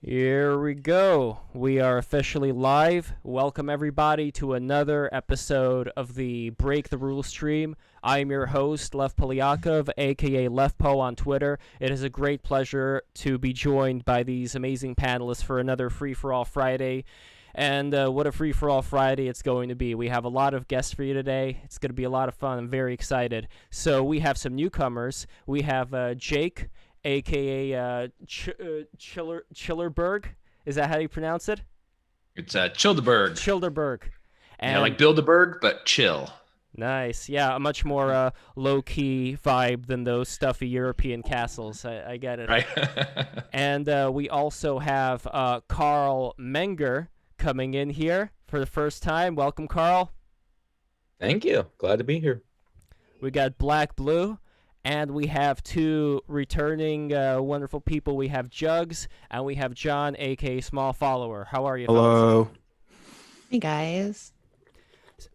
Here we go. We are officially live. Welcome everybody to another episode of the Break the Rules stream. I am your host, Lev Polyakov, aka LevPo on Twitter. It is a great pleasure to be joined by these amazing panelists for another Free-for-All Friday. And what a free-for-all Friday it's going to be. We have a lot of guests for you today. It's going to be a lot of fun. I'm very excited. So we have some newcomers. We have Jake, a.k.a. Chillerberg. Is that how you pronounce it? It's Childerberg. Childerberg. And yeah, like Bilderberg, but chill. Nice. Yeah, a much more low-key vibe than those stuffy European castles. I get it. Right. And we also have Carl Menger coming in here for the first time. Welcome, Carl. Thank you. Glad to be here. We got Black Blue. And we have two returning wonderful people. We have Jugs, and we have John, a.k.a. Small Follower. How are you, Hello. fellas? Hey, guys.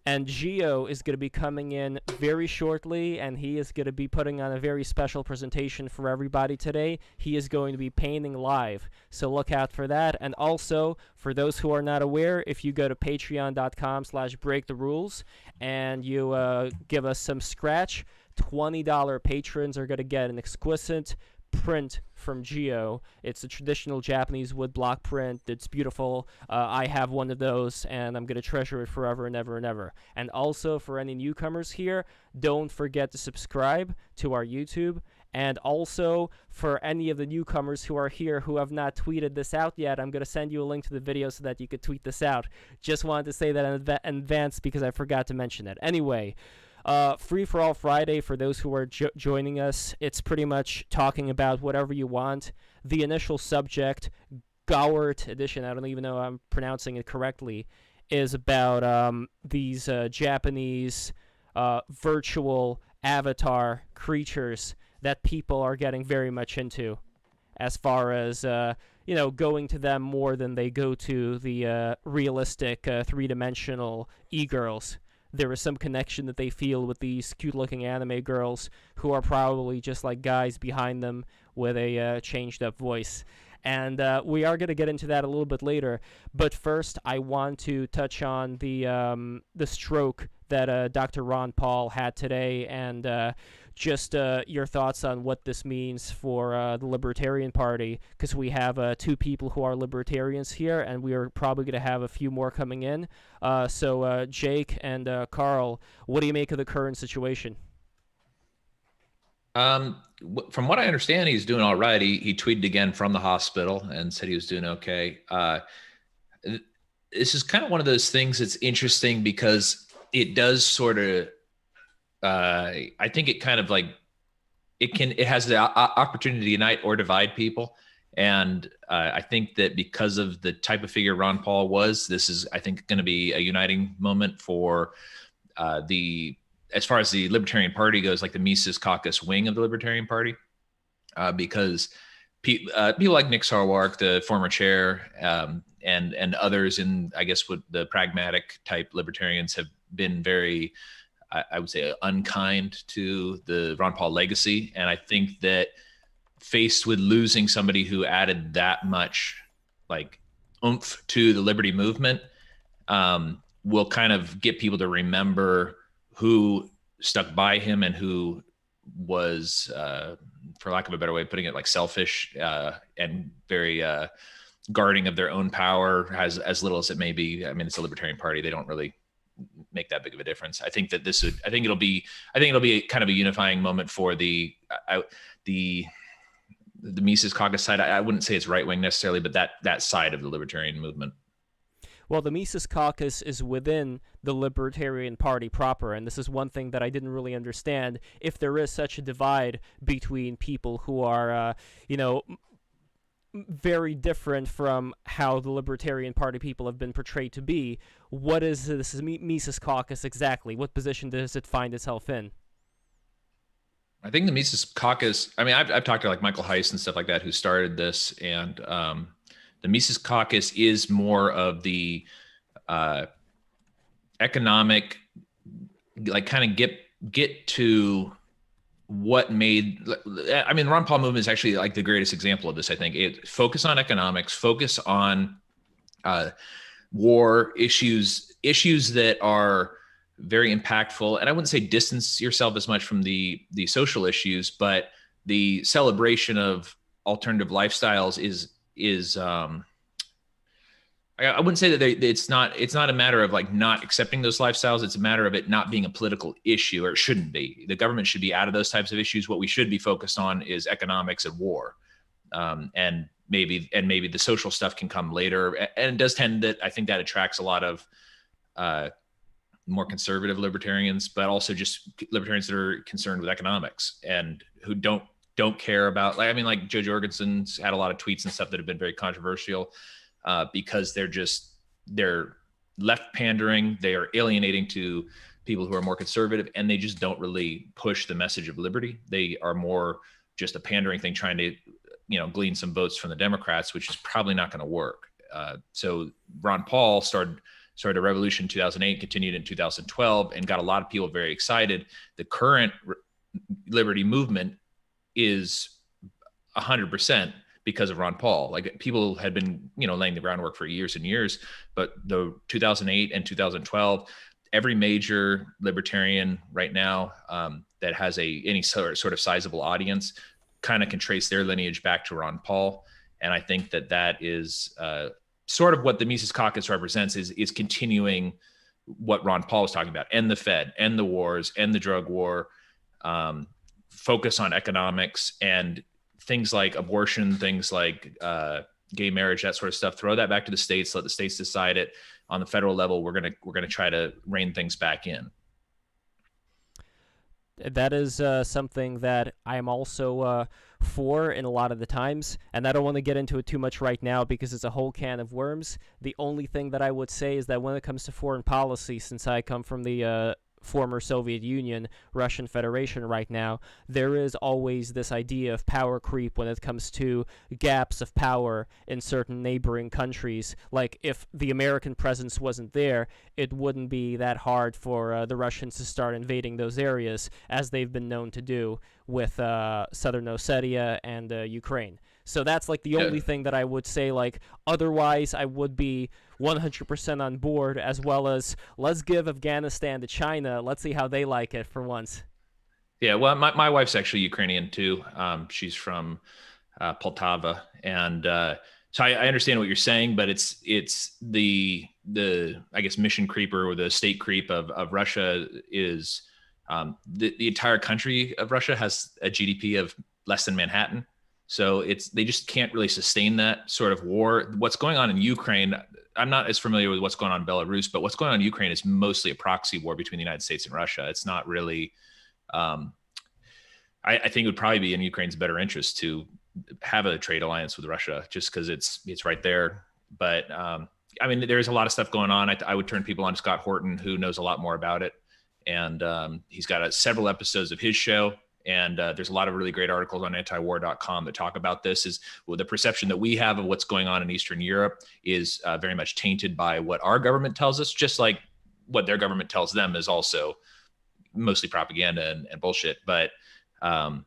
And Gio is going to be coming in very shortly, and he is going to be putting on a very special presentation for everybody today. He is going to be painting live, so look out for that. And also, for those who are not aware, if you go to patreon.com/breaktherules and you give us some scratch, $20 patrons are going to get an exquisite print from Gio. It's a traditional Japanese woodblock print. It's beautiful. I have one of those, and I'm going to treasure it forever and ever and ever. And also, for any newcomers here, don't forget to subscribe to our YouTube. And also, for any of the newcomers who are here who have not tweeted this out yet, I'm going to send you a link to the video so that you could tweet this out. Just wanted to say that in advance because I forgot to mention it. Anyway, Free-for-All Friday, for those who are joining us, it's pretty much talking about whatever you want. The initial subject, GAWRT edition, I don't even know if I'm pronouncing it correctly, is about these Japanese virtual avatar creatures that people are getting very much into, as far as going to them more than they go to the realistic three-dimensional e-girls. There is some connection that they feel with these cute-looking anime girls who are probably just like guys behind them with a changed-up voice. And we are going to get into that a little bit later. But first, I want to touch on the stroke that Dr. Ron Paul had today, and just your thoughts on what this means for the Libertarian Party, because we have two people who are libertarians here, and we are probably going to have a few more coming in. So Jake and Carl, what do you make of the current situation? From what I understand, he's doing all right. He tweeted again from the hospital and said he was doing okay. This is kind of one of those things that's interesting because it does sort of, I think it kind of like, it has the opportunity to unite or divide people. And I think that because of the type of figure Ron Paul was, this is, I think, going to be a uniting moment for as far as the Libertarian Party goes, like the Mises Caucus wing of the Libertarian Party, because people like Nick Sarwark, the former chair, and others in, I guess, what the pragmatic type libertarians have been very, I would say, unkind to the Ron Paul legacy. And I think that faced with losing somebody who added that much like oomph to the liberty movement, will kind of get people to remember who stuck by him and who was, for lack of a better way of putting it, like selfish and very guarding of their own power, as little as it may be. I mean, it's a Libertarian Party. They don't really make that big of a difference. I think that I think it'll be kind of a unifying moment for the Mises Caucus side. I wouldn't say it's right wing necessarily, but that side of the libertarian movement. Well, the Mises Caucus is within the Libertarian Party proper, and this is one thing that I didn't really understand. If there is such a divide between people who are, very different from how the Libertarian Party people have been portrayed to be, what is this Mises Caucus exactly? What position does it find itself in? I think the Mises Caucus, I mean, I've talked to like Michael Heiss and stuff like that who started this, and the Mises Caucus is more of the economic, like kind of get to what made, I mean, the Ron Paul movement is actually like the greatest example of this. I think it focus on economics, focus on war issues that are very impactful. And I wouldn't say distance yourself as much from the social issues, but the celebration of alternative lifestyles is I wouldn't say that it's not a matter of like not accepting those lifestyles. It's a matter of it not being a political issue, or it shouldn't be. The government should be out of those types of issues. What we should be focused on is economics and war. And maybe the social stuff can come later. And it does tend that I think that attracts a lot of more conservative libertarians, but also just libertarians that are concerned with economics and who don't care about, like, I mean, like Joe Jorgensen's had a lot of tweets and stuff that have been very controversial because they're left pandering, they are alienating to people who are more conservative, and they just don't really push the message of liberty. They are more just a pandering thing, trying to, glean some votes from the Democrats, which is probably not going to work. So Ron Paul started a revolution in 2008, continued in 2012, and got a lot of people very excited. The current liberty movement is 100% because of Ron Paul. Like, people had been, laying the groundwork for years and years, but the 2008 and 2012, every major libertarian right now that has any sort of sizable audience kind of can trace their lineage back to Ron Paul. And I think that is sort of what the Mises Caucus represents, is continuing what Ron Paul was talking about, and the Fed, and the wars, and the drug war, focus on economics and things like abortion, things like gay marriage, that sort of stuff. Throw that back to the states, let the states decide it. On the federal level, we're gonna try to rein things back in. That is something that I am also for in a lot of the times, and I don't want to get into it too much right now because it's a whole can of worms. The only thing that I would say is that when it comes to foreign policy, since I come from the former Soviet Union, Russian Federation right now, there is always this idea of power creep when it comes to gaps of power in certain neighboring countries. Like, if the American presence wasn't there, it wouldn't be that hard for the Russians to start invading those areas, as they've been known to do with Southern Ossetia and Ukraine. So that's like the only thing that I would say. Like, otherwise, I would be 100% on board, as well as let's give Afghanistan to China. Let's see how they like it for once. Yeah, well, my wife's actually Ukrainian too. She's from Poltava, and so I understand what you're saying, but it's the I guess mission creeper, or the state creep of Russia is the entire country of Russia has a GDP of less than Manhattan. So they just can't really sustain that sort of war. What's going on in Ukraine, I'm not as familiar with what's going on in Belarus, but what's going on in Ukraine is mostly a proxy war between the United States and Russia. It's not really, I think it would probably be in Ukraine's better interest to have a trade alliance with Russia, just because it's right there. But I mean, there's a lot of stuff going on. I would turn people on to Scott Horton, who knows a lot more about it. And he's got several episodes of his show. And there's a lot of really great articles on antiwar.com that talk about this. Is, well, the perception that we have of what's going on in Eastern Europe is very much tainted by what our government tells us, just like what their government tells them is also mostly propaganda and bullshit. But I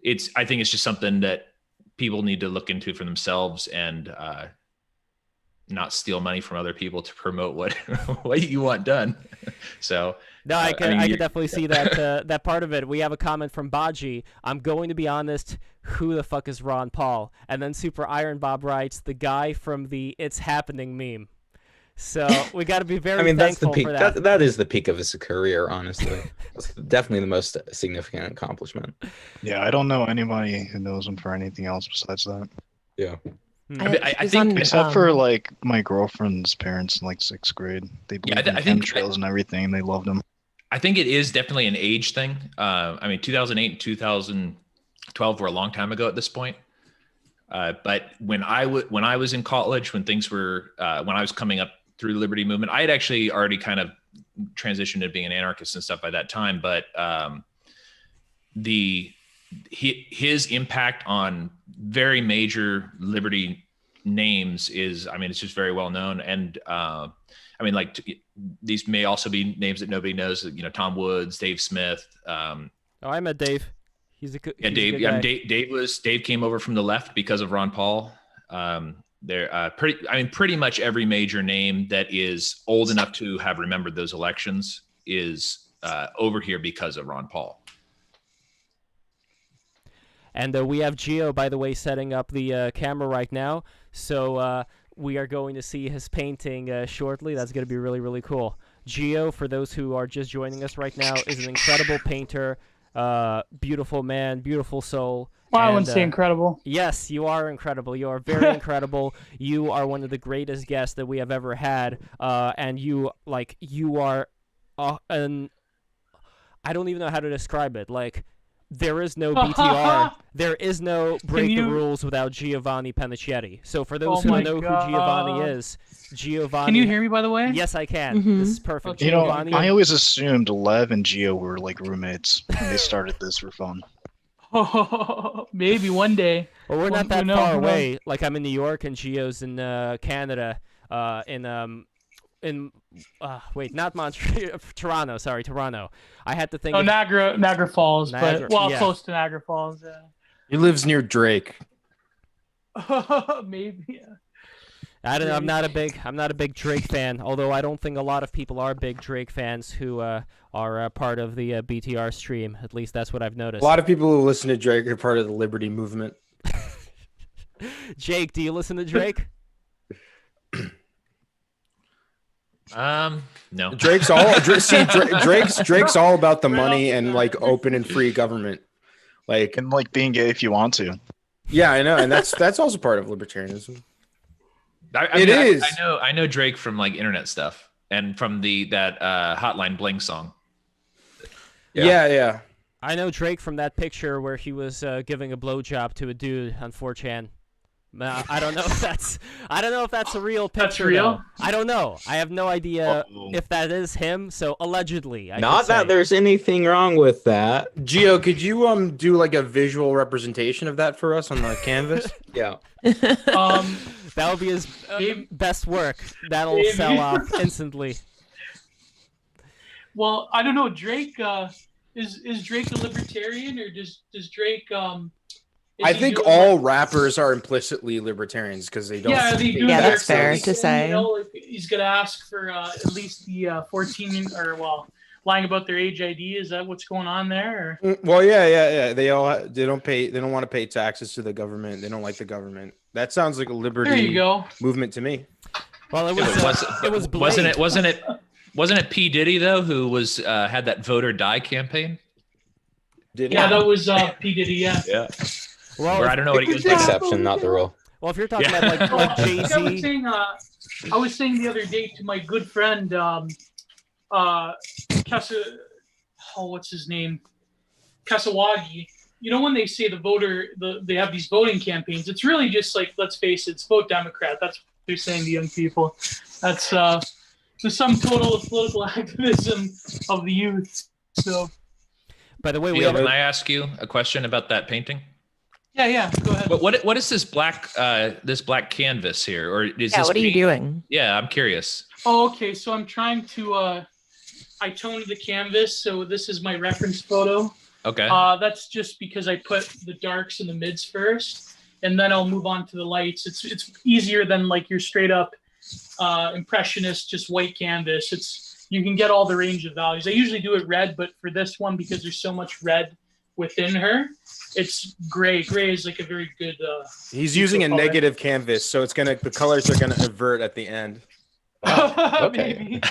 think it's just something that people need to look into for themselves, and not steal money from other people to promote what you want done. So no, I could definitely see that that part of it. We have a comment from Baji. I'm going to be honest, who the fuck is Ron Paul? And then Super Iron Bob writes, the guy from the "It's Happening" meme. So we got to be very thankful that's the peak. for that. That is the peak of his career, honestly. That's definitely the most significant accomplishment. Yeah, I don't know anybody who knows him for anything else besides that. Yeah. I think, except for like my girlfriend's parents in like 6th grade, they believed in chemtrails and everything. They loved them. I think it is definitely an age thing. I mean, 2008 and 2012 were a long time ago at this point. But when I was in college, when things were, when I was coming up through the liberty movement, I had actually already kind of transitioned to being an anarchist and stuff by that time. But his impact on very major liberty names is, I mean, it's just very well known. And I mean, like, these may also be names that nobody knows, Tom Woods, Dave Smith. Oh, I met Dave. He's a good. Yeah, he's a Dave. good Yeah, guy. Dave came over from the left because of Ron Paul. Pretty much every major name that is old enough to have remembered those elections is over here because of Ron Paul. And we have Gio, by the way, setting up the camera right now. So we are going to see his painting shortly. That's going to be really, really cool. Gio, for those who are just joining us right now, is an incredible painter. Beautiful man, beautiful soul. Well, I wouldn't say incredible. Yes, you are incredible. You are very incredible. You are one of the greatest guests that we have ever had. And you are an... I don't even know how to describe it. Like, there is no BTR. There is no break the rules without Giovanni Panichetti. So for those who don't know who Giovanni is, Giovanni... Can you hear me, by the way? Yes, I can. This is perfect. Okay. You know, Giovanni... I always assumed Lev and Gio were like roommates. And they started this for fun. Oh, maybe one day. Well, we're not that far away. Like, I'm in New York and Gio's in Canada. Wait, not Montreal, Toronto. Sorry, Toronto. I had to think. Oh, Niagara Falls, Niagara, but close to Niagara Falls. Yeah. He lives near Drake. Maybe. Yeah. I don't know. I'm not a big Drake fan. Although I don't think a lot of people are big Drake fans who are part of the BTR stream. At least that's what I've noticed. A lot of people who listen to Drake are part of the Liberty movement. Jake, do you listen to Drake? No. Drake's all Drake's all about the money and like open and free government. Like, And like being gay if you want to. yeah, I know, and that's also part of libertarianism. I know Drake from like internet stuff and from that Hotline Bling song. Yeah. I know Drake from that picture where he was giving a blowjob to a dude on 4chan. I don't know if that's a real picture. That's real? Though. I don't know. I have no idea if that is him. So allegedly, Not that there's anything wrong with that. Gio, could you do like a visual representation of that for us on the canvas? Yeah. that would be his best work. That'll sell off instantly. Well, I don't know. Drake is Drake a libertarian, or does Drake I think all rappers are implicitly libertarians because they don't. Yeah, they do. Yeah, that's fair to say. You know, like he's gonna ask for at least the 14 lying about their age ID. Is that what's going on there? Or? Well, yeah. They don't want to pay taxes to the government. They don't like the government. That sounds like a liberty There you go. movement to me. Well, it was Blake. Wasn't it P. Diddy though who was had that vote or die campaign? Yeah, that was P. Diddy. Yeah. Well, or I don't know what he goes by. Exception, not the rule. Well, if you're talking about like Jay-Z, I was saying the other day to my good friend what's his name? Kasawagi. You know, when they say they have these voting campaigns, it's really just like, let's face it, it's vote Democrat. That's what they're saying to young people. That's the sum total of political activism of the youth. So, by the way, Can I ask you a question about that painting? Yeah, go ahead. What is this black canvas here, or is this? What are you doing? Yeah, I'm curious. Oh, okay. So I'm trying to I toned the canvas, so this is my reference photo. Okay. That's just because I put the darks and the mids first, and then I'll move on to the lights. It's easier than like your straight up impressionist, just white canvas. You can get all the range of values. I usually do it red, but for this one, because there's so much red within her, it's gray. Gray is like a very good. He's using a color. negative canvas, so the colors are gonna invert at the end. Wow. Okay. Maybe.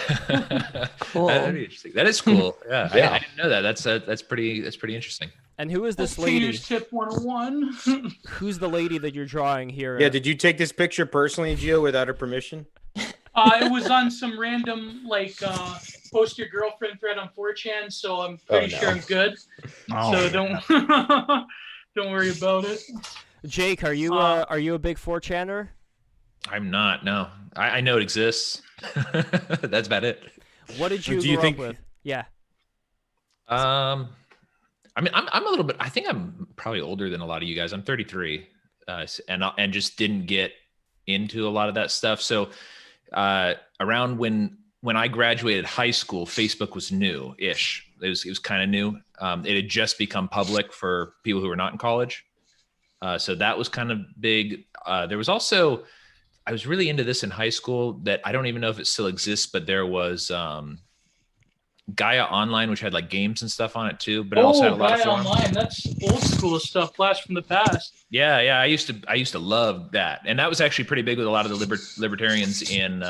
Cool. That'd be interesting. That is cool. Yeah, Yeah. I didn't know that. That's pretty interesting. and who is this That's lady? Painter's Tip 101. Who's the lady that you're drawing here? Yeah, did you take this picture personally, Gio, without her permission? It was on some random post your girlfriend thread on 4chan, so I'm pretty sure I'm good. Oh, So don't don't worry about it. Jake, are you a big 4chaner? I'm not. No, I know it exists. That's about it. What did you Do you grow think- up with? Yeah. I mean, I'm a little bit. I think I'm probably older than a lot of you guys. I'm 33, and just didn't get into a lot of that stuff. So, around when when I graduated high school, Facebook was new-ish. It was kind of new. It had just become public for people who were not in college. So that was kind of big. There was also, I was really into this in high school that I don't even know if it still exists, but there was Gaia Online, which had like games and stuff on it too. But it also had a lot of forums. Online, that's old school stuff, blast from the past. Yeah, I used to love that, and that was actually pretty big with a lot of the libertarians in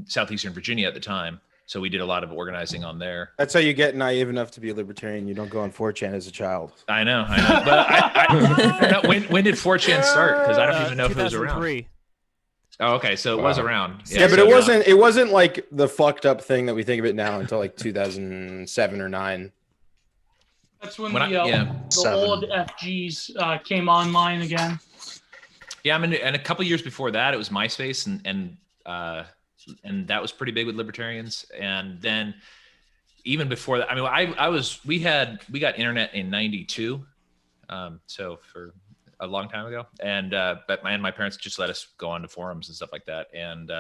southeastern Virginia at the time. So we did a lot of organizing on there. That's how you get naive enough to be a libertarian. You don't go on 4chan as a child. I know. But I don't know, when did 4chan start? Because I don't even know if it was around. Oh, okay. So it was around. Yeah, but it wasn't like the fucked up thing that we think of it now until like 2007 or 9. That's when the old FGs came online again. Yeah, and a couple years before that, it was MySpace, and that was pretty big with libertarians. And then even before that, I mean, we got internet in '92, so for a long time ago. And but my parents just let us go onto forums and stuff like that. And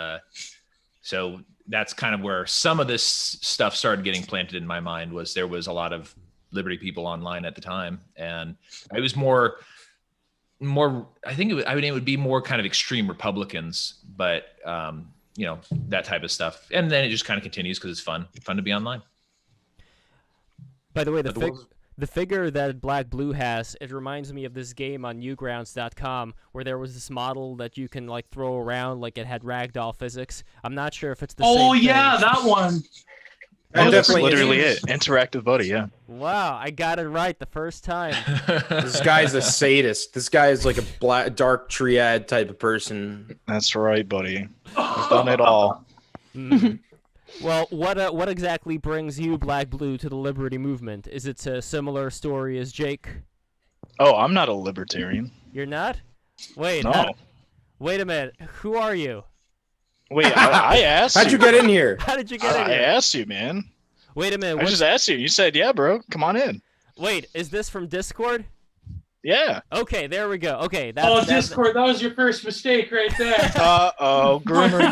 so that's kind of where some of this stuff started getting planted in my mind. Was there was a lot of liberty people online at the time, and it was more. I think it would be more kind of extreme Republicans, but that type of stuff. And then it just kind of continues because it's fun to be online. By the way, the figure that Black Blue has, it reminds me of this game on Newgrounds.com where there was this model that you can like throw around like it had ragdoll physics. I'm not sure if it's the same thing. Oh yeah, that one. That's literally it. Interactive buddy, yeah. Wow, I got it right the first time. This guy's a sadist. This guy is like a dark triad type of person. That's right, buddy. I've done it all. Well, what exactly brings you, Black Blue, to the liberty movement? Is it a similar story as Jake? Oh, I'm not a libertarian. You're not? Wait. No. Wait a minute. Who are you? Wait, I asked How'd you get in here? How did you get in here? I asked you, man. Wait a minute. I just asked you. You said, yeah, bro. Come on in. Wait, is this from Discord? Yeah. Okay, there we go. Okay. Discord, that was your first mistake right there. Uh-oh, groomer.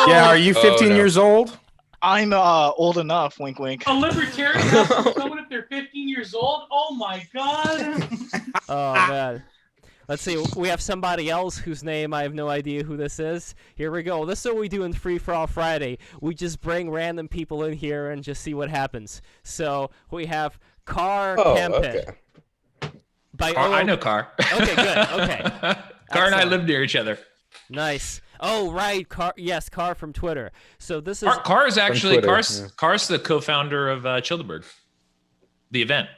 Yeah, are you 15 years old? I'm old enough, wink, wink. A libertarian asks someone if they're 15 years old? Oh, my God. Oh, man. Let's see. We have somebody else whose name I have no idea who this is. Here we go. This is what we do in Free For All Friday. We just bring random people in here and just see what happens. So we have Car Campit. Okay. I know Car. Okay, good. Okay. Car and I live near each other. Nice. Oh, right. Car. Yes, Car from Twitter. So this is Car is actually Car's the co-founder of Cherberg, the event.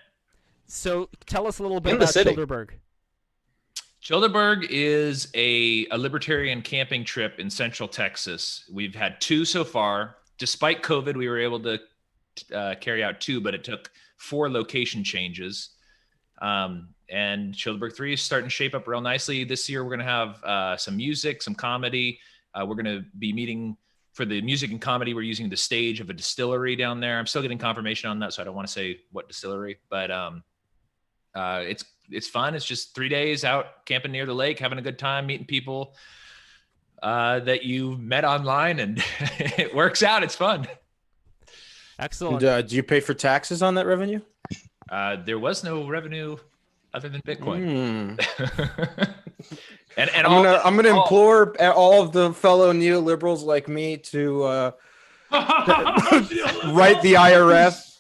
So tell us a little bit about Cherberg. Cherberg is a libertarian camping trip in Central Texas. We've had 2 so far. Despite COVID, we were able to carry out 2, but it took 4 location changes. And Cherberg 3 is starting to shape up real nicely. This year, we're going to have some music, some comedy. We're going to be meeting for the music and comedy. We're using the stage of a distillery down there. I'm still getting confirmation on that, so I don't want to say what distillery, but it's fun. It's just 3 days out camping near the lake, having a good time, meeting people that you met online, and it works out. It's fun. Excellent. And, do you pay for taxes on that revenue? There was no revenue other than Bitcoin. and I'm gonna implore all of the fellow neoliberals like me to write the IRS.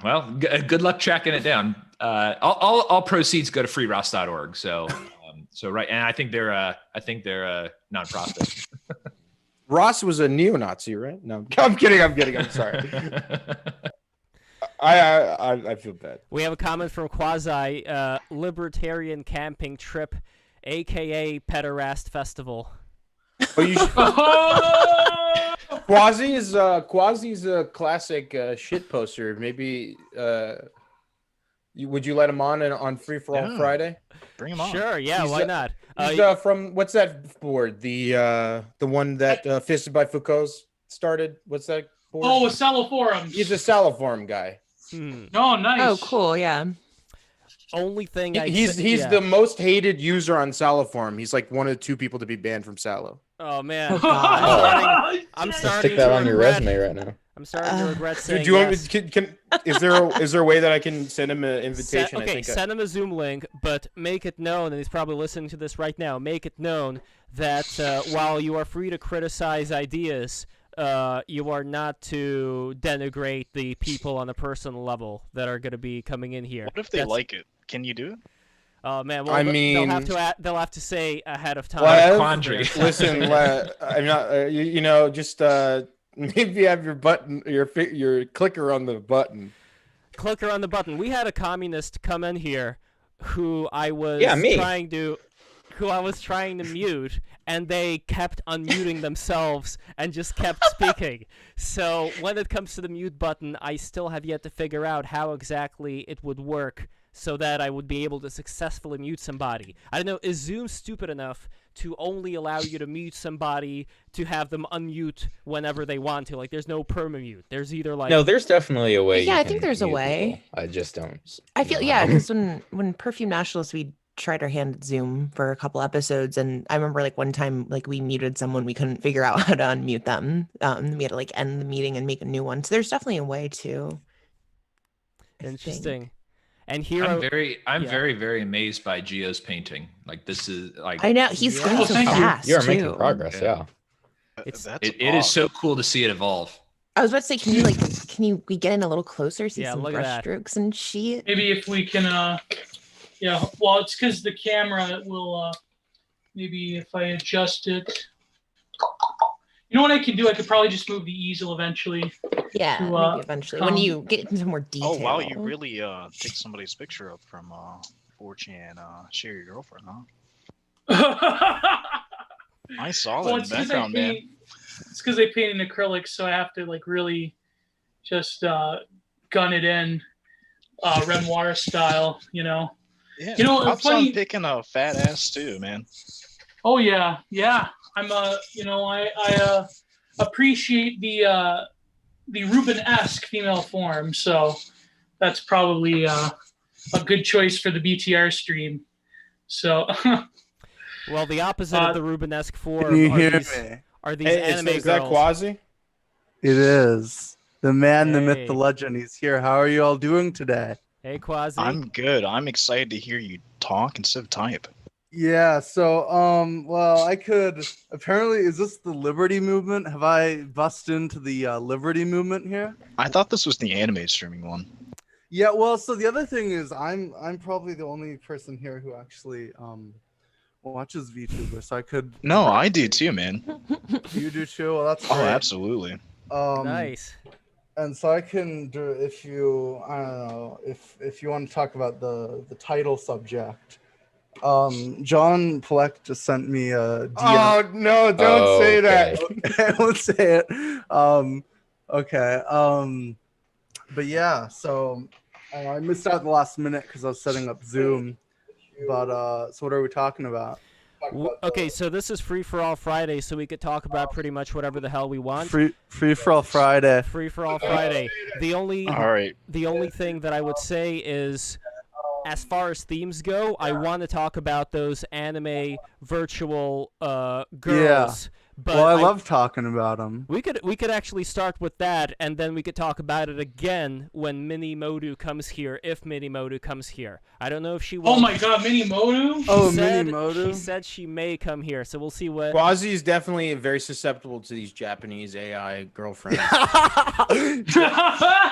Well, good luck tracking it down. All proceeds go to freeross.org. So right, and I think they're a nonprofit. Ross was a neo-Nazi, right? No, I'm kidding. I'm sorry. I feel bad. We have a comment from Quasi, Libertarian Camping Trip, aka Pederast Festival. Oh, you should... Quasi's a classic shit poster. Maybe would you let him on Free For All Friday? Bring him on. Sure, yeah, why not? He's from what's that board? The one that Fisted by Foucault's started. What's that board? Oh, a Saliforum. He's a Saliforum guy. Oh, nice. Oh, cool. Yeah. Only thing he's the most hated user on Saliforum. He's like one of the 2 people to be banned from Salo. Oh man. Oh, God. I'm Just starting stick that to on your regret. resume right now. I'm starting to regret saying Do you want me? yes. Is there a way that I can send him an invitation? Okay, send him a Zoom link, but make it known, and he's probably listening to this right now, make it known that while you are free to criticize ideas, you are not to denigrate the people on a personal level that are going to be coming in here. What if they like it? Can you do it? Oh man, well, I mean, they'll have to say ahead of time. What a quandary. Listen, I'm not. You know, just maybe have your button, your clicker on the button. Clicker on the button. We had a communist come in here, who I was trying to mute, and they kept unmuting themselves and just kept speaking. So when it comes to the mute button, I still have yet to figure out how exactly it would work so that I would be able to successfully mute somebody. I don't know, is Zoom stupid enough to only allow you to mute somebody to have them unmute whenever they want to? Like, there's no perma-mute. There's either like... No, there's definitely a way. Yeah, you I think can there's a mute way. people. I just don't. I feel, know yeah, how. because when Perfume Nationalists, we tried our hand at Zoom for a couple episodes, and I remember like one time, like we muted someone, we couldn't figure out how to unmute them. We had to like end the meeting and make a new one. So there's definitely a way to. Interesting. And here I'm very, very amazed by Gio's painting. Like, this is like, I know he's going so thank you. fast. You are too. making progress. Yeah. it is so cool to see it evolve. I was about to say, can we get in a little closer, see some look at brush that. strokes and shit? Maybe if we can, yeah. Well, it's because the camera will. Maybe if I adjust it. You know what I can do? I could probably just move the easel eventually. Yeah, maybe eventually when you get into more detail. Oh wow, you really take somebody's picture up from 4chan, share your girlfriend, huh? I saw that in the background, man. It's because they paint in acrylics, so I have to like really just gun it in, Renoir style, you know. Yeah, you know, Pop's funny. on picking a fat ass too, man. Oh yeah. I'm you know, I appreciate the Ruben-esque female form, so that's probably a good choice for the BTR stream. So. Well, the opposite of the Rubenesque form Can you hear are these Hey, anime is that girls. Quasi? It is. The man, the myth, Hey. the legend. He's here. How are you all doing today? Hey, Quasi. I'm good. I'm excited to hear you talk instead of type. Yeah, so well, I could apparently, is this the Liberty movement? Have I busted into the Liberty movement here? I thought this was the anime streaming one. Yeah, well, so the other thing is I'm probably the only person here who actually watches VTuber, so I could. No, I do too, man. You do too? Well, that's Oh, great. absolutely. Nice. And so I can do, if you, I don't know, if you want to talk about the title subject. John Polek just sent me a DM. Oh no! Don't say that. Okay, I won't say it. Okay. But yeah, so I missed out the last minute because I was setting up Zoom. But so what are we talking about? Okay, so this is Free for All Friday, so we could talk about pretty much whatever the hell we want. Free for all Friday. Free for All Friday. The only thing that I would say is, as far as themes go, I want to talk about those anime virtual girls. Yeah. But Well, I love talking about them. We could actually start with that, and then we could talk about it again when Mini Modu comes here, if Mini Modu comes here. I don't know if she will. Oh my God, Mini Modu! Oh, Mini Modu. She said she may come here, so we'll see what. Quasi is definitely very susceptible to these Japanese AI girlfriends. Yeah,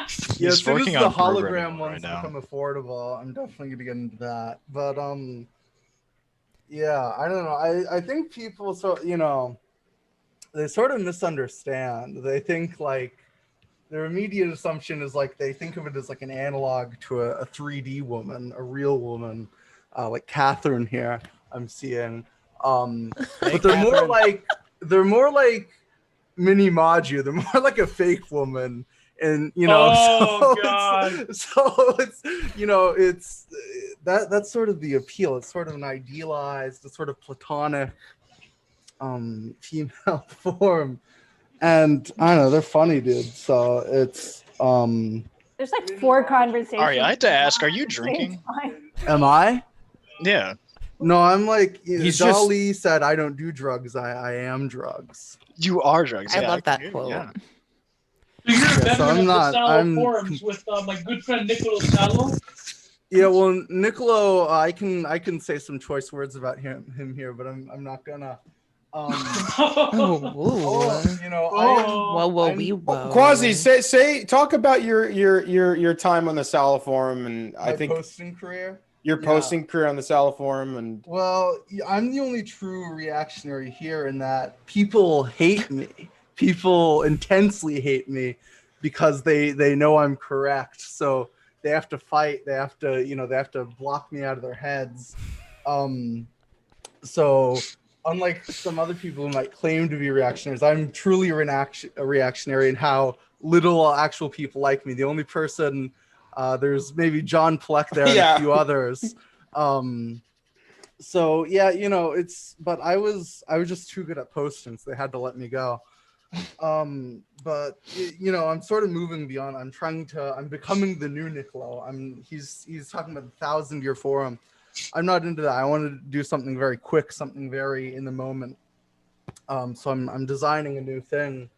He's as soon as working the on programming hologram right ones now. become affordable, I'm definitely gonna get into that. But yeah, I don't know. I think people they sort of misunderstand. They think like their immediate assumption is like they think of it as like an analog to a 3D woman, a real woman, like Catherine here. I'm seeing, but they're more like Mini Maju. They're more like a fake woman, and it's that's sort of the appeal. It's sort of an idealized, it's sort of platonic female form, and I don't know, they're funny, dude. So it's There's like 4 conversations. All right, I had to ask, are you drinking? Am I? Yeah. No, I'm like He's Dali said, I don't do drugs. I am drugs. You are drugs. I yeah, love that can- quote. yeah. So you're a so veteran I'm of not- the Salo I'm- forums with my good friend Niccolo Salo. Yeah, well, Niccolo, I can say some choice words about him here, but I'm not gonna. You know, Quasi, talk about your time on the Salo forum, and I think posting career. Your posting career on the Salo forum, and well, I'm the only true reactionary here in that people hate me. People intensely hate me because they know I'm correct. So they have to fight. They have to block me out of their heads. So unlike some other people who might claim to be reactionaries, I'm truly a reactionary in how little actual people like me. The only person, there's maybe John Pleck there and a few others. So yeah, but I was just too good at posting, so they had to let me go. But I'm sort of moving beyond. I'm becoming the new Niccolo. He's talking about the 1,000-year forum. I'm not into that. I wanted to do something very quick, something very in the moment. So I'm designing a new thing.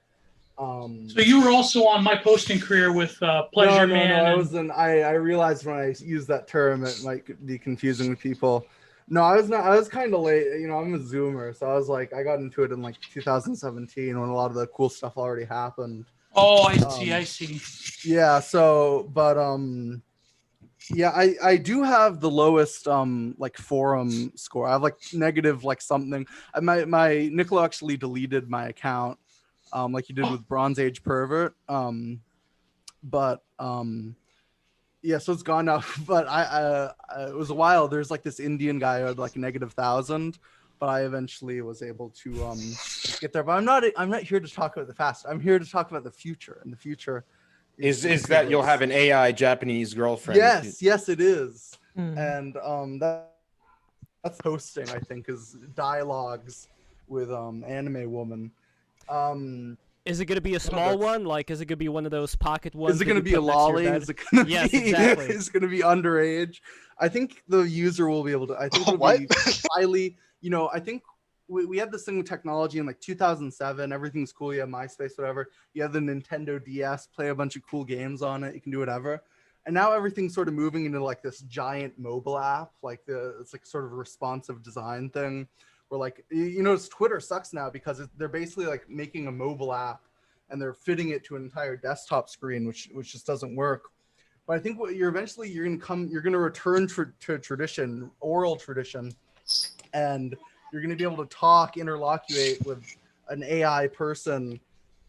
So you were also on my posting career with Pleasure Man. No, I realized when I used that term it might be confusing with people. No, I was not. I was kind of late. I'm a Zoomer, so I was like, I got into it in like 2017 when a lot of the cool stuff already happened. Oh, I see. Yeah. So, but yeah, I do have the lowest like forum score. I have like negative like something. My Niccolo actually deleted my account, like he did with Bronze Age Pervert. Yeah, so it's gone now. But it was a while. There's like this Indian guy who had like -1,000, but I eventually was able to get there. But I'm not here to talk about the past. I'm here to talk about the future. And the future is that you'll have an AI Japanese girlfriend. Yes, it is. And that's posting, I think, is dialogues with anime woman. Is it going to be a small one? Like, is it going to be one of those pocket ones? Is it going to be a lolly? Is it going to yes, be? Exactly. Is it going to be underage? I think the user will be able to. I think it'll be highly. I think we had this thing with technology in like 2007. Everything's cool. You have MySpace, whatever. You have the Nintendo DS. Play a bunch of cool games on it. You can do whatever. And now everything's sort of moving into like this giant mobile app. It's like sort of a responsive design thing. Where like Twitter sucks now because they're basically like making a mobile app and they're fitting it to an entire desktop screen, which just doesn't work. But I think what you're going to return to tradition, oral tradition, and you're going to be able to interlocute with an AI person,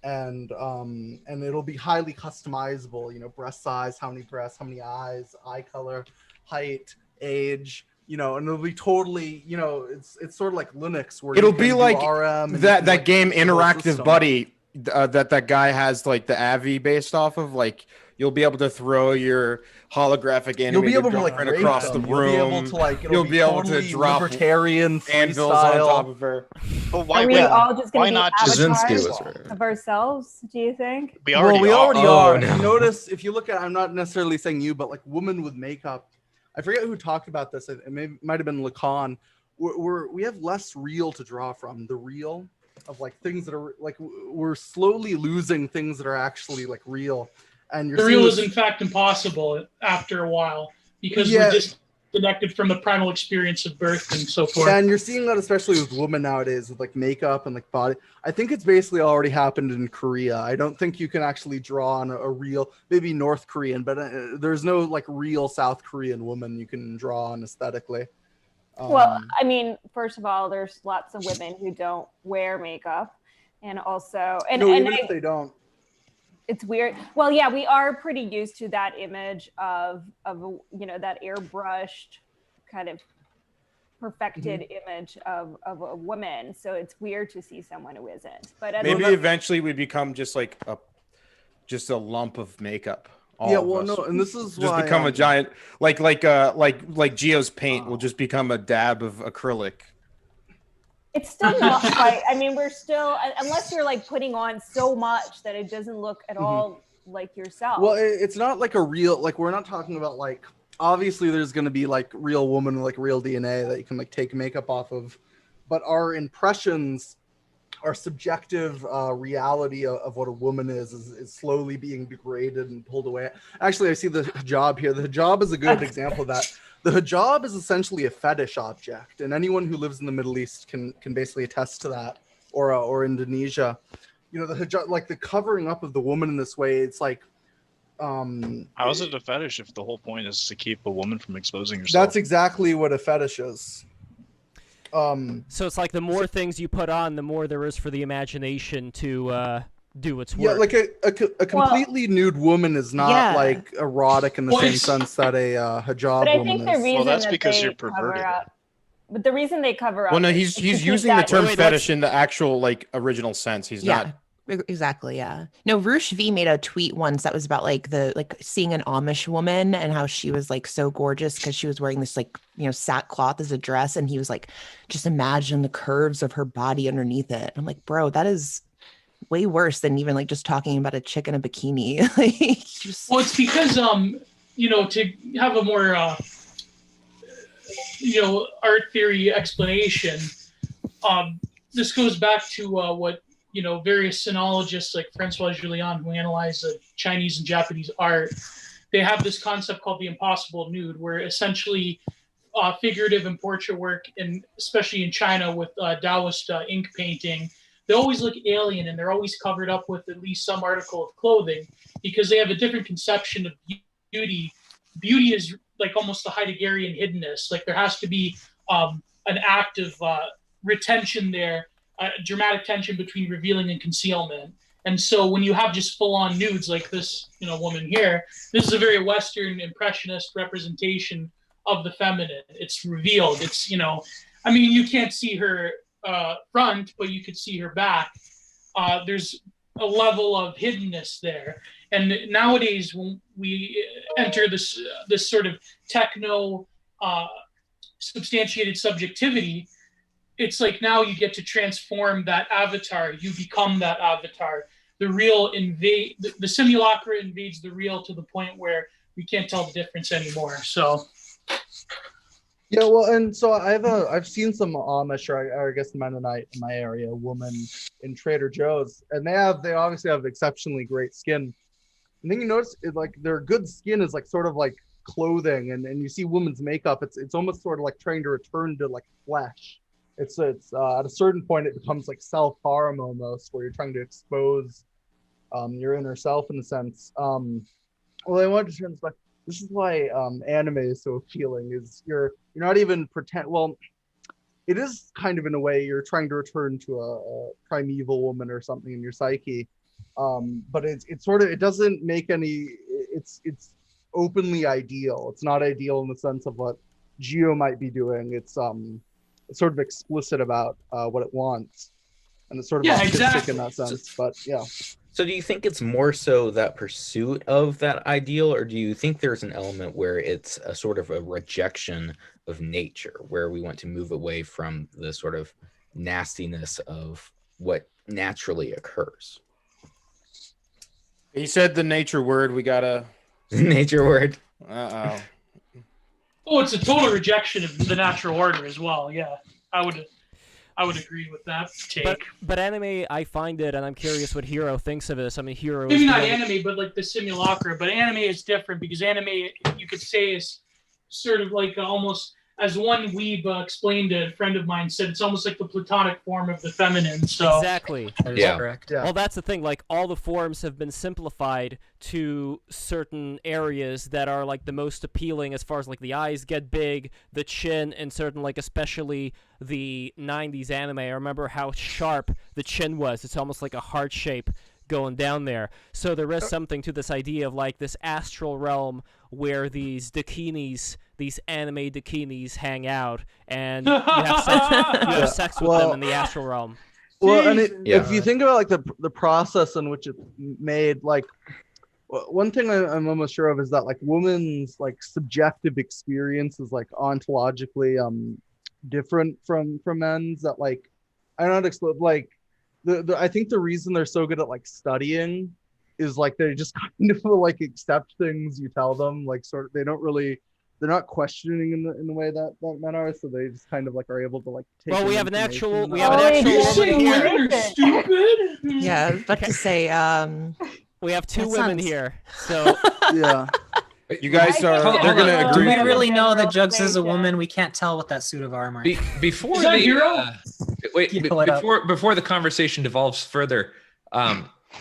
and it'll be highly customizable. Breast size, how many breasts, how many eyes, eye color, height, age. And it'll be totally, it's sort of like Linux where it'll be like RM that game Interactive Buddy that guy has like the Avi based off of. Like you'll be able to throw your holographic animated girlfriend across the room. You'll be able to drop Libertarian anvils on top of her. But why, are we all just going to be avatars of ourselves, do you think? We already are. No. Notice if you look at, I'm not necessarily saying you, but like women with makeup. I forget who talked about this. It might have been Lacan. We have less real to draw from. The real of like things that are like we're slowly losing things that are actually like real. And the real is in fact impossible after a while because we're disconnected from the primal experience of birth and so forth. Yeah, and you're seeing that especially with women nowadays with like makeup and like body. I think it's basically already happened in Korea. I don't think you can actually draw on a real, maybe North Korean, but there's no like real South Korean woman you can draw on aesthetically. Well, I mean, first of all, there's lots of women who don't wear makeup, and also, even if they don't. It's weird. Well, yeah, we are pretty used to that image of that airbrushed kind of perfected image of a woman. So it's weird to see someone who isn't. But maybe eventually we become just like a lump of makeup. And this is just why become a giant like Geo's paint will just become a dab of acrylic. It's still not quite. I mean, we're still, unless you're like putting on so much that it doesn't look at all like yourself. Well, it's not like a real, like we're not talking about like obviously there's going to be like real woman, like real DNA that you can like take makeup off of, but our impressions, our subjective reality of what a woman is slowly being degraded and pulled away. Actually, I see the hijab here. The hijab is a good example of that. The hijab is essentially a fetish object, and anyone who lives in the Middle East can basically attest to that, or Indonesia. You know, the hijab, like the covering up of the woman in this way, it's like, how is it a fetish if the whole point is to keep a woman from exposing herself? That's exactly what a fetish is. So it's like the more things you put on, the more there is for the imagination to do its work. Yeah, like a completely nude woman is not like erotic in the same sense that a hijab But I woman think the is. reason that's that because they you're perverted. cover up, but the reason they cover up. Well, no, is he's to keep using the that- term fetish in the actual like original sense. He's not. Exactly. Yeah. No, Rush V made a tweet once that was about like seeing an Amish woman and how she was like so gorgeous because she was wearing this like, you know, sackcloth as a dress. And he was like, just imagine the curves of her body underneath it. I'm like, bro, that is way worse than even like just talking about a chick in a bikini. Well, it's because, you know, to have a more, you know, art theory explanation, this goes back to what, you know, various sinologists like Francois Julian, who analyze Chinese and Japanese art, they have this concept called the impossible nude, where essentially figurative and portrait work, and especially in China with Taoist ink painting, they always look alien and they're always covered up with at least some article of clothing because they have a different conception of beauty. Beauty is like almost the Heideggerian hiddenness. Like there has to be an act of retention there, dramatic tension between revealing and concealment. And so when you have just full-on nudes like this, you know, woman here, this is a very Western impressionist representation of the feminine. It's revealed. It's, you know, I mean, you can't see her front, but you could see her back. There's a level of hiddenness there. And nowadays, when we enter this sort of techno substantiated subjectivity, it's like now you get to transform that avatar. You become that avatar. The real the simulacra invades the real to the point where we can't tell the difference anymore. So, yeah, well, and so I've seen some Amish or I guess Mennonite in my area woman in Trader Joe's, and they obviously have exceptionally great skin. And then you notice like their good skin is like sort of like clothing, and you see women's makeup. It's almost sort of like trying to return to like flesh. It's at a certain point it becomes like self-harm almost, where you're trying to expose your inner self in a sense. Well, I wanted to turn this back. This is why anime is so appealing. Is you're not even pretend. Well, it is kind of in a way you're trying to return to a primeval woman or something in your psyche, but it's sort of, it doesn't make any. It's openly ideal. It's not ideal in the sense of what Geo might be doing. It's sort of explicit about what it wants, and it's sort of artistic in that sense. But yeah. So do you think it's more so that pursuit of that ideal, or do you think there's an element where it's a sort of a rejection of nature, where we want to move away from the sort of nastiness of what naturally occurs? He said the nature word. We gotta nature word. Uh-oh. Oh, it's a total rejection of the natural order as well. Yeah, I would agree with that take. But anime, I find it, and I'm curious what Hero thinks of this. I mean, Hero maybe is not anime, but like the simulacra. But anime is different because anime, you could say, is sort of like almost, as one weeb explained it, a friend of mine said, it's almost like the platonic form of the feminine. So exactly. That is correct. Yeah. Well, that's the thing. Like, all the forms have been simplified to certain areas that are like the most appealing, as far as like the eyes get big, the chin, and certain like especially the 90s anime. I remember how sharp the chin was. It's almost like a heart shape going down there. So there is something to this idea of like this astral realm where these dakinis, these anime dakinis, hang out, and you have sex with them in the astral realm. Well, and if you think about like the process in which it's made, like one thing I'm almost sure of is that like women's like subjective experience is like ontologically different from men's. That like I don't explain like I think the reason they're so good at like studying is like they just kind of like accept things you tell them, like sort of they don't really they're not questioning in the way that men are, so they just kind of like are able to like take. Well, we have an actual information. woman here. Stupid. Yeah, I was about to say. We have two that women sounds- here, so Yeah. You guys are. They're gonna Do agree. we really know that Jugs is a woman? We can't tell with that suit of armor. Before Is that the Hero? wait, You know it up. before the conversation devolves further,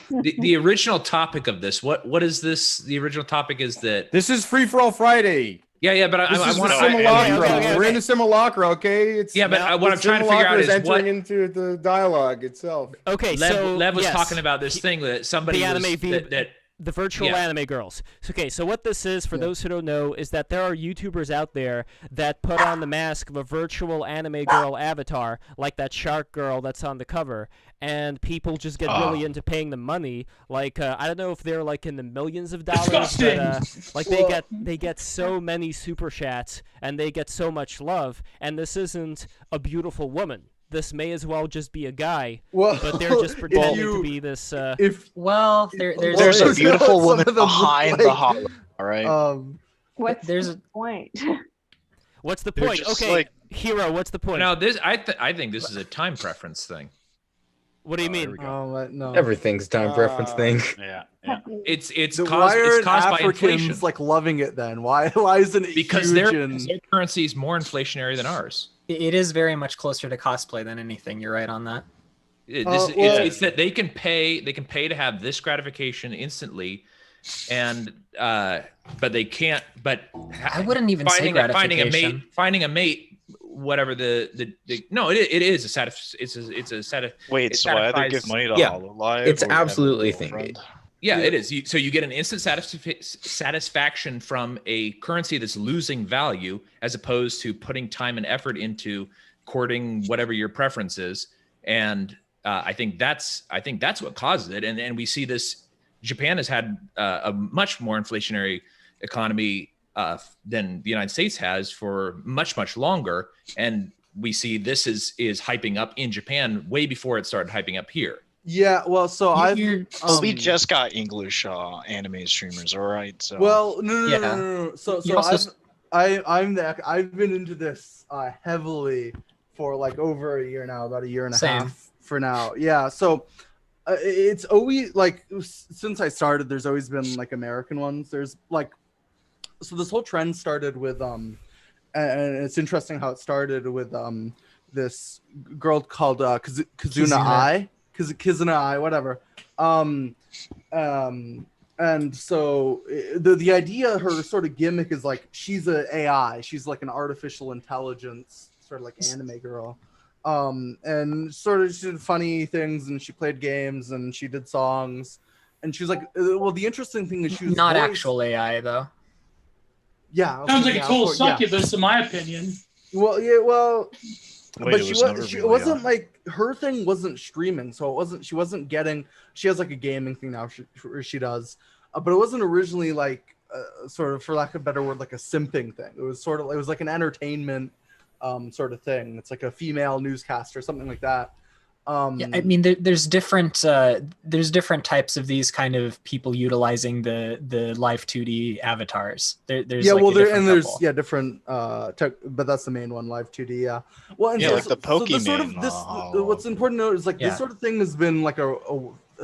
the original topic of this, what is this? The original topic is that This is Free for All Friday. yeah, but This I is want the to simulacra. okay. We're in the simulacra, okay? It's Yeah, but what the I'm trying to figure out simulacra is entering what- into the dialogue itself. okay. Lev, so Lev was yes, talking about this thing that somebody the was, anime that the virtual Yeah. anime girls. So, okay, so what this is, for those who don't know, is that there are YouTubers out there that put on the mask of a virtual anime girl avatar, like that shark girl that's on the cover, and people just get really into paying them money. Like, I don't know if they're like in the millions of dollars, Disgusting. but like they get so many super chats and they get so much love. And this isn't a beautiful woman. This may as well just be a guy, Well, but they're just pretending to be this. Well, There's a beautiful woman behind the hollow. All right. What's There's the point? What's the They're point? just Okay, like- Hero, what's the point? no, this I think this is a time preference thing. What do you mean? No. Everything's time preference thing. Yeah. It's So caused why it's aren't caused by inflation Africans like loving it then? Why isn't it because huge their in- currency is more inflationary than ours. It is very much closer to cosplay than anything. You're right on that. It's that they can pay to have this gratification instantly, and but they can't. But I wouldn't even say gratification. finding a mate, whatever the no, it is a Wait, so why they give money to Yeah, Hololive? it's or have a absolutely girlfriend? thingy. Yeah, it is. So you get an instant satisfaction from a currency that's losing value, as opposed to putting time and effort into courting whatever your preference is. And I think that's what causes it. And we see this. Japan has had a much more inflationary economy than the United States has for much longer. And we see this is hyping up in Japan way before it started hyping up here. Yeah, well, so we just got English anime streamers, all right? So well, no. So I've been into this heavily for like over a year now, about a year and a half for now. Yeah, so it's always like since I started, there's always been like American ones. There's like, so this whole trend started with and it's interesting how it started with this girl called Kizuna Ai. Kizuna Ai, whatever. And so the idea, her sort of gimmick is like she's an AI. She's like an artificial intelligence, sort of like anime girl. And sort of she did funny things, and she played games, and she did songs, and she was like, well, the interesting thing is she was not actual AI though. Yeah, Sounds like a total succubus, in my opinion. Well, yeah, well. Wait, but it it wasn't like her thing wasn't streaming, so it wasn't. She wasn't getting. She has like a gaming thing now. She does, but it wasn't originally like sort of, for lack of a better word, like a simping thing. It was sort of, it was like an entertainment sort of thing. It's like a female newscaster, something like that. Yeah, I mean, there's different types of these kind of people utilizing the live 2D avatars. There's yeah, like well, there's different but that's the main one, live 2D. Yeah, well, and yeah, so, like the Pokemon. What's important to note is like this sort of thing has been like a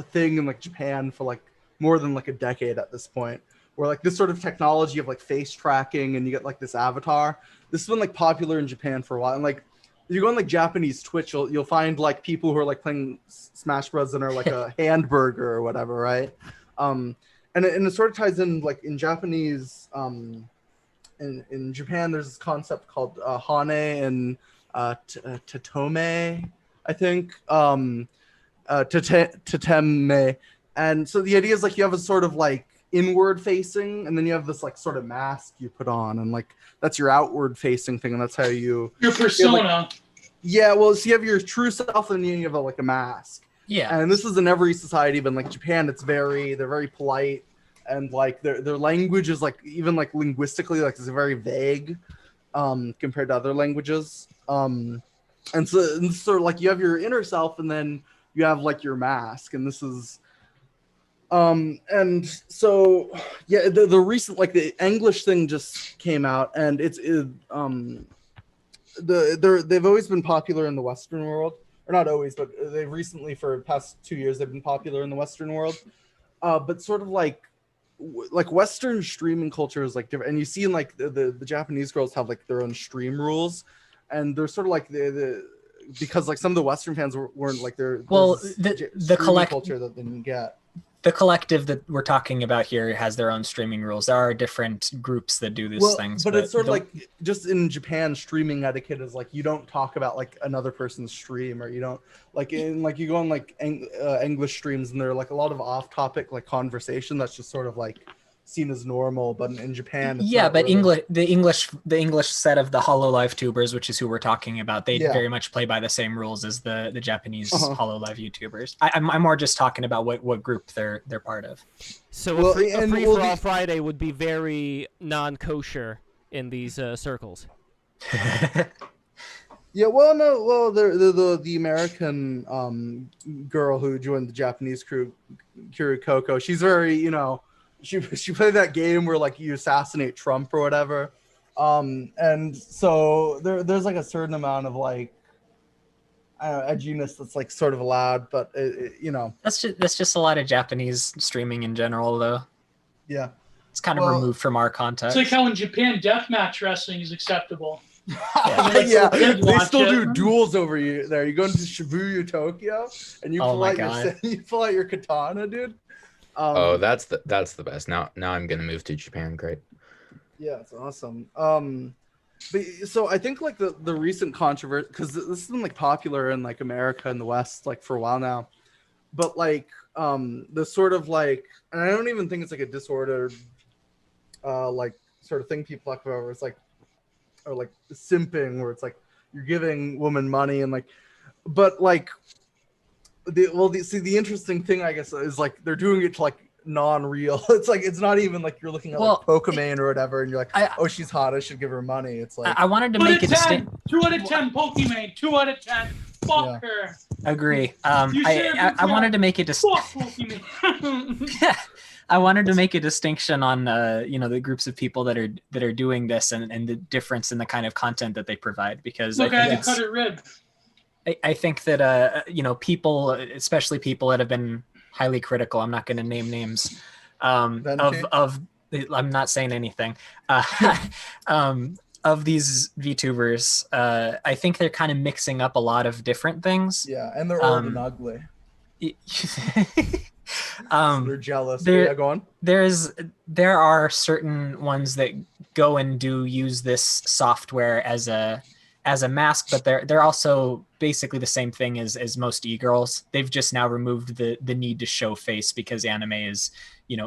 thing in like Japan for like more than like a decade at this point, where like this sort of technology of like face tracking and you get like this avatar. This has been like popular in Japan for a while, and like if you go on like Japanese Twitch, you'll find like people who are like playing Smash Bros and are like a hamburger or whatever, right? And it sort of ties in like in Japanese, in Japan, there's this concept called hane and tatome, I think, tateme, and so the idea is like you have a sort of like inward facing, and then you have this like sort of mask you put on, and like that's your outward facing thing, and that's how your persona. Yeah, well, so you have your true self, and then you have like a mask. Yeah, and this is in every society, but in like Japan, they're very polite, and like their language is like, even like linguistically, like it's very vague compared to other languages. And so like you have your inner self, and then you have like your mask, and this is And so yeah, the recent, like, the English thing just came out, and they've always been popular in the Western world, or not always, but they've recently, for the past 2 years, they've been popular in the Western world. But sort of like Western streaming culture is like different, and you see in like the Japanese girls have like their own stream rules, and they're sort of like because like some of the Western fans weren't like the culture that they didn't get. The collective that we're talking about here has their own streaming rules. There are different groups that do these things. But it's sort of like, just in Japan, streaming etiquette is like, you don't talk about like another person's stream, or you don't like you go on like English streams, and there are like a lot of off-topic like conversation that's just sort of like seen as normal. But in Japan, it's but really... the English set of the HoloLive tubers, which is who we're talking about, they very much play by the same rules as the Japanese HoloLive YouTubers. I'm more just talking about what group they're part of. So a free-for-all Friday would be very non-kosher in these circles. Yeah, the American girl who joined the Japanese crew, Kiri Coco, she's very, she played that game where like you assassinate Trump or whatever, and so there's like a certain amount of like edginess that's like sort of allowed, but that's just a lot of Japanese streaming in general, though. Yeah, it's kind of removed from our context. It's like how in Japan deathmatch wrestling is acceptable. Yeah, they still do duels over you there. You go into Shibuya, Tokyo, and you pull out your katana, dude. That's the best. Now I'm gonna move to Japan. Great. Yeah, it's awesome. But so I think like the recent controversy, because this has been like popular in like America and the West like for a while now, but like the sort of like, and I don't even think it's like a disordered like sort of thing people talk about, where it's like, or like simping, where it's like you're giving women money and like, but like the interesting thing, I guess, is like they're doing it to like non-real. It's like, it's not even like you're looking at like Pokemon or whatever, and you're like, oh, she's hot, I should give her money. It's like, I wanted to make a distinction. 2 out of 10 Pokemon, 2 out of 10. Fuck her. Agree. I wanted to make a distinction. I wanted to make a distinction on the groups of people that are doing this and the difference in the kind of content that they provide, because look, I had to cut her rib. I think that people, especially people that have been highly critical, I'm not going to name names of I'm not saying anything of these VTubers. I think they're kind of mixing up a lot of different things. Yeah, and they're old and ugly. They're jealous. Go on. There are certain ones that go and do use this software as a mask, but they're also basically the same thing as most e-girls. They've just now removed the need to show face, because anime is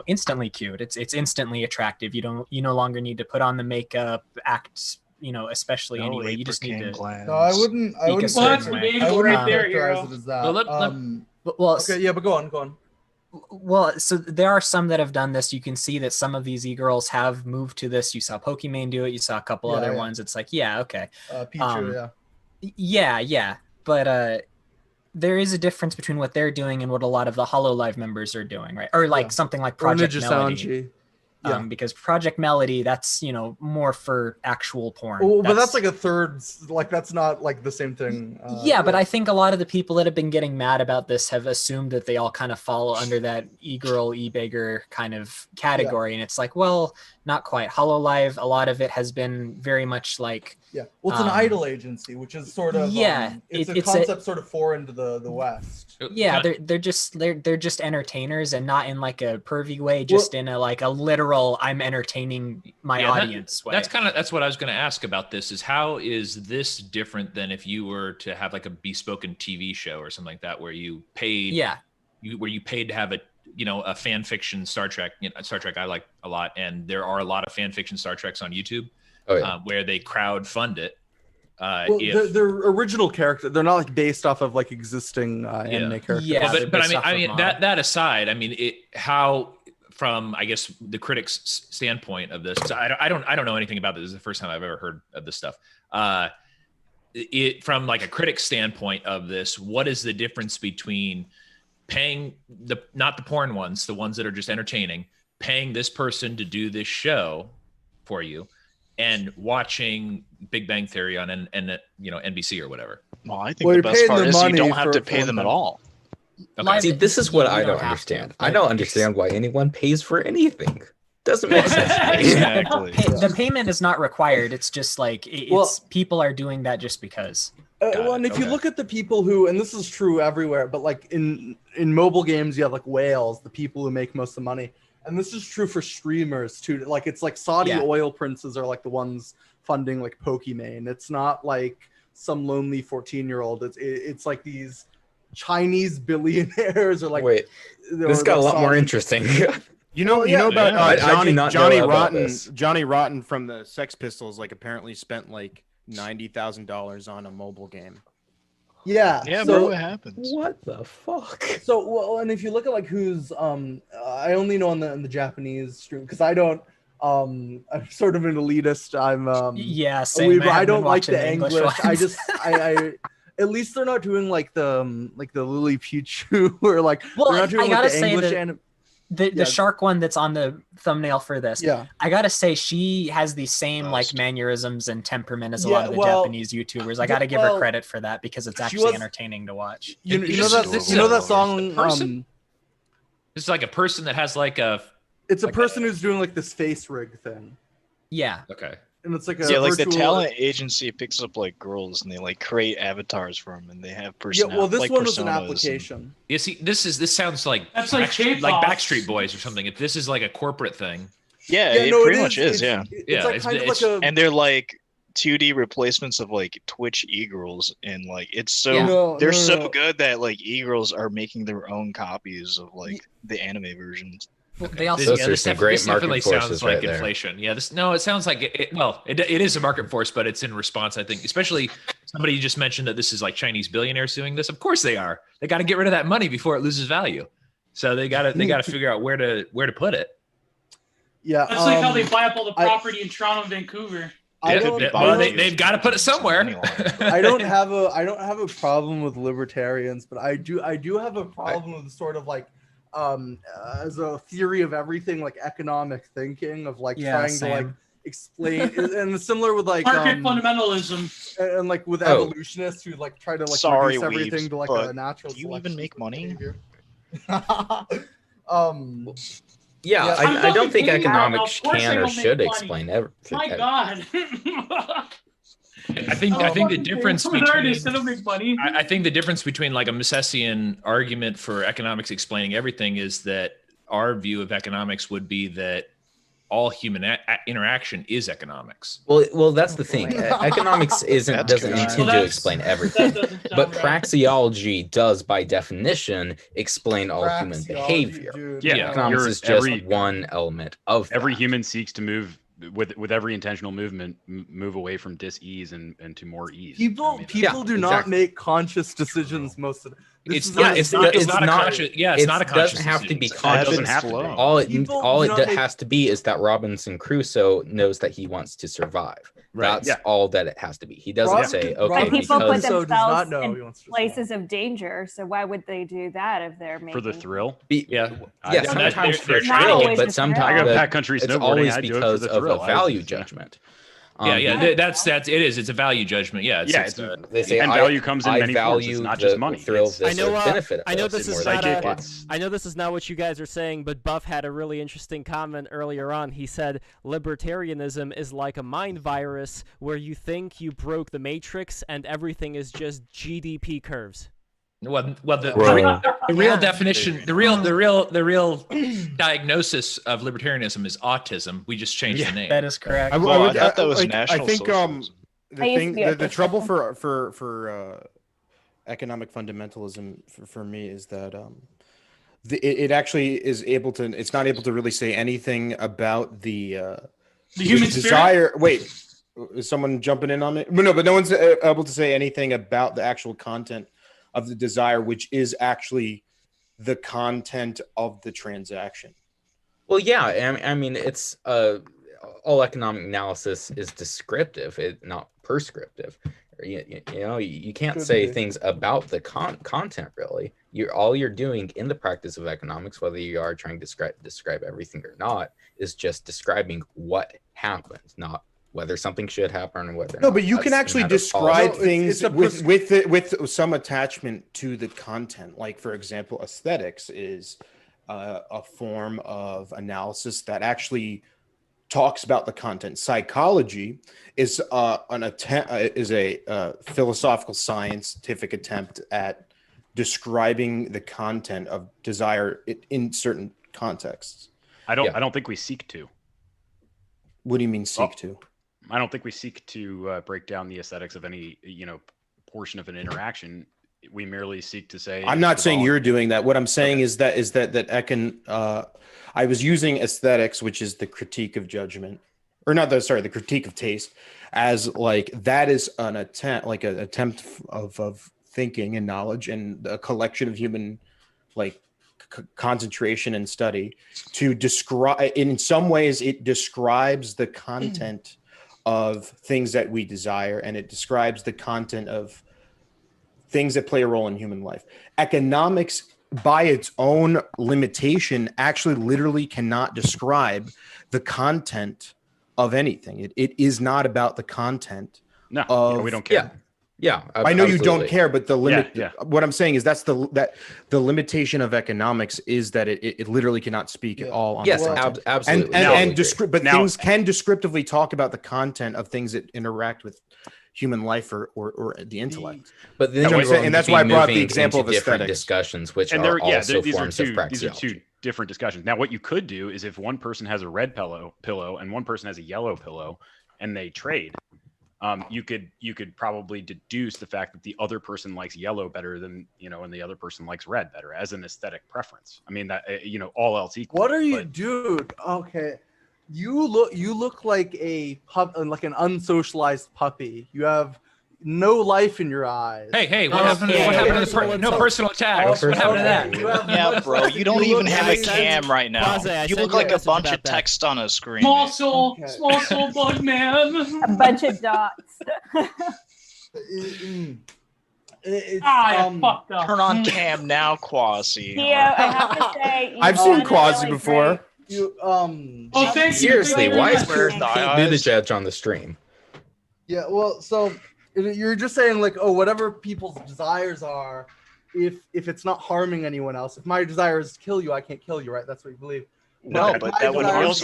instantly cute. It's instantly attractive. You no longer need to put on the makeup, act especially anyway. You just need to. No, I wouldn't. Well, that's debatable right there, hero. Okay, yeah, but go on. Well, so there are some that have done this. You can see that some of these e-girls have moved to this. You saw Pokimane do it. You saw a couple other ones. It's like, yeah, okay. Pichu, yeah. But there is a difference between what they're doing and what a lot of the HoloLive members are doing, right? Or like something like Project Melody. Because Project Melody, that's more for actual porn. Well, but that's like a third, like that's not like the same thing. But I think a lot of the people that have been getting mad about this have assumed that they all kind of fall under that e-girl, e-beggar kind of category, and it's like, well, not quite. HoloLive, a lot of it has been very much like well, it's an idol agency, which is sort of it's a concept sort of foreign to the West. Yeah, they're just entertainers, and not in like a pervy way, just in a like a literal I'm entertaining my audience way. That's what I was going to ask about this, is how is this different than if you were to have like a bespoken TV show or something like that, where you paid where you paid to have a fan fiction Star Trek. Star Trek I like a lot, and there are a lot of fan fiction Star Treks on YouTube where they crowd fund it. They're original character. They're not like based off of like existing anime characters. Yeah, but I mean that aside, I mean how, from I guess the critics' standpoint of this, because I don't know anything about this. This is the first time I've ever heard of this stuff. From like a critic standpoint of this, what is the difference between paying not the porn ones, the ones that are just entertaining, paying this person to do this show for you, and watching Big Bang Theory on NBC or whatever. Well, I think the best part is you don't have to pay them at all. Okay. See, this is what I don't understand. I don't understand why anyone pays for anything. Doesn't make sense. Exactly. The payment is not required. It's just like people are doing that just because. And if you look at the people who, and this is true everywhere, but like in mobile games, you have like whales, the people who make most of the money. And this is true for streamers too. Like it's like Saudi oil princes are like the ones funding like Pokimane. It's not like some lonely 14-year-old. It's like these Chinese billionaires or like. Wait, this got a lot more interesting. You know about Johnny Rotten from the Sex Pistols. Like apparently spent like $90,000 on a mobile game. Yeah, bro, what happens? What the fuck? So, well, and if you look at like who's, I only know on the Japanese stream because I don't, I'm sort of an elitist. I'm, same. I don't like the English. I at least they're not doing like the Lily Pichu or like they're not doing like the English anime. The shark one that's on the thumbnail for this. Yeah. I gotta say she has the same like mannerisms and temperament as a lot of the Japanese YouTubers. I gotta give her credit for that because it's actually entertaining to watch. You know that song. This is like a person that has like a. It's a person who's doing like this face rig thing. Yeah. Okay. And it's like like the talent agency picks up like girls and they like create avatars for them and they have personalities. Yeah, well, this one was an application. You see, this sounds like that's like Backstreet Boys or something. If this is like a corporate thing, it pretty much is. It's like kind of like a, and they're like 2D replacements of like Twitch e-girls, and like it's so they're so good that like e-girls are making their own copies of like the anime versions. Well, they also this definitely sounds like right inflation. There. Yeah, it sounds like it is a market force, but it's in response. I think, especially somebody just mentioned that this is like Chinese billionaires doing this. Of course they are. They got to get rid of that money before it loses value. So they got to figure out where to put it. Yeah, that's like how they buy up all the property in Toronto and Vancouver. They've got to put it somewhere. I don't have a problem with libertarians, but I do have a problem with sort of like. As a theory of everything, like economic thinking of like trying to like explain and similar with like market fundamentalism and like with evolutionists who like try to like reduce everything to like a natural. Do you even make money? I don't think economics can or should explain everything. My God. I think the difference between I think the difference between like a Misesian argument for economics explaining everything is that our view of economics would be that all human interaction is economics. Well, that's the thing. Economics doesn't intend to explain everything, but praxeology does, by definition, explain all human behavior. Dude. Yeah, economics is just one element of every human seeks to move. With every intentional movement, move away from dis-ease and to more ease. People do not make conscious decisions most of the time. It's not a conscious. Yeah, it's not a conscious. It doesn't have to be conscious. It doesn't have to be. All it has to be is that Robinson Crusoe knows that he wants to survive. Right. That's all that it has to be. He doesn't say, okay, but people put because themselves in places of danger. So why would they do that if they're making... For the thrill? Sometimes for thrill, but sometimes I go backcountry snowboarding. It's always because of a value judgment. That's it is. It's a value judgment. Yeah. They say value comes in many forms. It's not just money. I know this is not what you guys are saying, but Buff had a really interesting comment earlier on. He said libertarianism is like a mind virus where you think you broke the matrix and everything is just GDP curves. Well, the real definition, the real diagnosis of libertarianism is autism. We just changed the name. That is correct. I thought that was national. I think the trouble for economic fundamentalism for me is that it actually is able to. It's not able to really say anything about the human desire. Wait, is someone jumping in on me? No, but no one's able to say anything about the actual content of the desire, which is actually the content of the transaction. Well, yeah, I mean, it's all economic analysis is descriptive, not prescriptive. You can't say things about the content really. all you're doing in the practice of economics, whether you are trying to describe everything or not, is just describing what happens, not whether something should happen or whether no, but you can actually describe things with some attachment to the content. Like, for example, aesthetics is a form of analysis that actually talks about the content. Psychology is a philosophical scientific attempt at describing the content of desire in certain contexts. I don't think we seek to. What do you mean seek to? I don't think we seek to break down the aesthetics of any portion of an interaction. We merely seek to say. I'm not saying you're doing that. What I'm saying is that I was using aesthetics, which is the critique of judgment, or not the the critique of taste, as like that is an attempt, like an attempt of thinking and knowledge and a collection of human concentration and study to describe. In some ways, it describes the content of things that we desire, and it describes the content of things that play a role in human life. Economics, by its own limitation, actually literally cannot describe the content of anything. It is not about the content. No, we don't care. Yeah, I know you don't care, but the limit. Yeah. What I'm saying is that the limitation of economics is that it literally cannot speak at all on the content. Absolutely. But things can descriptively talk about the content of things that interact with human life or the intellect. But then and that's why I brought the example of different aesthetics. discussions, which are also forms of praxeology. These are two different discussions. Now, what you could do is if one person has a red pillow and one person has a yellow pillow, and they trade. You could probably deduce the fact that the other person likes yellow better than and the other person likes red better as an aesthetic preference. I mean that all else equal. What are you, dude? Okay, you look like an unsocialized puppy. You have no life in your eyes. Hey, what happened to no personal attacks? What happened to that? Yeah, bro, you don't even have a cam right now. You look like a bunch of text on a screen. Small soul bug man. A bunch of dots. Fucked up. Turn on cam now, Quasi. Yeah, I have to say. I've seen Quasi before. Seriously, why is there btr-chat on the stream? Yeah, well, so you're just saying whatever people's desires are, if it's not harming anyone else. If my desire is to kill you, I can't kill you, right? That's what you believe. No, but that would harm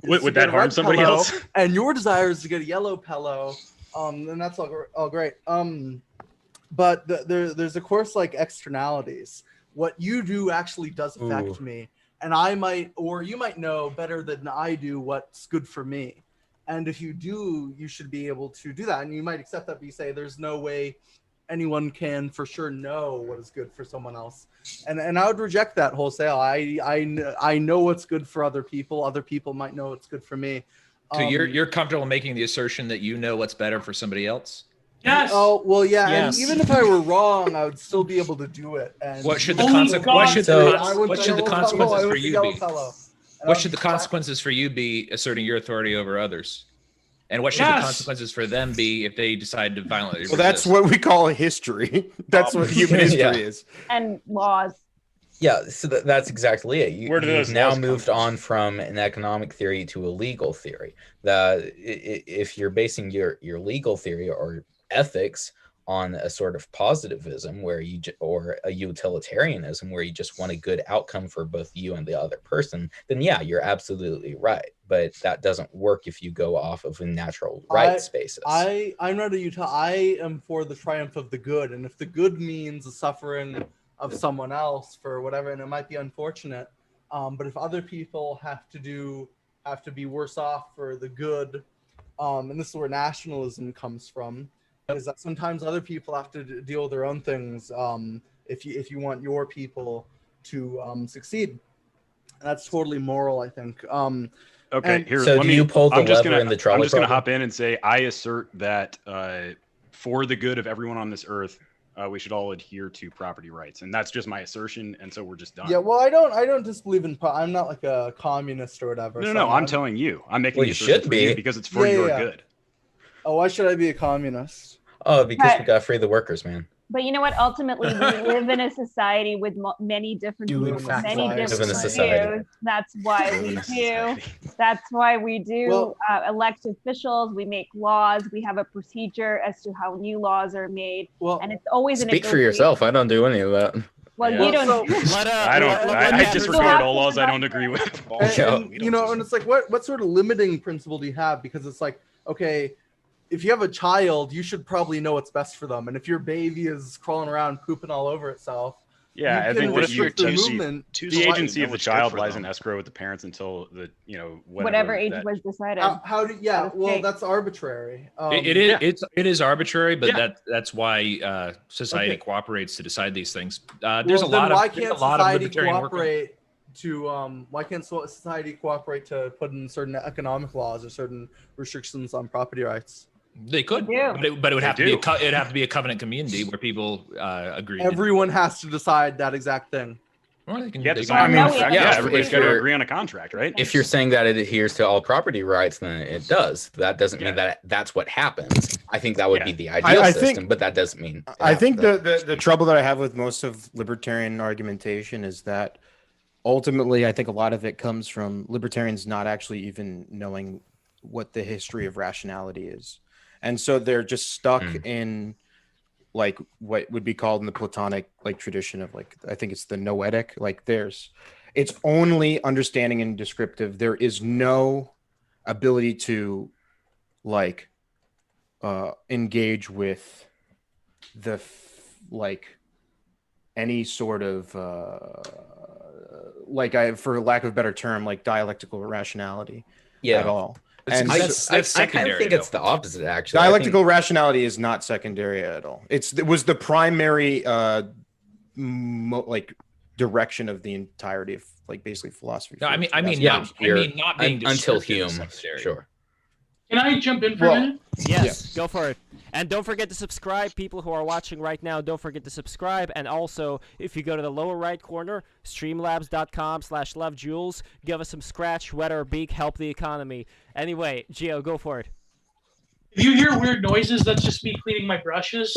would that harm somebody else? And your desire is to get a yellow pillow, then that's all great. But there's of course externalities. What you do actually does affect me, and you might know better than I do what's good for me. And if you do, you should be able to do that. And you might accept that, but you say there's no way anyone can for sure know what is good for someone else. And I would reject that wholesale. I know what's good for other people. Other people might know what's good for me. So you're comfortable making the assertion that you know what's better for somebody else? Yes. Oh, well, yeah. Yes. And even if I were wrong, I would still be able to do it. And what should the consequences for you be? What should the consequences for you be asserting your authority over others? And what should the consequences for them be if they decide to violently resist? Well, that's what we call a history. That's what human history is. And laws. Yeah, so that's exactly it. You've now moved on from an economic theory to a legal theory. If you're basing your legal theory or ethics on a sort of positivism or a utilitarianism where you just want a good outcome for both you and the other person, then yeah, you're absolutely right. But that doesn't work if you go off of a natural rights basis. I'm not I am for the triumph of the good, and if the good means the suffering of someone else for whatever, and it might be unfortunate, but if other people have to be worse off for the good, and this is where nationalism comes from, is that sometimes other people have to deal with their own things if you want your people to succeed. And that's totally moral, I think. Okay, here. So you pull the lever in the trolley? I'm just going to hop in and say I assert that for the good of everyone on this earth, we should all adhere to property rights, and that's just my assertion. And so we're just done. Yeah, well, I don't disbelieve in. I'm not like a communist or whatever. No, I'm telling you, I'm making well, the assertion for you because it's for your good. Oh, why should I be a communist? Oh, because we got to free the workers, man. But you know what? Ultimately, we live in a society with many different groups, many different views. That's why we do. That's why we do elect officials. We make laws. We have a procedure as to how new laws are made. And it's always speak for yourself. I don't do any of that. Well, you don't. I disregard all laws I don't agree with. And, you know, and it's like, what sort of limiting principle do you have? Because it's like, okay, if you have a child, you should probably know what's best for them. And if your baby is crawling around pooping all over itself, yeah, I think the agency of the child lies in escrow with the parents until the whatever age was decided. That's arbitrary. It is arbitrary, but that's why society cooperates to decide these things. There's a lot of libertarian cooperate why can't society cooperate to put in certain economic laws or certain restrictions on property rights? They could, but it would have to be it'd have to be a covenant community where people agree. Everyone has to decide that exact thing. Well, they can, everybody's got to agree on a contract, right? If you're saying that it adheres to all property rights, then it does. That doesn't mean that that's what happens. I think that would be the ideal system, but that doesn't mean. I think the trouble that I have with most of libertarian argumentation is that ultimately, I think a lot of it comes from libertarians not actually even knowing what the history of rationality is. And so they're just stuck in like what would be called in the Platonic like tradition of like, I think it's the noetic, like it's only understanding and descriptive. There is no ability to like engage with the any sort of for lack of a better term, like dialectical rationality at all. And I kind of think it's the opposite, actually. Dialectical rationality is not secondary at all. It was the primary direction of the entirety of like basically philosophy. No, I mean not being until Hume. Sure. Can I jump in for a minute? Yes, go for it. And don't forget to subscribe. People who are watching right now, don't forget to subscribe. And also, if you go to the lower right corner, streamlabs.com/lovejules, give us some scratch, wet or beak, help the economy. Anyway, Gio, go for it. If you hear weird noises, that's just me cleaning my brushes.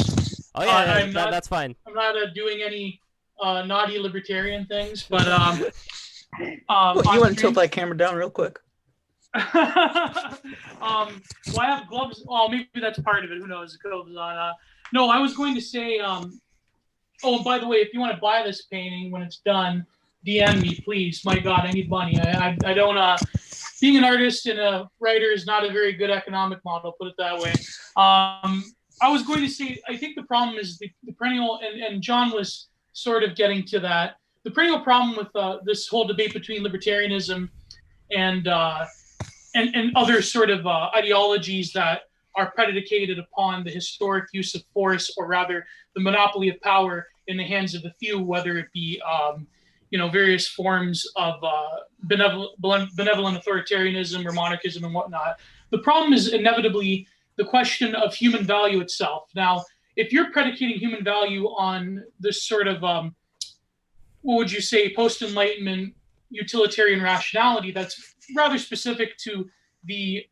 Oh yeah, that's fine. I'm not doing any naughty libertarian things, but you want to tilt that camera down real quick? Well, I have gloves. Oh, maybe that's part of it. Who knows? Gloves on. No, I was going to say. Oh, and by the way, if you want to buy this painting when it's done, DM me, please. My God, I need money. I don't. Being an artist and a writer is not a very good economic model. Put it that way. I was going to say. I think the problem is the perennial, and John was sort of getting to that. The perennial problem with this whole debate between libertarianism and other sort of ideologies that are predicated upon the historic use of force, or rather the monopoly of power in the hands of the few, whether it be various forms of benevolent authoritarianism or monarchism and whatnot. The problem is inevitably the question of human value itself. Now, if you're predicating human value on this sort of, what would you say, post-Enlightenment utilitarian rationality that's rather specific to the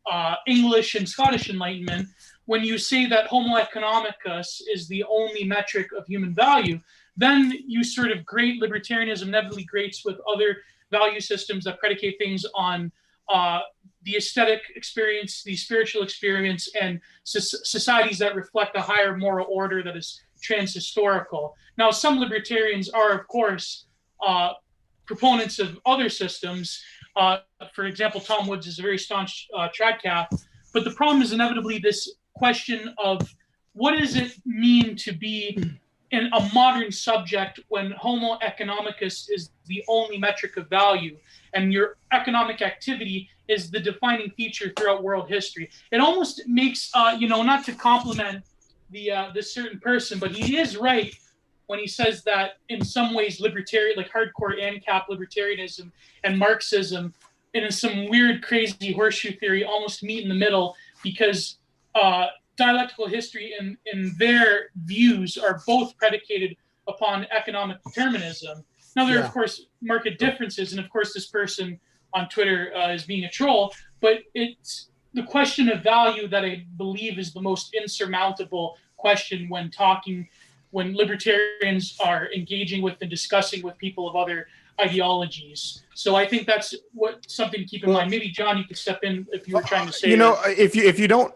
English and Scottish Enlightenment, when you say that Homo economicus is the only metric of human value, then you sort of grate libertarianism inevitably grates with other value systems that predicate things on the aesthetic experience, the spiritual experience, and societies that reflect a higher moral order that is transhistorical. Now, some libertarians are, of course, proponents of other systems. For example, Tom Woods is a very staunch tradcap. But the problem is inevitably this question of what does it mean to be in a modern subject when Homo economicus is the only metric of value and your economic activity is the defining feature throughout world history. It almost makes, not to compliment this certain person, but he is right when he says that in some ways libertarian, like hardcore ANCAP libertarianism and Marxism, and in some weird, crazy horseshoe theory, almost meet in the middle, because dialectical history and their views are both predicated upon economic determinism. Now, there are, of course, market differences, and of course, this person on Twitter is being a troll, but it's the question of value that I believe is the most insurmountable question when talking when libertarians are engaging with and discussing with people of other ideologies. So I think that's something to keep in mind. Maybe John, you could step in if you were trying to say. If you don't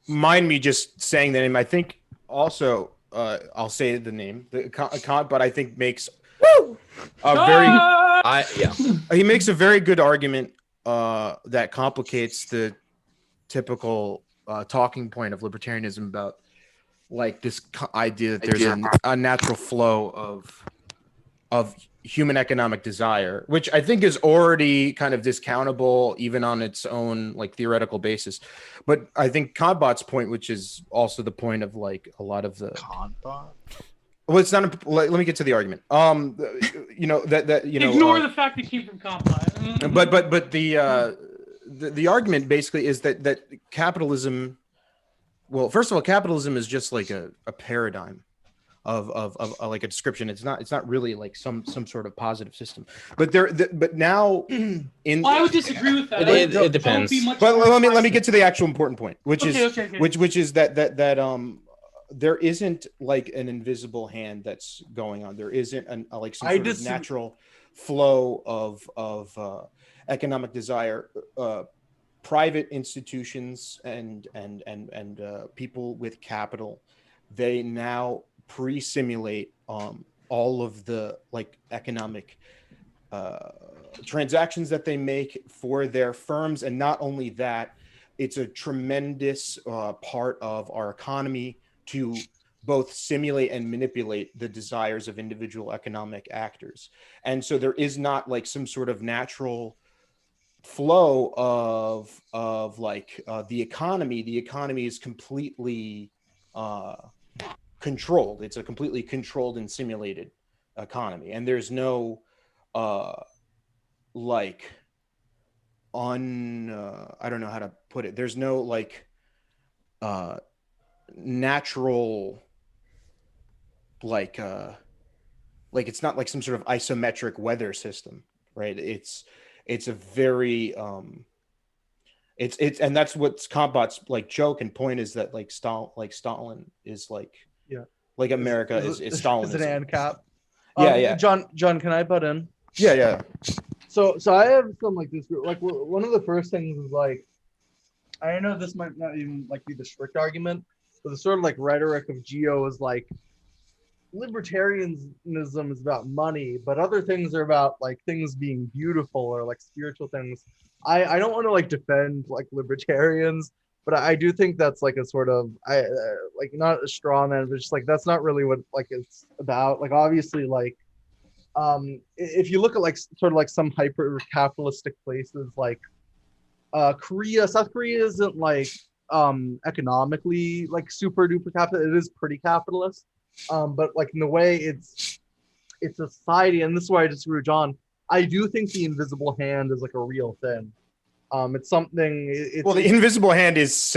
mind me just saying the name, I think also I'll say the name. Kant, but I think makes he makes a very good argument that complicates the typical talking point of libertarianism about like this idea that there's a natural flow of human economic desire, which I think is already kind of discountable even on its own like theoretical basis. But I think Kantbot's point, which is also the point of like a lot of the Kantbot. Well, it's not. Let me get to the argument. Ignore the fact it came from Kantbot. But the argument basically is that capitalism. Well, first of all, capitalism is just like a paradigm of like a description. It's not really like some sort of positive system. But now I would disagree with that. It depends. But let me get to the actual important point, which is that there isn't like an invisible hand that's going on. There isn't like some sort of natural flow of economic desire. Private institutions and people with capital, they now pre-simulate all of the like economic transactions that they make for their firms. And not only that, it's a tremendous part of our economy to both simulate and manipulate the desires of individual economic actors. And so there is not like some sort of natural flow of like the economy. The economy is completely controlled. It's a completely controlled and simulated economy. And there's no I don't know how to put it. There's no like natural like it's not like some sort of isometric weather system, right? It's a very it's and that's what Kantbot's like joke and point is that like Stalin is like like America is Stalin. It's an ANCAP. Yeah. John, can I butt in? Yeah. So I have some like this, like one of the first things is like, I know this might not even like be the strict argument, but the sort of like rhetoric of Geo is like, libertarianism is about money, but other things are about like things being beautiful or like spiritual things. I don't want to like defend like libertarians, but I do think that's like a sort of like not a straw man, but just like that's not really what like it's about. Like obviously like if you look at like sort of like some hyper capitalistic places like South Korea isn't like economically like super duper capitalist. It is pretty capitalist. But like in the way it's a society, and this is why I disagree with John. I do think the invisible hand is like a real thing. It's something. The invisible hand is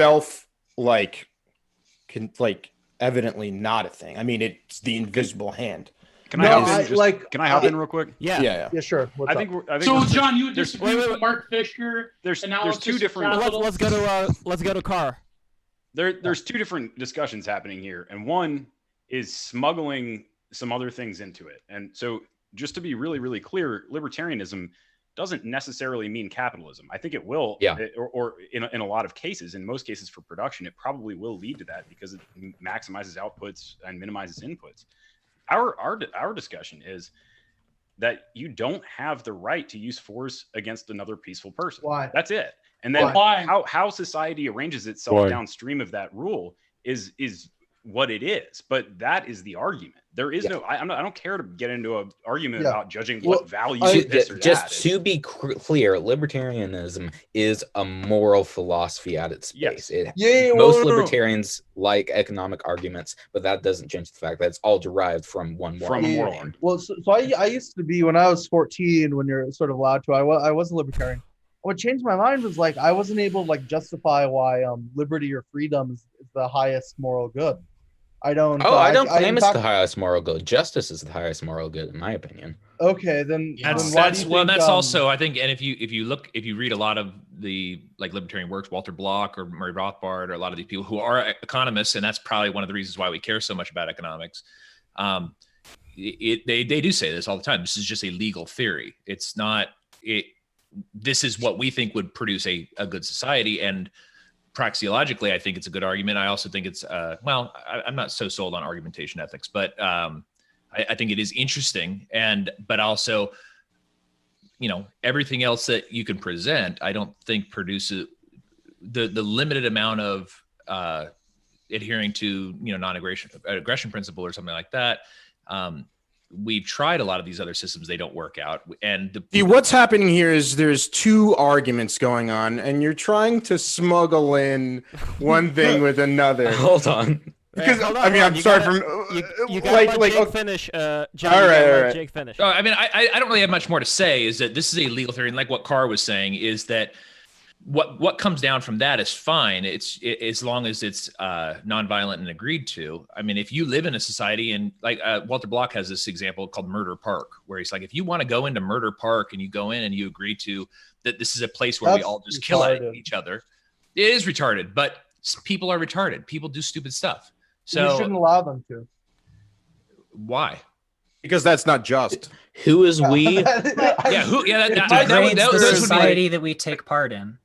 evidently not a thing. I mean, it's the invisible hand. Can I hop in real quick? Yeah, sure. I think so. John, you would disagree with Mark Fisher. There's two different. Let's go to Carr. There's two different discussions happening here, and one is smuggling some other things into it. And so just to be really, really clear, libertarianism doesn't necessarily mean capitalism. I think it will, or in a lot of cases, in most cases for production, it probably will lead to that because it maximizes outputs and minimizes inputs. Our discussion is that you don't have the right to use force against another peaceful person. Why? That's it. And then how society arranges itself downstream of that rule is what it is, but that is the argument. There is no. I don't care to get into an argument about judging what value this or that is. To be clear, libertarianism is a moral philosophy at its base. Most libertarians like economic arguments, but that doesn't change the fact that it's all derived from one moral argument. Well, so I used to be when I was 14, when you're sort of allowed to. I was a libertarian. What changed my mind was like I wasn't able to like justify why liberty or freedom is the highest moral good. I don't. I don't claim it's the highest moral good. Justice is the highest moral good, in my opinion. Okay, then. That's also, I think, and if you read a lot of the libertarian works, Walter Block or Murray Rothbard, or a lot of these people who are economists, and that's probably one of the reasons why we care so much about economics. They do say this all the time. This is just a legal theory. It's not it. This is what we think would produce a good society, and praxeologically, I think it's a good argument. I also think it's I'm not so sold on argumentation ethics, but I think it is interesting, but also, everything else that you can present, I don't think produces the limited amount of adhering to non-aggression principle or something like that. We've tried a lot of these other systems; they don't work out. And what's happening here is there's two arguments going on, and you're trying to smuggle in one thing with another. Hold on. Because hold on, I mean, I'm sorry for you gotta let Jake finish. John, all right. Jake finish. I mean, I don't really have much more to say. Is that this is a legal theory, and like what Carr was saying, is that what comes down from that is fine. It's as long as it's nonviolent and agreed to. I mean, if you live in a society, and like Walter Block has this example called Murder Park, where he's like, if you want to go into Murder Park and you go in and you agree to that, this is a place where we all just kill each other. It is retarded, but people are retarded. People do stupid stuff. So you shouldn't allow them to. Why? Because that's not just. Who is we? That was society that we take part in.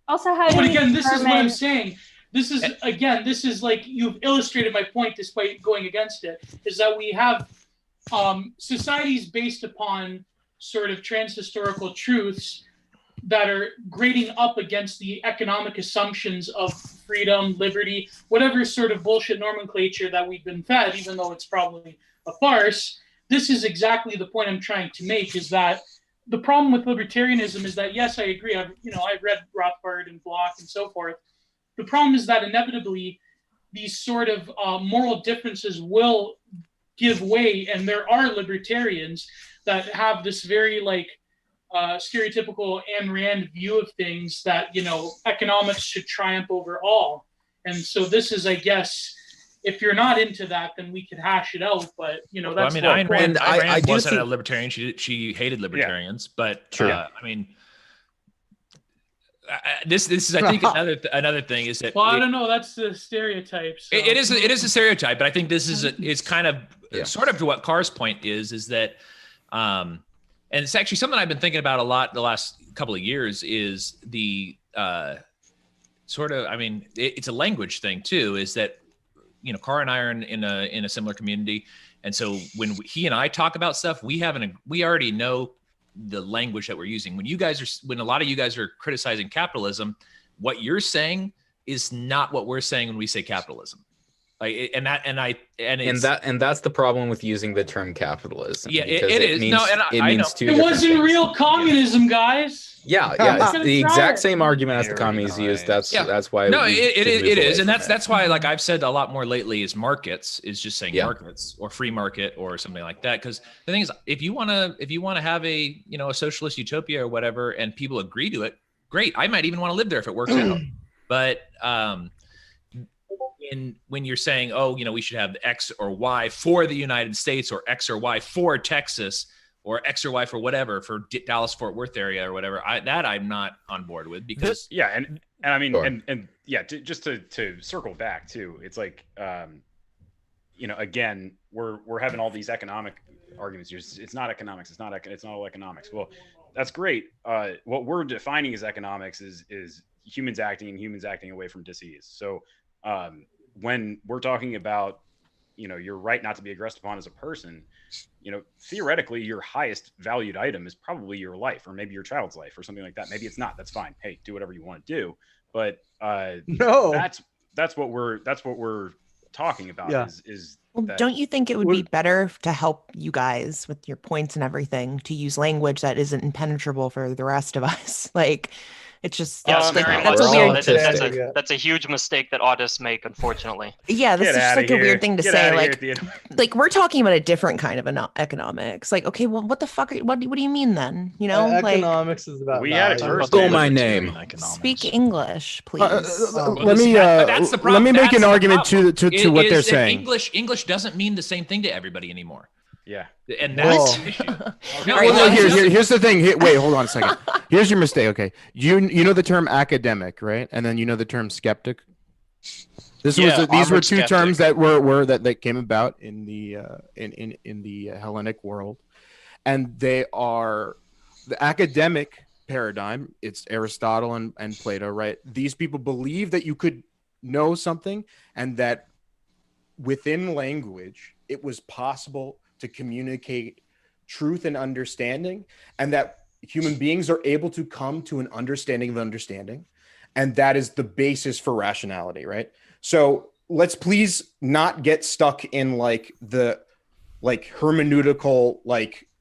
Also, how do but we again, this is what I'm determine- saying. This is like you've illustrated my point despite going against it, is that we have societies based upon sort of trans-historical truths that are grading up against the economic assumptions of freedom, liberty, whatever sort of bullshit nomenclature that we've been fed, even though it's probably a farce. This is exactly the point I'm trying to make, is that the problem with libertarianism is that, yes, I agree. I've read Rothbard and Block and so forth. The problem is that inevitably these sort of moral differences will give way, and there are libertarians that have this very stereotypical Ayn Rand view of things that, economics should triumph over all. And so this is, I guess, if you're not into that, then we could hash it out. But, that's Ayn Rand wasn't a libertarian. She hated libertarians, but this is, I think, another thing is that. Well, I don't know. That's the stereotype. So. It is a stereotype, but I think this is kind of sort of to what Carr's point is that, and it's actually something I've been thinking about a lot the last couple of years, is the it's a language thing too, is that, Carr and I are in a similar community. And so when he and I talk about stuff, we already know the language that we're using. When a lot of you guys are criticizing capitalism, what you're saying is not what we're saying when we say capitalism. And that's the problem with using the term capitalism. Yeah, it is. Means, I know. It wasn't real communism, guys. Yeah, it's the exact same argument as the communists used. That's why. No, it is, and that's why, like I've said a lot more lately, is markets is just saying markets or free market or something like that. Because the thing is, if you want to have a socialist utopia or whatever, and people agree to it, great. I might even want to live there if it works out. But when you're saying, we should have X or Y for the United States, or X or Y for Texas, or X or Y for whatever, for Dallas Fort Worth area or whatever, I'm not on board with, because and I mean, just to circle back too, it's like again, we're having all these economic arguments. It's not economics. It's not all economics. Well, that's great. What we're defining as economics is humans acting away from disease. So when we're talking about, your right not to be aggressed upon as a person, theoretically, your highest valued item is probably your life, or maybe your child's life, or something like that. Maybe it's not. That's fine. Hey, do whatever you want to do. But no, that's what we're talking about. Yeah. Is well, that, don't you think it would be better to help you guys with your points and everything to use language that isn't impenetrable for the rest of us? Like, It's just Yes, like, very that's much a so. weird. That's a huge mistake that autists make, unfortunately. Yeah, this is just like a weird thing to say. Here, Like we're talking about a different kind of economics. Like, okay, well, what the fuck? What do you mean then? You know, economics is about. We had Stole my name. Speak English, please. Let me make an argument to what they're saying. English doesn't mean the same thing to everybody anymore. Yeah, and that's the issue. Here's the thing. Wait, hold on a second. Here's your mistake. Okay, you know the term academic, right? And then you know the term skeptic. These were two terms that that came about in the in the Hellenic world, and they are the academic paradigm. It's Aristotle and Plato, right? These people believe that you could know something, and that within language it was possible to communicate truth and understanding, and that human beings are able to come to an understanding of understanding, and that is the basis for rationality, right? So let's please not get stuck in the hermeneutical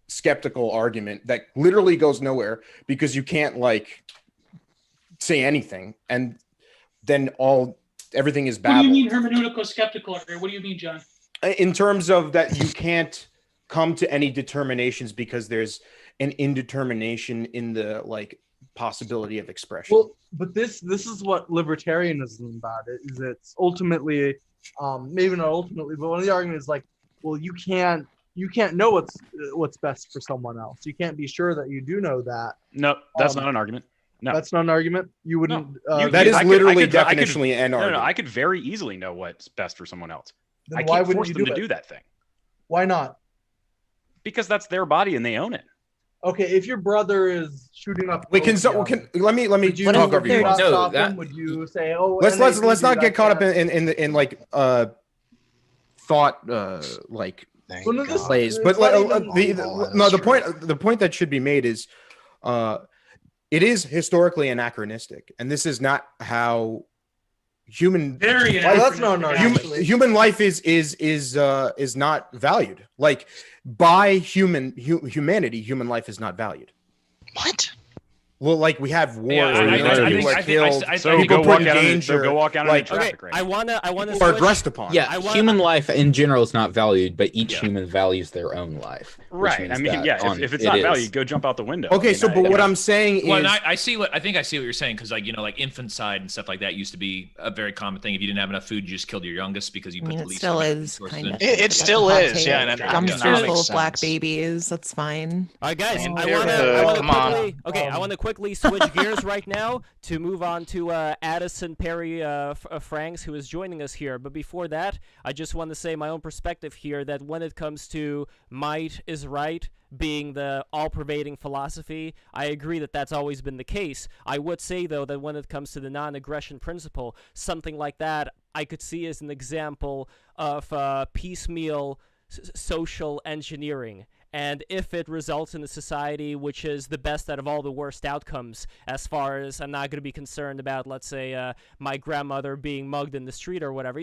skeptical argument that literally goes nowhere, because you can't say anything and then everything is bad. What do you mean hermeneutical skeptical? What do you mean, John? In terms of that you can't come to any determinations because there's an indetermination in the possibility of expression. Well, but this is what libertarianism about it is. It's ultimately, maybe not ultimately, but one of the arguments is well, you can't know what's best for someone else. You can't be sure that you do know that. No, that's not an argument. No, that's not an argument. You wouldn't. No. That is literally definitionally an argument. No, I could very easily know what's best for someone else. Then I why can't wouldn't force you them do to it? do that thing. Why not? Because that's their body and they own it. Okay, if your brother is shooting up, let me would you talk over you. not No, stop that- him? Would you say, oh, let's not get caught up in thought plays. But the point that should be made is it is historically anachronistic, and this is not how human human life is not valued. By humanity, human life is not valued. What? Well, we have wars, people are killed, people put in danger. Go walk out in traffic. I wanna people are dressed upon. Yeah, human life in general is not valued, but each human values their own life. Right. I mean, if it's not valued, go jump out the window. Okay, but what I'm saying is, and I see what you're saying, because infanticide and stuff like that used to be a very common thing. If you didn't have enough food, you just killed your youngest because you put the least. Still is kind of. It still is. Yeah, dumpsters full of black babies. That's fine. All right, guys. I want to quickly switch gears right now to move on to Addison Perry Franks, who is joining us here. But before that, I just want to say my own perspective here, that when it comes to might is right being the all-pervading philosophy, I agree that that's always been the case. I would say, though, that when it comes to the non-aggression principle, something like that I could see as an example of piecemeal social engineering. And if it results in a society which is the best out of all the worst outcomes, as far as I'm not going to be concerned about, let's say, my grandmother being mugged in the street or whatever,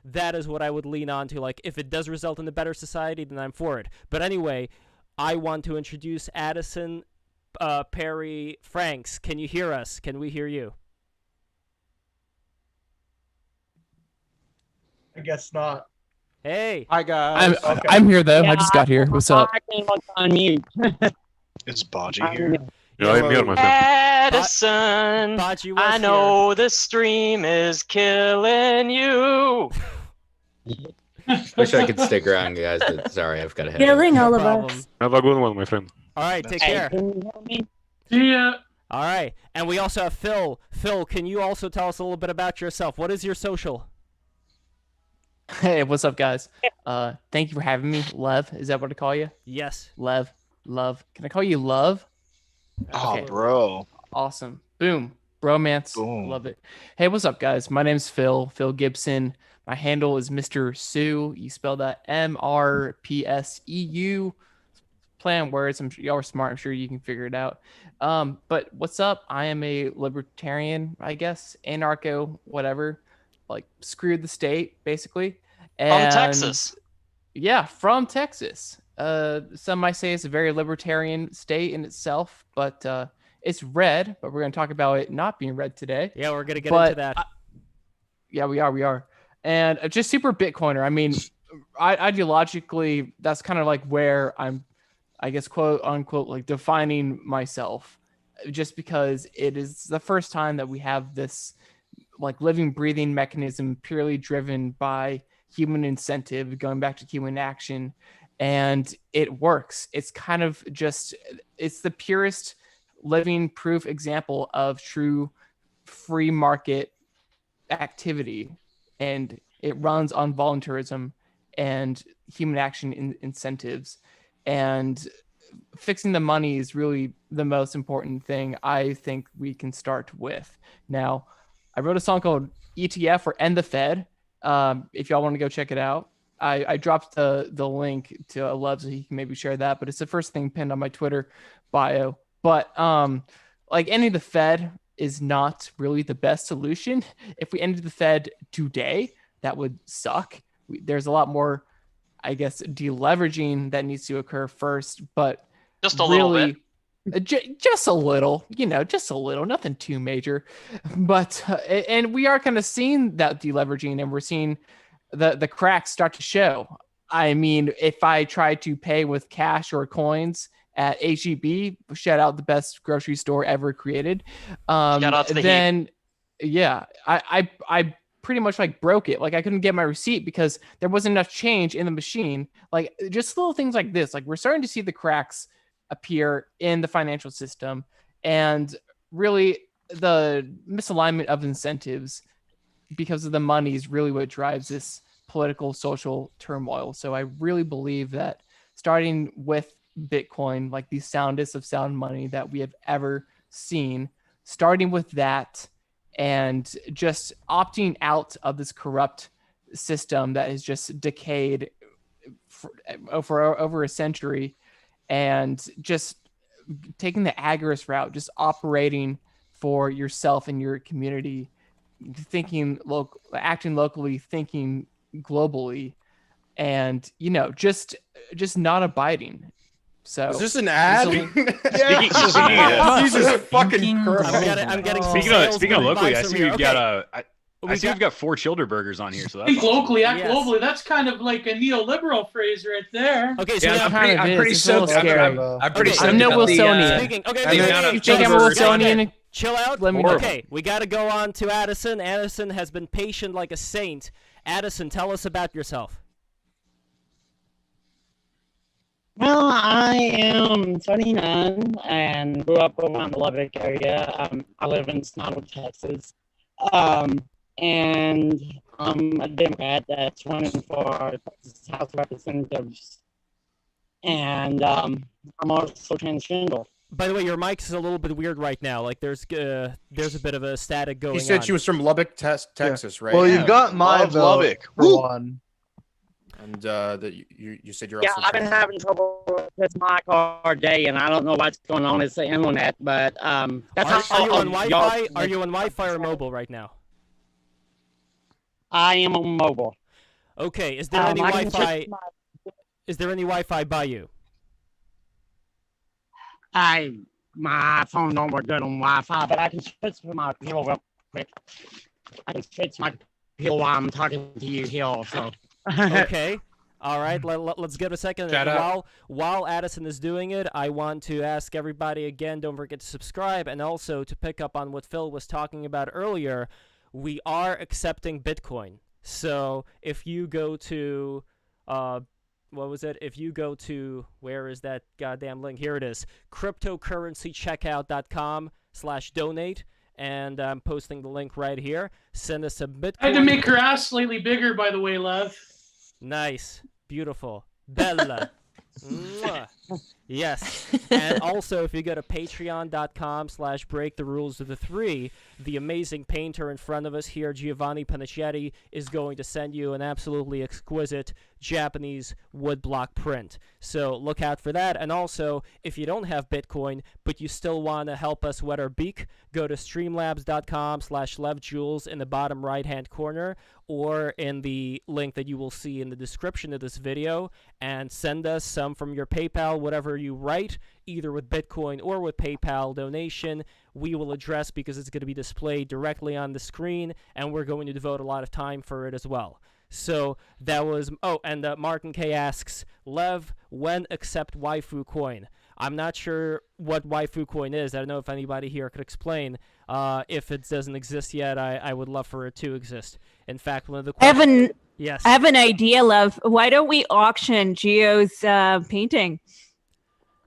that is what I would lean on to. If it does result in a better society, then I'm for it. But anyway, I want to introduce Addison Perry Franks. Can you hear us? Can we hear you? I guess not. Hey. Hi, guys. I'm here, though. I just got here. What's up? On mute. Is Baji here? Yeah, I'm here, my friend. Addison, Baji was I know the stream is killing you. Wish I could stick around, guys, but sorry, I've got to head. Killing all of us. Have a good one, my friend. All right, take care. See ya. All right, and we also have Phil. Phil, can you also tell us a little bit about yourself? What is your social? Hey, what's up, guys? Thank you for having me. Lev, is that what I call you? Yes. Lev. Can I call you Love? Oh, Okay. bro. Awesome. Boom. Bromance. Boom. Love it. Hey, what's up, guys? My name's Phil Gibson. My handle is Mr. Sue. You spell that MRPSEU. Play on words. I'm sure y'all are smart. I'm sure you can figure it out. But what's up? I am a libertarian, I guess, anarcho, whatever. Screw the state, basically. From Texas. Yeah, from Texas. Some might say it's a very libertarian state in itself, but It's red, but we're going to talk about it not being red today. Yeah, we're going to get into that. Yeah, we are. And just super Bitcoiner. I mean, ideologically, that's kind of like where I'm, I guess, quote unquote, like defining myself, just because it is the first time that we have this like living, breathing mechanism purely driven by human incentive, going back to human action. And it works. It's kind of just, it's the purest living proof example of true free market activity. And it runs on voluntarism and human action incentives. And fixing the money is really the most important thing I think we can start with. Now, I wrote a song called ETF or End the Fed. If y'all want to go check it out. I dropped the link to Love so he can maybe share that, but it's the first thing pinned on my Twitter bio. But like ending the Fed is not really the best solution. If we ended the Fed today, that would suck. There's a lot more, I guess, deleveraging that needs to occur first, but just a little bit. Just a little, just a little, nothing too major. But and we are kind of seeing that deleveraging, and we're seeing the cracks start to show. I mean, if I try to pay with cash or coins at HEB, shout out the best grocery store ever created. Shout out to the then, yeah, I pretty much like broke it. Like I couldn't get my receipt because there wasn't enough change in the machine. Like just little things like this. Like we're starting to see the cracks appear in the financial system, and really the misalignment of incentives because of the money is really what drives this political social turmoil. So I really believe that starting with Bitcoin, like the soundest of sound money that we have ever seen, starting with that and just opting out of this corrupt system that has just decayed for over a century, and just taking the agarist route, just operating for yourself and your community, thinking local, acting locally, thinking globally, and just not abiding. So is this an ad? Yeah. Jesus fucking Christ. I'm getting speaking of locally, I see we've got we've got 4 Childerburgers on here. So that's think locally, act Yes. globally. That's kind of like a neoliberal phrase right there. Okay, so Yeah, now- I'm pretty stoked. I'm pretty Okay, stoked. I'm no about the, Wilsonian. Speaking, okay, And then- okay, You think I'm a Wilsonian? Chill out. Let me know. Okay, we got to go on to Addison. Addison has been patient like a saint. Addison, tell us about yourself. Well, I am 29 and grew up around the Lubbock area. I live in Snottle, Texas. And I'm a Democrat that's running for House Representatives. And I'm also transgender. By the way, your mic is a little bit weird right now. Like there's a bit of a static going on. He said she was from Lubbock, Texas, right? Well, you got my vote Lubbock. for one. And that you said you're Yeah, also. I've been having trouble with this mic all day, and I don't know what's going on. It's the internet, but that's Are you on y'all- Wi-Fi? Are you on Wi-Fi or mobile right now? I am on mobile. Okay. Is there any I can Wi-Fi? check Is there any Wi-Fi by you? My phone don't work good on Wi-Fi, but I can switch to my pillow real quick. I can switch my pillow while I'm talking to you here. So. Okay. All right. Let's give it a second. Shout out. While Addison is doing it, I want to ask everybody again, don't forget to subscribe, and also to pick up on what Phil was talking about earlier. We are accepting Bitcoin. So if you go to what was it? If you go to, where is that goddamn link? Here it is. cryptocurrencycheckout.com/donate. And I'm posting the link right here. Send us a Bitcoin. I had to make her ass slightly bigger, by the way, love. Nice. Beautiful. Bella. Mwah. Yes. And also, if you go to patreon.com/breaktherules of the 3, the amazing painter in front of us here, Giovanni Panichetti, is going to send you an absolutely exquisite Japanese woodblock print. So look out for that. And also, if you don't have Bitcoin, but you still want to help us wet our beak, go to streamlabs.com/levjules in the bottom right-hand corner, or in the link that you will see in the description of this video, and send us some from your PayPal, whatever you right, either with Bitcoin or with PayPal donation, we will address because it's going to be displayed directly on the screen, and we're going to devote a lot of time for it as well. So that was, and Martin K asks, Lev, when accept waifu coin? I'm not sure what waifu coin is. I don't know if anybody here could explain. If it doesn't exist yet, I would love for it to exist. In fact, one of the questions... Yes. I have an idea, Lev. Why don't we auction Geo's painting?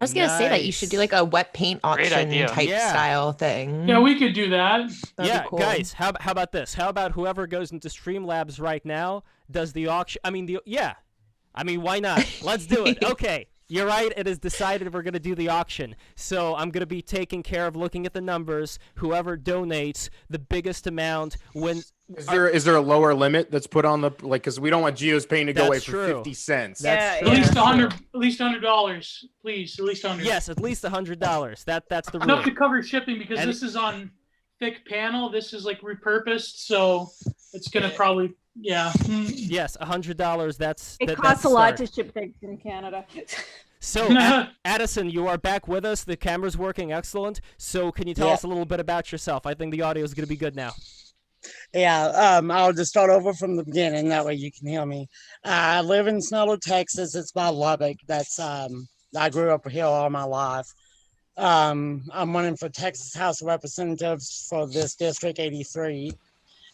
I was going to say that you should do like a wet paint auction type style thing. Yeah, we could do that. That'd be cool. Guys, how about this? How about whoever goes into Streamlabs right now does the auction? I mean, why not? Let's do it. Okay. You're right. It is decided we're going to do the auction. So I'm going to be taking care of looking at the numbers. Whoever donates the biggest amount wins. Is there a lower limit that's put on the because we don't want Geo's paint to go away for 50 cents. At least $100. Please, at least $100. Yes, at least $100. That's the rule. Enough to cover shipping because this is on thick panel. This is like repurposed, so it's gonna probably Yes, $100. It costs a lot to ship things from Canada. So, Addison, you are back with us. The camera's working excellent. So, can you tell us a little bit about yourself? I think the audio is going to be good now. Yeah, I'll just start over from the beginning. That way you can hear me. I live in Snow, Texas. It's by Lubbock. That's I grew up here all my life. I'm running for Texas House of Representatives for this District 83.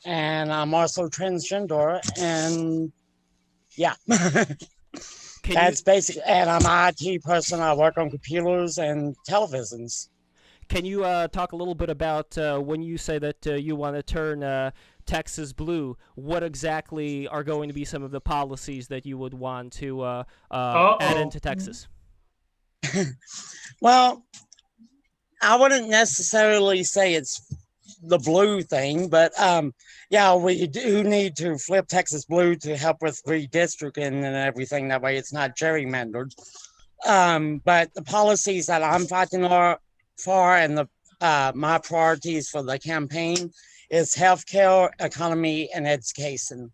And I'm also transgender. And yeah. That's basic. And I'm an IT person. I work on computers and televisions. Can you talk a little bit about when you say that you want to turn Texas blue, what exactly are going to be some of the policies that you would want to add into Texas? Well, I wouldn't necessarily say it's the blue thing, but yeah, we do need to flip Texas blue to help with redistricting and everything. That way it's not gerrymandered. But the policies that I'm fighting for and the my priorities for the campaign is healthcare, economy, and education.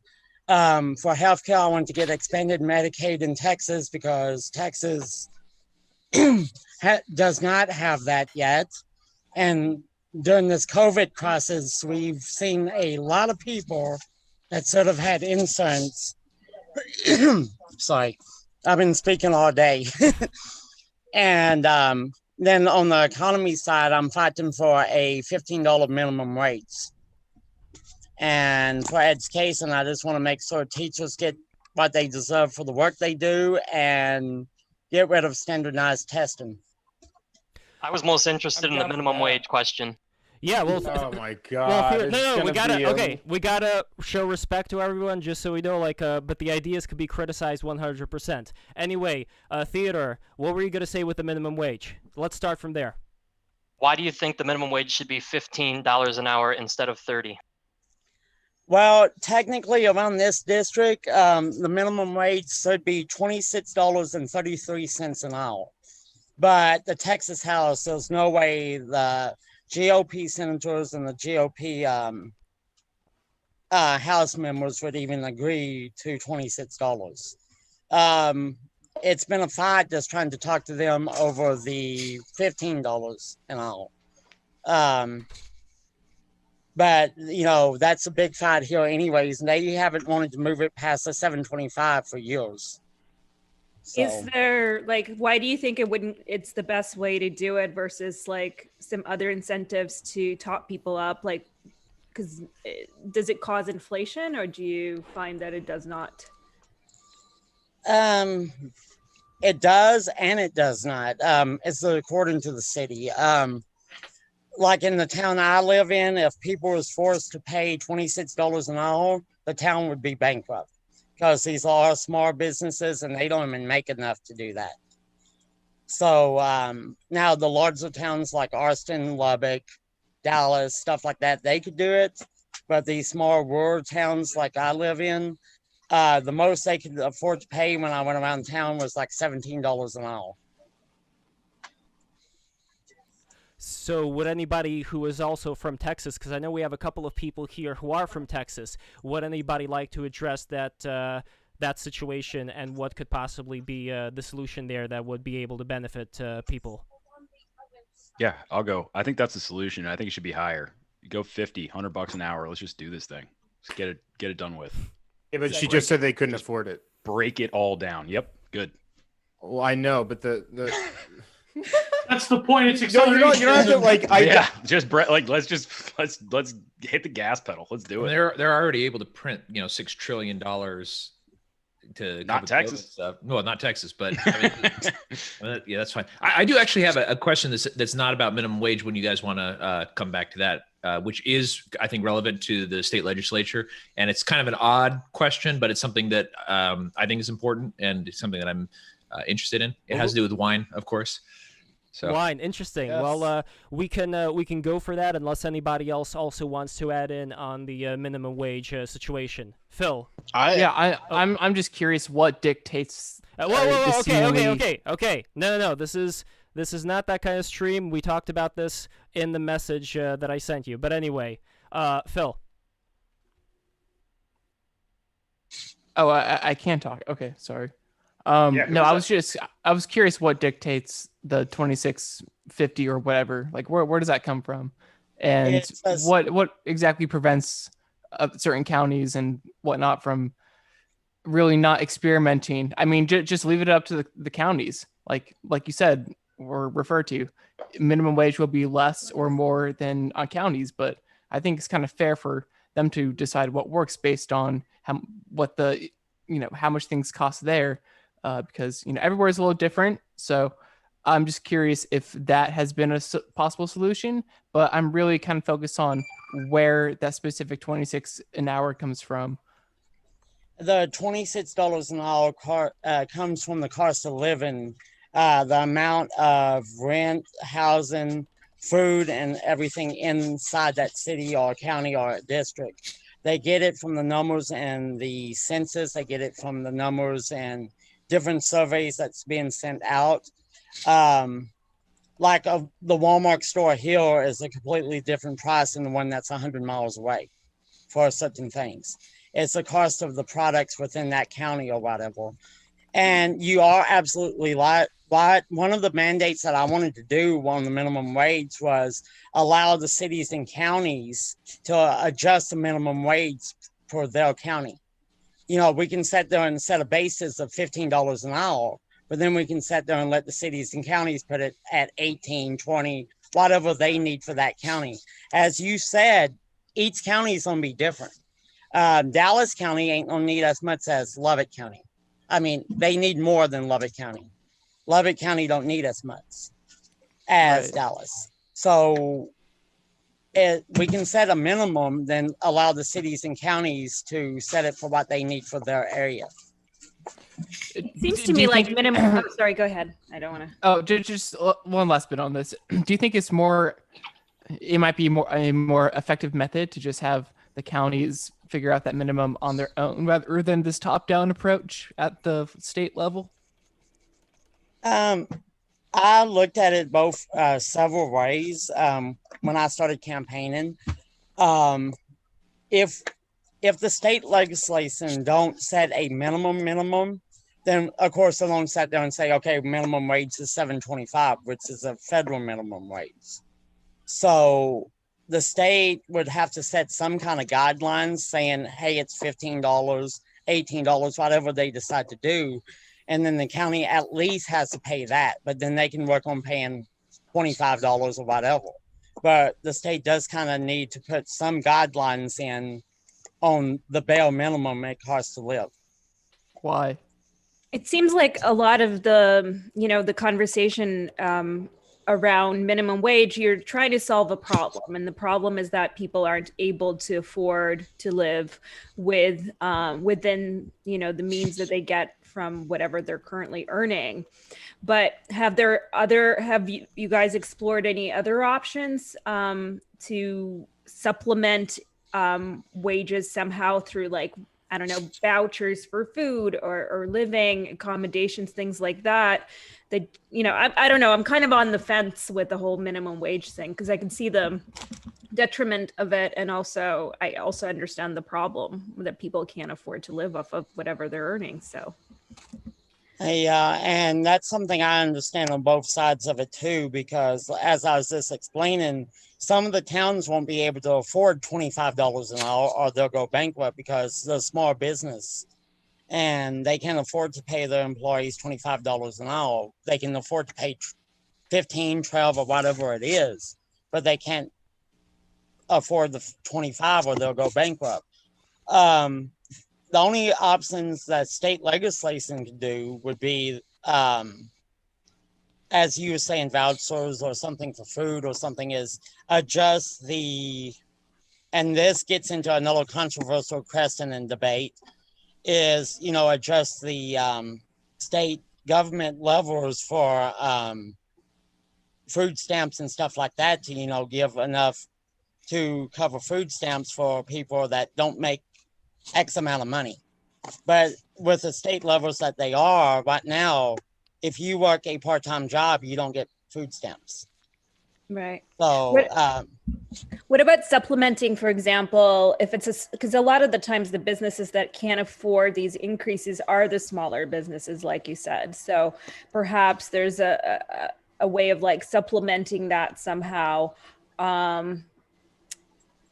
For healthcare, I want to get expanded Medicaid in Texas because Texas does not have that yet. And during this COVID crisis, we've seen a lot of people that sort of had insurance. Sorry, I've been speaking all day. And then on the economy side, I'm fighting for a $15 minimum wage. And for education, I just want to make sure teachers get what they deserve for the work they do and get rid of standardized testing. I was most interested in the minimum wage question. Yeah, well, oh my God! Well, we gotta show respect to everyone, just so we know, but the ideas could be criticized 100%. Anyway, Theodore, what were you gonna say with the minimum wage? Let's start from there. Why do you think the minimum wage should be $15 an hour instead of $30? Well, technically, around this district, the minimum wage should be $26.33 an hour. But the Texas House, there's no way the GOP senators and the GOP House members would even agree to $26. It's been a fight just trying to talk to them over the $15 an hour. But, you know, that's a big fight here anyways, and they haven't wanted to move it past the $7.25 for years. So. Is there why do you think it's the best way to do it versus some other incentives to top people up? Because does it cause inflation, or do you find that it does not? It does and it does not. It's according to the city. Like in the town I live in, if people was forced to pay $26 an hour, the town would be bankrupt. Because these are small businesses and they don't even make enough to do that. So now the larger towns like Austin, Lubbock, Dallas, stuff like that, they could do it. But these small rural towns like I live in, the most they could afford to pay when I went around town was like $17 an hour. So would anybody who is also from Texas, because I know we have a couple of people here who are from Texas, would anybody like to address that that situation and what could possibly be the solution there that would be able to benefit people. Yeah, I'll go. I think that's the solution. I think it should be higher. You go 50, $100 an hour. Let's just do this thing. Let's get it done with. Yeah, but she just said they couldn't afford it. Break it all down. Yep, good. Well, I know, but the That's the point. It's you acceleration. don't have to like. Let's hit the gas pedal. Let's do it. They're already able to print $6 trillion to not Texas stuff. No, not Texas, but I mean, yeah, that's fine. I do actually have a question that's not about minimum wage when you guys want to come back to that, which is I think relevant to the state legislature, and it's kind of an odd question, but it's something that I think is important and it's something that I'm interested in. It has to do with wine, of course. So. Wine, interesting. Yes. Well, we can go for that unless anybody else also wants to add in on the minimum wage situation. Phil, I'm just curious what dictates. Okay. No. This is not that kind of stream. We talked about this in the message that I sent you. But anyway, Phil. Oh, I can't talk. Okay, sorry. No, I was curious what dictates the 2650 or whatever. Like where does that come from? And what exactly prevents certain counties and whatnot from really not experimenting? I mean, just leave it up to the counties. Like you said, or referred to, minimum wage will be less or more than on counties, but I think it's kind of fair for them to decide what works based on how much things cost there. Because everywhere is a little different, so I'm just curious if that has been a possible solution. But I'm really kind of focused on where that specific 26 an hour comes from. The $26 an hour comes from the cost of living, the amount of rent, housing, food, and everything inside that city or county or district. They get it from the numbers and the census. They get it from the numbers and different surveys that's being sent out. The Walmart store here is a completely different price than the one that's 100 miles away for certain things. It's the cost of the products within that county or whatever. And you are absolutely right. One of the mandates that I wanted to do on the minimum wage was allow the cities and counties to adjust the minimum wage for their county. We can sit there and set a basis of $15 an hour, but then we can sit there and let the cities and counties put it at 18, 20, whatever they need for that county. As you said, each county is going to be different. Dallas County ain't going to need as much as Lubbock County. I mean, they need more than Lubbock County. Lubbock County don't need as much as Dallas. So we can set a minimum, then allow the cities and counties to set it for what they need for their area. It seems to me like minimum. Oh, sorry, go ahead. I don't want to. Oh, just one last bit on this. Do you think it might be a more effective method to just have the counties figure out that minimum on their own rather than this top-down approach at the state level? I looked at it both several ways when I started campaigning. If the state legislation don't set a minimum, then of course they don't sit there and say, okay, minimum wage is $7.25, which is a federal minimum wage. So the state would have to set some kind of guidelines saying, hey, it's $15, $18, whatever they decide to do. And then the county at least has to pay that, but then they can work on paying $25 or whatever. But the state does kind of need to put some guidelines in on the bare minimum it costs to live. Why? It seems like a lot of the conversation around minimum wage, you're trying to solve a problem, and the problem is that people aren't able to afford to live with within the means that they get from whatever they're currently earning. But have you guys explored any other options to supplement wages somehow through, like, I don't know, vouchers for food or living accommodations, things like that? I don't know. I'm kind of on the fence with the whole minimum wage thing because I can see the detriment of it, and also I also understand the problem that people can't afford to live off of whatever they're earning. So and that's something I understand on both sides of it too, because as I was just explaining, some of the towns won't be able to afford $25 an hour, or they'll go bankrupt because they're a small business and they can't afford to pay their employees $25 an hour. They can afford to pay 15, 12, or whatever it is, but they can't afford the 25 or they'll go bankrupt. The only options that state legislation can do would be, as you were saying, vouchers or something for food or something, is adjust the, and this gets into another controversial question and debate, is, adjust the state government levels for food stamps and stuff like that to, give enough to cover food stamps for people that don't make X amount of money. But with the state levels that they are right now, if you work a part-time job, you don't get food stamps. Right. So what about supplementing, for example, if it's because a lot of the times the businesses that can't afford these increases are the smaller businesses, like you said. So perhaps there's a way of like supplementing that somehow.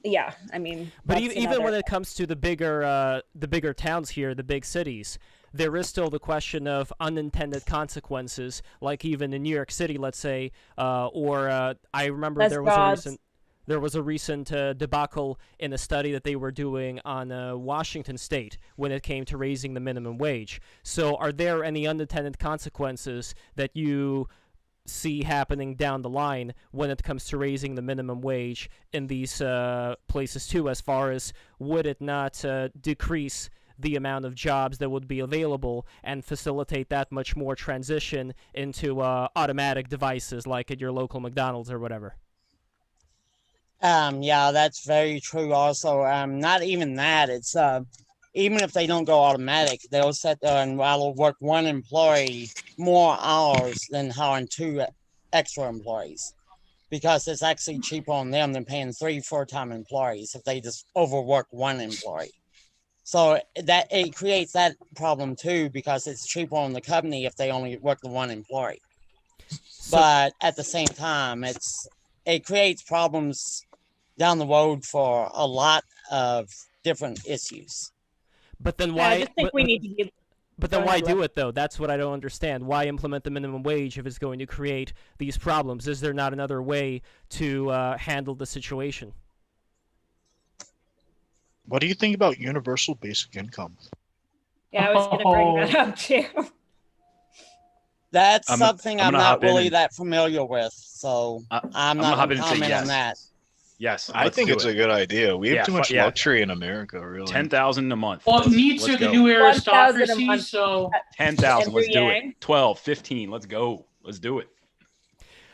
Yeah, I mean, but even when it comes to the bigger towns here, the big cities, there is still the question of unintended consequences, like even in New York City, let's say, I remember there was a recent debacle in a study that they were doing on Washington State when it came to raising the minimum wage. So are there any unintended consequences that you see happening down the line when it comes to raising the minimum wage in these places too, as far as would it not decrease the amount of jobs that would be available and facilitate that much more transition into automatic devices like at your local McDonald's or whatever? Yeah, that's very true also. Not even that, it's even if they don't go automatic, they'll sit there and rather work one employee more hours than hiring 2 extra employees, because it's actually cheaper on them than paying 3 full-time employees if they just overwork one employee. So that it creates that problem too, because it's cheaper on the company if they only work the one employee. But at the same time, it creates problems down the road for a lot of different issues. But then why? I just think we need to give. But then why do it though? That's what I don't understand. Why implement the minimum wage if it's going to create these problems? Is there not another way to handle the situation? What do you think about universal basic income? Yeah, I was going to bring that up too. That's something I'm not really that familiar with, so I'm not going to comment on that. Yes, I think it's a good idea. We have too much luxury in America, really. 10,000 a month. Well, needs are the new aristocracy, so 10,000. Let's do it. 12, 15. Let's go. Let's do it.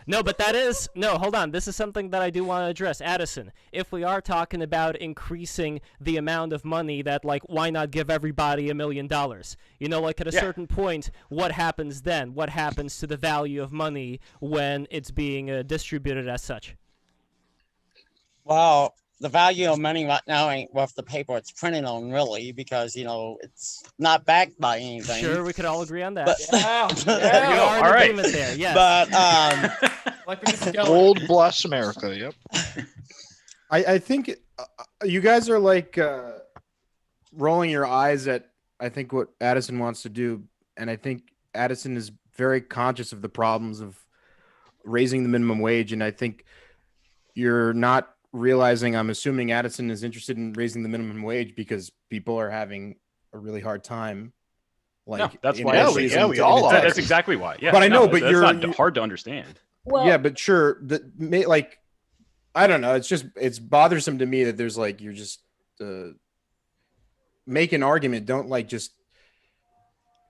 No, but hold on. This is something that I do want to address. Addison, if we are talking about increasing the amount of money that, like, why not give everybody $1 million? You know, like at a certain point, what happens then? What happens to the value of money when it's being distributed as such? Well, the value of money right now ain't worth the paper it's printed on, really, because, it's not backed by anything. Sure, we could all agree on that. But, we are in agreement there, yes. But, old bless America, yep. I think you guys are like rolling your eyes at, I think, what Addison wants to do. And I think Addison is very conscious of the problems of raising the minimum wage. And I think you're not realizing, I'm assuming Addison is interested in raising the minimum wage because people are having a really hard time. Like, no, that's why. We all are. That's exactly why. Yeah, but I know, but that's not hard to understand. Well, yeah, but sure. Like, I don't know. It's bothersome to me that there's like, you're just make an argument. Don't like just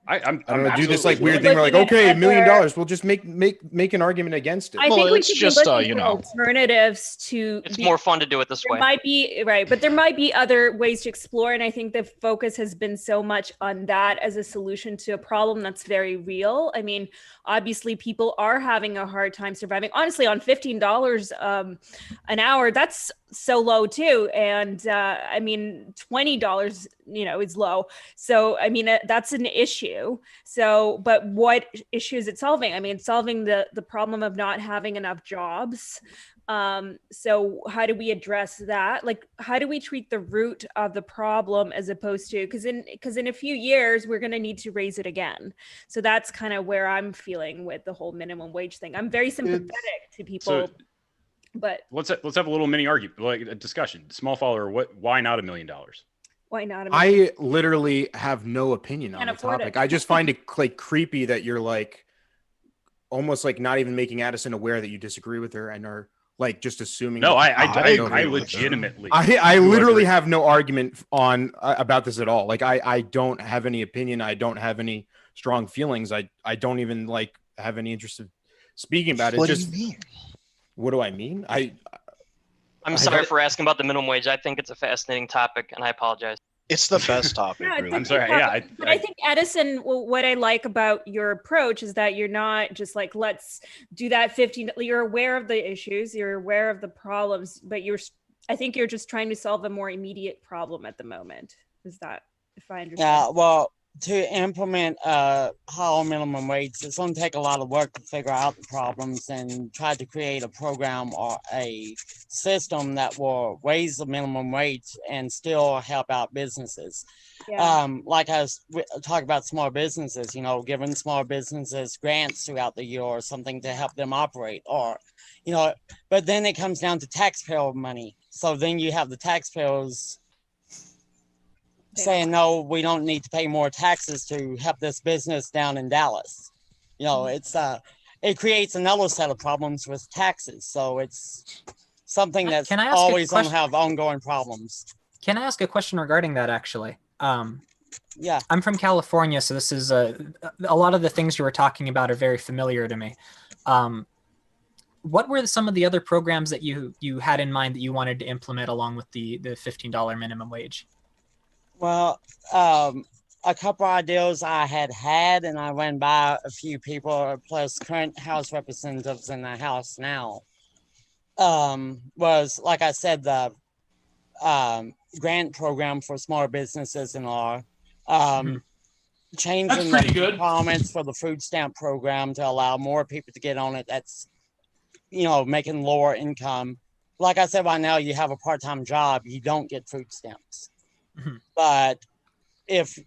I'm I don't know, do this absolutely like weird willing. thing. We're like, Looking okay, at $1 million. other- We'll just make an argument against it. I think Well, we it's should just, be looking you for know. alternatives to. It's more fun to do it this There way. might be right, but there might be other ways to explore, and I think the focus has been so much on that as a solution to a problem that's very real. I mean, obviously, people are having a hard time surviving. Honestly, on $15 an hour, that's so low too, and I mean, $20, is low. So I mean, that's an issue. So, but what issue is it solving? I mean, it's solving the problem of not having enough jobs. So how do we address that? Like, how do we treat the root of the problem as opposed to, because in a few years we're going to need to raise it again. So that's kind of where I'm feeling with the whole minimum wage thing. I'm very sympathetic to people. But let's have a little mini argument, like a discussion. Small follower, why not $1 million? Why not? I literally have no opinion on Can't the afford topic. it. I just find it like creepy that you're like almost like not even making Addison aware that you disagree with her and are like just assuming. No, that I legitimately. I literally have no argument on about this at all. Like I don't have any opinion. I don't have any strong feelings. I don't even like have any interest in speaking about it. What Just, do you mean? What do I mean? I'm sorry for asking about the minimum wage. I think it's a fascinating topic, and I apologize. It's the best topic. Yeah, really. I'm sorry. Yeah, but I think Edison. What I like about your approach is that you're not just like, let's do that 15. You're aware of the issues, you're aware of the problems, but I think you're just trying to solve a more immediate problem at the moment. Is that, if I understand? Yeah, well, to implement higher minimum wage, it's going to take a lot of work to figure out the problems and try to create a program or a system that will raise the minimum wage and still help out businesses. Yeah. Like I was talking about small businesses, giving small businesses grants throughout the year or something to help them operate, or, but then it comes down to taxpayer money. So then you have the taxpayers saying, no, we don't need to pay more taxes to help this business down in Dallas. It creates another set of problems with taxes. So it's something that's always going to have ongoing problems. Can I ask a question regarding that, actually? Yeah. I'm from California, so this is a lot of the things you were talking about are very familiar to me. What were some of the other programs that you had in mind that you wanted to implement along with the $15 minimum wage? Well, a couple ideas I had, and I went by a few people, plus current House representatives in the House now, was, like I said, the grant program for small businesses and all. Changing the requirements for the food stamp program to allow more people to get on it. That's, making lower income. Like I said, right now, you have a part-time job, you don't get food stamps. But if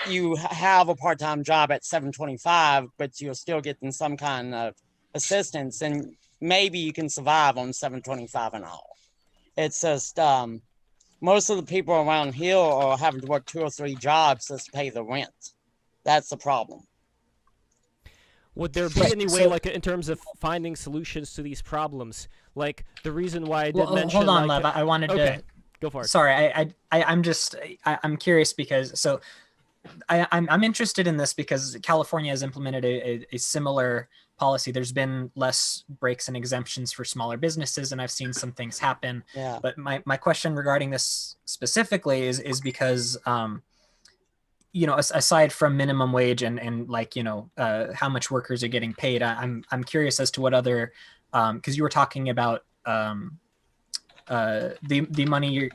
you have a part-time job at $7.25, but you're still getting some kind of assistance, then maybe you can survive on $7.25 an hour. It's just most of the people around here are having to work 2 or 3 jobs just to pay the rent. That's the problem. Would there be any way, like, in terms of finding solutions to these problems? Like, the reason why I did mention... Hold on, like, Lev. I wanted to... Go for it. Sorry, I'm curious because I'm interested in this because California has implemented a similar policy. There's been less breaks and exemptions for smaller businesses, and I've seen some things happen. Yeah. But my question regarding this specifically is because aside from minimum wage and like how much workers are getting paid, I'm curious as to what other because you were talking about the money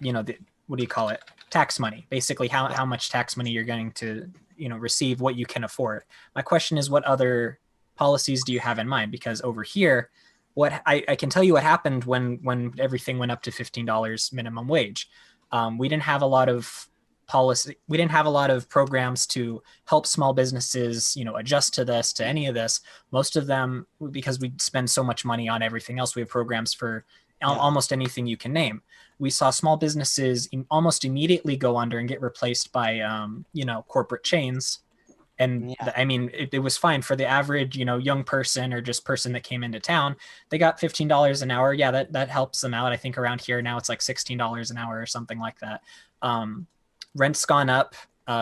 what do you call it, tax money, basically how much tax money you're going to receive, what you can afford. My question is, what other policies do you have in mind? Because over here, what I can tell you what happened when everything went up to $15 minimum wage. We didn't have a lot of policy. We didn't have a lot of programs to help small businesses, adjust to this, to any of this. Most of them, because we spend so much money on everything else, we have programs for almost anything you can name. We saw small businesses almost immediately go under and get replaced by, corporate chains. And I mean, it was fine for the average, young person or just person that came into town. They got $15 an hour. Yeah, that helps them out. I think around here now it's like $16 an hour or something like that. Rent's gone up.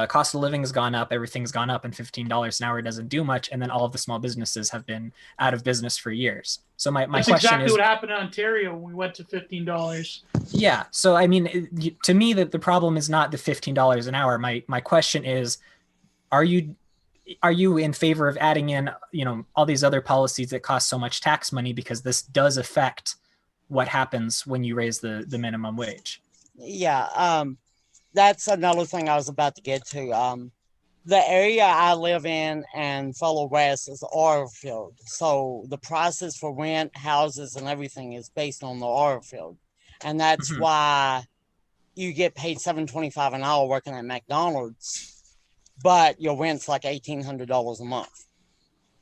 cost of living has gone up, everything's gone up, and $15 an hour doesn't do much, and then all of the small businesses have been out of business for years. So my That's question exactly is, what happened in Ontario when we went to $15. yeah. So I mean, to me, that the problem is not the $15 an hour. My question is, are you in favor of adding in, all these other policies that cost so much tax money, because this does affect what happens when you raise the minimum wage? Yeah, that's another thing I was about to get to. The area I live in and fellow west is oil field. So the prices for rent, houses, and everything is based on the oil field. And that's why you get paid $7.25 an hour working at McDonald's, but your rent's like $1,800 a month.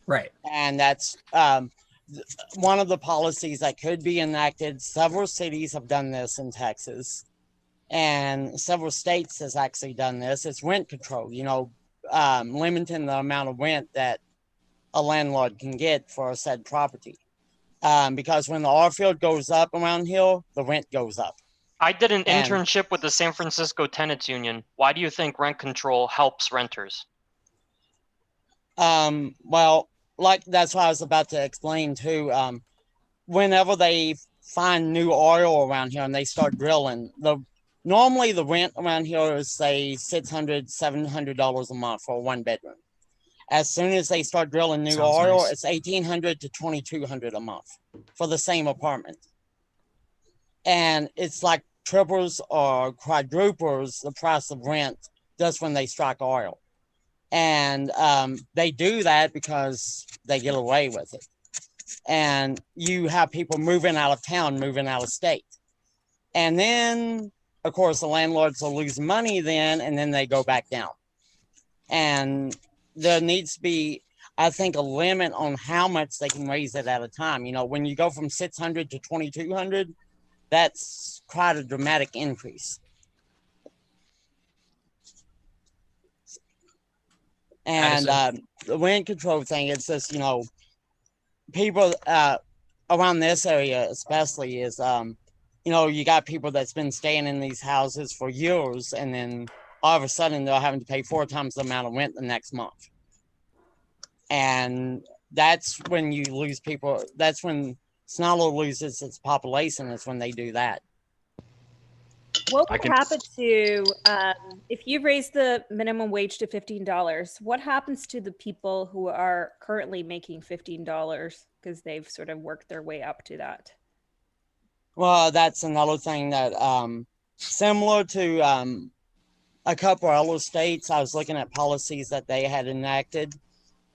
Right. And that's one of the policies that could be enacted. Several cities have done this in Texas, and several states has actually done this. It's rent control, limiting the amount of rent that a landlord can get for a said property. Because when the oil field goes up around here, the rent goes up. I did an internship with the San Francisco Tenants Union. Why do you think rent control helps renters? Well, like that's what I was about to explain too. Whenever they find new oil around here and they start drilling, normally the rent around here is say $600, $700 a month for a 1-bedroom. As soon as they start drilling new oil, nice. It's $1,800 to $2,200 a month for the same apartment. And it's like triples or quadruples the price of rent just when they strike oil. And they do that because they get away with it. And you have people moving out of town, moving out of state. And then, of course, the landlords will lose money then, and then they go back down. And there needs to be, I think, a limit on how much they can raise it at a time. When you go from 600 to 2,200, that's quite a dramatic increase. And the rent control thing, it's just, people around this area especially is, you got people that's been staying in these houses for years, and then all of a sudden they're having to pay 4 times the amount of rent the next month. And that's when you lose people. That's when Snallow loses its population, is when they do that. What would happen to, if you raise the minimum wage to $15, what happens to the people who are currently making $15 because they've sort of worked their way up to that? Well, that's another thing that, similar to a couple of other states, I was looking at policies that they had enacted,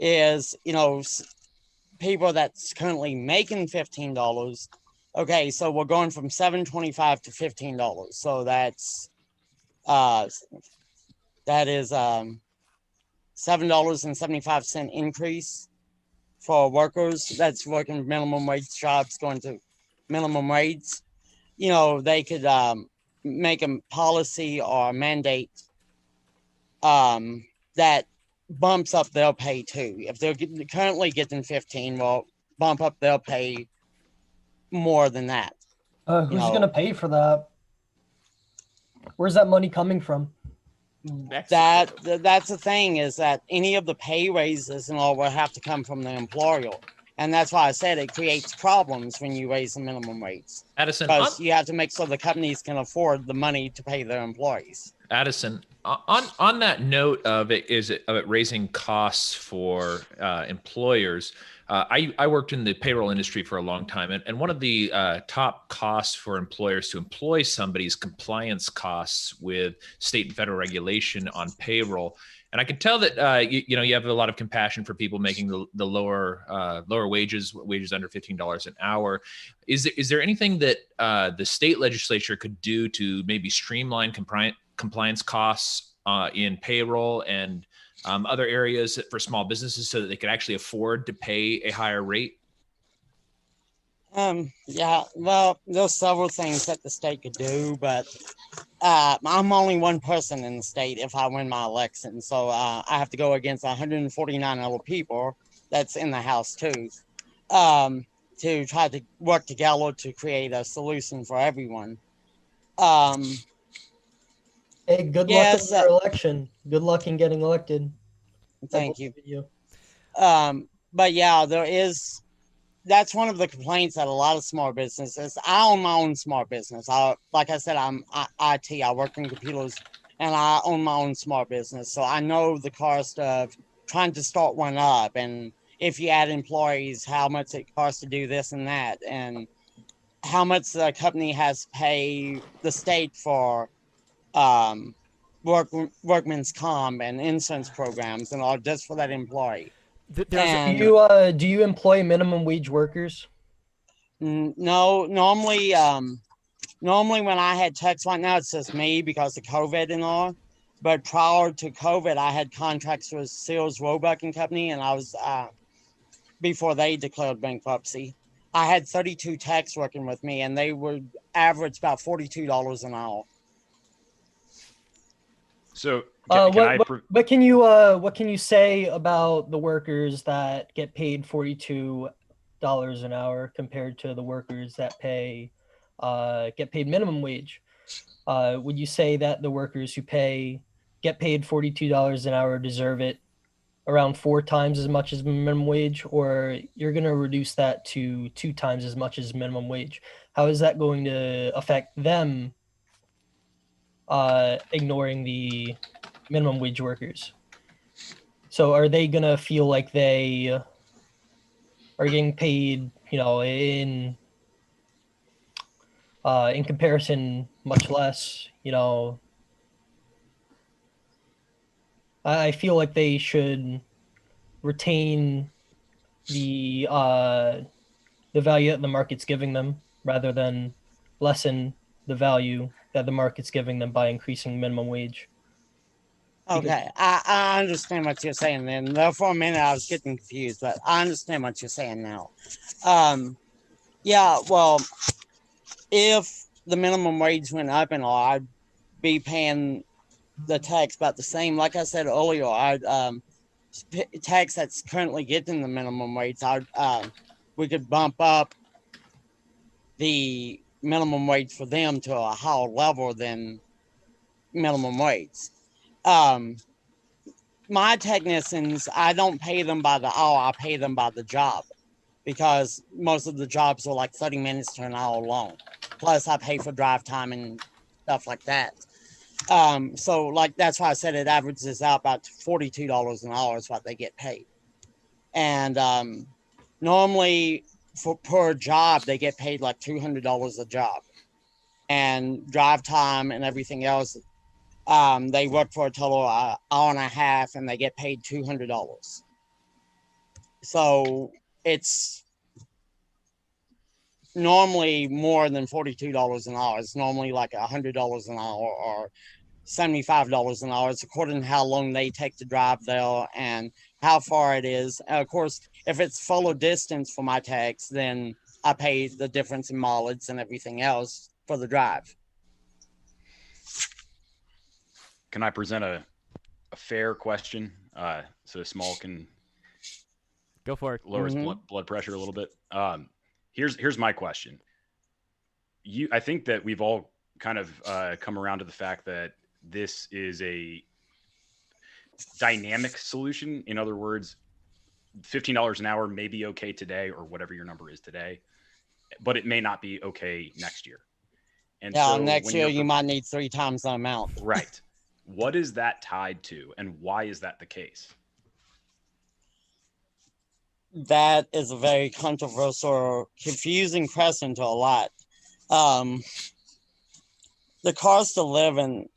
is, people that's currently making $15. Okay, so we're going from $7.25 to $15. So that is $7.75 increase for workers that's working minimum wage jobs going to minimum wage. They could make a policy or a mandate that bumps up their pay too. If they're currently getting 15, well, bump up their pay more than that. Who's going to pay for that? Where's that money coming from? That's the thing, is that any of the pay raises and all will have to come from the employer. And that's why I said it creates problems when you raise the minimum wage. Addison, because you have to make sure the companies can afford the money to pay their employees. Addison, on that note of it raising costs for employers, I worked in the payroll industry for a long time, and one of the top costs for employers to employ somebody is compliance costs with state and federal regulation on payroll. And I can tell that you have a lot of compassion for people making the lower wages under $15 an hour. Is there anything that the state legislature could do to maybe streamline compliance costs in payroll and other areas for small businesses so that they could actually afford to pay a higher rate? Yeah, well, there's several things that the state could do, but I'm only one person in the state if I win my election. So I have to go against 149 other people that's in the House too, to try to work together to create a solution for everyone. Hey, good luck in your election. Good luck in getting elected. Thank you. But yeah, that's one of the complaints that a lot of small businesses. I own my own small business. Like I said, I'm IT. I work in computers, and I own my own small business. So I know the cost of trying to start one up, and if you add employees, how much it costs to do this and that, and how much the company has to pay the state for workman's comp and insurance programs and all just for that employee. Do you employ minimum wage workers? No, normally when I had techs, right now it's just me because of COVID and all. But prior to COVID, I had contracts with Sears Roebuck and Company, and I was before they declared bankruptcy. I had 32 techs working with me, and they would average about $42 an hour. So, what can you say about the workers that get paid $42 an hour compared to the workers that get paid minimum wage? Would you say that the workers who get paid $42 an hour deserve it around 4 times as much as minimum wage, or you're going to reduce that to 2 times as much as minimum wage? How is that going to affect them ignoring the minimum wage workers? So are they going to feel like they are getting paid, in comparison, much less, I feel like they should retain the value that the market's giving them rather than lessen the value that the market's giving them by increasing minimum wage. Okay, I understand what you're saying then. Though for a minute I was getting confused, but I understand what you're saying now. Yeah, well, if the minimum wage went up and all, I'd be paying the tax about the same. Like I said earlier, I'd tax that's currently getting the minimum wage, we could bump up the minimum wage for them to a higher level than minimum wage. My technicians, I don't pay them by the hour, I pay them by the job, because most of the jobs are like 30 minutes to an hour long. Plus I pay for drive time and stuff like that. So like, that's why I said it averages out about $42 an hour is what they get paid. And normally per job, they get paid like $200 a job. And drive time and everything else, they work for a total of an hour and a half and they get paid $200. So it's normally more than $42 an hour. It's normally like $100 an hour or $75 an hour. It's according to how long they take to drive there and how far it is. And of course, if it's full distance for my tax, then I pay the difference in mileage and everything else for the drive. Can I present a fair question so Small can go for it? Lower his blood pressure a little bit. Here's my question. I think that we've all kind of come around to the fact that this is a dynamic solution. In other words, $15 an hour may be okay today or whatever your number is today, but it may not be okay next year. And yeah, so next year you might need 3 times the amount. Right. What is that tied to, and why is that the case? That is a very controversial, confusing question to a lot. The cost of living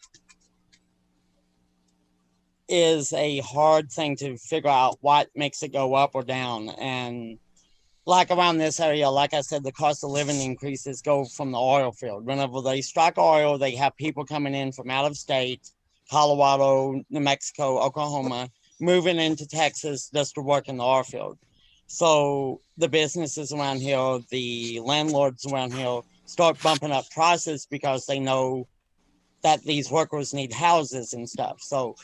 is a hard thing to figure out what makes it go up or down. And like around this area, like I said, the cost of living increases go from the oil field. Whenever they strike oil, they have people coming in from out of state, Colorado, New Mexico, Oklahoma, moving into Texas just to work in the oil field. So the businesses around here, the landlords around here start bumping up prices because they know that these workers need houses and stuff. So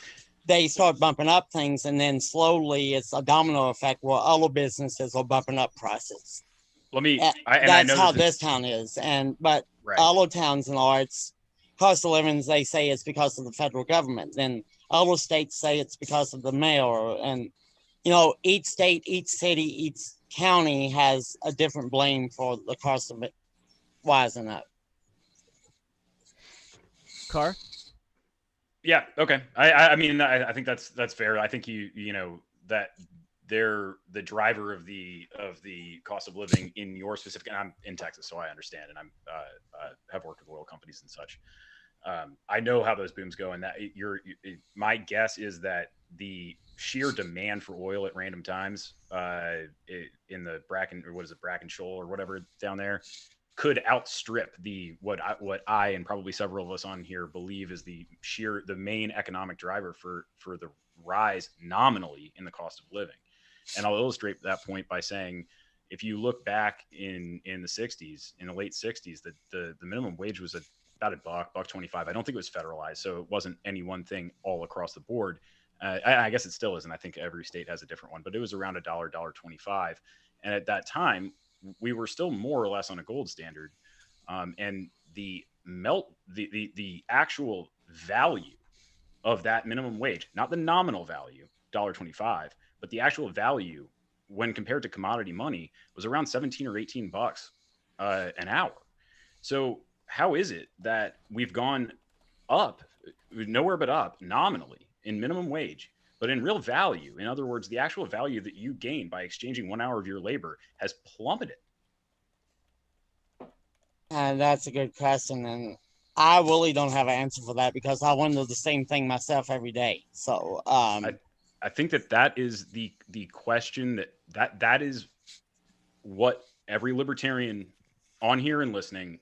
they start bumping up things, and then slowly it's a domino effect where other businesses are bumping up prices. Let me. That's how this town is, but right. Other towns and all, it's cost of living, they say it's because of the federal government. Then other states say it's because of the mayor. And, you know, each state, each city, each county has a different blame for the cost of it rising up. Carr? Yeah. Okay. I mean, I think that's fair. I think you know that they're the driver of the cost of living in your specific. And I'm in Texas, so I understand, and I'm have worked with oil companies and such. I know how those booms go, and that my guess is that the sheer demand for oil at random times in the Bracken, or what is it, Bracken Shoal or whatever down there, could outstrip what I and probably several of us on here believe is the main economic driver for the rise nominally in the cost of living. And I'll illustrate that point by saying, if you look back in the 60s, in the late 60s, the minimum wage was about $1.25. I don't think it was federalized, so it wasn't any one thing all across the board. I guess it still isn't. I think every state has a different one, but it was around $1.25. And at that time, we were still more or less on a gold standard. And the actual value of that minimum wage, not the nominal value, $1.25, but the actual value when compared to commodity money was around 17 or 18 bucks an hour. So how is it that we've gone up, nowhere but up nominally in minimum wage, but in real value, in other words, the actual value that you gain by exchanging 1 hour of your labor has plummeted? That's a good question. And I really don't have an answer for that because I wonder the same thing myself every day. So I think that is the question that is what every libertarian on here and listening,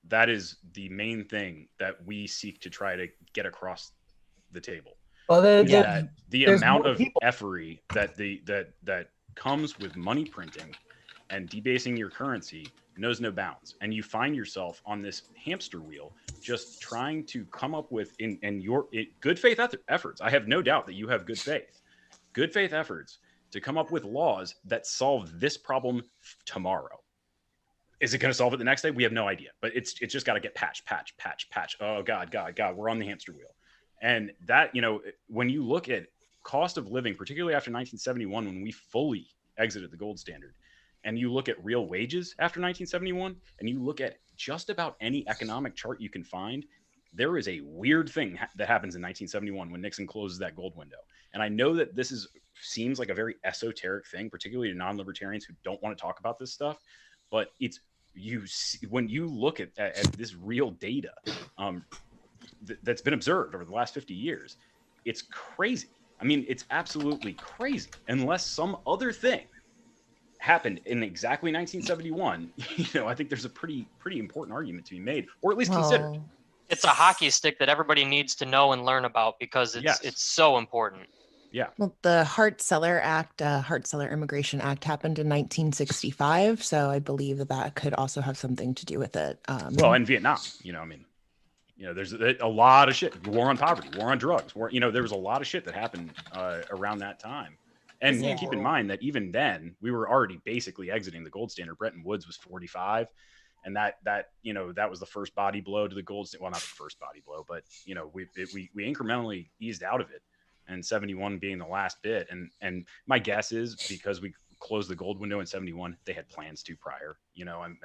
that is the main thing that we seek to try to get across the table. Well, the amount of effery that comes with money printing and debasing your currency knows no bounds, and you find yourself on this hamster wheel just trying to come up with good faith efforts. I have no doubt that you have good faith efforts to come up with laws that solve this problem tomorrow. Is it going to solve it the next day? We have no idea, but it's just got to get patch. Oh God, we're on the hamster wheel. And that, you know, when you look at cost of living, particularly after 1971, when we fully exited the gold standard, and you look at real wages after 1971, and you look at just about any economic chart you can find, there is a weird thing that happens in 1971 when Nixon closes that gold window. And I know that this seems like a very esoteric thing, particularly to non-libertarians who don't want to talk about this stuff, but when you look at this real data that's been observed over the last 50 years, it's crazy. I mean, it's absolutely crazy. Unless some other thing happened in exactly 1971, you know, I think there's a pretty important argument to be made, or at least considered. It's a hockey stick that everybody needs to know and learn about because it's so important. Yeah. Well, the Hart-Celler Act, Hart-Celler Immigration Act happened in 1965. So I believe that could also have something to do with it. Well, in Vietnam, you know, I mean, you know, there's a lot of shit, war on poverty, war on drugs, you know, there was a lot of shit that happened around that time. And keep in mind that even then we were already basically exiting the gold standard. Bretton Woods was 45. And that, you know, that was the first body blow to the gold standard. Well, not the first body blow, but, you know, we incrementally eased out of it, and 71 being the last bit. And my guess is because we closed the gold window in 71, they had plans to prior, you know, and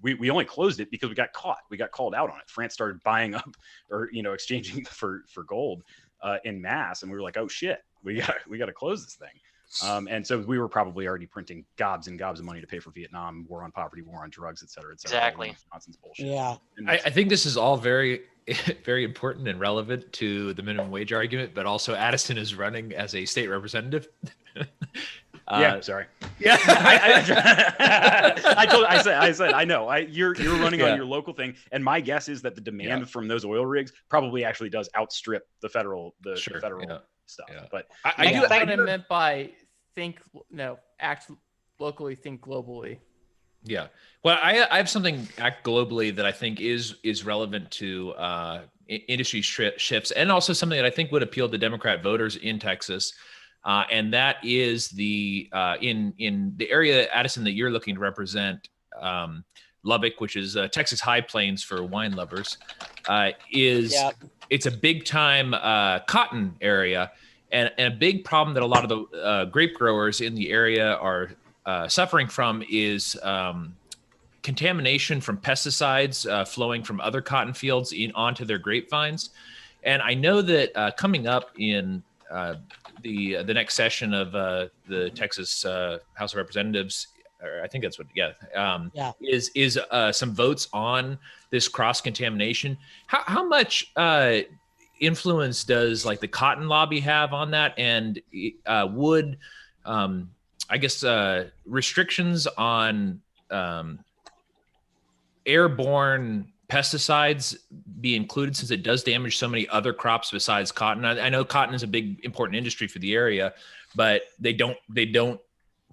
we only closed it because we got caught. We got called out on it. France started buying up or, you know, exchanging for gold in mass. And we were like, oh shit, we got to close this thing. And so we were probably already printing gobs and gobs of money to pay for Vietnam, war on poverty, war on drugs, et cetera, et cetera. Exactly. Nonsense bullshit. Yeah. I think this is all very, very important and relevant to the minimum wage argument, but also Addison is running as a state representative. Yeah, sorry. Yeah, I said, I know. You're running on your local thing, and my guess is that the demand from those oil rigs probably actually does outstrip the federal stuff. Yeah. But I do what I meant by act locally, think globally. Yeah. Well, I have something act globally that I think is relevant to industry shifts, and also something that I think would appeal to Democrat voters in Texas. And that is the in the area, Addison, that you're looking to represent, Lubbock, which is Texas High Plains for wine lovers. is it's a big time cotton area, and a big problem that a lot of the grape growers in the area are suffering from is contamination from pesticides flowing from other cotton fields onto their grapevines. And I know that coming up in the next session of the Texas House of Representatives, or I think that's what, is some votes on this cross contamination. How much influence does like the cotton lobby have on that? And would I guess restrictions on airborne pesticides be included, since it does damage so many other crops besides cotton? I know cotton is a big important industry for the area, but they don't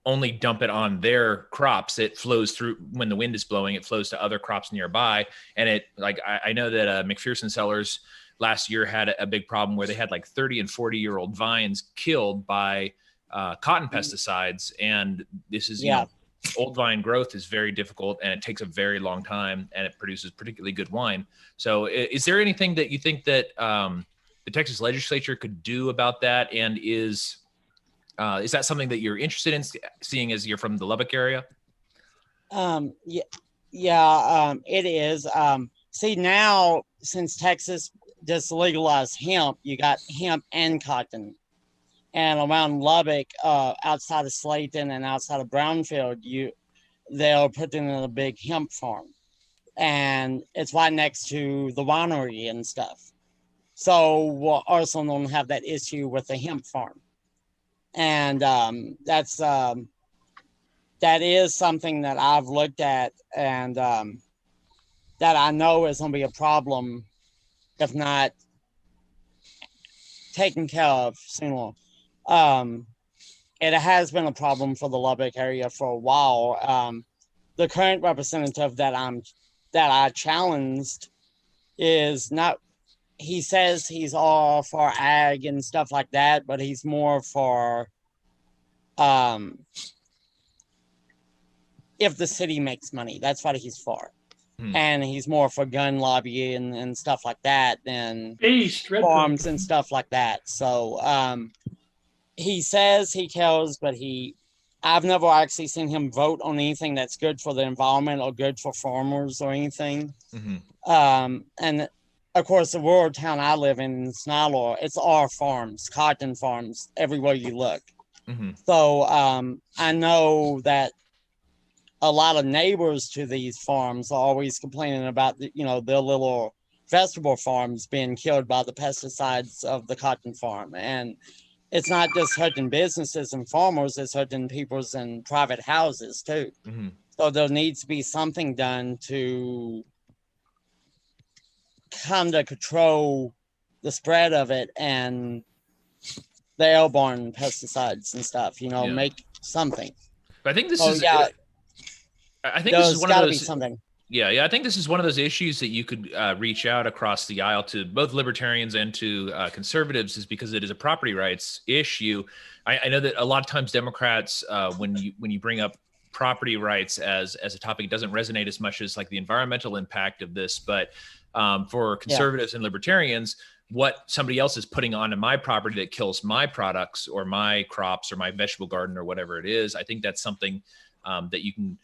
only dump it on their crops. It flows through when the wind is blowing, it flows to other crops nearby. And it, like, I know that McPherson Cellars last year had a big problem where they had like 30 and 40-year-old vines killed by cotton pesticides. And this is, you know, old vine growth is very difficult, and it takes a very long time, and it produces particularly good wine. So is there anything that you think that the Texas legislature could do about that? And is that something that you're interested in seeing as you're from the Lubbock area? It is. See, now, since Texas just legalized hemp, you got hemp and cotton. And around Lubbock, outside of Slayton and outside of Brownfield, they're putting in a big hemp farm. And it's right next to the winery and stuff. So we'll also don't have that issue with the hemp farm. And that is something that I've looked at, and that I know is going to be a problem if not taken care of sooner. It has been a problem for the Lubbock area for a while. The current representative that I challenged is not. He says he's all for ag and stuff like that, but he's more for if the city makes money. That's what he's for. And he's more for gun lobbying and stuff like that than farms and stuff like that. So he says he cares, but I've never actually seen him vote on anything that's good for the environment or good for farmers or anything. And of course, the rural town I live in Snarlaw, it's our farms, cotton farms, everywhere you look. So I know that a lot of neighbors to these farms are always complaining about, their little vegetable farms being killed by the pesticides of the cotton farm. And it's not just hurting businesses and farmers, it's hurting people's and private houses too. So there needs to be something done to kind of control the spread of it and the airborne pesticides and stuff, make something. But I think this is, I think There's this is one of those. Something. Yeah. I think this is one of those issues that you could reach out across the aisle to both libertarians and to conservatives, is because it is a property rights issue. I know that a lot of times Democrats, when you bring up property rights as a topic, it doesn't resonate as much as like the environmental impact of this. But for conservatives and libertarians, what somebody else is putting onto my property that kills my products or my crops or my vegetable garden or whatever it is, I think that's something that you can.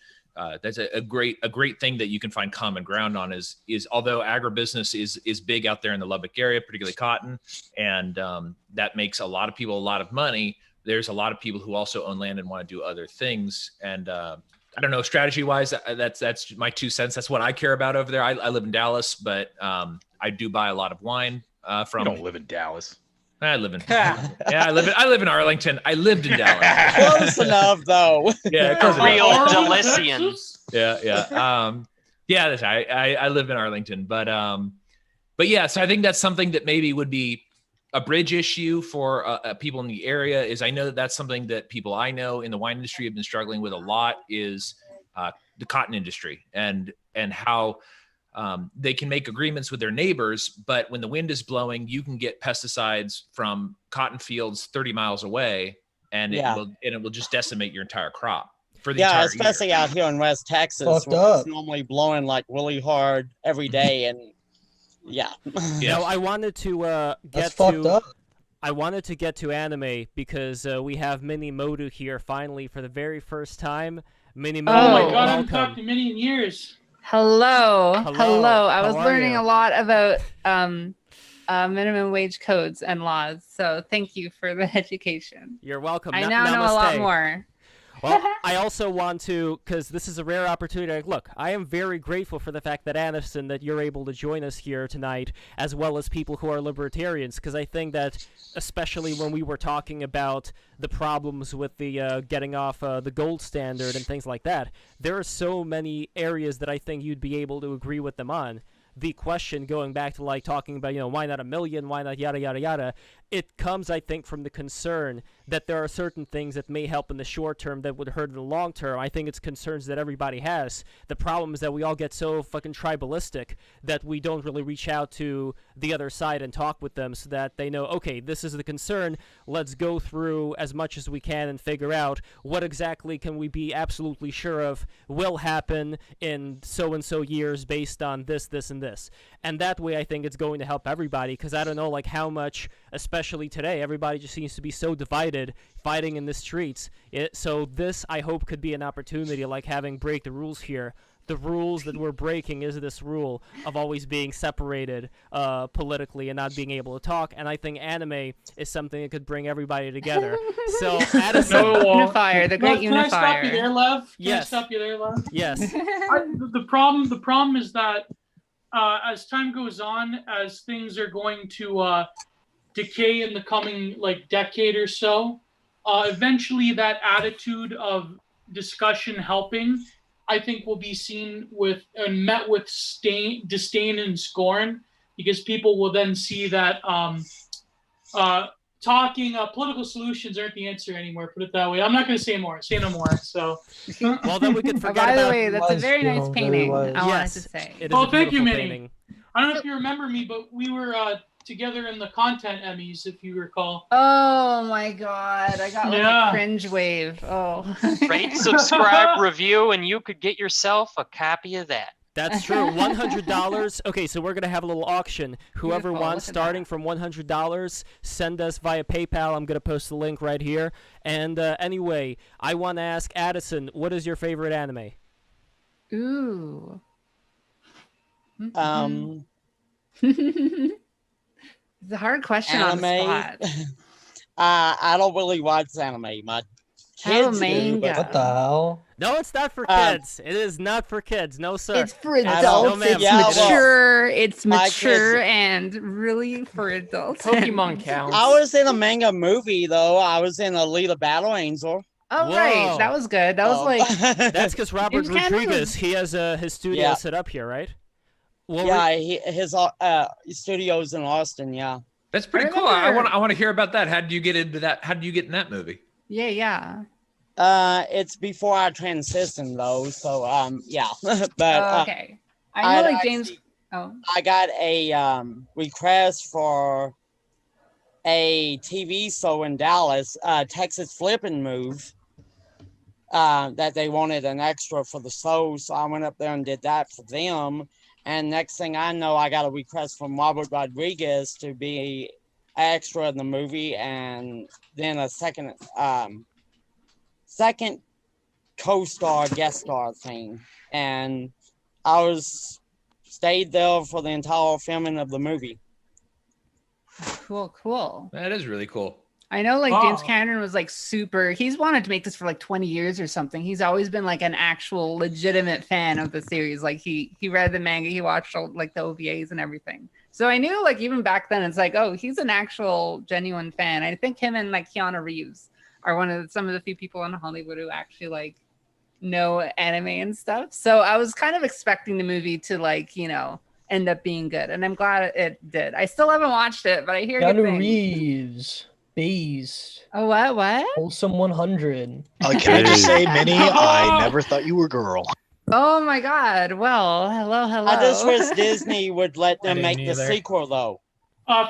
That's a great thing that you can find common ground on. Is although agribusiness is big out there in the Lubbock area, particularly cotton, and that makes a lot of people a lot of money. There's a lot of people who also own land and want to do other things. And I don't know, strategy wise, that's my 2 cents. That's what I care about over there. I live in Dallas, but I do buy a lot of wine from. You don't live in Dallas. I live in I live in Arlington. I lived in Dallas. Close enough though. Yeah, real Dalicians. Yeah. That's right. I live in Arlington, but yeah. So I think that's something that maybe would be a bridge issue for people in the area. Is I know that's something that people I know in the wine industry have been struggling with a lot. Is the cotton industry and how. They can make agreements with their neighbors, but when the wind is blowing, you can get pesticides from cotton fields 30 miles away, and it will just decimate your entire crop for the entire especially year. Out here in West Texas, where it's normally blowing like really hard every day, and Yeah. No, I wanted to That's fucked up. I wanted to get to anime because we have Mini Modu here finally for the very first time. Mini Modu, Oh my god, I haven't welcome. talked to Minnie in years. Hello. Hello. I How was are learning you? a lot about minimum wage codes and laws. So thank you for the education. You're welcome. I now know a lot Namaste. more. Well, I also want to, because this is a rare opportunity. Look, I am very grateful for the fact that Anderson, that you're able to join us here tonight, as well as people who are libertarians, because I think that, especially when we were talking about the problems with the getting off the gold standard and things like that, there are so many areas that I think you'd be able to agree with them on. The question, going back to like talking about, why not 1 million, why not yada yada yada, it comes, I think, from the concern that there are certain things that may help in the short term that would hurt in the long term. I think it's concerns that everybody has. The problem is that we all get so fucking tribalistic that we don't really reach out to the other side and talk with them so that they know, okay, this is the concern. Let's go through as much as we can and figure out what exactly can we be absolutely sure of will happen in so-and-so years based on this, this, and this. And that way I think it's going to help everybody, because I don't know like how much, especially today, everybody just seems to be so divided, fighting in the streets. So this, I hope, could be an opportunity, like having break the rules here. The rules that we're breaking is this rule of always being separated politically and not being able to talk. And I think anime is something that could bring everybody together. So, Addison, unifier, the great Can I stop you unifier. there, Lev? Can Yes. I stop you there, Lev? Yes. The problem is that as time goes on, as things are going to decay in the coming like decade or so, eventually that attitude of discussion helping, I think, will be seen with and met with disdain and scorn, because people will then see that talking political solutions aren't the answer anymore. Put it that way. I'm not going to say more. Say no more. So, well, then we could forget By the about. way, that's a very nice painting. I wanted Yes, to say. it is a oh, thank you, beautiful Minnie. painting. I don't know if you remember me, but we were together in the content Emmys, if you recall. Oh my god, I got like Yeah. a cringe wave. Oh. Rate, subscribe, review, and you could get yourself a copy of that. That's true. $100. Okay, so we're gonna have a little auction. Whoever Beautiful, wants, look at starting from $100, send us via PayPal. I'm gonna post the link right here. And anyway, I want to ask Addison, what is your favorite anime? Ooh. It's a hard question on the spot. I don't really watch anime. My kids do, but What the hell? No, it's not for kids. It is not for kids. No, sir. It's for No, adults. ma'am. It's Yeah, well, mature. It's my mature kids- and really for adults. Pokemon counts. I was in a manga movie though. I was in Alita Battle Angel. Oh right, Whoa. that was good. That was like That's because Robert James Cameron Rodriguez, was- he has his studio Yeah. set up here, right? Well, Yeah, his studio's in Austin. Yeah. That's pretty cool. I want to hear about that. How did you get into that? How did you get in that movie? yeah. It's before I transitioned though, so yeah. But Okay. I know I'd like James. actually- Oh. I got a request for a TV show in Dallas, Texas Flip and Move, that they wanted an extra for the show, so I went up there and did that for them. And next thing I know, I got a request from Robert Rodriguez to be extra in the movie, and then a second co-star guest star thing. And I stayed there for the entire filming of the movie. Cool. That is really cool. I know like James Wow. Cameron was like he's wanted to make this for like 20 years or something. He's always been like an actual legitimate fan of the series. Like he read the manga, he watched all, like the OVAs and everything. So I knew like even back then it's like, oh, he's an actual genuine fan. I think him and like Keanu Reeves are some of the few people in Hollywood who actually like know anime and stuff. So I was kind of expecting the movie to like, end up being good. And I'm glad it did. I still haven't watched it, but I hear good Keanu things. Reeves, Beast, Oh, what? Wholesome 100. Can I just say, Minnie, I never thought you were a girl. Oh my God. Well, hello. I just wish Disney would let them didn't make the either. sequel though.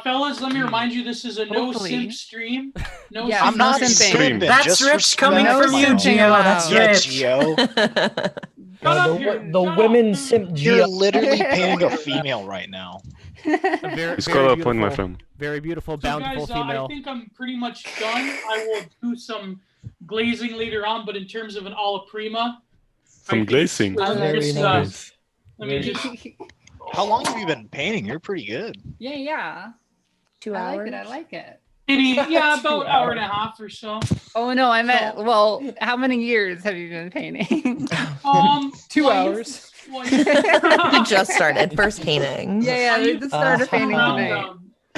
Fellas, let me remind you, this is a no Hopefully. simp stream. No Yeah, simp I'm not simping. simping. That's just rich respect coming No from you, simping Gio. That's allowed. rich. Gio, Shut up, The women simp you're Gio. literally painting a female right now. It's called a point, my friend. Very beautiful, So bountiful guys, female. I think I'm pretty much done. I will do some glazing later on, but in terms of an alla prima, Some glazing. Very nice. Let me just. How long have you been painting? You're pretty good. Yeah. 2 I hours. like it. I like it. Maybe, yeah, about an hour and a half or so. Oh no, I meant. Well, how many years have you been painting? 2 hours. You just started first painting. Yeah, they just started painting today.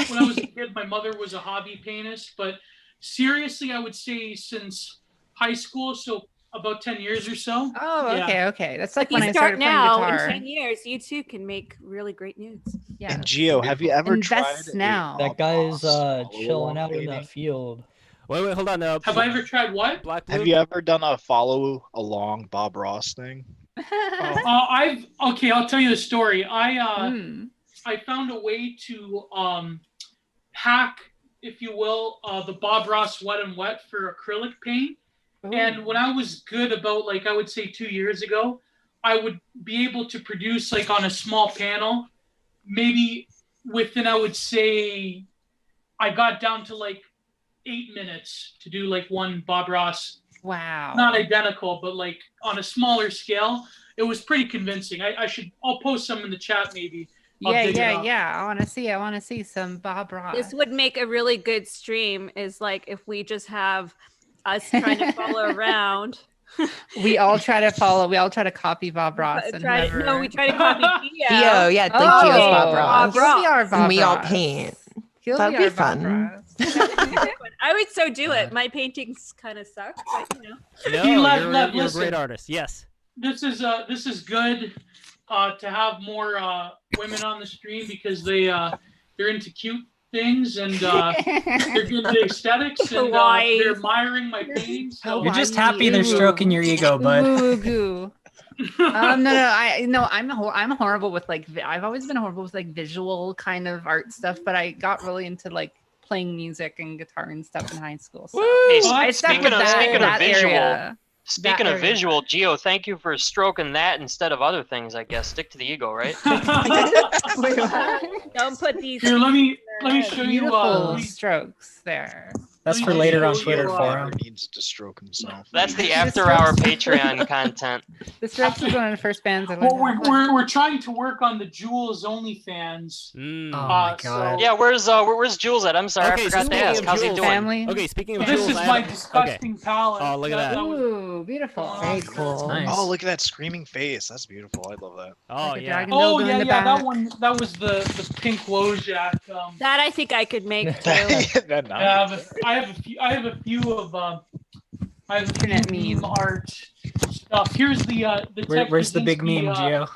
When I was a kid, my mother was a hobby paintist, but seriously, I would say since high school, so about 10 years or so. Oh, Yeah. okay. That's like If you when I start started now, playing in guitar. 10 years, you too can make really great nudes. Yeah. And Gio, have you ever Invest tried now. That guy's follow chilling along out in painting? that field. Wait, hold on. Have I ever tried what? Black Have you ever done a follow along Bob Ross thing? Okay, I'll tell you the story. I found a way to hack, if you will, the Bob Ross Wet and Wet for acrylic paint. And when I was good about, like, I would say 2 years ago, I would be able to produce, like, on a small panel, maybe within, I would say, I got down to like 8 minutes to do like one Bob Ross. Wow. Not identical, but like on a smaller scale. It was pretty convincing. I'll post some in the chat maybe. I'll dig it up. Yeah. I want to see some Bob Ross. This would make a really good stream. Is like if we just have us trying to follow around. We all try to follow. We all try to copy Bob Ross. We try to copy Gio. Gio, yeah, like Gio's Bob Ross. Bob Ross. And we all paint. That'd be fun. I would so do it. My paintings kind of suck, but you know. No, you're a listen. great artist. Yes. This is good to have more women on the stream because they're into cute things and they're into aesthetics and they're admiring my paintings. So You're just happy they're stroking your ego, bud. Ooh. I'm horrible with like I've always been horrible with like visual kind of art stuff, but I got really into like playing music and guitar and stuff in high school. So I stuck with that area. Speaking of visual, Gio, thank you for stroking that instead of other things, I guess. Stick to the ego, right? Don't put these. Here, let me show you beautiful strokes there. That's for later on Twitter forum. Needs to stroke himself. That's the after-hour Patreon content. The Strokes is one of the first bands I Well, learned. we're trying to work on the Jules OnlyFans. Oh my god. Yeah, where's Jules at? I'm sorry, I forgot to ask. How's he doing? Family. Okay, speaking of This Jules, is I my have- disgusting palette. Oh, look at that. Ooh, beautiful. Very cool. Nice. Oh, look at that screaming face. That's beautiful. I love that. Oh Like a yeah. dragon Oh dildo in yeah, the yeah. back. That one. That was the pink Wojak. That I think I could make too. I have a few of I have a few meme art stuff. Here's the Where's the big meme, Technicinski, Gio?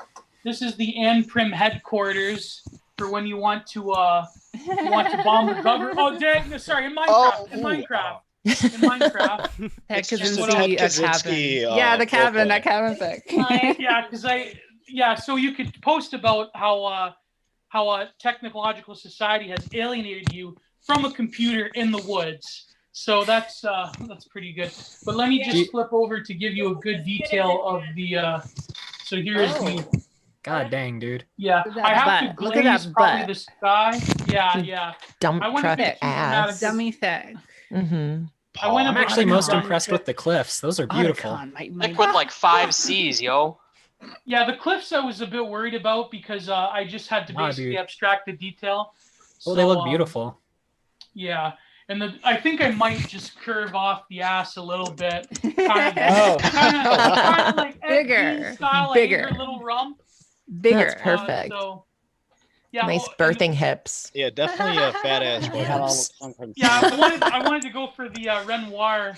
This is the Prim headquarters for when you want to bomb the government. Oh, dang! Sorry, in Minecraft. In Minecraft. Heck, It's just a Kaczynski, Ted a cabin. Kaczynski, Yeah, the cabin. roleplay. That cabin's sick. Yeah, so you could post about how a technological society has alienated you from a computer in the woods. So that's pretty good. But let me just flip over to give you a good detail of the. So here's the. God dang, dude. Yeah, Look at I that have to butt. Look at glaze that probably butt. the sky. Yeah. Dump I went a truck bit too ass. dramatic. Dummy thick. Mm-hmm. I went a I'm bit actually too most dramatic. impressed with the cliffs. Those are beautiful. Stick with like 5 C's, yo. Yeah, the cliffs I was a bit worried about because I just had to Nah, basically dude. abstract the detail. Oh, they So, look beautiful. Yeah, and I think I might just curve off the ass a little bit. Kind Oh. of like Bigger. FD style, Bigger. like her little rump. Bigger. That's perfect. So, yeah, Nice birthing hips. Yeah, definitely a fat ass. You had all the conference. Yeah, I wanted to go for the Renoir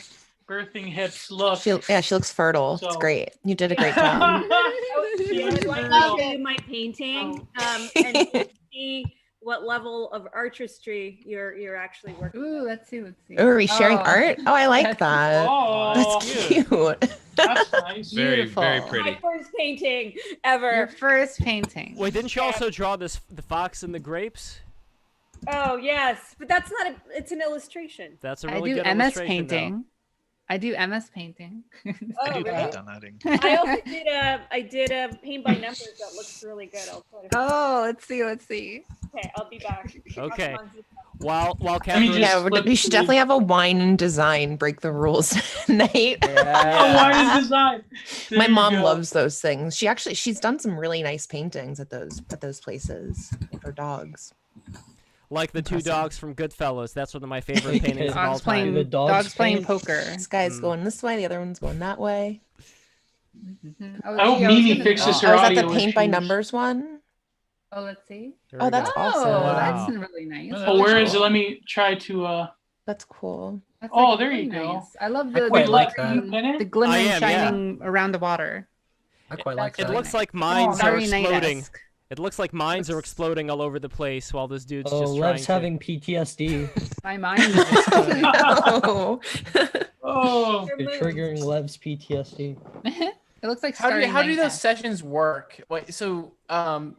birthing hips look. She looks fertile. It's So- great. You did a great job. I love my painting and see what level of artistry you're actually working. Ooh, let's see. Oh, are we sharing art? Oh, I like that. Oh, That's cute. That's nice. Beautiful. Very My pretty. first painting ever. Your first painting. Wait, didn't you also draw the fox and the grapes? Oh yes, but that's not it's an illustration. That's a I really do good MS illustration, painting. I do MS painting. Oh, I do really? done adding. I also did a paint by numbers that looks really good. I'll try to. Oh, let's see. Okay, I'll be back. Okay. While Let me Catherine, just Yeah, flip we should through. definitely have a wine and design break the rules night. Oh, wine and design. There My you mom go. loves those things. She's done some really nice paintings at those places with her dogs. like the two dogs from Goodfellas. That's one of my favorite paintings of all Dogs playing, time. dogs playing poker. This guy's going this way, the other one's going that way. I hope Mimi fixes her Oh, is that audio the paint by issues. numbers one? Oh, let's see. Oh, that's awesome. Oh, Wow. that's really nice. Oh, where is it? Let me try to. That's cool. That's, Oh, like, there really you go. nice. I love I the quite the, like glitter- that. the glimmering I am, yeah. shining around the water. I quite like It that. looks like mines are very exploding. night-esque. It looks like mines are exploding all over the place while this dude's Oh, just trying Lev's to. having PTSD. My mind is exploding. No. Oh. You're triggering Lev's PTSD. It looks like How do starting those Minecraft. sessions work? Wait, so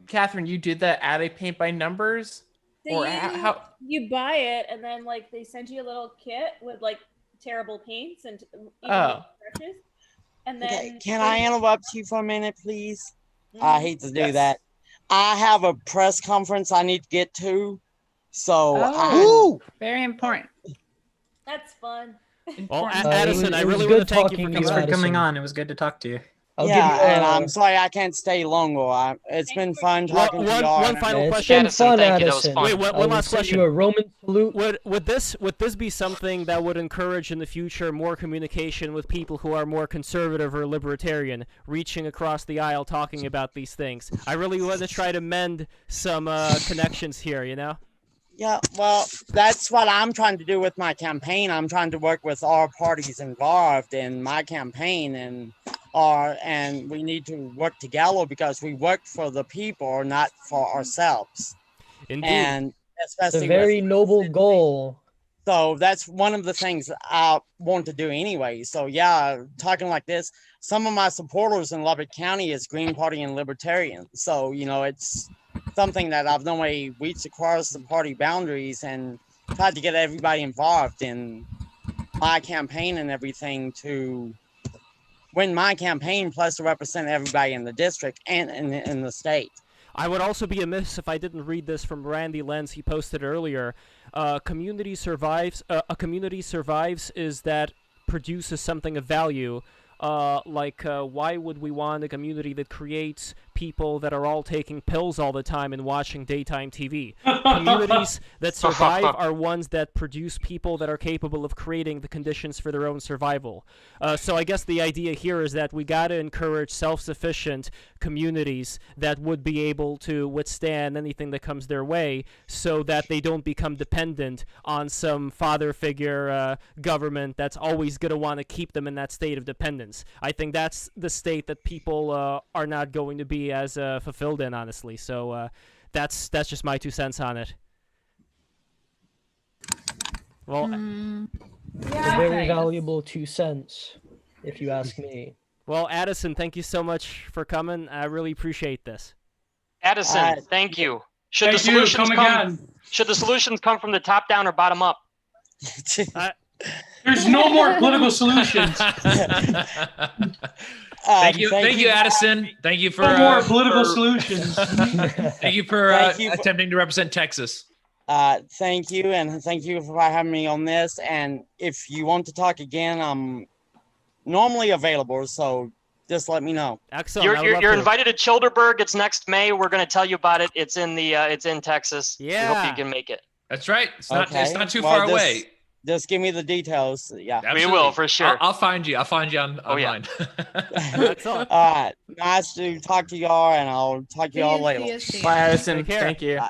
Catherine, you did that at a paint by numbers, So or you, how? you buy it and then like they send you a little kit with like terrible paints and even Oh. brushes. And then Okay, can I interrupt you for a minute, please? I hate to do Yes. that. I have a press conference I need to get to, so Oh, very important. That's fun. Well, it Addison, was- I it was really good want to thank you talking for to you, Thanks coming. for coming Addison. on. It was good to talk to you. I'll yeah, give you, and I'm sorry I can't stay longer. It's been fun talking to y'all. One final it's question. been fun, thank you, that was Addison. fun. Wait, I one will last send question. you a Roman salute. Would this be something that would encourage in the future more communication with people who are more conservative or libertarian, reaching across the aisle talking about these things? I really want to try to mend some connections here, you know? Yeah, well, that's what I'm trying to do with my campaign. I'm trying to work with all parties involved in my campaign, and we need to work together because we work for the people, not for ourselves. Indeed. And It's a especially very noble goal. so that's one of the things I want to do anyway. So yeah, talking like this, some of my supporters in Lubbock County is Green Party and Libertarian. So, it's something that I've normally reached across the party boundaries and tried to get everybody involved in my campaign and everything to win my campaign, plus to represent everybody in the district and in the state. I would also be amiss if I didn't read this from Randy Lenz. He posted earlier. Community survives. A community survives is that produces something of value. Why would we want a community that creates people that are all taking pills all the time and watching daytime TV? Communities that survive are ones that produce people that are capable of creating the conditions for their own survival. So I guess the idea here is that we got to encourage self-sufficient communities that would be able to withstand anything that comes their way so that they don't become dependent on some father figure government that's always going to want to keep them in that state of dependence. I think that's the state that people are not going to be as fulfilled in, honestly. So that's just my 2 cents on it. Well, A very valuable 2 cents, if you ask me. well, Addison, thank you so much for coming. I really appreciate this. Addison, thank you. Should Thank the you. solutions Come come? again. Should the solutions come from the top down or bottom up? There's no more political solutions. Thank you, Addison. Thank you for No more political solutions. Thank you for attempting to represent Texas. Thank you, and thank you for having me on this. And if you want to talk again, I'm normally available, so just let me know. Excellent. You're invited to Cherberg. It's next May. We're going to tell you about it. It's in Texas. Yeah. We hope you can make it. That's right. It's not too Well, far away. Just give me the details. Yeah. We will, for sure. I'll find you. I'll find you online. All right. Nice to talk to y'all, and I'll talk to y'all later. Bye, Addison. Take care. Thank you.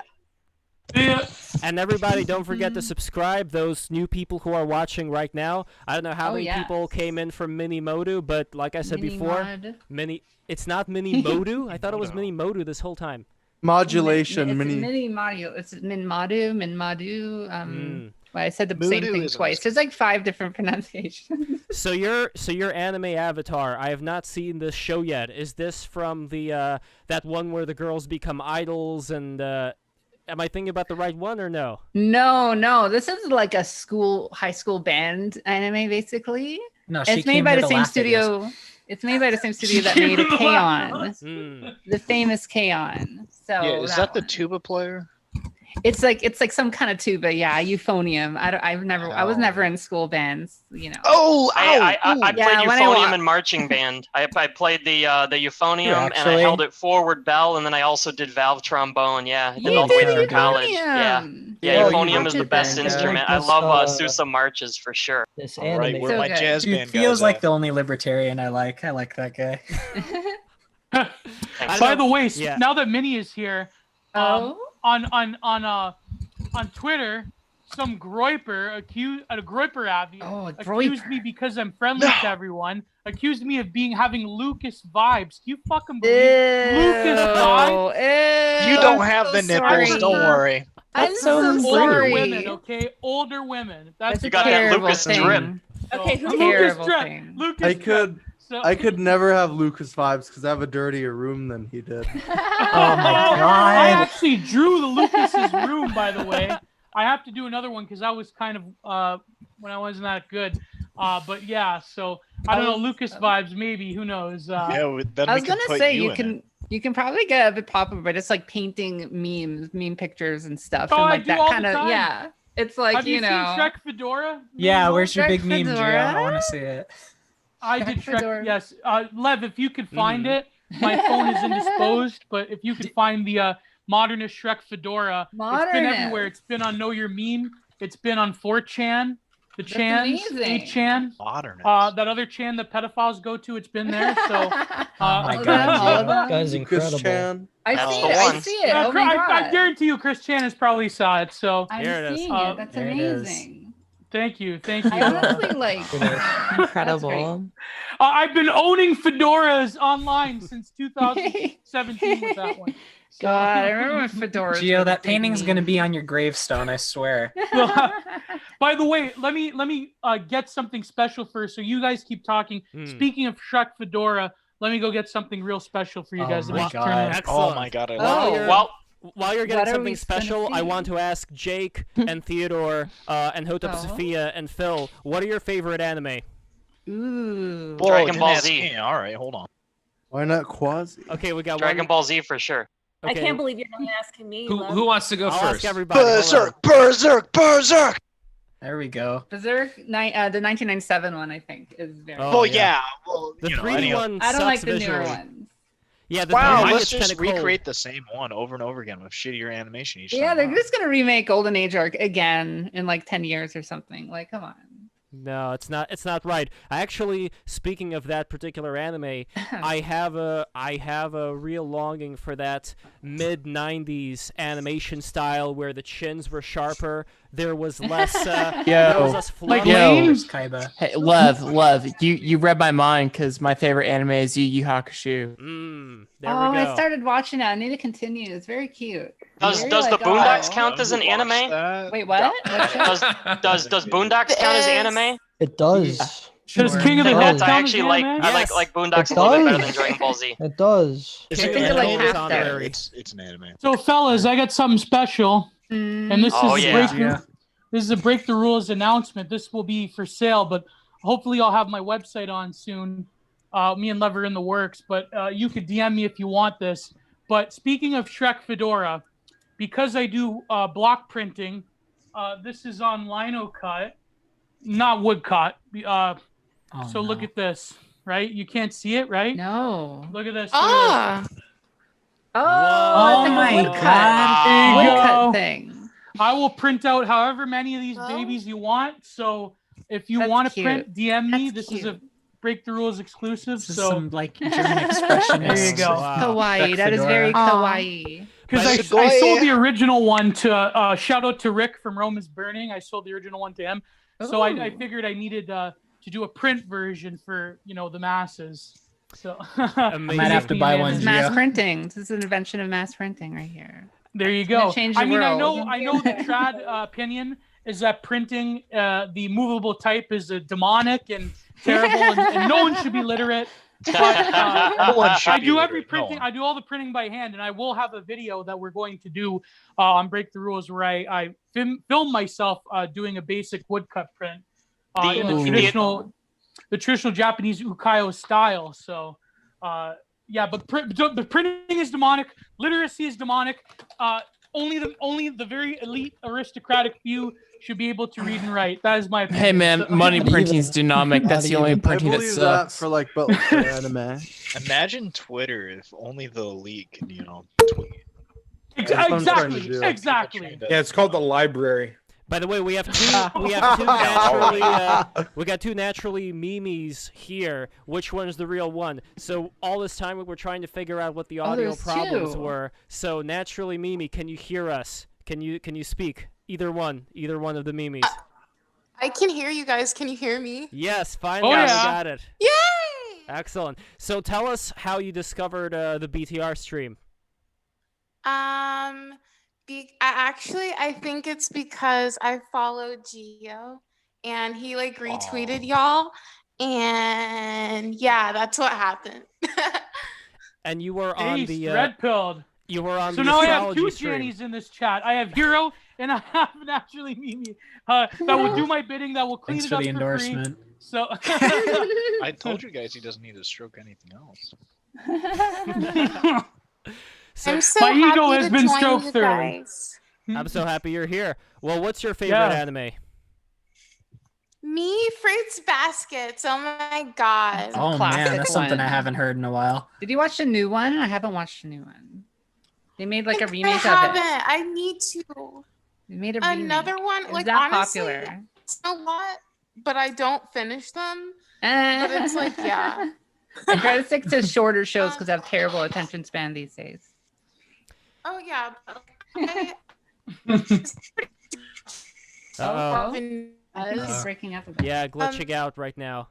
And everybody, don't forget to subscribe. Those new people who are watching right now, I don't know how many people came in from Mini Modu, but like I said before, it's not Mini Modu. I thought it was Mini Modu this whole time. Modulation. It's mini. mini module. It's min madu. Well, I said the Moodoo same thing is twice. There's like 5 different pronunciations. So your anime avatar. I have not seen this show yet. Is this from the that one where the girls become idols and Am I thinking about the right one or no? No. This is like a high school band anime, basically. No, it's made by the same studio. It's made by the same studio that made K-On! The famous K-On! So yeah, is that the tuba player? It's like some kind of tuba, yeah, euphonium. I was never in school bands, you know. I played euphonium and marching band. I played the euphonium and I held it forward bell, and then I also did valve trombone. Yeah, I did all the way through college. Yeah, euphonium is the best instrument. I love Sousa marches for sure. This right, where my jazz band feels goes like at. the only libertarian I like. I like that guy. By the way, now that Minnie is here, on Twitter, some groiper accused me because I'm friendly to everyone. Accused me of having Lucas vibes. Do you fucking believe Lucas vibes? You don't have the nipples. Don't worry. I'm so older women, okay? Older women. That's you got that Lucas drip. Okay, who Lucas drip? Lucas I could never have Lucas vibes because I have a dirtier room than he did. Oh my god! I actually drew the Lucas's room, by the way. I have to do another one because I was kind of when I wasn't that good. But yeah, so I don't know, Lucas vibes maybe. Who knows? I was gonna say you can probably get a bit popular, but it's like painting meme pictures and stuff, and like that kind of It's like have you know. Seen Shrek Fedora? Yeah, where's your Shrek big meme, Fedora? Gio? I want to see it. I did Shrek. Yes, Lev, if you could find it, my phone is indisposed. But if you could find the modernist Shrek Fedora, it's been everywhere. It's been on Know Your Meme. It's been on 4chan, the Chans, 8chan, that other Chan that pedophiles go to. It's been there. So, oh my god, that guy's incredible. I see it. Oh my god. I guarantee you, Chris Chan has probably saw it. So I'm seeing it. That's amazing. Thank you. I honestly like incredible. I've been owning fedoras online since 2017 with that one. God, I remember when fedoras. Gio, that painting's gonna be on your gravestone, I swear. By the way, let me get something special first. So you guys keep talking. Speaking of Shrek Fedora, let me go get something real special for you guys. Oh my god! Oh my god! I love it. While you're getting something special, I want to ask Jake and Theodore and Hotep Sophia and Phil, what are your favorite anime? Ooh. Dragon Ball Z. All right, hold on. Why not Quasi? Okay, we got Dragon Ball Z for sure. I can't believe you're not asking me. Who wants to go I'll first? Ask everybody. Berserk! There we go. Berserk, the 1997 one, I think, is very. Well, the 3D one. I don't like the visually. newer ones. Yeah, the wow. 3D Let's one's just recreate the same one over and over again with shittier animation each time. Yeah, they're just gonna remake Golden Age Arc again in like 10 years or something. Like, come on. No, it's not. It's not right. Actually, speaking of that particular anime, I have a real longing for that mid-90s animation style where the chins were sharper. There was less. There was less like Kaiba. Hey, Lev, you read my mind because my favorite anime is Yu Yu Hakusho. There we go. I started watching it. I need to continue. It's very cute. Does the Boondocks count as an anime? Wait, what? Does Boondocks count as anime? It does. Does King of the Hill count I actually as like anime? I like Boondocks a little bit better than Dragon Ball Z. It does. I think they're like half there. It's an anime. So, fellas, I got something special, and this is a break the rules announcement. This will be for sale, but hopefully I'll have my website on soon. Me and Lev are in the works, but you could DM me if you want this. But speaking of Shrek Fedora, because I do block printing, this is on lino cut, not woodcut. So look at this, right? You can't see it, right? No. Look at this. Oh, my God. There you Woodcut go. thing. I will print out however many of these babies you want. So if you That's want to cute. print, DM me. That's This is a Break the Rules exclusive. This is So some like German expressionist. there you go. Kawaii. That is very kawaii. Because I sold the original one to shout out to Rick from Rome is Burning. I sold the original one to him. So I figured I needed to do a print version for the masses. So I might have to buy one. This is mass printing. This is an invention of mass printing right here. There you It's gonna go. change the I mean, world. I know the trad opinion is that printing the movable type is demonic and terrible, and no one should be literate. But, I do every printing. I do all the printing by hand, and I will have a video that we're going to do on Break the Rules where I film myself doing a basic woodcut print in the traditional Japanese ukiyo style. So, yeah, but printing is demonic. Literacy is demonic. Only the very elite aristocratic few should be able to read and write. That is my opinion. Hey man, money printing is dynamic. That's the only printing that that sucks. for like, but like, for anime. Imagine Twitter if only the elite can, tweet. Exactly. Yeah, it's called the library. By the way, we have two naturally memes here. Which one is the real one? So all this time we were trying to figure out what the audio problems were. So naturally Mimi, can you hear us? Can you speak? Either one of the memes. I can hear you guys. Can you hear me? Yes, finally we got it. Yay! Excellent. So tell us how you discovered the BTR stream. I think it's because I followed Gio and he like retweeted y'all, and yeah, that's what happened. And you were on the red pilled. You were on so the now I have two stream. Jannies in this chat. I have Hero and I have Naturally Mimi that will do my bidding. That will clean Thanks it for up the endorsement. for free. So I told you guys he doesn't need to stroke anything else. I'm so my happy ego has to been join stroked you through. guys. I'm so happy you're here. Well, what's your favorite anime? Me, Fruits Baskets. Oh my god. Oh man, that's something I haven't heard in a while. Did you watch the new one? I haven't watched the new one. They made like a remake I of haven't. it. I need to. They made another one. It's Like that honestly, popular. it's a lot, but I don't finish them. But it's like, yeah. I try to stick to shorter shows because I have terrible attention span these days. Oh yeah. Uh-oh. Breaking up a bit. Yeah, glitching out right now.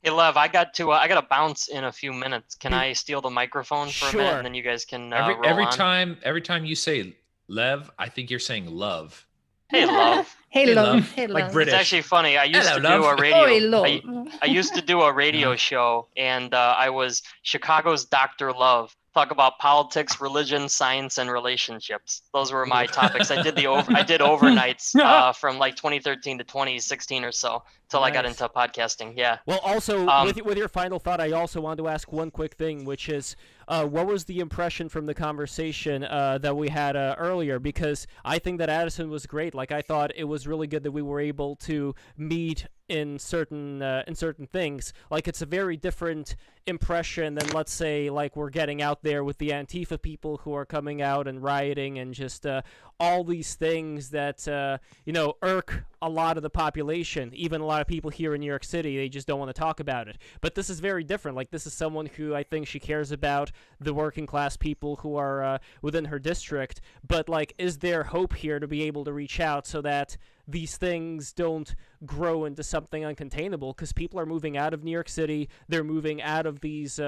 Hey Lev, I got to bounce in a few minutes. Can I steal the microphone for a minute, and then you guys can every roll on? time you say Lev, I think you're saying love. Hey love. Hey love. Hey Like love. British. It's actually funny. I used Hello, to do love. a radio. Oi, love. I used to do a radio show, and I was Chicago's Dr. Love. Talk about politics, religion, science, and relationships. Those were my topics. I did overnights from like 2013 to 2016 or so till I got into podcasting. Yeah. Well, also with your final thought, I also wanted to ask one quick thing, which is, what was the impression from the conversation that we had earlier? Because I think that Addison was great. Like, I thought it was really good that we were able to meet in certain things. Like, it's a very different impression than, let's say, like we're getting out there with the Antifa people who are coming out and rioting and just all these things that irk a lot of the population. Even a lot of people here in New York City, they just don't want to talk about it. But this is very different. Like, this is someone who I think she cares about the working class people who are within her district. But like, is there hope here to be able to reach out so that these things don't grow into something uncontainable? Because people are moving out of New York City, they're moving out of these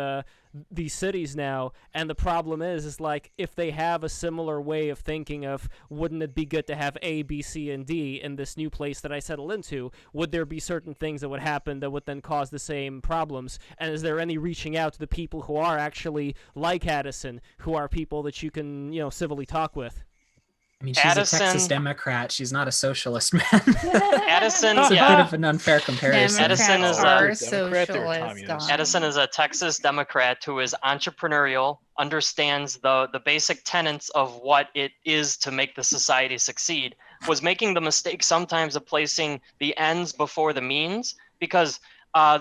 cities now, and the problem is like, if they have a similar way of thinking of, wouldn't it be good to have A, B, C, and D in this new place that I settle into, would there be certain things that would happen that would then cause the same problems? And is there any reaching out to the people who are actually like Addison, who are people that you can civilly talk with? I mean, she's a Texas Democrat. She's not a socialist, man. Addison, it's a bit of an unfair comparison. Addison is socialist. Addison is a Texas Democrat who is entrepreneurial, understands the basic tenets of what it is to make the society succeed, was making the mistake sometimes of placing the ends before the means, because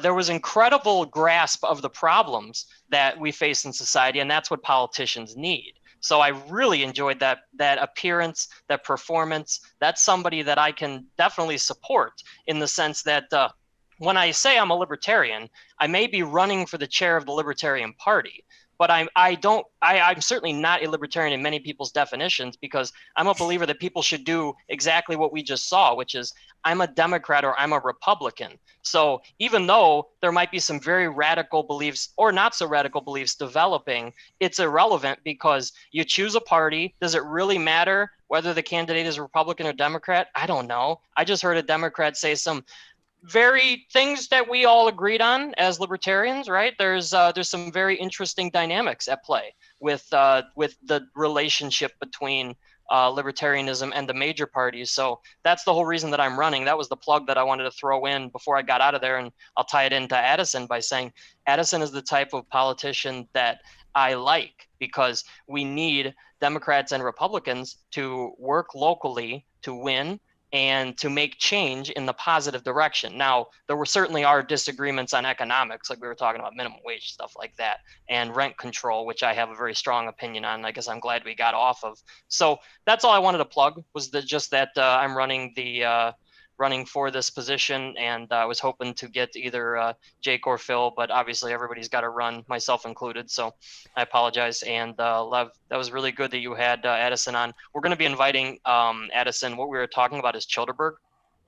there was incredible grasp of the problems that we face in society, and that's what politicians need. So I really enjoyed that appearance, that performance. That's somebody that I can definitely support, in the sense that when I say I'm a libertarian, I may be running for the chair of the Libertarian Party, but I'm certainly not a libertarian in many people's definitions, because I'm a believer that people should do exactly what we just saw, which is, I'm a Democrat or I'm a Republican. So even though there might be some very radical beliefs or not so radical beliefs developing, it's irrelevant, because you choose a party. Does it really matter whether the candidate is Republican or Democrat? I don't know. I just heard a Democrat say some things that we all agreed on as libertarians, right? There's some very interesting dynamics at play with the relationship between libertarianism and the major parties. So that's the whole reason that I'm running. That was the plug that I wanted to throw in before I got out of there. And I'll tie it into Addison by saying Addison is the type of politician that I like, because we need Democrats and Republicans to work locally to win and to make change in the positive direction. Now, there certainly are disagreements on economics, like we were talking about minimum wage, stuff like that, and rent control, which I have a very strong opinion on. I guess I'm glad we got off of. So that's all I wanted to plug, was just that I'm running for this position, and I was hoping to get either Jake or Phil, but obviously everybody's got to run, myself included, so I apologize. And Lev, that was really good that you had Addison on. We're going to be inviting Addison. What we were talking about is Cherberg.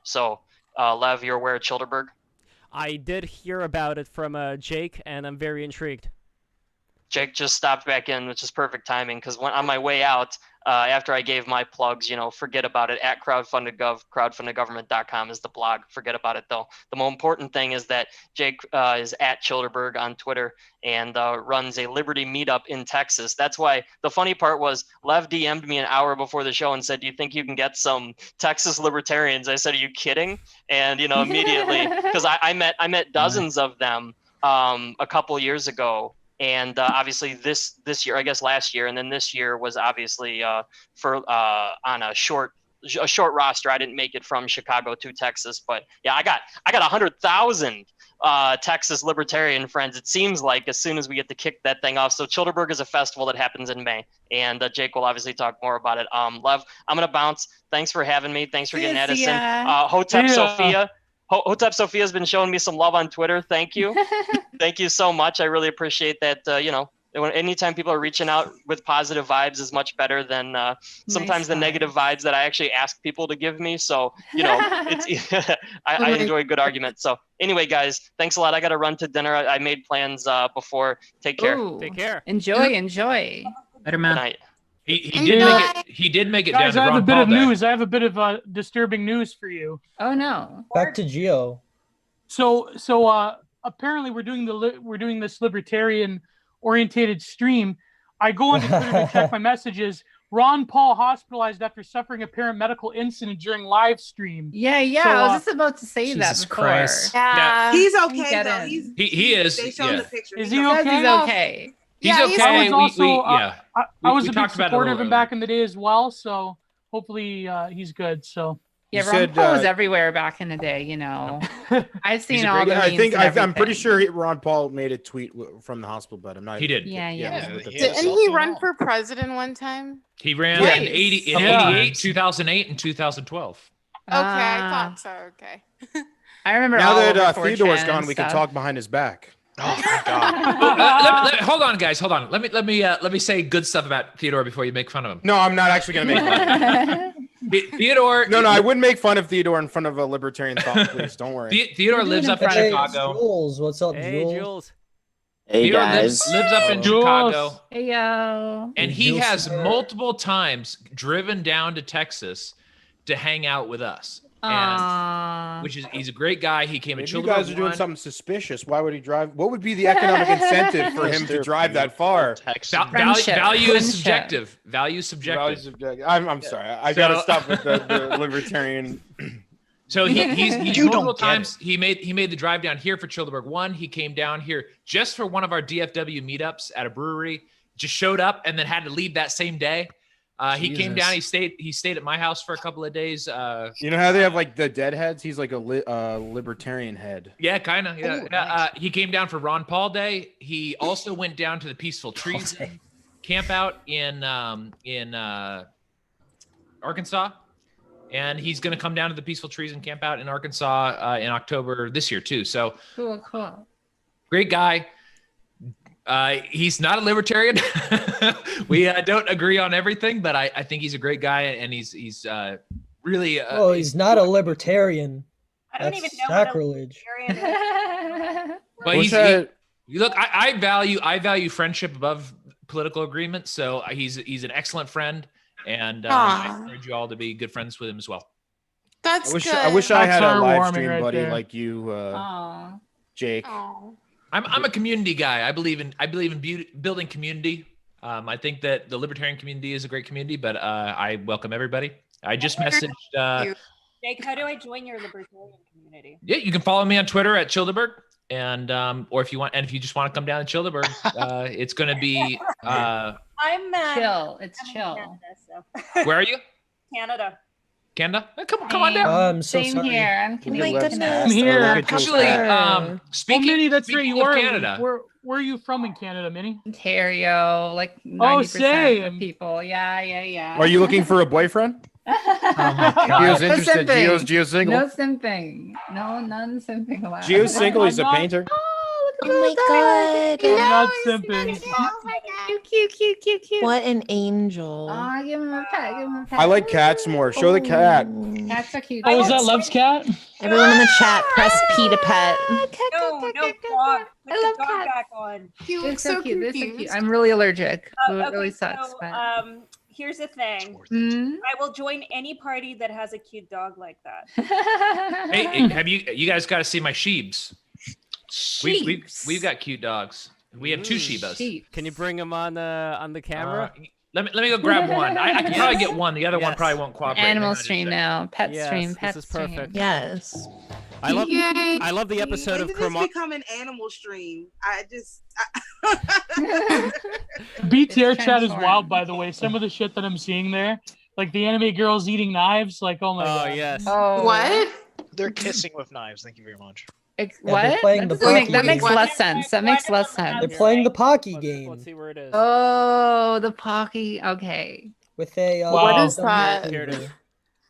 So Lev, you're aware of Cherberg? I did hear about it from Jake, and I'm very intrigued. Jake just stopped back in, which is perfect timing, because on my way out, after I gave my plugs, forget about it, at crowdfundedgov, crowdfundedgovernment.com is the blog. Forget about it, though. The more important thing is that Jake is at Cherberg on Twitter and runs a Liberty meetup in Texas. That's why the funny part was Lev DM'd me an hour before the show and said, "Do you think you can get some Texas libertarians?" I said, "Are you kidding?" And, immediately, because I met dozens of them a couple years ago. And obviously this year, I guess last year, and then this year was obviously on a short roster. I didn't make it from Chicago to Texas, but yeah, I got 100,000 Texas libertarian friends. It seems like as soon as we get to kick that thing off. So Cherberg is a festival that happens in May, and Jake will obviously talk more about it. Lev, I'm gonna bounce. Thanks for having me. Thanks for getting Edison. Hotep Sophia. Hotep Sophia has been showing me some love on Twitter. Thank you. Thank you so much. I really appreciate that. Anytime people are reaching out with positive vibes is much better than sometimes the negative vibes that I actually ask people to give me. So, it's I enjoy a good argument. So anyway, guys, thanks a lot. I got to run to dinner. I made plans before. Take care. Ooh, Take care. Enjoy. Better man. Good night. He did make it Guys, down to I have Ron a bit Paul of Day. news. I have a bit of disturbing news for you. Oh no. Back to Geo. So apparently we're doing this libertarian orientated stream. I go onto Twitter to check my messages. Ron Paul hospitalized after suffering apparent medical incident during live stream. Yeah. So, I was just about to say Jesus that before. Christ. Yeah. He's okay Get though. in. He is. They showed Yeah. the picture. Is he okay? He's okay. He's Yeah, he's okay. I was we a big talked about it a supporter of little him back in the day as well. So hopefully he's good. So. Yeah, You Ron said, Paul was everywhere back in the day, I've seen all the memes. I'm pretty sure Ron Paul made a tweet from the hospital bed. I'm not. He did. Yeah. Didn't he run for president one time? He ran Right. in 88, 2008, and 2012 Okay, I thought so. Okay. I remember Now all that over 4chan Theodore's and gone, we can stuff. talk behind his back. Oh my god. hold on, guys. Hold on. Let me say good stuff about Theodore before you make fun of him. No, I'm not actually going to make fun of him. Theodore. No, I wouldn't make fun of Theodore in front of a libertarian thought, please. Don't worry. Theodore lives up in Chicago. Jules, what's up, Hey, Jules. Hey Theodore guys. lives up in Chicago. Hey yo. And he has multiple times driven down to Texas to hang out with us. And he's a great guy. He came If to you guys are doing something suspicious, why would he drive? What would be the economic incentive for him to drive that far? Value is subjective. Value is subjective. I'm sorry. I got to stop with the libertarian. So he's multiple times he made the drive down here for Cherberg 1. He came down here just for one of our DFW meetups at a brewery. Just showed up and then had to leave that same day. He came down. He stayed at my house for a couple of days. You know how they have like the deadheads? He's like a libertarian head. Yeah, kind of. Yeah. Oh, nice. He came down for Ron Paul Day. He also went down to the Peaceful Trees camp out in Arkansas, and he's going to come down to the Peaceful Trees and camp out in Arkansas in October this year too. So Cool. great guy. He's not a libertarian. We don't agree on everything, but I think he's a great guy, and he's really. Oh, he's not a libertarian. I don't That's even know sacrilege. what a libertarian is. But look, I value friendship above political agreement. So he's an excellent friend, and I encourage you all to be good friends with him as well. That's good. I wish I had a live stream right buddy there. like you, Jake. I'm a community guy. I believe in building community. I think that the libertarian community is a great community, but I welcome everybody. I just messaged. Jake, how do I join your libertarian community? Yeah, you can follow me on Twitter at Childerberg, and or if you want, and if you just want to come down to Childerberg, it's going to be. I'm chill. It's chill. Canada, so. Where are you? Canada. Canada? Come on down. I'm so Same sorry. here. I'm Canadian. my goodness. I'm here. Actually, speaking, Minnie, that's right. You are Canada. Where are you from in Canada, Minnie? Ontario, like 90% same. of people. Yeah. Are you looking for a boyfriend? Oh my God. Gio's interested. Gio's single. No simping. No, none simping allowed. Gio's single. He's a painter. Oh my God. I'm not simping. Cute. What an angel. Oh, give him a pet. Give him a pet. I like cats more. Show the cat. Cats are cute. Oh, is that Love's cat? Everyone in the chat, press P to pet. No, dog. I love dog cats. back on. They're so cute. They're so cute. I'm really allergic. It really sucks. So, But... here's the thing. I will join any party that has a cute dog like that. Hey, have you guys got to see my sheebs? We've got cute dogs. We have two Shibas. Can you bring them on the camera? Let me go grab one. I can probably get one. The other one probably won't cooperate. Animal stream now. Pet stream. Pet this is stream. perfect. Yes. I love the episode when of did this Cremon. become an animal stream? btr-chat is wild, by the way. Some of the shit that I'm seeing there, like the anime girls eating knives, like oh my god. Yes. Oh, What? They're kissing with knives. Thank you very much. they're What? playing the That makes Pocky less sense. That makes less sense. They're playing the Pocky game. Let's see where it is. Oh, the Pocky. Okay. With a What is that? Here it is.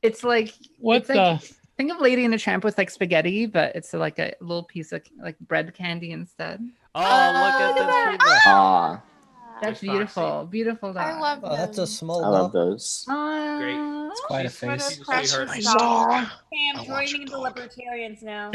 It's like What like, think of Lady and the Tramp with like spaghetti, but it's like a little piece of like bread candy instead. Oh, look at this. Aw, That's beautiful. Beautiful dog. I love Oh, that's a small I love dog. those. Great. It's quite a face. Precious dog. Hey, I'm joining the libertarians now.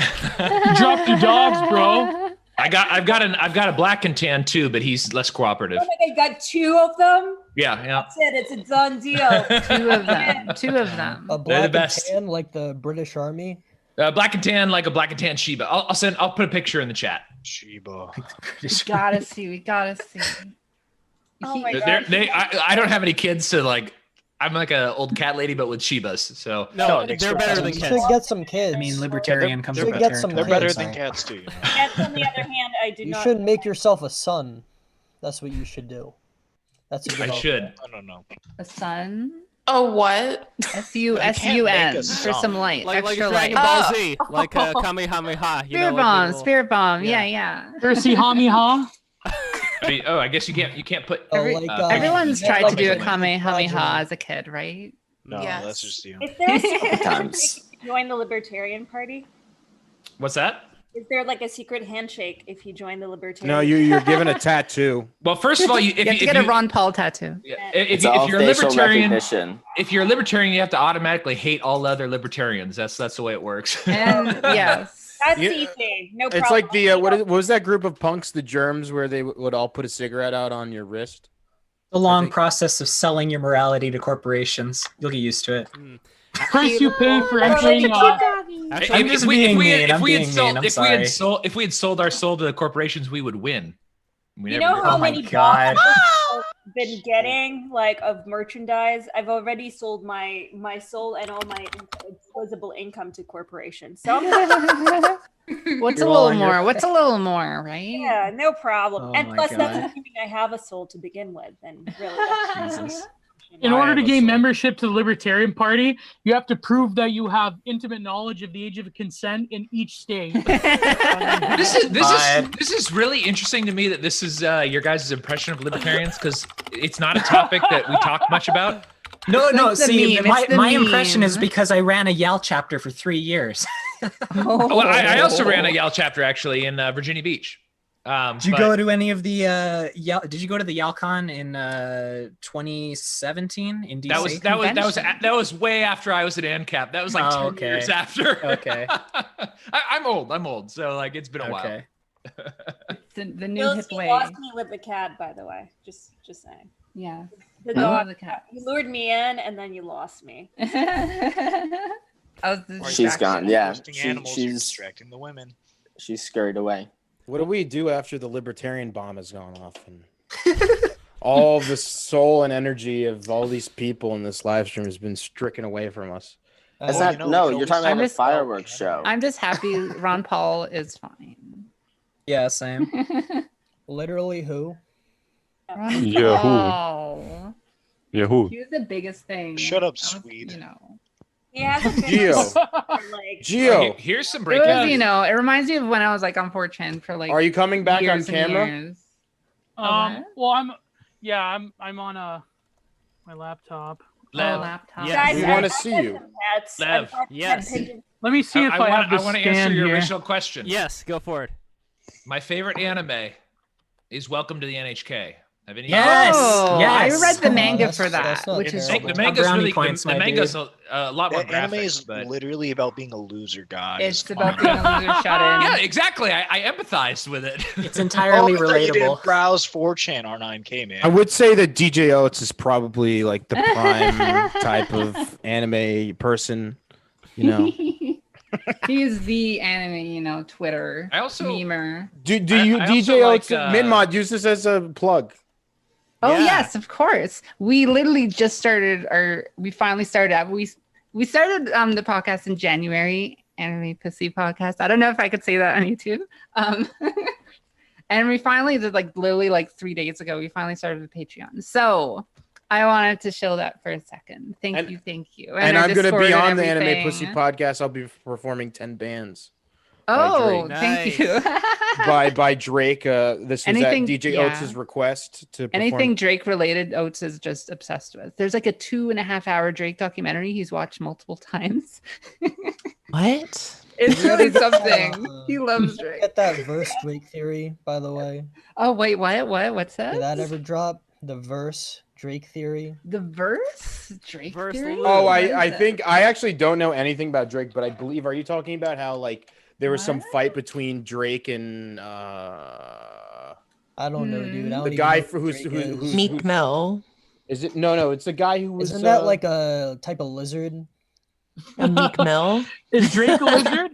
Drop the dogs, bro. I've got a black and tan too, but he's less cooperative. Oh my God, got 2 of them? Yeah. That's it. It's a done deal. 2 of them. 2 of them. A They're black the best. and tan like the British Army. Black and tan, like a black and tan Shiba. I'll put a picture in the chat. Shiba. We gotta see. Oh my God. I don't have any kids, so like I'm like an old cat lady, but with Shibas. So No, they're better than You cats. should get some kids. I mean, libertarian comes they're- with get that some territory. They're better kids. than cats too. You know? Cats, on the other hand, I do You not. should make yourself a son. That's what you should do. That's a good I idea. should. I don't know. A sun. Oh, what? S-U-N for some light. Like extra Dragon light. Ball Z, like Kamehameha. You Spirit know, bomb. like Spirit bomb. Yeah. Percy Hami, I guess you can't put. Everyone's you tried can't to do a like- Kamehameha as a kid, right? No, that's just you. Is there a secret Sometimes. handshake if you join the Libertarian Party? What's that? Is there like a secret handshake if you join the Libertarian? No, you're given a tattoo. Well, first of all, You have to get a Ron Paul tattoo. if all you're a facial libertarian, recognition. if you're a libertarian, you have to automatically hate all other libertarians. That's the way it works. And yes, That's Yeah. easy. No problem. It's like the what was that group of punks, the Germs, where they would all put a cigarette out on your wrist? The long process of selling your morality to corporations. You'll get used to it. price you pay for entering. Actually, I'm just being mean. I'm being mean. I'm sorry. If we had sold our soul to the corporations, we would win. We You never know did. how Oh my many God. boxes I've been getting like of merchandise? I've already sold my soul and all my disposable income to corporations. So What's You're a all little on your- more? What's a little more, right? yeah, no problem. Oh and my plus, God. that's assuming I have a soul to begin with. And really, that's Jesus. In order to gain membership to the Libertarian Party, you have to prove that you have intimate knowledge of the age of consent in each state. This is really interesting to me that this is your guys' impression of libertarians, because it's not a topic that we talk much about. No, It's the see, meme, my, it's the my impression is meme. because I ran a YAL chapter for 3 years. Well, I also ran a YAL chapter actually in Virginia Beach. Did you go to any of the YAL? Did you go to the YALCon in 2017 in DC? That was way after I was at ANCAP. That was like 10 years after. Okay. I'm old, so like it's been a while. The new Phyllis, hip you way. lost me with the cat, by the way. Just saying. Yeah. The I love dog. the cat. You lured me in, and then you lost me. I She's gone. Yeah, she's distracting the women. She's scurried away. What do we do after the libertarian bomb has gone off and all the soul and energy of all these people in this live stream has been stricken away from us? You're talking about a fireworks show. I'm just happy Ron Paul is fine. Yeah, same. Literally who? Yahoo. Yahoo. He was the biggest thing. Shut up, Swede. You know. He hasn't been Geo. like Geo. Here's some It breaking was, news. it reminds me of when I was like on 4chan for like. Are you coming back on years and camera? years. Well, I'm on my laptop. Lev. Laptop. Yes. We want to see you. Lev. Yes. Let me see if I have the I want to scan answer your here. original question. Yes, go for it. My favorite anime is Welcome to the NHK. Have any? Yes. Oh, Yes. I read the manga that's- for that, that's not which is terrible. The manga's brownie really points, the my manga's dude. a lot more That anime graphic. is but... literally about being a loser, guys. it's about being a loser shut in. Yeah, exactly. I empathized with it. It's entirely I thought you didn't relatable. browse 4chan R9K, man. I would say that DJ Oates is probably like the prime type of anime person, He is the anime, Twitter I also memer. Do you I DJ also Oates like, Minmod use this as a plug? Oh Yeah. yes, of course. We literally just started we finally started out. We started the podcast in January, Anime Pussy Podcast. I don't know if I could say that on YouTube. And we finally did literally 3 days ago, we finally started the Patreon. So I wanted to show that for a second. Thank you. And I'm going to be on the Anime everything. Pussy podcast. I'll be performing 10 bands. Oh, Drake. thank you. by Drake. This was Anything- at DJ yeah. Oates' request to perform. Anything Drake related, Oates is just obsessed with. There's like a 2.5-hour Drake documentary he's watched multiple times. What? It's really something. He loves Drake. Get that verse Drake theory, by the way. Oh wait, what? What's that? Did that ever drop? The verse Drake theory. The verse Drake theory? Oh, I think I actually don't know anything about Drake, but I believe. Are you talking about how there was some fight between Drake and I don't know, dude. I don't the even guy know for who who's Drake is. Meek Mill. Is it? No, it's the guy who was. Isn't that like a type of lizard? A Meek Mill? Is Drake a lizard?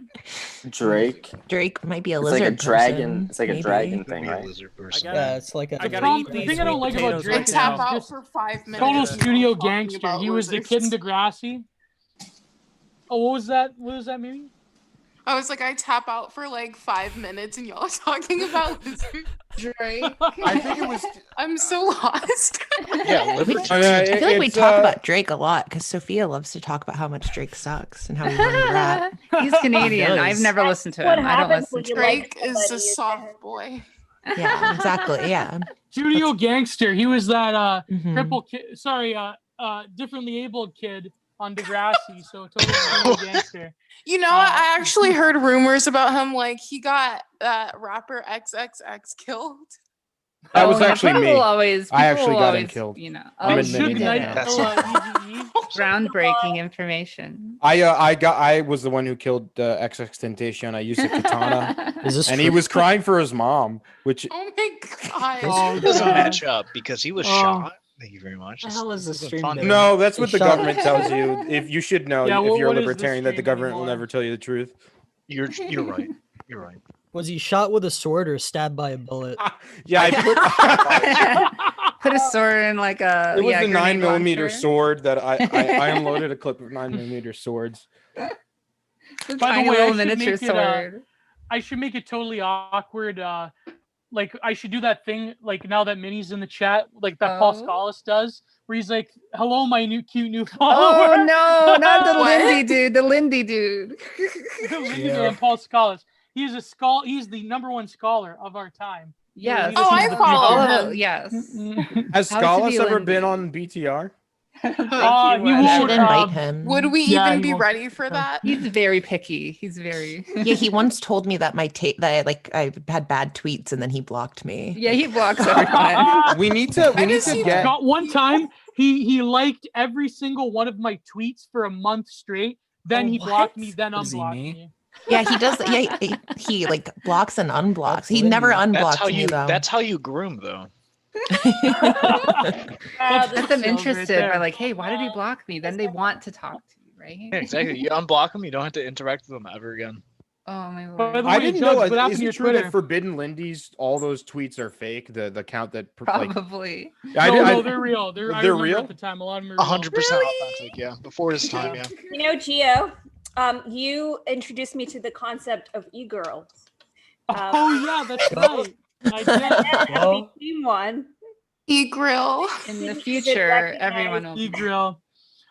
Drake might be a It's lizard. like a dragon. person, It's like a maybe. dragon thing, right? Yeah, it's like a. The thing I don't like about Drake is tap he's out just for 5 minutes. total and studio talking gangster. about He was the kid in lizards. Degrassi. Oh, what was that? What does that mean? I was like, I tap out for 5 minutes and y'all are talking about lizards. Drake. I think it was. I'm so lost. Yeah, I feel like we talk about Drake a lot because Sophia loves to talk about how much Drake sucks and how he wanted to rap. He's Canadian. I've never listened to him. I don't listen to him. Drake is a soft boy. Yeah, exactly. Yeah. Studio gangster. He was that Mhm. cripple kid. Sorry, differently abled kid on Degrassi. So total studio gangster. You know, I actually heard rumors about him. He got rapper XXX killed. That was yeah, actually me. people always- I actually people got him always, killed. I'm admitting Suge it Knight. now. groundbreaking information. I was the one who killed XX Temptation. I used a katana, Is this and he true? was crying for his mom, which Oh my god. Oh, it doesn't match up because he was shot. Thank you very much. The hell is this This stream fun. doing? no, that's what the Shut government tells you. If you should know, Yeah, if you're a what is this libertarian, that the stream government will anymore? never tell you the truth. You're right. You're right. Was he shot with a sword or stabbed by a bullet? Yeah, I put. Put a sword in like a. It was yeah, a grenade 9mm launcher. sword that I unloaded a clip of 9mm swords. It's a By tiny the way, little I should miniature make it, sword. I should make it totally awkward. I should do that thing now that Minnie's in the chat, that Paul Scholas does, where he's like, "Hello, my cute new follower." Oh no, not the What? Lindy dude. The Lindy dude. The Lindy man, Paul Scholas. He's He's the #1 scholar of our time. Yes. Oh, I follow Oh, him. yes. Has How to Scholas be ever Lindy. been on BTR? He You won't, should invite him. Would we Yeah, even he be won't- ready for that? He's very picky. He's very. Yeah, he once told me that I had bad tweets and then he blocked me. Yeah, he blocks everyone. We need to get. Got one time he liked every single one of my tweets for a month straight. Then he blocked me. Then Is he unblocked me? me. Yeah, he does. Yeah, he blocks and unblocks. He never That's unblocked how me you. though. That's how you groom, though. That's them Right interested there. by hey, why did he block me? Then they want to talk to you, right? Yeah, exactly. You unblock them, you don't have to interact with them ever again. Oh my word. I didn't know. Is it true that Forbidden Lindy's all those tweets are fake? The account that Probably. No, they're real. I They're remember real. at the time. A lot of them are 100% authentic. Yeah, before his time. Yeah. You know, Gio, you introduced me to the concept of e-girls. Oh yeah, that's right. I did. I became one. E-grill. In the future, everyone will. E-grill.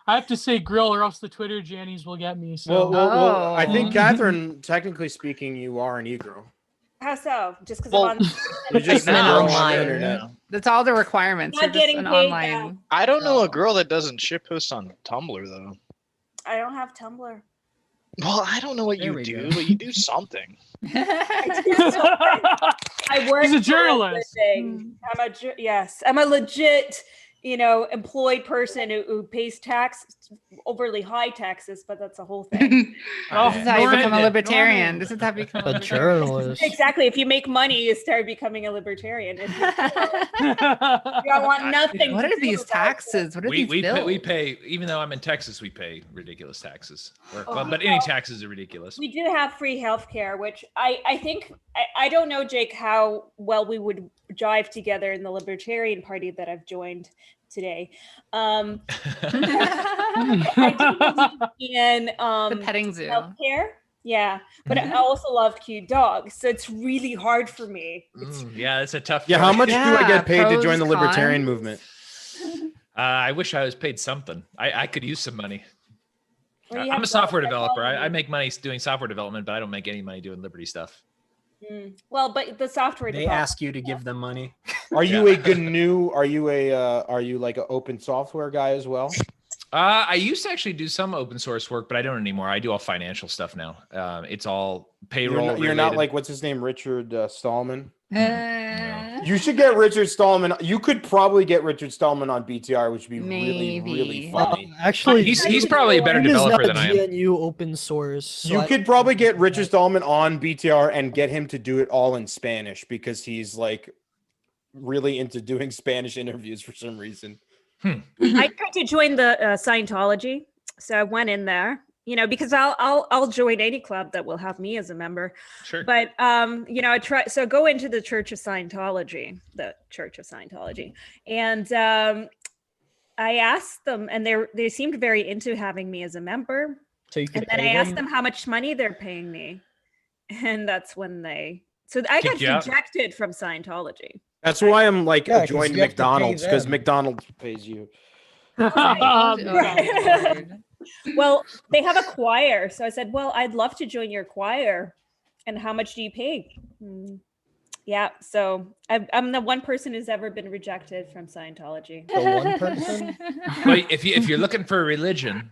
I have to say grill, or else the Twitter Jannies will get me. So. Well, I think, Catherine, technically speaking, you are an e-girl. How so? Just because I'm on. You're just an online internet. That's all the requirements. Not You're just getting an paid online. now. I don't know a girl that doesn't shitpost on Tumblr though. I don't have Tumblr. Well, I don't know what you do, but you do something. I work. He's a for journalist. living. I'm a legit, employed person who pays overly high taxes, but that's a whole thing. This is how you become a libertarian. This is how you become a journalist. Exactly. If you make money, you start becoming a libertarian. You want nothing. What are these taxes? What are these bills? We pay, even though I'm in Texas, we pay ridiculous taxes. But any taxes are ridiculous. We do have free healthcare, which I think, I don't know, Jake, how well we would jive together in the Libertarian Party that I've joined today. I do in the petting zoo. Healthcare. Yeah, but I also love cute dogs, so it's really hard for me. Yeah, it's a tough. Yeah, how much do I get paid to join the Libertarian movement? I wish I was paid something. I could use some money. Well, I'm a software developer. I make money doing software development, but I don't make any money doing Liberty stuff. Well, but the software. They ask you to give them money. Are you a GNU? Are you like an open software guy as well? I used to actually do some open source work, but I don't anymore. I do all financial stuff now. It's all payroll. You're not like, what's his name, Richard Stallman? No. You should get Richard Stallman. You could probably get Richard Stallman on BTR, which would be really funny. Actually, he's probably a better developer than I am. GNU open source. So you could probably get Richard Stallman on BTR and get him to do it all in Spanish because he's like really into doing Spanish interviews for some reason. I tried to join the Scientology, so I went in there. Because I'll join any club that will have me as a member. Sure. But I try. So go into the Church of Scientology, and I asked them, and they seemed very into having me as a member. So you could. And then I asked them how much money they're paying me, and that's when So I got rejected from Scientology. That's why I'm like joining McDonald's, because McDonald's pays you. Well, they have a choir, so I said, "Well, I'd love to join your choir." And how much do you pay? Yeah, so I'm the one person who's ever been rejected from Scientology. The one person. Well, if you're looking for a religion,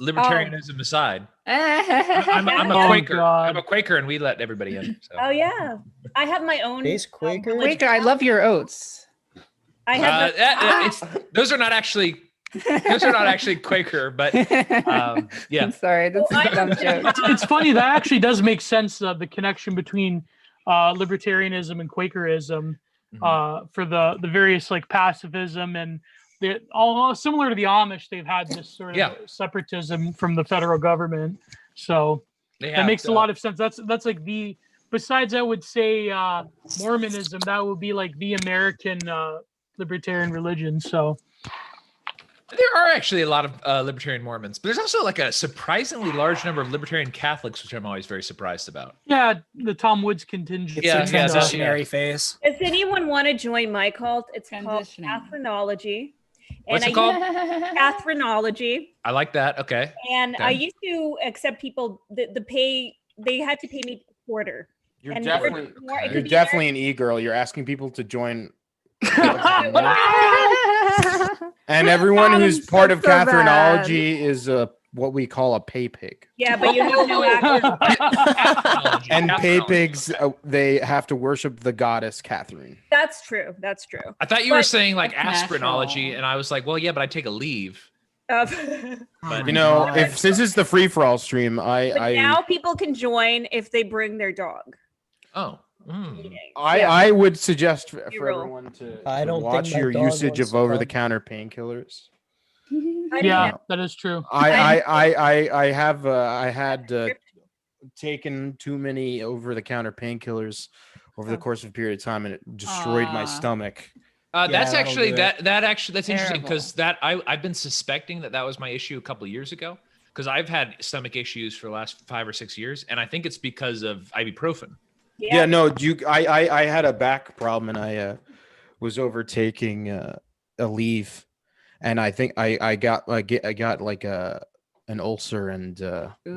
libertarianism aside, I'm a Quaker. I'm a Quaker, and we let everybody in. So. Oh yeah, I have my own. Quaker, I love your oats. I have. Those are not actually. Those are not actually Quaker, but yeah. I'm sorry, that's a dumb joke. It's funny, that actually does make sense. The connection between libertarianism and Quakerism for the various like pacifism and all similar to the Amish. They've had this sort of separatism from the federal government, so that makes a lot of sense. That's like besides I would say Mormonism, that would be like the American libertarian religion. So. There are actually a lot of libertarian Mormons, but there's also like a surprisingly large number of libertarian Catholics, which I'm always very surprised about. Yeah, the Tom Woods contingent. It's a transitionary phase. Does anyone want to join my cult? It's called Catherinology. What's it called? Catherinology. I like that. Okay. And I used to accept people they had to pay me a quarter. You're definitely an e-girl. You're asking people to join. And everyone who's part of Catherinology is what we call a pay pig. Yeah, but you have no access. And pay pigs, they have to worship the goddess Catherine. That's true. That's true. I thought you were saying like aspirinology, and I was like, well, yeah, but I take a leave. But, since it's the free for all stream, now people can join if they bring their dog. Oh. I would suggest for everyone to watch your usage of over-the-counter painkillers. Yeah, that is true. I had taken too many over-the-counter painkillers over the course of a period of time, and it destroyed my stomach. That's actually that's interesting Terrible. because I've been suspecting that was my issue a couple of years ago, because I've had stomach issues for the last 5 or 6 years, and I think it's because of ibuprofen. Yeah, no, I had a back problem, and I was overtaking a leave, and I think I got like an ulcer and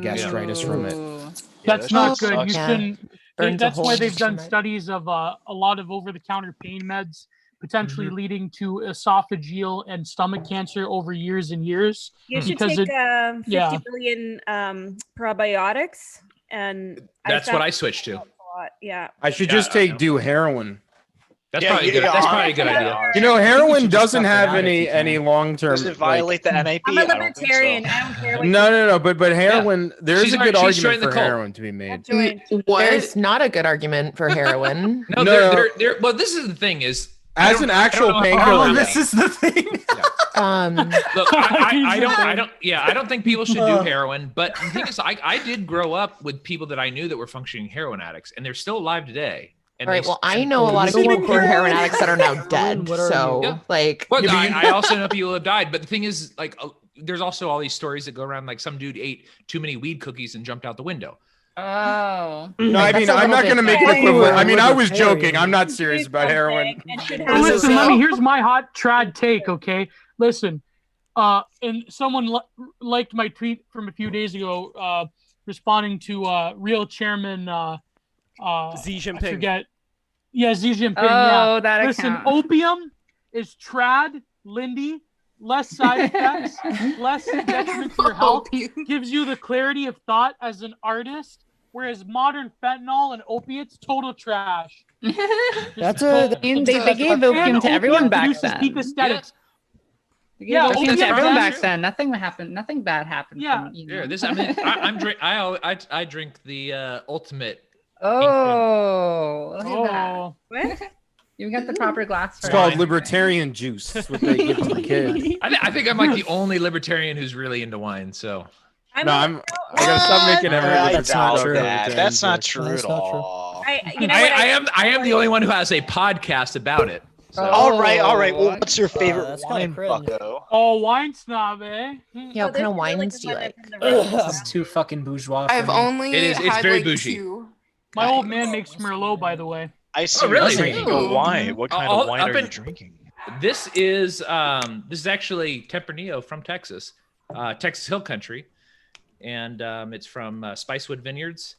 gastritis from it. That's not good. You Yeah. shouldn't. Burns a That's why hole they've in done your studies of a lot of over-the-counter pain meds potentially leading to esophageal and stomach cancer over years and years. You should because take it- 50 billion probiotics, and That's what I switched to. Yeah. I should just do heroin. That's probably good. That's probably a good idea. You know, heroin doesn't have any long-term. Does it violate the NAP? I'm a libertarian. I don't care. What No. But heroin, there's She's a good already- she's argument joined the for cult. heroin to be made. There's not a good argument for heroin. No, they're well, this is the thing is, As an actual painkiller, This is the thing. look, I don't think people should do heroin. But the thing is, I did grow up with people that I knew that were functioning heroin addicts, and they're still alive today. And All right. Well, I know a lot of people who are heroin addicts that are now dead. So, like, Well, I also know people who have died. But the thing is, like, there's also all these stories that go around, like some dude ate too many weed cookies and jumped out the window. Oh. No, I mean, I'm not going to make an equivalent. I mean, I was joking. I'm not serious about heroin. Listen, here's my hot trad take, okay? Listen, and someone liked my tweet from a few days ago responding to real chairman Xi Jinping. I forget. Yeah, Xi Jinping. Oh, yeah. that Listen, account. opium is trad, Lindy, less side effects, less detriment to your health, gives you the clarity of thought as an artist, whereas modern fentanyl and opiates, total trash. That's they gave opium to everyone back produces then. peak aesthetics. They gave opium to opium everyone does- back then. Nothing happened. Nothing bad happened. Yeah. From, you know. Yeah, this. I mean, I drink the ultimate. Oh, look at Oh. that. What? You got the proper glass for It's called it. libertarian juice. That's what they give to the kids. I think I'm like the only libertarian who's really into wine. So. I gotta stop making everyone. That's not true. That's not true at all. I am the only one who has a podcast about it. So. All right. Well, what's your favorite wine, bucko? Oh, wine snob, eh? Yeah, what kind of wines do you like? This is too fucking bourgeois. I've only It's had very like bougie. 2. My old man makes Merlot, by the way. I see. Oh, really? You're drinking a wine. What kind of wine are you drinking? This is actually Tempranillo from Texas, Texas Hill Country, and it's from Spicewood Vineyards.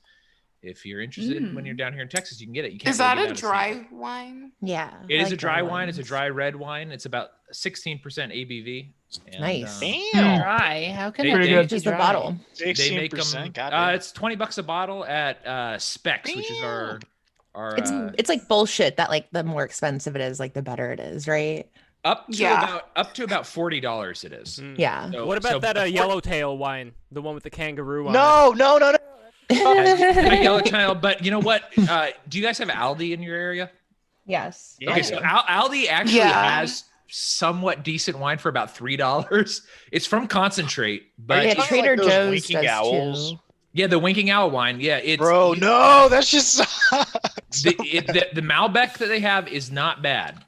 If you're interested, when you're down here in Texas, you can get it. You can't Is really that get a out of dry state. wine? Yeah. It is a dry wine. It's a dry red wine. It's about 16% ABV. And, Nice. Damn. Dry. How can They- it they- be Just the dry? bottle. They make 16%. them. Goddamn. It's $20 a bottle at Specs, which is our. It's like bullshit that like the more expensive it is, like the better it is, right? Up to about $40 it is. Yeah. So- What about so that yellowtail wine? The one with the kangaroo on No. a yellowtail, but you know what? Do you guys have Aldi in your area? Yes. Okay, so Aldi actually has somewhat decent wine for about $3. It's from concentrate, but Yeah, Trader those Joe's winking does owls? too. yeah, the winking owl wine. Yeah, it's Bro, no, that's just sucks. the Malbec that they have is not bad.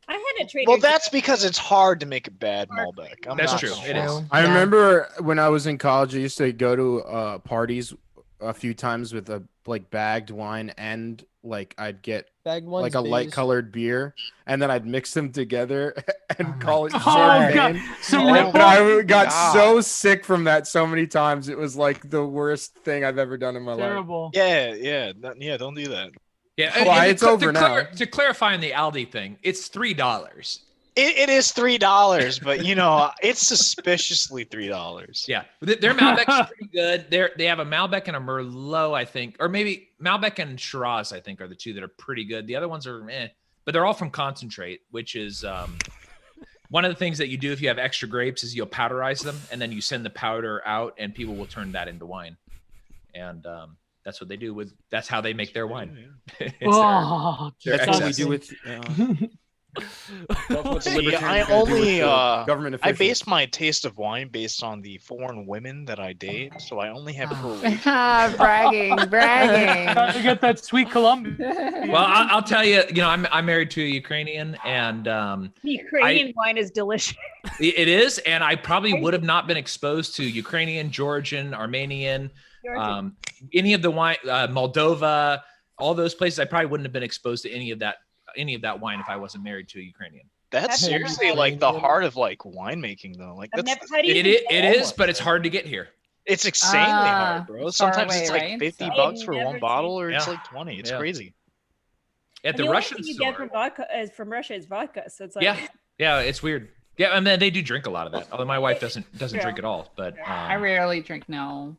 I had a Trader Well, Joe's. that's because it's hard to make a bad Malbec. That's not true. sure. It is. I remember when I was in college, I used to go to parties a few times with a like bagged wine, and like I'd get Bagged ones, like a light babies. colored beer, and then I'd mix them together and call it Oh, champagne. God. Some And rip-off? I got God. so sick from that so many times. It was like the worst thing I've ever done in my life. Terrible. Yeah, don't do that. Yeah, Why, and it's over now. To clarify on the Aldi thing, it's $3. It is $3, but you know it's suspiciously $3. Yeah, their Malbec's pretty good. They have a Malbec and a Merlot, I think, or maybe Malbec and Shiraz, I think, are the two that are pretty good. The other ones are but they're all from concentrate, which is one of the things that you do if you have extra grapes is you'll powderize them, and then you send the powder out, and people will turn that into wine, and that's what they do with. That's how they make their wine. It's Oh, their That's what we excess. do with. See, I only government I officials. based my taste of wine based on the foreign women that I date, so I only have Croatian. bragging. You get that sweet Colombian. Well, I'll tell you. You know, I'm married to a Ukrainian, and Ukrainian wine is delicious. it is, and I probably would have not been exposed to Ukrainian, Georgian, Armenian, any of the wine, Moldova, all those places. I probably wouldn't have been exposed to any of that wine if I wasn't married to a Ukrainian. That's seriously like the heart of like winemaking, though. Like it is, but it's hard to get here. It's insanely hard, bro. Sometimes away, it's like right? 50 So- bucks for one bottle, or it's like 20. It's crazy. At the only Russian thing you store. get from vodka is from Russia is vodka, so it's like Yeah, it's weird. Yeah, I mean they do drink a lot of that. Although my wife doesn't drink at all, but I rarely drink. No.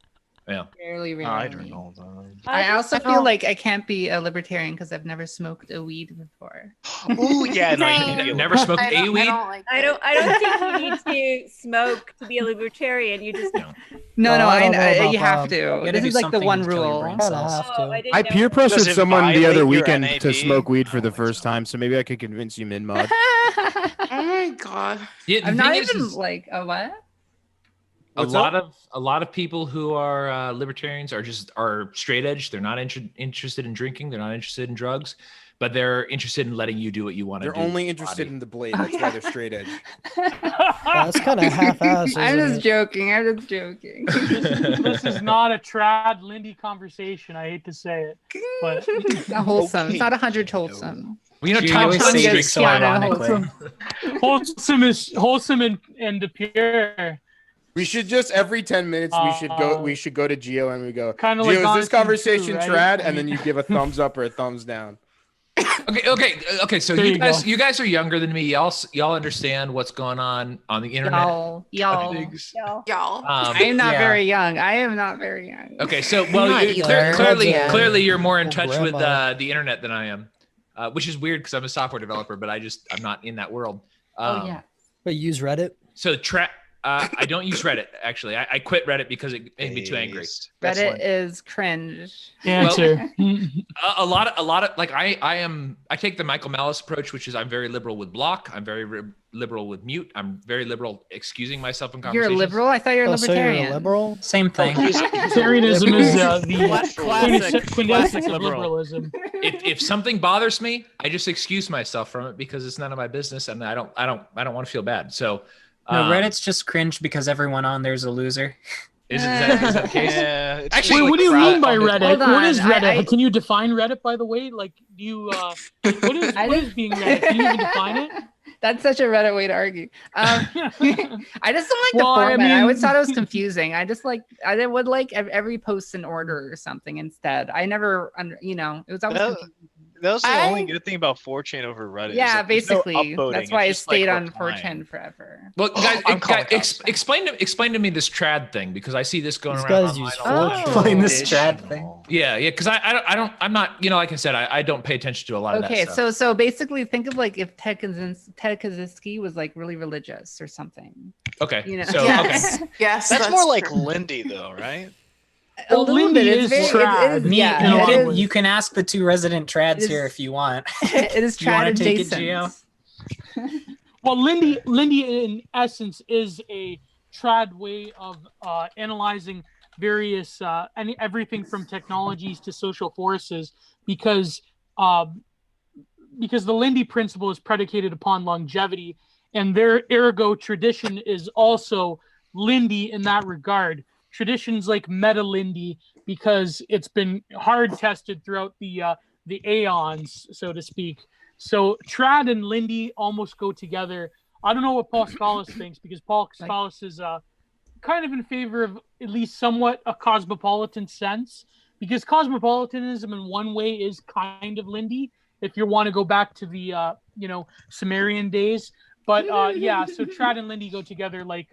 Yeah. Rarely. I drink all the time. I also feel like I can't be a libertarian because I've never smoked a weed before. Ooh, yeah, no, you never smoked a weed. I don't think you need to smoke to be a libertarian. You just No, I don't know about you have Bob. to. You gotta This do is like the something one to kill your rule. brain cells. I peer pressured Does it someone the violate other your weekend to NAP? smoke weed for the first time, so maybe I could convince you, Minmod. Oh my god. Yeah, the I'm not thing even is like a what? a lot of people who are libertarians are straight edge. They're not interested in drinking. They're not interested in drugs, but they're interested in letting you do what you want to do. They're only interested in the blade. That's why they're straight edge. That's kind of half-assed. I'm isn't just it? joking. I'm just joking. This is not a trad Lindy conversation. I hate to say it, but It's not wholesome. It's not 100 wholesome. Well, you know, You Tom always Cruise say it drinks so ironically. wholesome is wholesome and pure. We should just every 10 minutes we should go to Gio and we go, Kinda Gio, like is this honesty conversation too, right? trad? And then you give a thumbs up or a thumbs down. Okay. So There you you guys are younger than me. Y'all understand what's going on the internet. Y'all. I am not very young. I am not very young. Okay, so clearly you're more in touch with the internet than I am, which is weird because I'm a software developer, but I'm not in that world. Yeah. But you use Reddit? So I don't use Reddit actually. I quit Reddit because it made me too angry. Reddit is cringe. Answer. A lot of like I take the Michael Malice approach, which is I'm very liberal with block. I'm very liberal with mute. I'm very liberal excusing myself in conversations. You're a liberal? I thought you were a libertarian. So you're a liberal? Same thing. Libertarianism is the classic quintessence of liberalism. If something bothers me, I just excuse myself from it because it's none of my business, and I don't want to feel bad. So. No, Reddit's just cringe because everyone on there's a loser. Is that the case? Yeah, Actually, what do you mean by Reddit? Hold What is on, Reddit? Can you define Reddit, by the way? Like, do you what is being Reddit? Can you even define it? That's such a Reddit way to argue. I just don't like the format. I always thought it was confusing. I would like every post in order or something instead. I never, it was always confusing. That was the only good thing about 4chan over Reddit. Yeah, is that there's no basically. upvoting. That's why I It's just, stayed like, on replying. 4chan forever. Well, guys, explain to me this trad thing because I see this going These around guys online use all the time. Explain this trad thing. Yeah, because I'm not, like I said, I don't pay attention to a lot of that Okay, stuff. so basically think of like if Ted Kaczynski was like really religious or something. Okay. You know? So Yes. okay. Yes. That's more like true. Lindy, though, right? A little Lindy bit. is It's trad. it is, yeah, You it know, is- You can ask the two resident trads It is- here if you want. it is Do you wanna trad take it, adjacent. Gio? Well, Lindy in essence is a trad way of analyzing various everything from technologies to social forces because the Lindy principle is predicated upon longevity, and their ergo tradition is also Lindy in that regard. Traditions like meta Lindy because it's been hard tested throughout the aeons, so to speak. So trad and Lindy almost go together. I don't know what Paul Scholas thinks because Paul Scholas is kind of in favor of at least somewhat a cosmopolitan sense because cosmopolitanism in one way is kind of Lindy if you want to go back to the Sumerian days. But so trad and Lindy go together like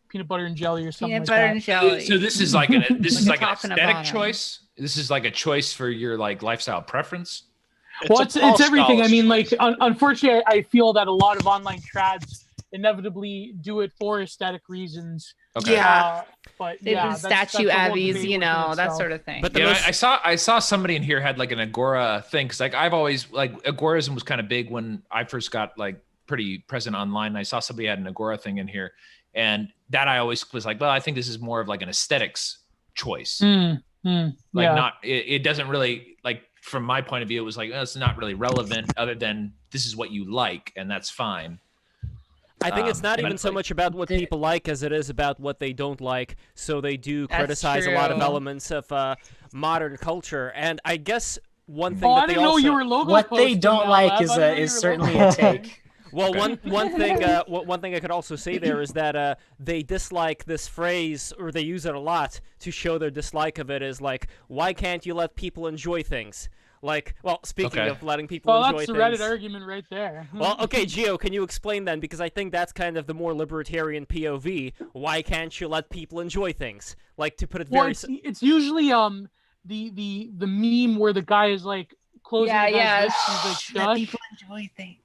peanut butter and jelly or something Peanut like butter that. and jelly. So this is like an Like a aesthetic top and a bottom. choice. This is like a choice for your like lifestyle preference. Well, it's everything. I mean, like, unfortunately, I feel that a lot of online trads inevitably do it for aesthetic reasons. Okay. Yeah. But They've been statue abbeys, you know, that sort of thing. But I saw somebody in here had like an Agora thing, because like I've always like Agorism was kind of big when I first got like pretty present online. And I saw somebody had an Agora thing in here, and that I always was like, well, I think this is more of like an aesthetics choice. Not it doesn't really, like, from my point of view, it was like, oh, it's not really relevant other than this is what you like, and that's fine. I think it's not even so much about what people like as it is about what they don't like. So they do criticize a lot of elements of modern culture. And I guess one thing that they also... What they don't like is certainly a take. Well, one thing I could also say there is that they dislike this phrase, or they use it a lot to show their dislike of it, is like, why can't you let people enjoy things? Like, well, speaking of letting people enjoy things. Well, that's the Reddit argument right there. Well, okay, Gio, can you explain then? Because I think that's kind of the more libertarian POV. Why can't you let people enjoy things? Like, to put it very... Well, it's usually the meme where the guy is like closing his lips, he's like, let people enjoy things.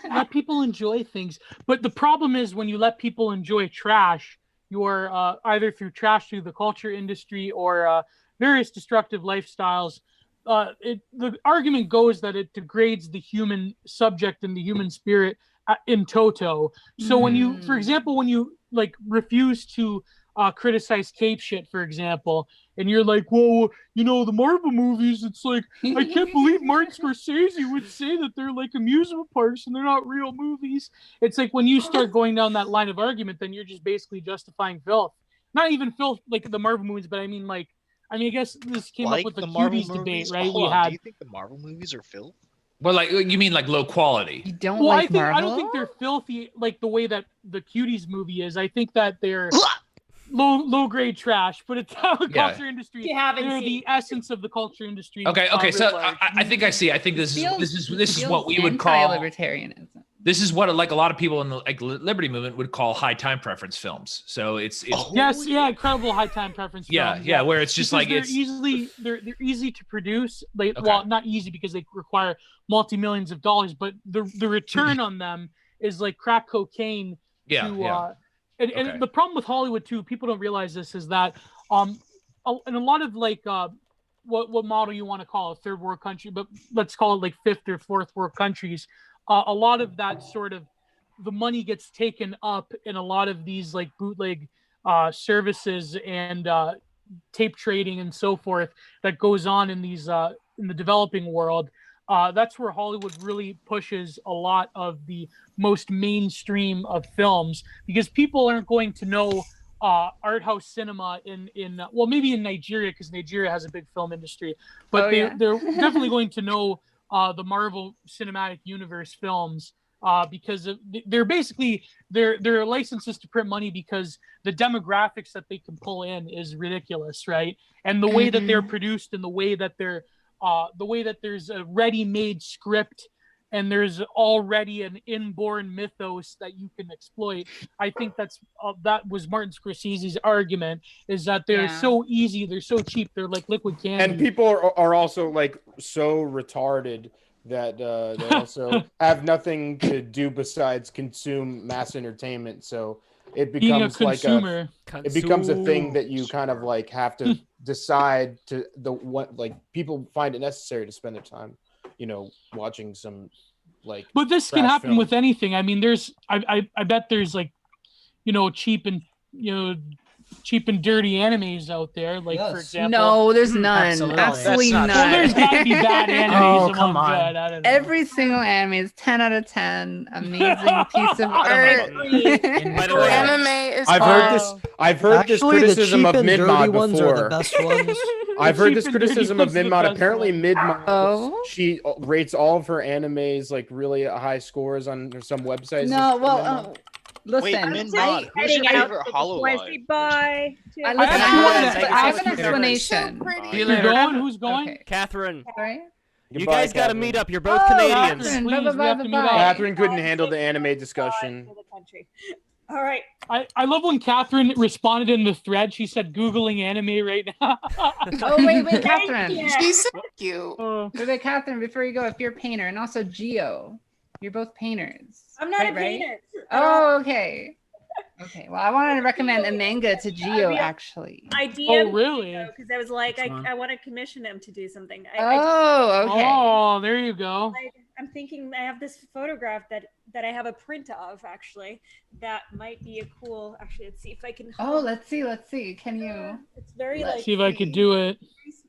Let people enjoy things. But the problem is when you let people enjoy trash, you are either through the culture industry or various destructive lifestyles. The argument goes that it degrades the human subject and the human spirit in toto. So when you, for example, when you like refuse to criticize cape shit, for example, and you're like, well, you know, the Marvel movies, it's like, I can't believe Martin Scorsese would say that they're like amusement parks and they're not real movies. It's like when you start going down that line of argument, then you're just basically justifying filth. Not even filth like the Marvel movies, but I mean, I guess this came up with the cuties debate, right? Do you think the Marvel movies are filth? Well, like, you mean like low quality? You don't like Marvel? I don't think they're filthy like the way that the cuties movie is. I think that they're low grade trash, but it's the culture industry. They're the essence of the culture industry. Okay. So I think I see. I think this is what we would call libertarianism. This is what like a lot of people in the like liberty movement would call high time preference films. So it's incredible high time preference films. Yeah, where it's just because like they're easy to produce. Well, not easy because they require multi-millions of dollars, but the return on them is like crack cocaine. And the problem with Hollywood too, people don't realize this, is that in a lot of like what model you want to call a third world country, but let's call it like fifth or fourth world countries. A lot of that sort of the money gets taken up in a lot of these like bootleg services and tape trading and so forth that goes on in these in the developing world. That's where Hollywood really pushes a lot of the most mainstream of films, because people aren't going to know art house cinema in well, maybe in Nigeria, because Nigeria has a big film industry, but they're definitely going to know the Marvel Cinematic Universe films because they're basically they're licenses to print money because the demographics that they can pull in is ridiculous, right? And the way that they're produced and the way that there's a ready-made script and there's already an inborn mythos that you can exploit. I think that was Martin Scorsese's argument, is that they're so easy, they're so cheap, they're like liquid candy. And people are also like so retarded that they also have nothing to do besides consume mass entertainment. So it becomes it becomes a thing that you kind of like have to decide to people find it necessary to spend their time, watching some like. But this can happen with anything. I mean, I bet there's like, cheap and dirty animes out there. Like for example, no, there's none. Absolutely none. Well, there's gotta be bad animes. Come on. Good. I don't know. Every single anime is 10 out of 10. Amazing piece of art. Anime is. I've heard this criticism of Midmod before. I've heard this criticism of Midmod. Apparently, Midmod she rates all of her animes like really high scores on some websites. No, well. Listen, Midmod, who's your favorite Hololive? Bye. I have an explanation. Who's going? Okay. Catherine. Right? You guys got to meet up. You're both Canadians. Catherine couldn't handle the anime discussion. All right. I love when Catherine responded in the thread. She said Googling anime right now. Oh, wait, Catherine. She's so cute. Wait, Catherine, before you go, if you're a painter, and also Gio, you're both painters. I'm not a Right? painter. Oh, okay. Okay. Well, I wanted to recommend a manga to Gio, actually. I DM'd really? because I was like, Which one? I want to commission him to do something. Oh, okay. Oh, there you go. I'm thinking I have this photograph that I have a print of actually that might be a cool. Actually, let's see if I can. Oh, let's see. Let's see. Can you? It's very Let's like. see if I could do it.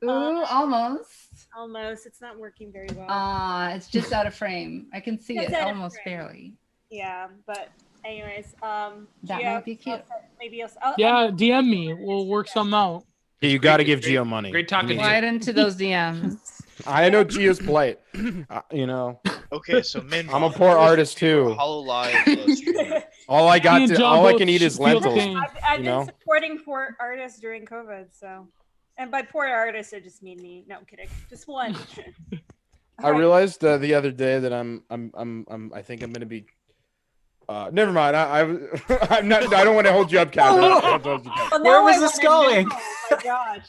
Ooh, almost. Almost. It's not working very well. It's just out of frame. I can see It's it out of almost frame. barely. Yeah, but anyways, That Gio, might be cute. maybe Yeah, DM me. We'll work something out. Yeah, you got to give Gio money. Great talking to you. Slide into those DMs. I know Gio's plight. You know. Okay, so Min, I'm a poor artist too. Hololive stream. All I got Me and to, John all I both can eat is feel lentils. pain. I've You been know. supporting poor artists during COVID, so. And by poor artists, I just mean me. No, I'm kidding. Just one. I realized the other day that I think I'm gonna be. Never mind. I'm not. I don't want to hold you up, Catherine. Where was this going? Oh my gosh.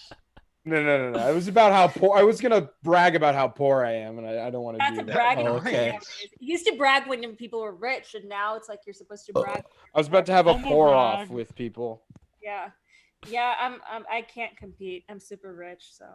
No. It was about how poor. I was gonna brag about how poor I am, and I don't want to That's do a that. bragging Oh, point. okay. You used to brag when people were rich, and now it's like you're supposed to brag. I was about to have a Humble pour brag. off with people. Yeah, I can't compete. I'm super rich, so.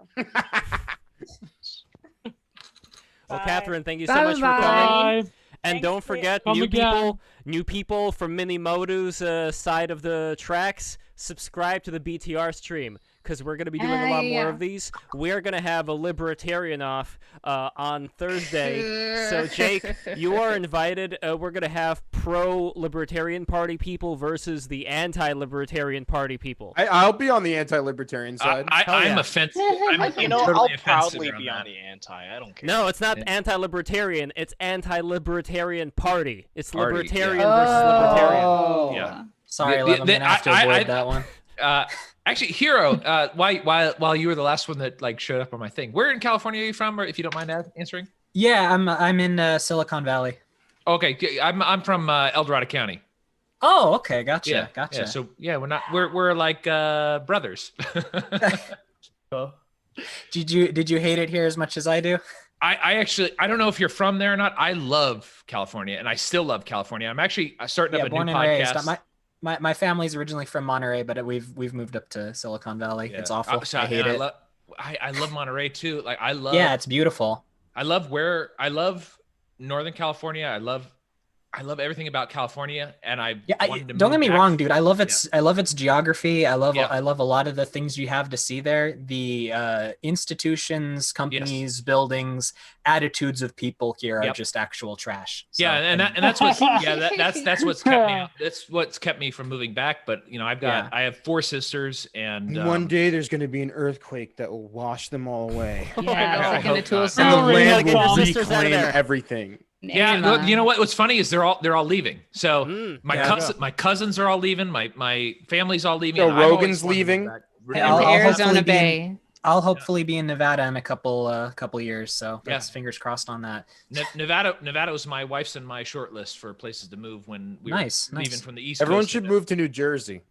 Well, Bye. Catherine, thank you so much for coming. Bye. And Thanks don't for- forget, Come again. new people from Minimoto's side of the tracks, subscribe to the BTR stream because we're going to be doing a lot more of these. We're going to have a Libertarian off on Thursday. So, Jake, you are invited. We're going to have pro-Libertarian Party people versus the anti-Libertarian Party people. I'll be on the anti-libertarian side. I'm offensive. I'm You know, totally I'll offensive proudly around be that. on the anti. I don't care. No, it's not anti-libertarian. It's anti-libertarian party. It's Party, libertarian yeah. versus libertarian. Oh. Yeah. Sorry, Lev, I'm gonna have to avoid that one. Actually, Hero, while you were the last one that like showed up on my thing, where in California are you from, or if you don't mind answering? Yeah, I'm in Silicon Valley. Okay, I'm from El Dorado County. Oh, okay, gotcha, Yeah, gotcha. yeah, so yeah, we're like brothers. Did you hate it here as much as I do? I actually don't know if you're from there or not. I love California, and I still love California. I'm actually starting up a new born and podcast. raised. My family's originally from Monterey, but we've moved up to Silicon Valley. Yeah. It's awful. So- I hate it. I love Monterey too. Like I love. Yeah, it's beautiful. I love Northern California. I love everything about California, and wanted to don't move get me back. wrong, dude. I love its geography. I love a lot of the things you have to see there. The institutions, companies, buildings, attitudes of people here are just actual trash. So, Yeah, and that's what's that's what's kept me out. That's what's kept me from moving back. But you know, I have 4 sisters, and One day there's going to be an earthquake that will wash them all away. Yeah, like in the tool And the cell. land Get your will sisters out of reclaim there. everything. yeah, you know what's funny is they're all leaving. So yeah. my cousins are all leaving. My family's all leaving. So and I've Rogan's always wanted to move leaving. back. Hey, Arizona Bay. I'll hopefully be in Nevada in a couple years. So Yeah. that's fingers crossed on that. Nevada was my wife's and my short list for places to move when we were leaving from the East Everyone Coast. should move to New Jersey.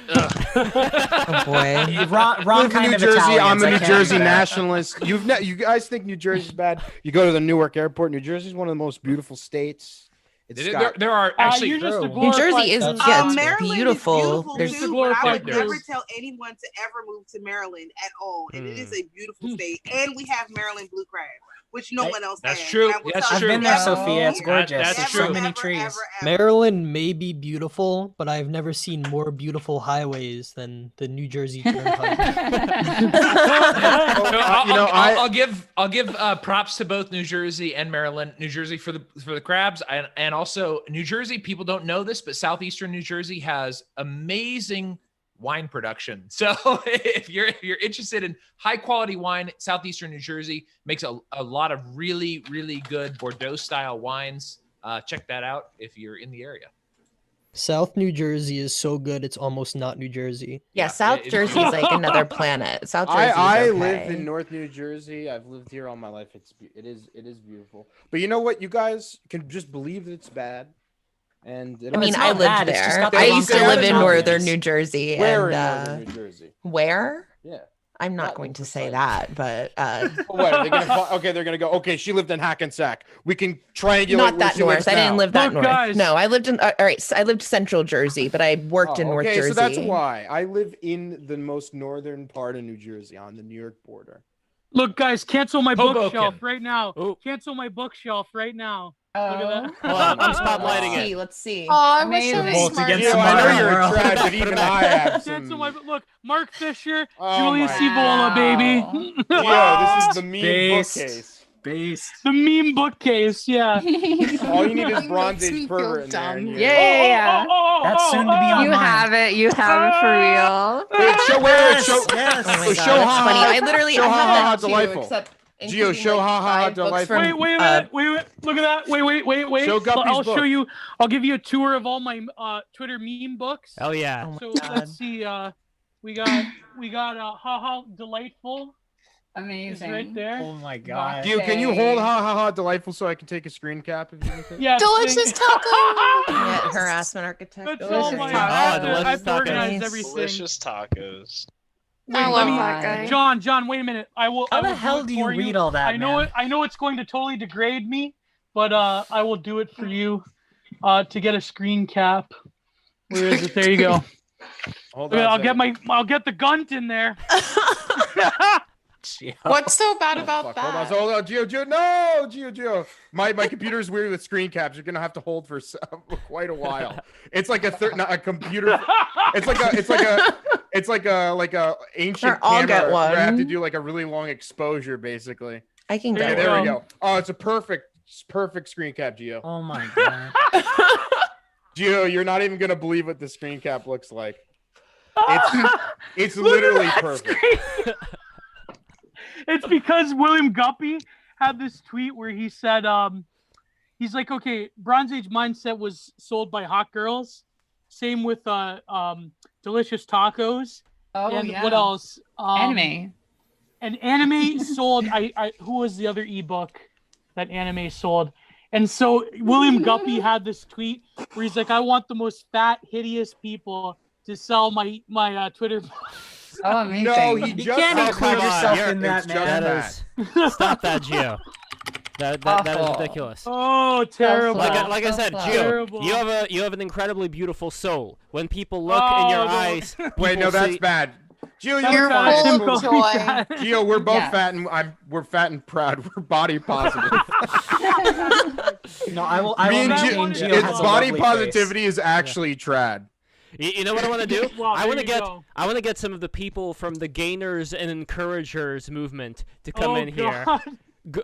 Oh boy, wrong Live in kind New of Jersey. Italians, I'm a I New can't Jersey do that. nationalist. You guys think New Jersey's bad? You go to the Newark airport. New Jersey's one of the most beautiful states. It's There are actually you're just a New Jersey is glorified- it's beautiful. There's too, but I would never tell anyone to ever move to Maryland at all. And it is a beautiful state. And we have Maryland blue crab, which no one else has. That's true. And I will That's tell true. you I've been there, ever Sophia. It's move gorgeous. That's There's true. so many trees. Maryland may be beautiful, but I've never seen more beautiful highways than the New Jersey Turnpike. I'll give props to both New Jersey and Maryland. New Jersey for the crabs, and also New Jersey. People don't know this, but southeastern New Jersey has amazing wine production. So if you're interested in high quality wine, southeastern New Jersey makes a lot of really good Bordeaux style wines. Check that out if you're in the area. South New Jersey is so good, it's almost not New Jersey. Yeah, South Jersey is like another planet. South Jersey. I live in North New Jersey. I've lived here all my life. It is beautiful. But you know what? You guys can just believe that it's bad. And I mean, I lived there. I used to live in northern New Jersey. Where and, in northern New Jersey? Where? Yeah. I'm not going to say that, but What are they gonna? Okay, they're gonna go. Okay, she lived in Hackensack. We can triangulate. not that north. I didn't live that north. guys. No, I lived in. All right, so I lived Central Jersey, but I worked in North Jersey. Okay, so that's why I live in the most northern part of New Jersey, on the New York border. Look, guys, cancel my Hoboken. bookshelf right now. Cancel my bookshelf right now. Look at that. Hold on, I'm spotlighting it. Let's see. Oh, I wish I was smart. I know you're a trash, but even I have Cancel some. my look. Mark Fisher, Oh Julius my Evola, baby. Yo, this is the meme bookcase. Based. The meme bookcase, yeah. All you need is Bronze Age pervert in there. and you're- Yeah. That's soon to be on You have it. You have it for real. Wait, show Oh my God, show that's funny. I literally show I ha have that too, delightful. except Geo, show like ha ha 5 books delightful. from, Wait a minute. Wait. Look at that. Wait. Show Guppy's I'll book. show you. I'll give you a tour of all my Twitter meme books. Hell yeah. Oh So my God. let's see. We got haha delightful. Amazing. It's right there. Oh my God. Geo, can you hold ha delightful so I can take a screen cap if you need to? Yeah. Delicious taco. Yeah, harassment architect. That's all Delicious my. tacos. I have to Delicious organize tacos. everything. Delicious tacos. I love that guy. John, wait a minute. I will. How I the will hell it do you for read all that, I know man? it. I know it's going to totally degrade me, but I will do it for you. To get a screen cap. Where is it? There you go. Hold on. I'll get the gunt in there. What's so bad about that? Hold on, Geo, no, Geo. My computer's weird with screen caps. You're gonna have to hold for quite a while. It's like a computer. It's like a ancient I'll camera. get one. You have to do like a really long exposure, basically. I can Okay, get there one. we go. Oh, it's a perfect screen cap, Geo. Oh my God. Geo, you're not even gonna believe what the screen cap looks like. It's Look at literally that perfect. screen. It's because William Guppy had this tweet where he said, he's like, okay, Bronze Age mindset was sold by hot girls. Same with delicious tacos. Oh, and yeah. what else? Anime. And anime sold. Who was the other ebook that anime sold? And so William Guppy had this tweet where he's like, I want the most fat, hideous people to sell my Twitter. Oh, amazing. No, he You just can't said include that. yourself Yeah, in that, it's just man. That is. Stop that, Geo. That is Awful. ridiculous. Oh, terrible! Like I said, Geo, Terrible. you have an incredibly beautiful soul. When people look in your eyes, Wait, no, people that's see- bad. Geo, You're you're full of fat. joy. Geo, we're both Yeah. fat and we're fat and proud. We're body positive. No, I will Me and maintain Geo, Geo it's has a body lovely positivity is actually trad. You know what I want to do? Wow, I want there to you get go. some of the people from the gainers and encouragers movement to come Oh, in here. God.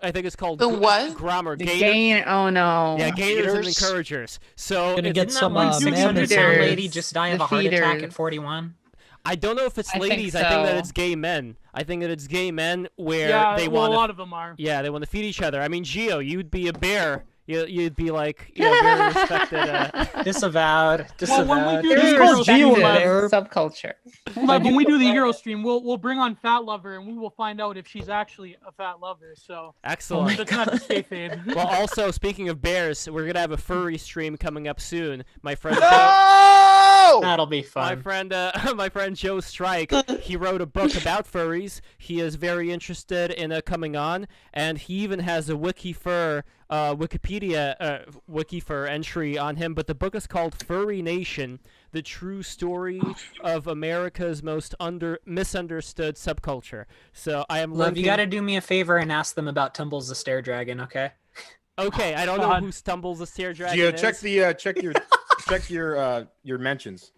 I think it's called The what? grammar. The Gainer. gain. Oh no. Yeah, gainers and Gainers? encouragers. So Gonna it's get Didn't some that one man 600 feeders. pound lady just die of The a heart attack feeders. at 41? I don't know if it's I think ladies. I think that so. it's gay men. I think that it's gay men where Yeah, they well, want a lot of them are. Yeah, they want to feed each other. I mean, Geo, you'd be a bear. You'd be like, very respected. Disavowed. Well, when we do There's the no Euro Geo stream, there. Subculture. when we do the Euro stream, we'll bring on Fat Lover and we will find out if she's actually a fat lover. So Excellent. that's not just kayfabe. Well, also speaking of bears, we're gonna have a furry stream coming up soon. My friend. That'll be My fun. friend, my friend Joe Strike, he wrote a book about furries. He is very interested in coming on, and he even has a Wikifur entry on him. But the book is called Furry Nation: The True Story of America's Most Misunderstood Subculture. So I am Love, linking. you got to do me a favor and ask them about Tumbles the Stair Dragon, okay? Okay, I don't know who Stumbles the Stair Dragon Geo, is. check your mentions.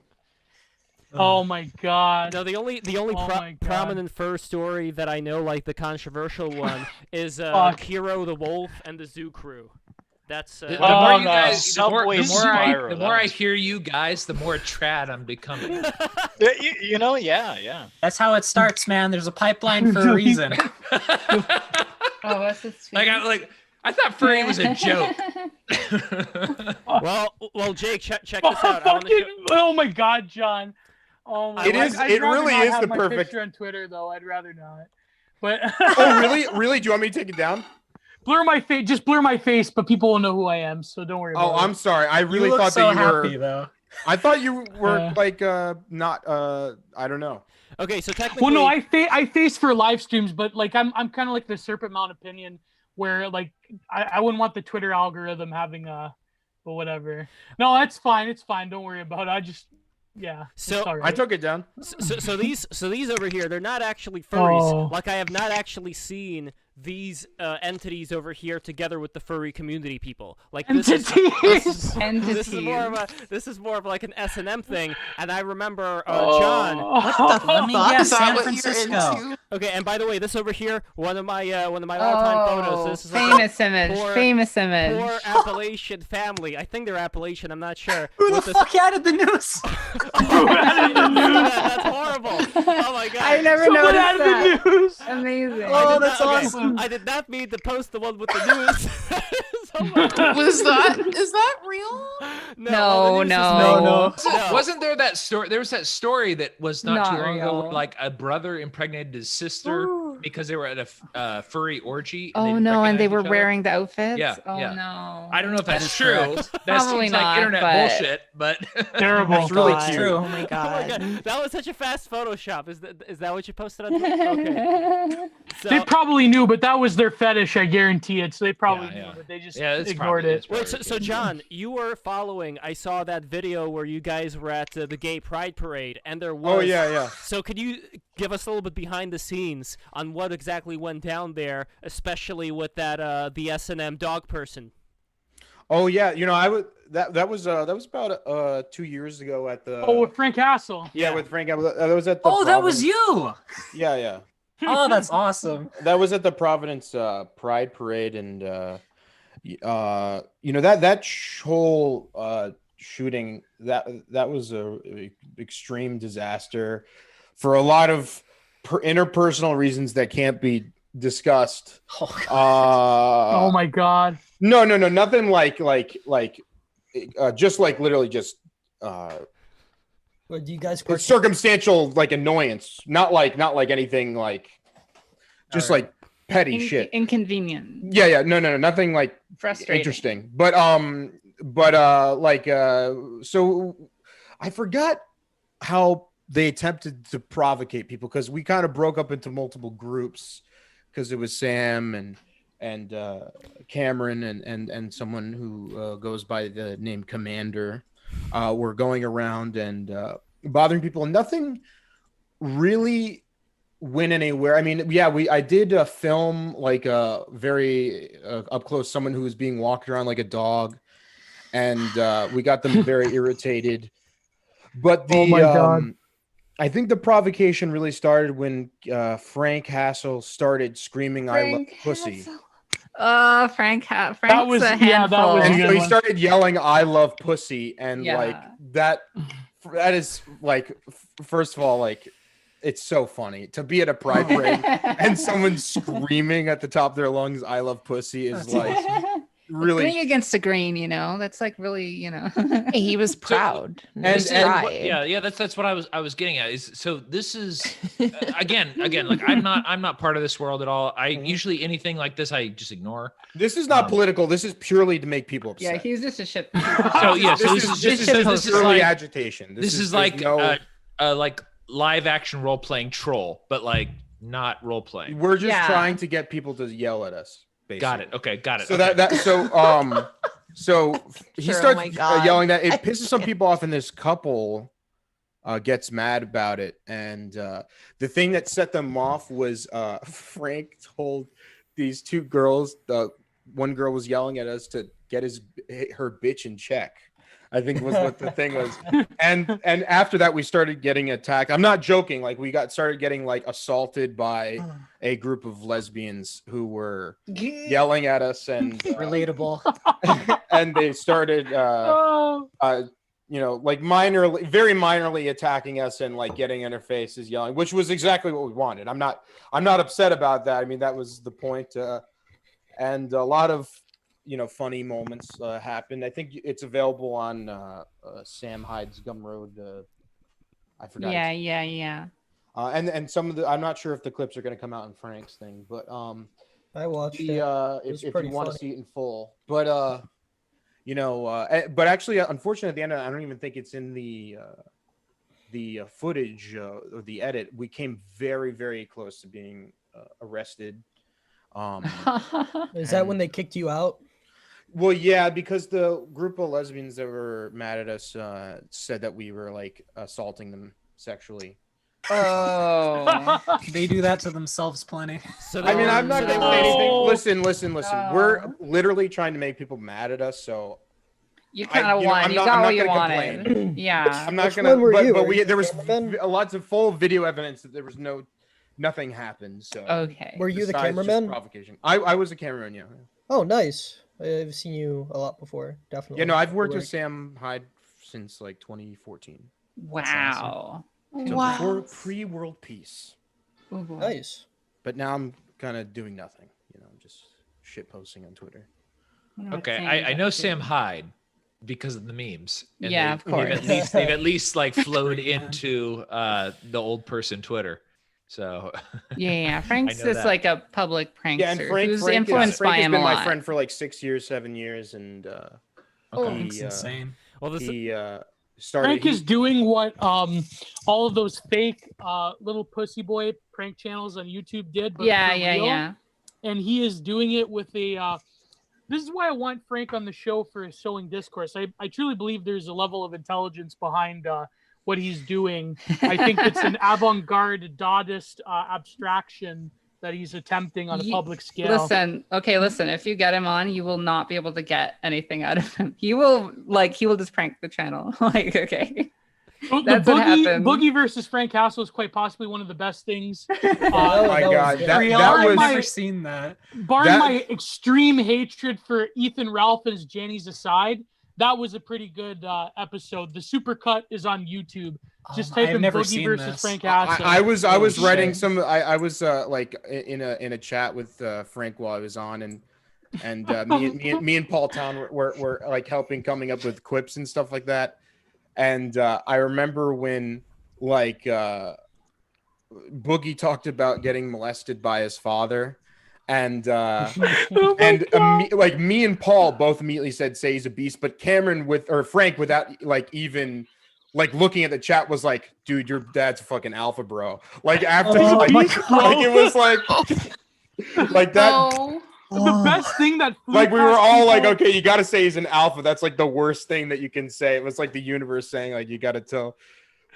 Oh my God. No, the only Oh my God. prominent fur story that I know, like the controversial one, is Hero the Wolf and the Zoo Crew. That's The more you guys, Subway Spyro, the that more I was- hear you guys, the more trad I'm becoming. You know, yeah. That's how it starts, man. There's a pipeline for a reason. Oh, what's this? I thought furry was a joke. well, Jake, check this out. I wanna Oh my God, John. Oh my It God. is- I'd it rather really not is have the my perfect- picture on Twitter though. I'd rather not. But Oh, really? Really? Do you want me to take it down? blur my face. Just blur my face, but people will know who I am. So don't worry. Oh, about I'm sorry. I really look thought so that you were. happy, though. I thought you were like not I don't know. Okay, so technically, well, no, I face for live streams, but like I'm kind of like the Serpent Mount opinion, where like I wouldn't want the Twitter algorithm having but whatever. No, that's fine. It's fine. Don't worry about it. I just So I took it down. So these over here, they're not actually furries. Oh. Like I have not actually seen these entities over here together with the furry community people. Like this is more of like an S&M thing. And I remember John. What the fuck? Is that San what Francisco. you're into? Okay, and by the way, this over here, one of my all-time photos. This is famous like image. Famous image. Poor Appalachian family. I think they're Appalachian. I'm not sure. Who the fuck added the news? That's horrible. Oh my god. I never Someone noticed added that. the news. Amazing. Oh, that's awesome. I did not mean to post the one with the news. Is that real? No. Wasn't there that story? There was that story that was not too long ago, real. where like a brother impregnated his sister because they were at a furry orgy. And Oh they no, and they recognized were each other. wearing the outfits? Yeah, Oh yeah. no. I don't know if That that's is true. correct. That Probably seems like not, internet but- bullshit, but Terrible. It's really God. true. Oh my god. That was such a fast Photoshop. Is that what you posted on Twitter? Okay. They So, probably knew, but that was their fetish. I guarantee it. So they probably knew, but they just it's ignored probably- it. it's probably wait, so John, you were following. I saw that video where you guys were at the gay pride parade, and there was. Oh yeah. So could you give us a little bit behind the scenes on what exactly went down there, especially with that the S&M dog person? Oh yeah, I would that was about 2 years ago at the Oh, with Frank Hassel. yeah with Frank. That was at the Oh, that was Providence- you. Yeah. Oh, that's awesome. That was at the Providence Pride Parade, and that whole shooting that was a extreme disaster for a lot of interpersonal reasons that can't be discussed. Oh my god. No, nothing like just like literally just What do you guys? it's circumstantial like annoyance, not like anything like just like petty shit. Inconvenient. Yeah, no, nothing like Frustrating. interesting. But so I forgot how they attempted to provocate people, because we kind of broke up into multiple groups, because it was Sam and Cameron and someone who goes by the name Commander were going around and bothering people, and nothing really went anywhere. I mean, yeah, I did film like a very up close someone who was being walked around like a dog, and we got them very irritated. But Oh my God. I think the provocation really started when Frank Hassel started screaming, "I love pussy." Oh, Frank's was- a yeah, that handful. was a And good so he one. started yelling, "I love pussy," and Yeah. like that is like, first of all, like, it's so funny to be at a pride parade and someone screaming at the top of their lungs, "I love pussy," is like really. Going against the grain, that's like really, He was proud. And yeah, that's what I was getting at. Is so this is again, like I'm not part of this world at all. I usually anything like this I just ignore. This is not political. This is purely to make people upset. Yeah, he's just a shit. So yeah, so this is purely like agitation. This is there's like no- like live action role playing troll, but like not role playing. We're just trying to get people to yell at us. Basically. Got it. Okay, got it. So okay. so he Sure, oh starts my God. yelling that. It pisses some people off, and this couple gets mad about it. And the thing that set them off was Frank told these two girls. One girl was yelling at us to get her bitch in check, I think was what the thing was. And after that, we started getting attacked. I'm not joking. Like we started getting like assaulted by a group of lesbians who were yelling at us and Relatable. and they started like very minorly attacking us and like getting in our faces, yelling, which was exactly what we wanted. I'm not upset about that. I mean, that was the point. And a lot of funny moments happened. I think it's available on Sam Hyde's Gumroad. I forgot. Yeah. And some of the, I'm not sure if the clips are going to come out in Frank's thing, but I watched it. if you want to see it in full. But But actually, unfortunately, at the end, I don't even think it's in the footage or the edit. We came very, very close to being arrested. Is that when they kicked you out? Well, yeah, because the group of lesbians that were mad at us said that we were like assaulting them sexually. Oh, they do that to themselves plenty. I mean, I'm not going to say anything. Listen. We're literally trying to make people mad at us, so you kind of won. You got what you wanted. Yeah. I'm not gonna. But there was lots of full video evidence that there was nothing happened. So okay. Were you the cameraman? Provocation. I was a cameraman. Yeah. Oh, nice. I've seen you a lot before. Definitely. Yeah, no, I've worked with Sam Hyde since like 2014. Wow. So Wow. before pre-world peace. Nice. But now I'm kind of doing nothing. I'm just shit posting on Twitter. Okay, I know Sam Hyde because of the memes. And yeah, of course. They've at least like flowed into the old person Twitter. So yeah, Frank's just like a public prankster and who's influenced by him a lot. Frank has been my friend for like 6 years, 7 years, and Frank's insane. Well, Frank is doing what all of those fake little pussy boy prank channels on YouTube did. But yeah. And he is doing it with a. This is why I want Frank on the show for Sowing Discourse. I truly believe there's a level of intelligence behind what he's doing. I think it's an avant-garde Dadaist abstraction that he's attempting on a public scale. Listen. If you get him on, you will not be able to get anything out of him. He will just prank the channel. Okay. That's what happened. Boogie versus Frank Castle is quite possibly one of the best things. Oh my God, that was. I've never seen that. Barring my extreme hatred for Ethan Ralph and his Jenny's aside, that was a pretty good episode. The supercut is on YouTube. Just type in Boogie versus Frank Castle. I was writing some. I was like in a chat with Frank while I was on, and me and Paul Town were like coming up with quips and stuff like that. And I remember when like Boogie talked about getting molested by his father, and like me and Paul both immediately said, "Say he's a beast," but Frank without like even like looking at the chat was like, "Dude, your dad's a fucking alpha, bro." Like after like it was like that. The best thing that like we were all like, okay, you got to say he's an alpha. That's like the worst thing that you can say. It was like the universe saying like you got to tell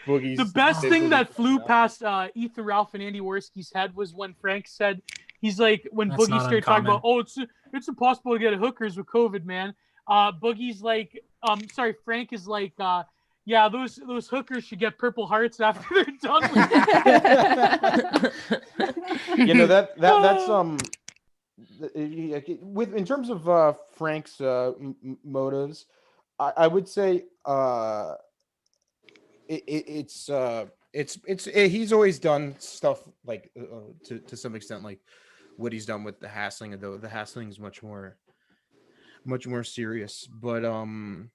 Boogie's. The best thing that flew past Ethan Ralph and Andy Worski's head was when Frank said, he's like, when That's Boogie started talking about, it's impossible to get hookers with COVID, man. Boogie's like, Frank is like, yeah, those hookers should get Purple Hearts after they're done with it. That's in terms of Frank's motives, I would say it's he's always done stuff like to some extent like what he's done with the hassling, though the hassling is much more serious. But he'll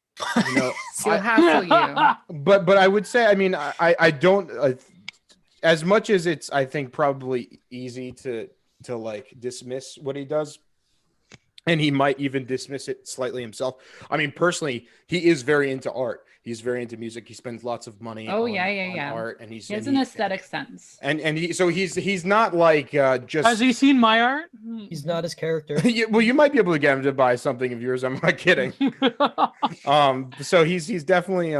hassle you. But I would say, I mean, I don't as much as it's I think probably easy to like dismiss what he does, and he might even dismiss it slightly himself. I mean, personally, he is very into art. He's very into music. He spends lots of money on art, and he has an aesthetic sense. And he's not like just. Has he seen my art? He's not his character. Well, you might be able to get him to buy something of yours. I'm not kidding. So he's definitely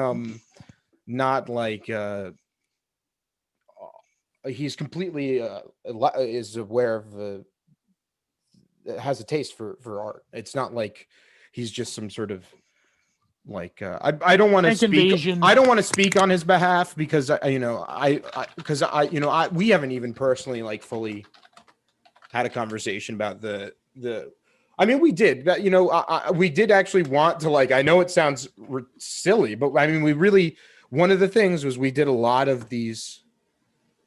not like. He's completely is aware of has a taste for art. It's not like he's just some sort of like I don't want to speak. I don't want to speak on his behalf because we haven't even personally like fully had a conversation about the. I mean, we did, but we did actually want to like. I know it sounds silly, but I mean, we really one of the things was we did a lot of these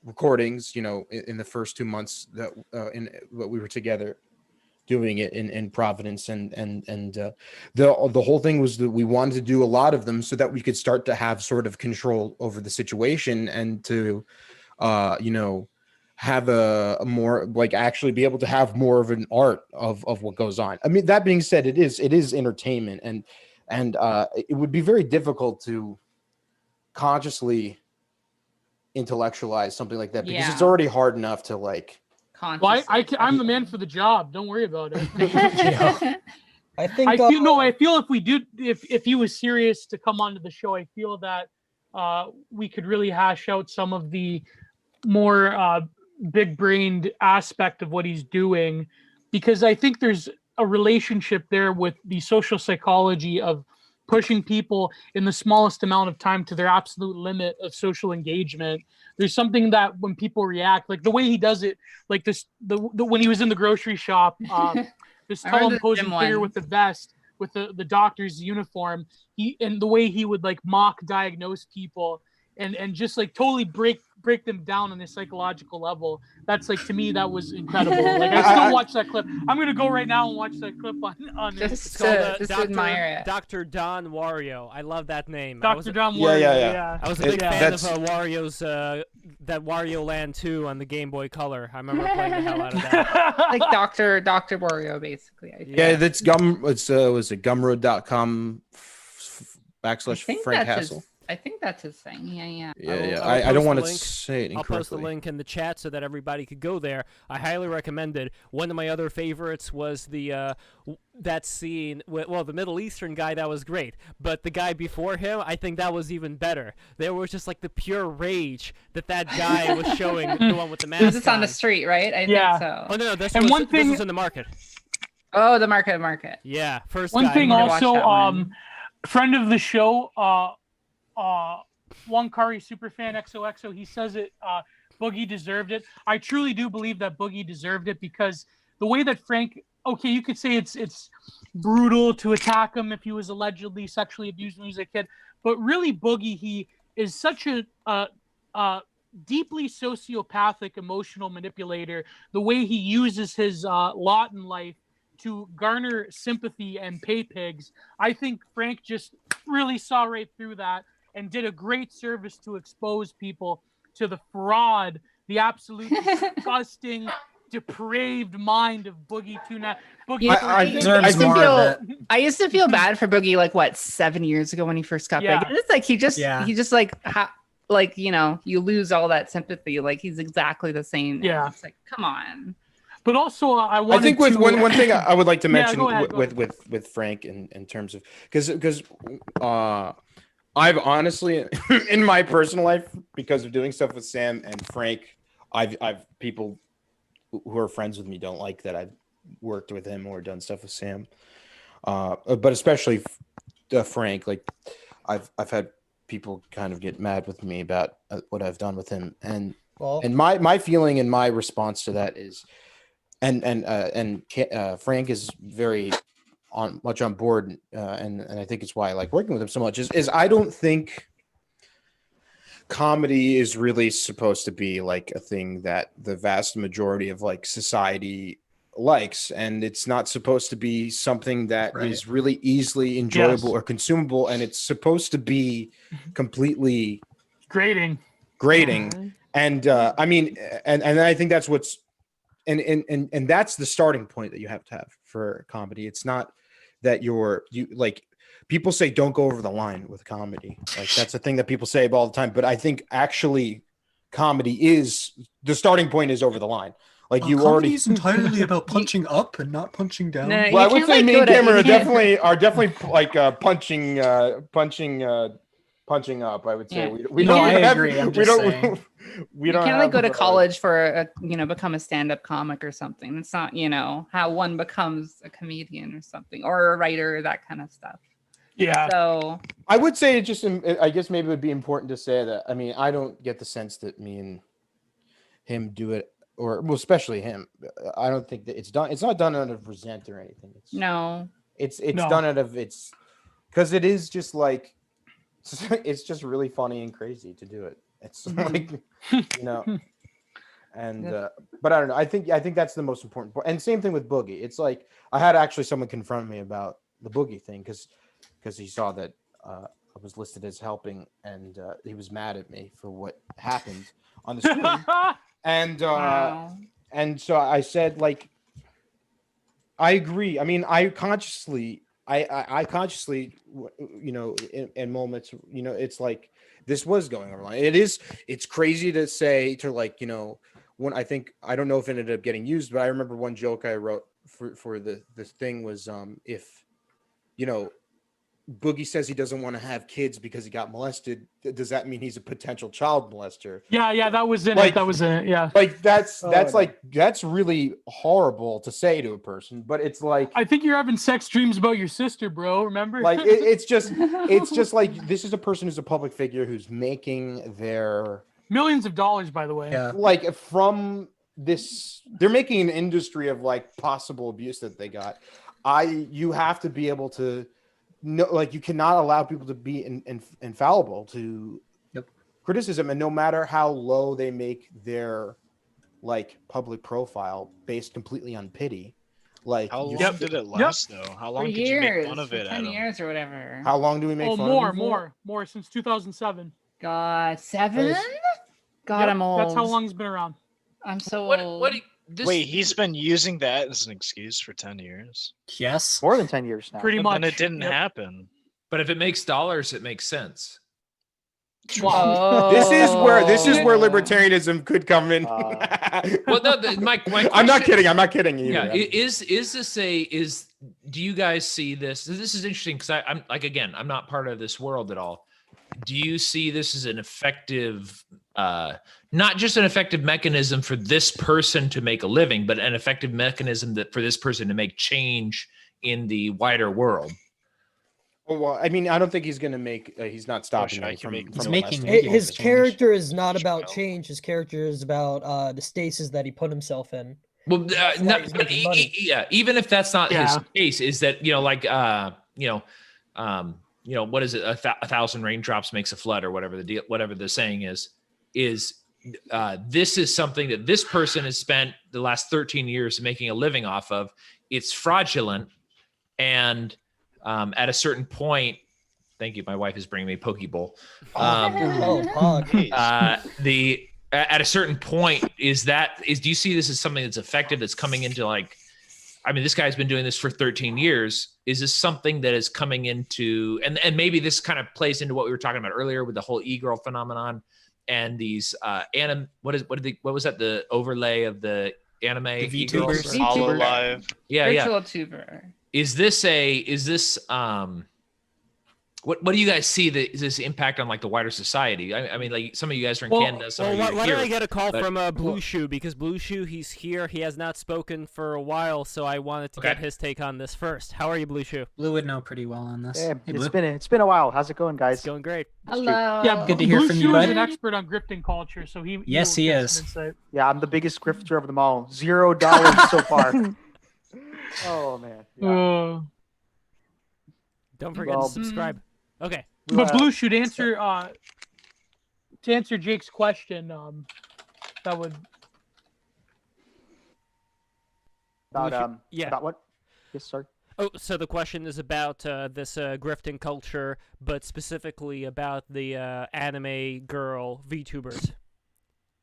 recordings, in the first 2 months that what we were together doing it in Providence, and the whole thing was that we wanted to do a lot of them so that we could start to have sort of control over the situation and to have a more like actually be able to have more of an art of what goes on. I mean, that being said, it is entertainment, and And it would be very difficult to consciously intellectualize something like that because it's already hard enough to like. Well, I'm the man for the job. Don't worry about it. I think I feel if we do, if he was serious to come onto the show, I feel that we could really hash out some of the more big-brained aspect of what he's doing, because I think there's a relationship there with the social psychology of pushing people in the smallest amount of time to their absolute limit of social engagement. There's something that when people react, like the way he does it, like this, when he was in the grocery shop, this tall imposing figure with the vest, with the doctor's uniform, and the way he would like mock diagnose people and just like totally break them down on a psychological level. That's like, to me, that was incredible. Like I still watch that clip. I'm gonna go right now and watch that clip on just admire it. Dr. Don Wario. I love that name. Dr. Don Wario. Yeah. I was a big fan of Wario's that Wario Land 2 on the Game Boy Color. I remember playing the hell out of that. Like Dr. Wario, basically. I think. Yeah, that's was it gumroad.com / Frank Hassel. I think that's his thing. Yeah. I don't want to say it incorrectly. I'll post the link in the chat so that everybody could go there. I highly recommend it. One of my other favorites was that scene. Well, the Middle Eastern guy, that was great. But the guy before him, I think that was even better. There was just like the pure rage that guy was showing, the one with the mask. It was just on the street, right? I think so. Oh, no, this was in the market. Oh, the market. Yeah, first one guy. thing also, friend of the show, Wankari Superfan XOXO, he says it, Boogie deserved it. I truly do believe that Boogie deserved it, because the way that Frank, okay, you could say it's brutal to attack him if he was allegedly sexually abused when he was a kid, but really Boogie, he is such a deeply sociopathic emotional manipulator. The way he uses his lot in life to garner sympathy and pay pigs, I think Frank just really saw right through that and did a great service to expose people to the fraud, the absolute disgusting, depraved mind of Boogie Tuna. I used to feel bad for Boogie, like 7 years ago when he first got big. And it's like he just you lose all that sympathy. Like he's exactly the same. Yeah, it's like, come on. But also, I think with one thing I would like to mention with Frank in terms of because I've honestly, in my personal life, because of doing stuff with Sam and Frank, I've people who are friends with me don't like that I've worked with him or done stuff with Sam, but especially Frank. Like I've had people kind of get mad with me about what I've done with him, and my feeling and my response to that is, and Frank is very much on board, and I think it's why I like working with him so much, is I don't think comedy is really supposed to be like a thing that the vast majority of like society likes, and it's not supposed to be something that is really easily enjoyable or consumable, and it's supposed to be completely grating. And I mean, and I think that's what's and that's the starting point that you have to have for comedy. It's not that you like, people say don't go over the line with comedy. Like that's a thing that people say all the time. But I think actually comedy is the starting point is over the line. Like you already is entirely about punching up and not punching down. No, well, I would say me and Cameron are definitely like punching up. I would say I agree. We don't can't go to college for become a stand-up comic or something. It's not how one becomes a comedian or something, or a writer, that kind of stuff. Yeah. So I would say I guess maybe it would be important to say that. I mean, I don't get the sense that me and him do it, or especially him. I don't think that it's done. It's not done out of resent or anything. It's done out of because it is just like. It's just really funny and crazy to do it. It's like, and but I don't know. I think that's the most important part. And same thing with Boogie. It's like I had actually someone confront me about the Boogie thing because he saw that I was listed as helping, and he was mad at me for what happened on the stream. And so I said, like, I agree. I mean, I consciously I consciously, you know, in moments, you know, it's like this was going on. It's crazy to say, to like, you know, when I don't know if it ended up getting used, but I remember one joke I wrote for this thing was, if, you know, Boogie says he doesn't want to have kids because he got molested, does that mean he's a potential child molester? Yeah, that was in Like, it. That was in it. Yeah. Like that's really horrible to say to a person, but it's like, I think you're having sex dreams about your sister, bro. Remember? like it's just like, this is a person who's a public figure who's making their millions of dollars, by the way. Yeah. Like from this, they're making an industry of like possible abuse that they got. You have to be able to know, like, you cannot allow people to be infallible to criticism, and no matter how low they make their like public profile based completely on pity. Like, how long did it last though? How long For did you make fun of for it? 10 years or whatever. How long do we make fun of it? More since 2007. God, 7? God, I'm old. That's how long he's been around. I'm so old. Wait, he's been using that as an excuse for 10 years? Yes. More than 10 years now. Pretty But much. then it didn't happen. But if it makes dollars, it makes sense. Wow. This is where libertarianism could come in. Well, no, my I'm not kidding. I'm not kidding you. Yeah, do you guys see this? This is interesting because I'm like, again, I'm not part of this world at all. Do you see this as an effective, not just an effective mechanism for this person to make a living, but an effective mechanism that for this person to make change in the wider world? Well, I mean, I don't think he's going to make. He's not stopping. He's making his character is not about change. His character is about the stasis that he put himself in. Well, even if that's not his case, is that, you know, like, what is it? A thousand raindrops makes a flood, or whatever the saying is this is something that this person has spent the last 13 years making a living off of. It's fraudulent. And at a certain point, thank you. My wife is bringing me Poke Bowl. At a certain point, do you see this as something that's effective, that's coming into, like, I mean, this guy's been doing this for 13 years. Is this something that is coming into, and maybe this kind of plays into what we were talking about earlier with the whole e-girl phenomenon and these what was that, the overlay of the anime? The VTubers. Hololive. Yeah. Virtual tuber. Is this what do you guys see is this impact on like the wider society? I mean, like, some of you guys are in Canada. Why don't I get a call from Blue Shoe? Because Blue Shoe, he's here. He has not spoken for a while, so I wanted to get his take on this first. How are you, Blue Shoe? Blue would know pretty well on this. Yeah, Hey, it's been a while. How's it going, guys? It's going great. Hello. Yeah, good to hear Blue from Shoe you, bud. is an expert on grifting culture, so he Yes, will he get is. some insight. Yeah, I'm the biggest grifter of them all. $0 so far. Oh man. Yeah. Don't forget to subscribe. Okay. But Blue Shoe, to answer Jake's question, that would about what? Yes, sir. Oh, so the question is about this grifting culture, but specifically about the anime girl VTubers.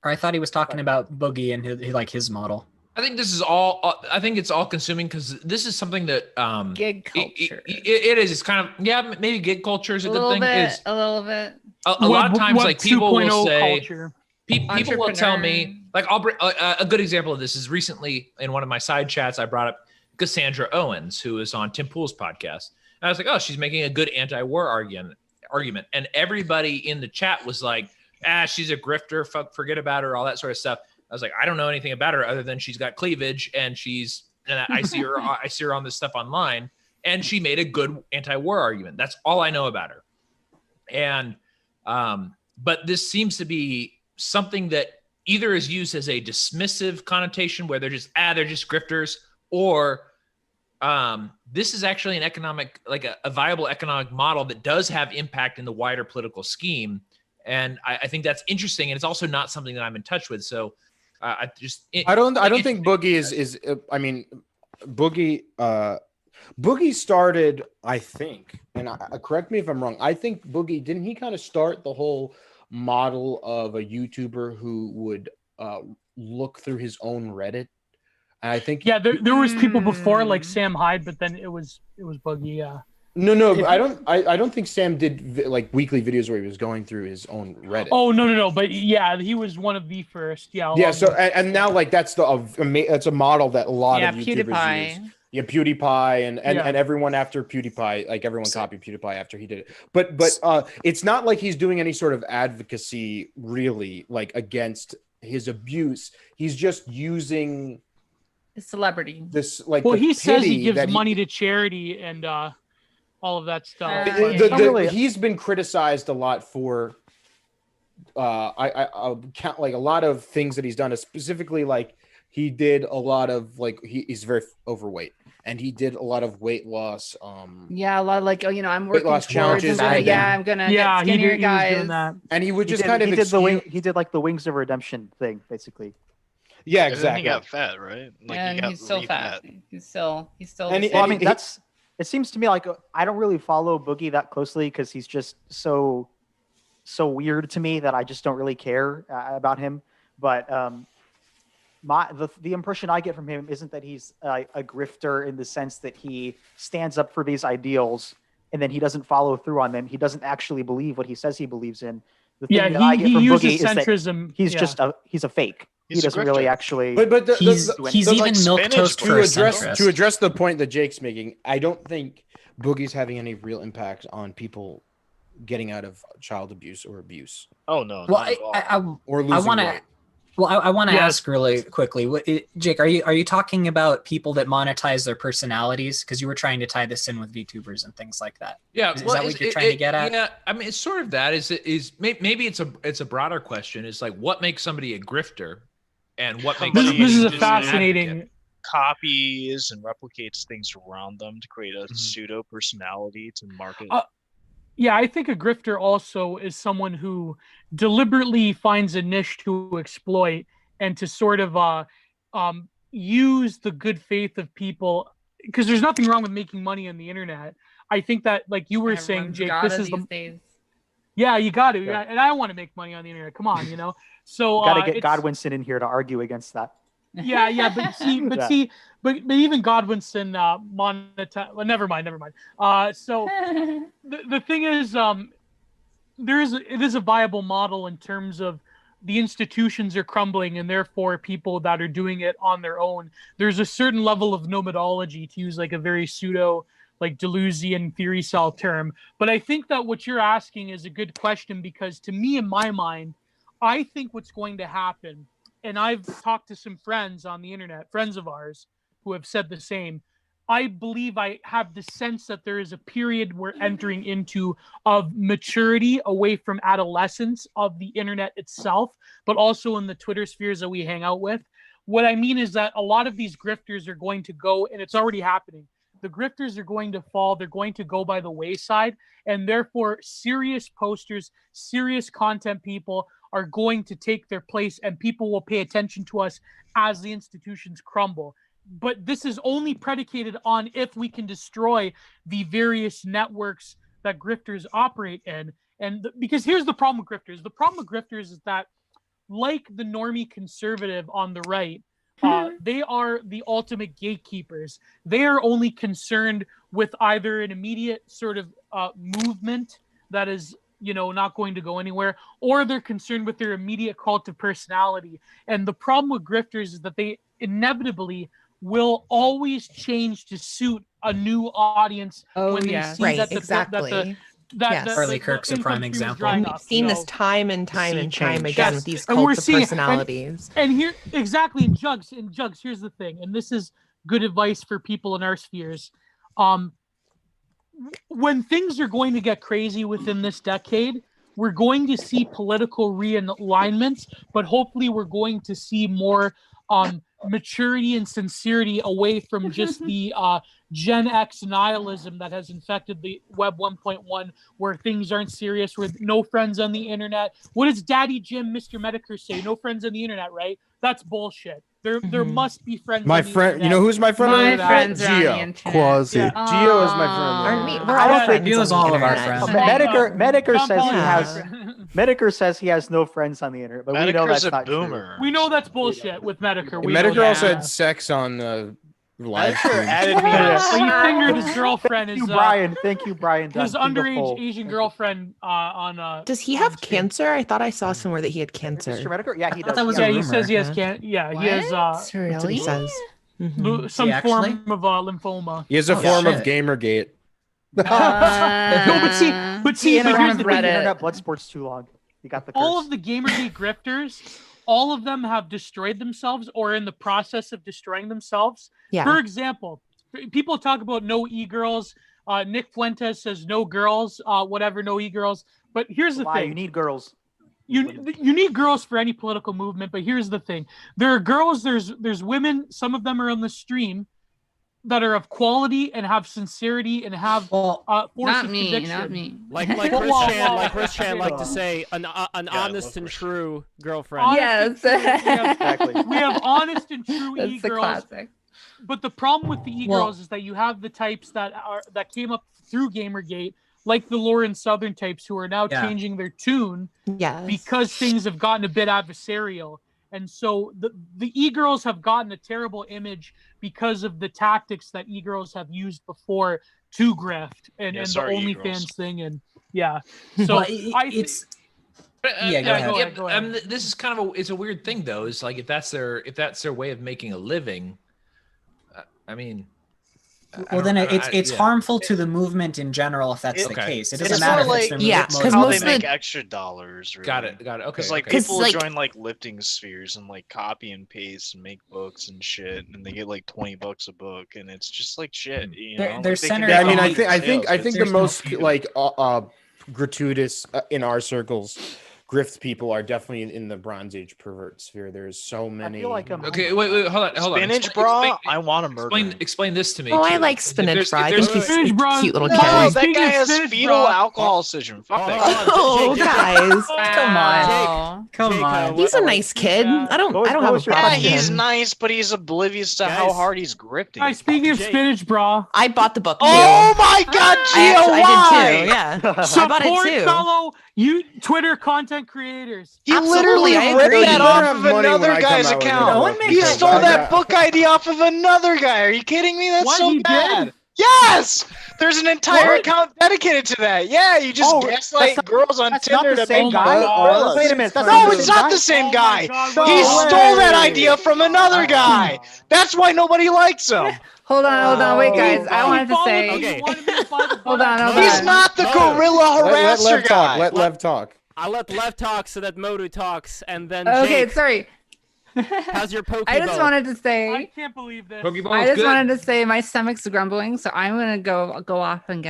Or I thought he was talking about Boogie and his model. I think this is all. I think it's all consuming, because this is something that gig culture. It is. It's kind of, maybe gig culture is a good thing. A little bit. A lot of times, like, people will say, culture. people will tell me, like, I'll bring a good example of this is recently in one of my side chats, I brought up Cassandra Owens, who is on Tim Pool's podcast, and I was like, oh, she's making a good anti-war argument, and everybody in the chat was like, she's a grifter, forget about her, all that sort of stuff. I was like, I don't know anything about her other than she's got cleavage, and I see her on this stuff online, and she made a good anti-war argument. That's all I know about her. And but this seems to be something that either is used as a dismissive connotation, where they're just grifters, or this is actually an economic, like a viable economic model that does have impact in the wider political scheme. And I think that's interesting, and it's also not something that I'm in touch with. So I don't think Boogie is. I mean, Boogie started, I think, and correct me if I'm wrong. I think Boogie, didn't he kind of start the whole model of a YouTuber who would look through his own Reddit? And I think there was people before like Sam Hyde, but then it was Boogie. Yeah. No, I don't think Sam did like weekly videos where he was going through his own Reddit. Oh no, but yeah, he was one of the first. Yeah. Yeah. So and now like that's a model that a lot of YouTubers PewDiePie. use. Yeah, PewDiePie and everyone after PewDiePie, like everyone copied PewDiePie after he did it. But it's not like he's doing any sort of advocacy really like against his abuse. He's just using the celebrity. This like he says he gives money to charity and all of that stuff. He's been criticized a lot for I count like a lot of things that he's done, specifically like he did a lot of like he's very overweight and he did a lot of weight loss. Yeah, a lot of like I'm weight working loss challenges. I'm gonna get skinnier, guys. And he would just he did like the Wings of Redemption thing, basically. Yeah, And exactly. then he got fat, right? Like And he's still fat. He's still. And I mean, it seems to me like I don't really follow Boogie that closely because he's just so weird to me that I just don't really care about him. But the impression I get from him isn't that he's a grifter in the sense that he stands up for these ideals and then he doesn't follow through on them. He doesn't actually believe what he says he believes in. The thing that I get from Boogie is that he's just he's a fake. He doesn't really actually. But he's even milquetoast for a centrist. To address the point that Jake's making, I don't think Boogie's having any real impact on people getting out of child abuse or abuse. Oh no! Well, I want to. Well, I want to ask really quickly, Jake. Are you talking about people that monetize their personalities? Because you were trying to tie this in with VTubers and things like that. Yeah, is that what you're trying to get at? Yeah, I mean, it's sort of that. Maybe it's a broader question. It's like what makes somebody a grifter, and what makes this is a fascinating. Copies and replicates things around them to create a pseudo personality to market. Yeah, I think a grifter also is someone who deliberately finds a niche to exploit and to sort of use the good faith of people. Because there's nothing wrong with making money on the internet. I think that, like you were saying, Jake, this is the days. Yeah, you got to. Yeah. And I want to make money on the internet. Come on, So got to get Godwinson in here to argue against that. Yeah, but even Godwinson monetize. Well, never mind. So the thing is, it is a viable model in terms of the institutions are crumbling, and therefore people that are doing it on their own. There's a certain level of nomadology, to use like a very pseudo, like Deleuzian theory cell term. But I think that what you're asking is a good question, because to me, in my mind, I think what's going to happen. And I've talked to some friends on the internet, friends of ours, who have said the same. I believe I have the sense that there is a period we're entering into of maturity away from adolescence of the internet itself, but also in the Twitter spheres that we hang out with. What I mean is that a lot of these grifters are going to go, and it's already happening. The grifters are going to fall. They're going to go by the wayside. And therefore, serious posters, serious content people are going to take their place, and people will pay attention to us as the institutions crumble. But this is only predicated on if we can destroy the various networks that grifters operate in. And because here's the problem with grifters. The problem with grifters is that, like the normie conservative on the right, they are the ultimate gatekeepers. They are only concerned with either an immediate sort of movement that is not going to go anywhere, or they're concerned with their immediate cult of personality. And the problem with grifters is that they inevitably will always change to suit a new audience when they see that Charlie Kirk's a prime example. We've seen this time and time again with these cults of personalities. And here, exactly, in Jugs, here's the thing, and this is good advice for people in our spheres. When things are going to get crazy within this decade, we're going to see political realignments, but hopefully we're going to see more maturity and sincerity away from just the Gen X nihilism that has infected the Web 1.1, where things aren't serious, with no friends on the internet. What does Daddy Jim, Mr. Medicare say? No friends on the internet, right? That's bullshit. There must be friends. My friend, you know who's my friend? My friends are on the internet. Quasi. Geo is my friend. Aren't we? We're all friends. Geo's all of our friends. Medicare says he has. Medicare says he has no friends on the internet, but we know Medicare's that's a not boomer. We know that's bullshit with Medicare. We Medicare know also that. had sex on live stream. Added me Well, he fingered his girlfriend. Thank you, Brian. Thank you, Brian. His Dunn. King of underage Full. Asian girlfriend on. Does he have cancer? I thought I saw somewhere that he had cancer. Mr. Medicare? Yeah, he does. that was Yeah, a he rumor. says he has Yeah, he has. That's what he says. Some He actually? form of lymphoma. He has a form of Gamergate. No, but see, but here's the thing. Internet blood sports too long. You got the curse. All of the Gamergate grifters, all of them have destroyed themselves or in the process of destroying themselves. Yeah. For example, people talk about no e-girls. Nick Fuentes says no girls, whatever, no e-girls. But here's the thing. You need girls. You need girls for any political movement, but here's the thing. There are girls, there's women, some of them are on the stream that are of quality and have sincerity and have force not of me, conviction. not me. Like Chris Chan like to say, an honest and true girlfriend. Yes. We have honest and true That's the e-girls. classic. But the problem with the e-girls is that you have the types that came up through Gamergate, like the Lauren Southern types, who are now changing their tune because things have gotten a bit adversarial. And so the e-girls have gotten a terrible image because of the tactics that e-girls have used before to grift and the OnlyFans thing. And so Go ahead. This is kind of it's a weird thing though. Is like if that's their way of making a living. I mean. Well, then it's harmful to the movement in general if that's the case. It doesn't matter if it's because how they make extra dollars. Really. Got it. Okay. Because like people join like lifting spheres and like copy and paste and make books and shit, and they get like $20 a book, and it's just like shit. You know? They're centered. Yeah, I mean, I think the most like gratuitous in our circles. Grift people are definitely in the Bronze Age pervert sphere. There's so many. I feel like okay, wait, hold on. Spinach bra? I want to murder. Explain this to me. Oh, I like spinach bra. I think he's a cute little kid. No, that guy has fetal alcohol syndrome. Fuck that guy. Oh, guys, come on. He's a nice kid. I don't have a problem. Yeah, he's nice, but he's oblivious to how hard he's grifting. Guys, speaking of spinach bra, I bought the book. Too. Oh my God, Gio, I did too. Yeah, support I bought it too. fellow Twitter content creators. He literally ripped that off of another guy's account. He stole that book idea off of another guy. Are you kidding me? That's so bad. Yes! There's an entire account dedicated to that. Yeah, you just gaslight girls on Tinder to make girls. Wait a minute. No, it's not the same guy. He stole that idea from another guy. That's why nobody likes him. Hold on, wait, guys. I wanted to say. Hold on. He's not the gorilla harasser guy. Let Lev talk. I let Lev talk so that Modu talks, and then Okay, Jake, sorry. how's your Pokeball? I just wanted to say. I can't believe this. I just wanted to say my stomach's grumbling, so I'm gonna go off and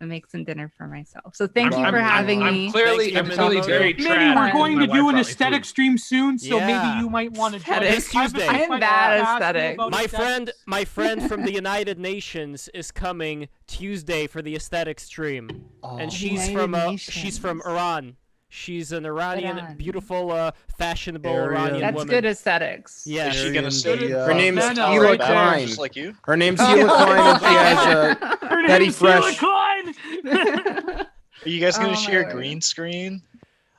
make some dinner for myself. So thank you for having me. I'm clearly very Maybe trapped. we're going to do an aesthetic stream soon, so maybe you might want to join This Tuesday. I'm bad aesthetic. My friend from the United Nations is coming Tuesday for the aesthetic stream, and she's from Iran. She's an Iranian, beautiful, fashionable Iranian That's woman. good aesthetics. Yeah. Is she gonna say Her name's right Hila there, Klein. just like you? Her name's Hila Klein, and she has Betty Fresh. Are you guys gonna share green screen?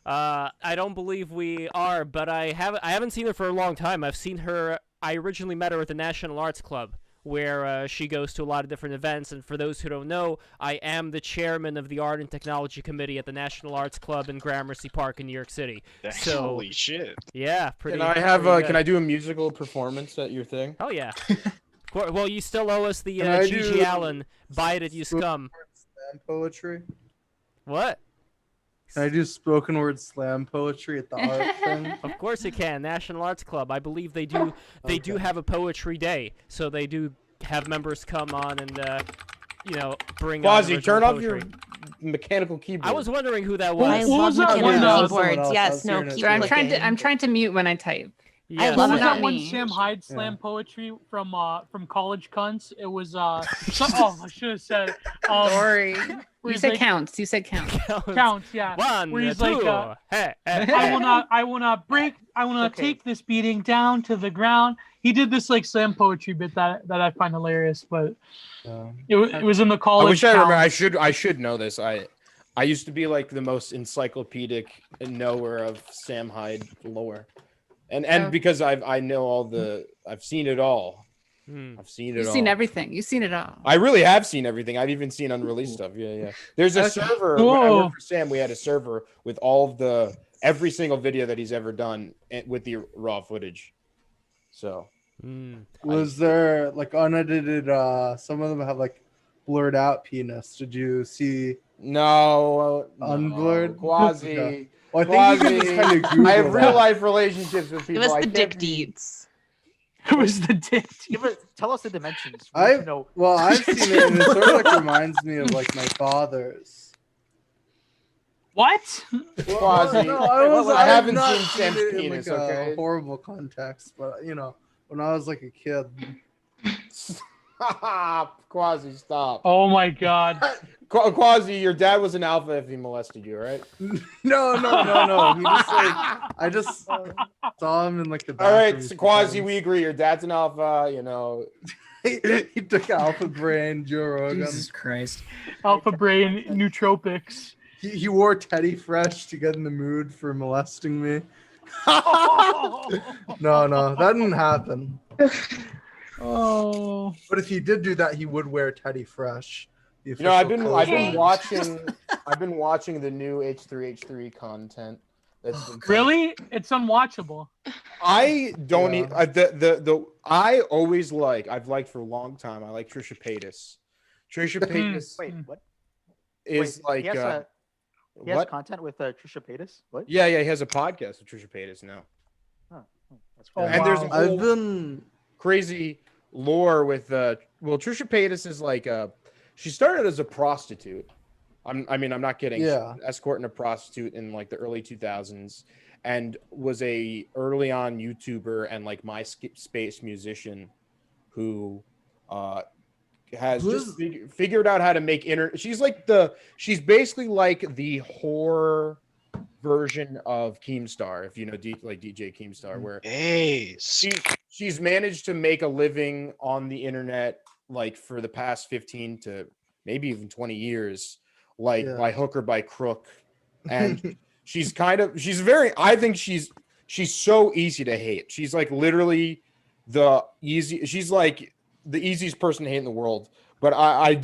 I don't believe we are, but I haven't seen her for a long time. I've seen her. I originally met her at the National Arts Club, where she goes to a lot of different events. And for those who don't know, I am the chairman of the Art and Technology Committee at the National Arts Club in Gramercy Park in New York City. So, holy shit! Yeah, pretty. Can I have Can I do a musical performance at your thing? Oh yeah. Well, you still owe us the Can I Gigi do Allen "Buy It, You Scum." Slam poetry. What? Can I do spoken word slam poetry at the art thing? Of course you can. National Arts Club. I believe they do. They do have a poetry day, so they do have members come on and bring. Fozzie, turn off your mechanical keyboard. I was wondering who that was. I love mechanical keyboards. Yes, no, keep I'm trying to mute when I type. Yeah. I love was it. that one Sam Hyde slam poetry from College Cunts? It was I should have said. Sorry. You said counts. You said counts. Counts, yeah. One, where he's two. Like, hey. I will not break. I will not take this beating down to the ground. He did this like slam poetry bit that I find hilarious, but it was in the college. I wish I remember. I should know this. I used to be like the most encyclopedic knower of Sam Hyde lore, and because I know I've seen it all. I've seen it all. You've seen everything. You've seen it all. I really have seen everything. I've even seen unreleased stuff. Yeah. There's a server. When I worked for Sam, we had a server with all of every single video that he's ever done with the raw footage. So, was there like unedited? Some of them have like blurred out penis. Did you see? No, unblurred. Quasi. Okay. Well, I think you can just kind of Google I have that. real life relationships with people. Give us I the can't dick be- deeds. It was the dick. Tell us the dimensions. We need to know. Well, I've seen it, and it sort of like reminds me of like my father's. What? Quasi. No, I haven't not seen Sam's it in, penis. like, Okay. a horrible context, but when I was like a kid. Quasi, stop. Oh my god. Quasi, your dad was an alpha if he molested you, right? No. He just like I just saw him in like the All bathroom. right, so Quasi, we agree. Your dad's an alpha. He took Alpha Brain, Joe Rogan. Jesus Christ. Alpha Brain nootropics. He wore Teddy Fresh to get in the mood for molesting me. No, that didn't happen. Oh. But if he did do that, he would wear Teddy Fresh. I've been watching the new H3H3 content. That's been Really? It's unwatchable. I don't need I've liked for a long time. I like Trisha Paytas. Trisha Paytas. Wait, what? Is Wait, like he has what? content with Trisha Paytas. What? Yeah, he has a podcast with Trisha Paytas now. That's Oh, And there's a wow. whole crazy lore with Trisha Paytas is like she started as a prostitute. I'm not kidding. Yeah. She was escorting a prostitute in like the early 2000s and was a early on YouTuber and like MySpace musician who has just figured out how to make she's basically like the horror version of Keemstar, if you know like DJ Keemstar, where she's managed to make a living on the internet like for the past 15 to maybe even 20 years, like by hook or by crook. And I think she's so easy to hate. She's like literally she's like the easiest person to hate in the world. But I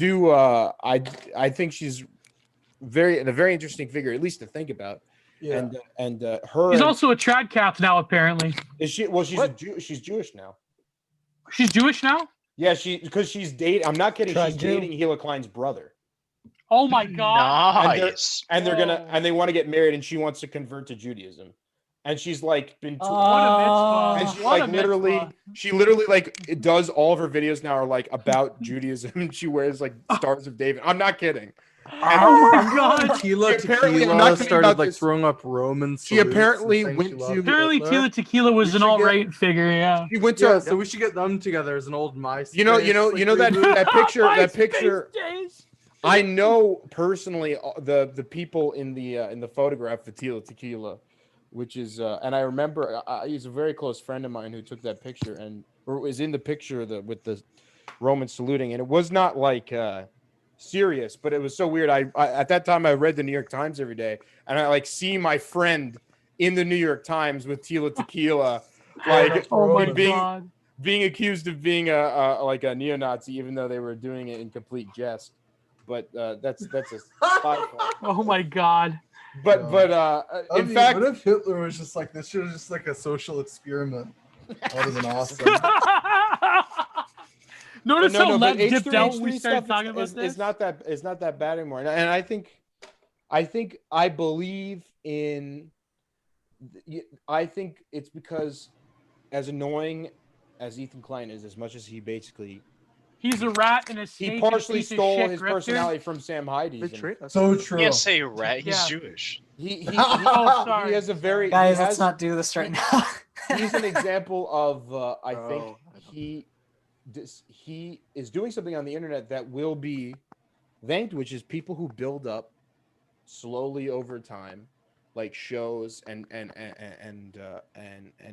think she's a very interesting figure, at least to think about. Yeah. And He's also a tradcap now, apparently. Is she? Well, she's Jewish now. She's Jewish now? Yeah, because she's dating. I'm not kidding. She's dating Gila Klein's brother. Oh my god! Nice. And they want to get married, and she wants to convert to Judaism. And she's like been. What a mitzvah! And she literally like it does all of her videos now are like about Judaism. She wears like Stars of David. I'm not kidding. Oh my god! Tequila started like throwing up Roman. She apparently went to. Apparently, Tila Tequila was an alt-right figure. Yeah. She went to. So we should get them together as an old MySpace. You know that picture. I know personally the people in the photograph of Tila Tequila, which is and I remember he's a very close friend of mine who took that picture or was in the picture with the Roman saluting, and it was not like serious, but it was so weird. I at that time I read the New York Times every day, and I like see my friend in the New York Times with Tila Tequila, like being accused of being a neo-Nazi, even though they were doing it in complete jest. But that's a oh my god. But in fact, what if Hitler was just like this? Should have just like a social experiment. That would have been awesome. Notice how Lev dipped H3, out when we started talking about this? It's not that bad anymore. And I believe in. I think it's because, as annoying as Ethan Klein is, as much as he basically. He's a rat and a snake. He partially stole his personality from Sam Hyde. So true. You can't say rat. He's Jewish. He has a very. Guys, let's not do this right now. He's an example of. I think he is doing something on the internet that will be thanked, which is people who build up slowly over time, like shows and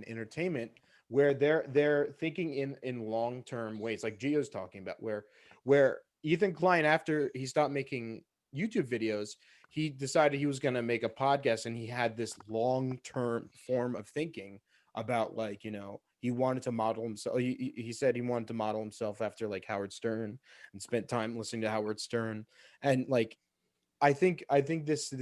entertainment, where they're thinking in long-term ways, like Gio's talking about, where Ethan Klein, after he stopped making YouTube videos, he decided he was going to make a podcast, and he had this long-term form of thinking about, like, you know, he wanted to model himself. He said he wanted to model himself after like Howard Stern, and spent time listening to Howard Stern. And like, I think this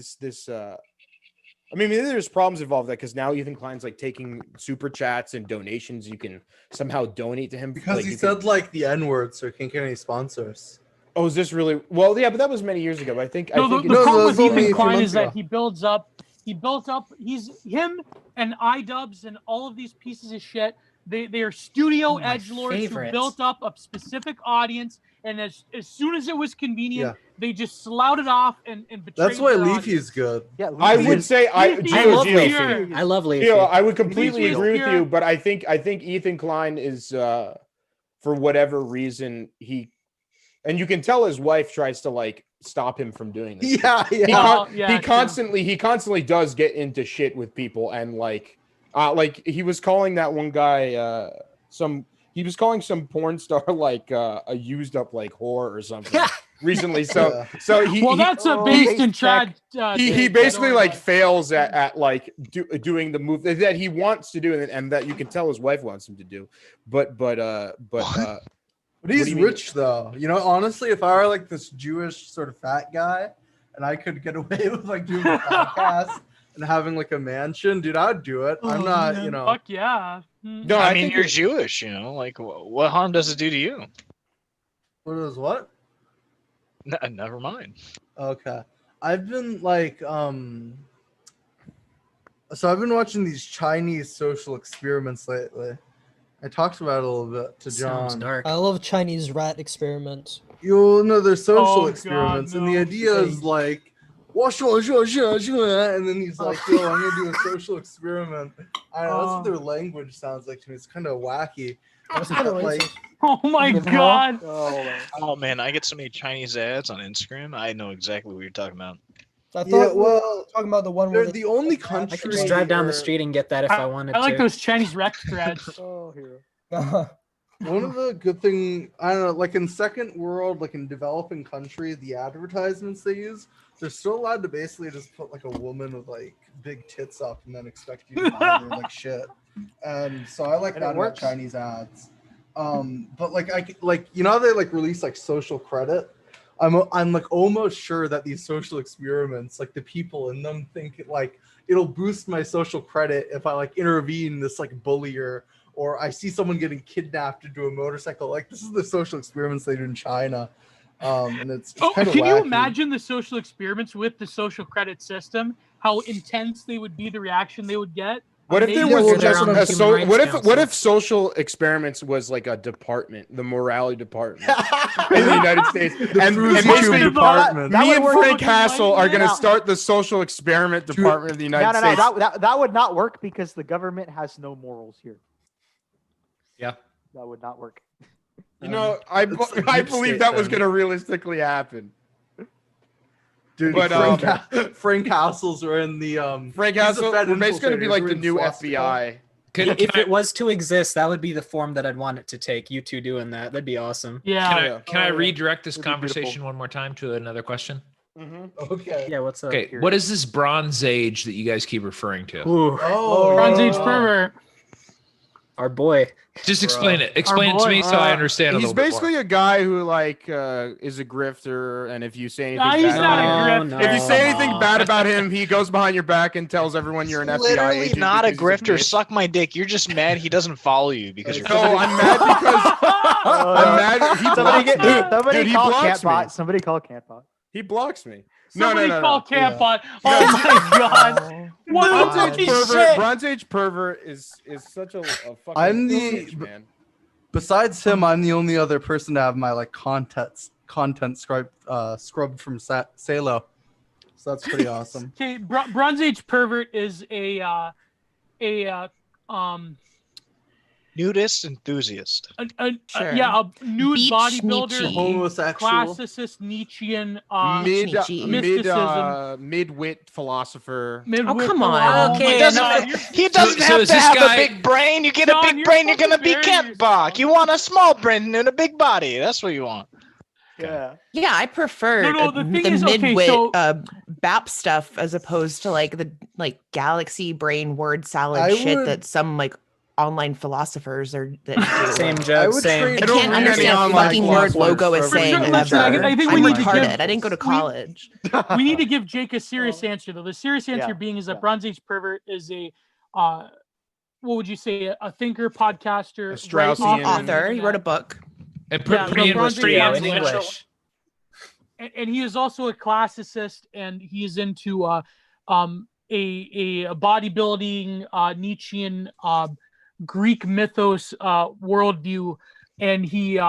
I mean, there's problems involved with that, because now Ethan Klein's like taking super chats and donations. You can somehow donate to him because like, he said like the N-word, so he can't get any sponsors. Oh, is this really? Well, yeah, but that was many years ago. But I think No, I think the problem with Ethan Klein is that he built up. Him and iDubbbz and all of these pieces of shit. They are studio edgelords who built up a specific audience, and as soon as it was convenient, they just slouted off and betrayed. That's why their Leafy is good. Yeah, I would say I love Leafy. I love Leafy. I would completely Leafy agree is with you, but I think Ethan Klein is for whatever reason and you can tell his wife tries to like stop him from doing this. He constantly does get into shit with people, and like he was calling that one guy he was calling some porn star like a used up like whore or something recently. So that's a based in Chad. He basically like fails at like doing the move that he wants to do, and that you can tell his wife wants him to do. But he's rich though. You know, honestly, if I were like this Jewish sort of fat guy, and I could get away with like doing a podcast and having like a mansion, dude, I'd do it. I'm not, you know. Fuck yeah. No, I mean, you're Jewish, you know. Like, what harm does it do to you? What is what? No, never mind. Okay. I've been like, so I've been watching these Chinese social experiments lately. I talked about it a little bit to John. Sounds dark. I love Chinese rat experiments. You'll know they're social experiments, and the idea is like, and then he's like, yo, I'm gonna do a social experiment. I don't know, that's what their language sounds like to me. It's kind of wacky. Like, oh my god. Oh man, I get so many Chinese ads on Instagram. I know exactly what you're talking about. I thought we were talking about the one where they're the only country. I could just drive down the street and get that if I wanted to. I like those Chinese Rex threads. One of the good thing, I don't know, like in second world, like in developing countries, the advertisements they use, they're still allowed to basically just put like a woman with like big tits up and then expect you to buy their like shit. And so I like that about Chinese ads. But like you know how they like release like social credit? I'm like almost sure that these social experiments, like the people in them think like it'll boost my social credit if I like intervene this like bullier, or I see someone getting kidnapped to do a motorcycle. Like this is the social experiments they do in China. And it's kind of can you wacky. imagine the social experiments with the social credit system? How intense they would be, the reaction they would get. What if there was just what if social experiments was like a department, the morality department in the United States, and basically department. Me and Frank Castle are going to start the social experiment department of the United States. That would not work because the government has no morals here. Yeah, that would not work. You know, I believe that was going to realistically happen. Dude, but Frank Castles are in the Frank Castle. We're basically going to be like the new FBI. If it was to exist, that would be the form that I'd want it to take. You two doing that, that'd be awesome. Yeah. Can I redirect this conversation one more time to another question? Okay. Yeah. What's up? Okay. What is this Bronze Age that you guys keep referring to? Bronze Age pervert. Our boy. Just explain it. Explain it to me so I understand a He's little bit more. basically a guy who like is a grifter, and if you say anything he's not a grifter. if you say anything bad about him, he goes behind your back and tells everyone you're an FBI Literally agent. not a because he's grifter. Suck my dick. You're just mad he doesn't follow you because you're. No, I'm mad because I'm mad. He Somebody call blocks me. Cantbot. Somebody call Cantbot. He blocks me. Somebody No. call Cantbot. Oh my god. What Bronze Age pervert is such a fucking I'm bitch, man. Besides him, I'm the only other person to have my like content scrubbed from Salo. So that's pretty awesome. Okay, Bronze Age pervert is a Nudist enthusiast. A nude Beach bodybuilder, Nietzsche. Homosexual. classicist Nietzschean mysticism. Mid-wit philosopher. Mid-wit come on. philosopher. Okay, He doesn't have to have a big brain. You get a big brain, you're gonna be Kentbach. You want a small brain and a big body. That's what you want. Yeah. Yeah, I prefer No, the thing the is, okay, mid-wit so- BAP stuff as opposed to like the galaxy brain word salad I shit would- that some like online philosophers are that do. Same joke, same. I can't understand what fucking word logo is saying. Listen, I think we I'm need to retarded. give- I didn't go to college. We need to give Jake a serious answer, though. The serious answer being is that Bronze Age Pervert is a, what would you say, a thinker, podcaster, author. He wrote a book. And pretty English. And he is also a classicist, and he is into a bodybuilding Nietzschean Greek mythos worldview, and he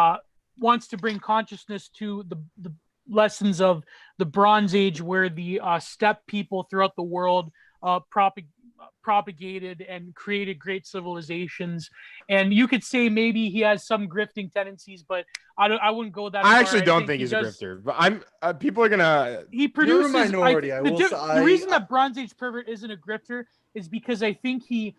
wants to bring consciousness to the lessons of the Bronze Age, where the steppe people throughout the world propagated and created great civilizations. And you could say maybe he has some grifting tendencies, but I wouldn't go that far. I actually don't think he's a grifter, but people are gonna. He produces. You're a minority. The reason that Bronze Age Pervert isn't a grifter is because I think he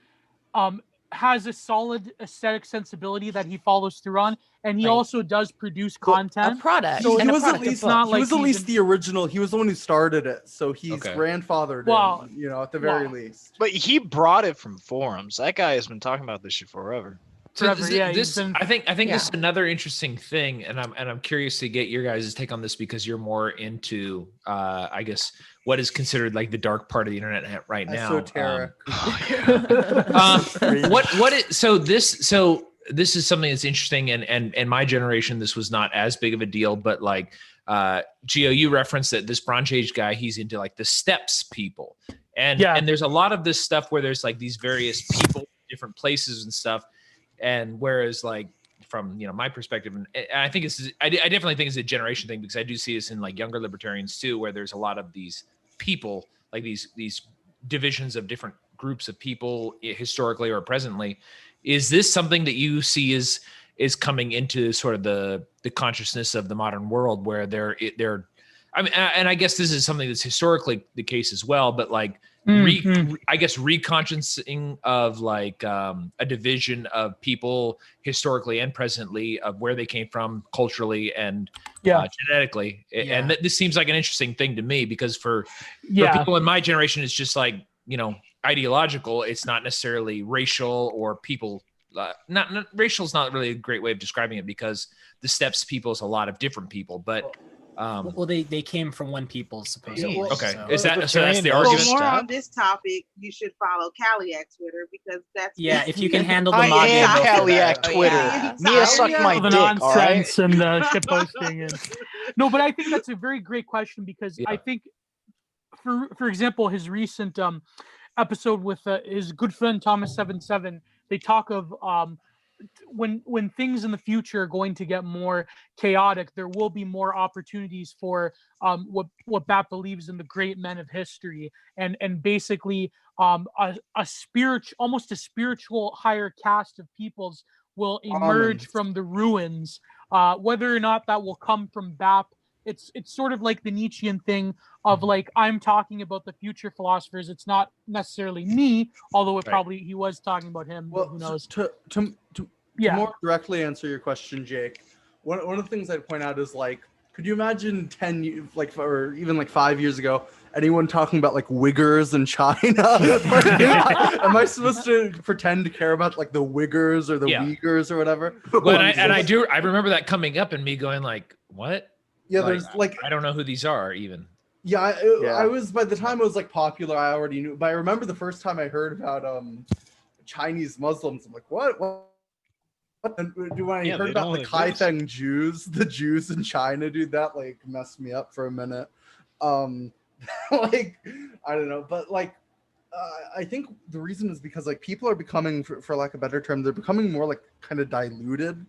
has a solid aesthetic sensibility that he follows through on, and he also does produce content. A product. So he and a was at product least of books. he was at least the original. He was the one who started it, so he's grandfathered Well, in, at the very least. But he brought it from forums. That guy has been talking about this shit forever. So I think this is another interesting thing, and I'm curious to get your guys' take on this because you're more into I guess what is considered like the dark part of the internet right now. Esoteric. So this is something that's interesting, and my generation this was not as big of a deal, but like Gio, you referenced that this Bronze Age guy, he's into like the steppes people, and there's a lot of this stuff where there's like these various people, different places and stuff. And whereas like from my perspective, and I think I definitely think it's a generation thing, because I do see this in like younger libertarians too, where there's a lot of these people, like these divisions of different groups of people historically or presently. Is this something that you see is coming into sort of the consciousness of the modern world, where they're I mean, and I guess this is something that's historically the case as well, but like I guess reconsciencing of like a division of people historically and presently, of where they came from culturally and genetically. And this seems like an interesting thing to me, because for people in my generation, it's just like, ideological. It's not necessarily racial or people. Not racial is not really a great way of describing it, because the steppes people is a lot of different people, but. Well, they came from one people, supposedly. Okay, so. is that so? That's the argument. For more on this topic, you should follow Callie at Twitter, because that's if you can handle the I am Callie at Twitter. Mia sucked my the dick. Nonsense and shit posting. And no, but I think that's a very great question, because I think, for example, his recent episode with his good friend Thomas77, they talk of when things in the future are going to get more chaotic, there will be more opportunities for what BAP believes in the great men of history, and basically a spiritual higher caste of peoples will emerge from the ruins. Whether or not that will come from BAP, it's sort of like the Nietzschean thing of like, I'm talking about the future philosophers. It's not necessarily me, although probably he was talking about him. Well, who knows? To more directly answer your question, Jake, one of the things I'd point out is like, could you imagine 10, or even 5 years ago, anyone talking about like Uyghurs in China? Am I supposed to pretend to care about like the Uyghurs or the Uyghurs or whatever? Well, I remember that coming up and me going like, what? Yeah, there's like I don't know who these are even. I was, by the time it was like popular, I already knew. But I remember the first time I heard about Chinese Muslims, I'm like, what? And when I heard about the Kaifeng Jews, the Jews in China, dude, that like messed me up for a minute. Like, I don't know, but like, I think the reason is because like people are becoming, for lack of a better term, they're becoming more like kind of diluted,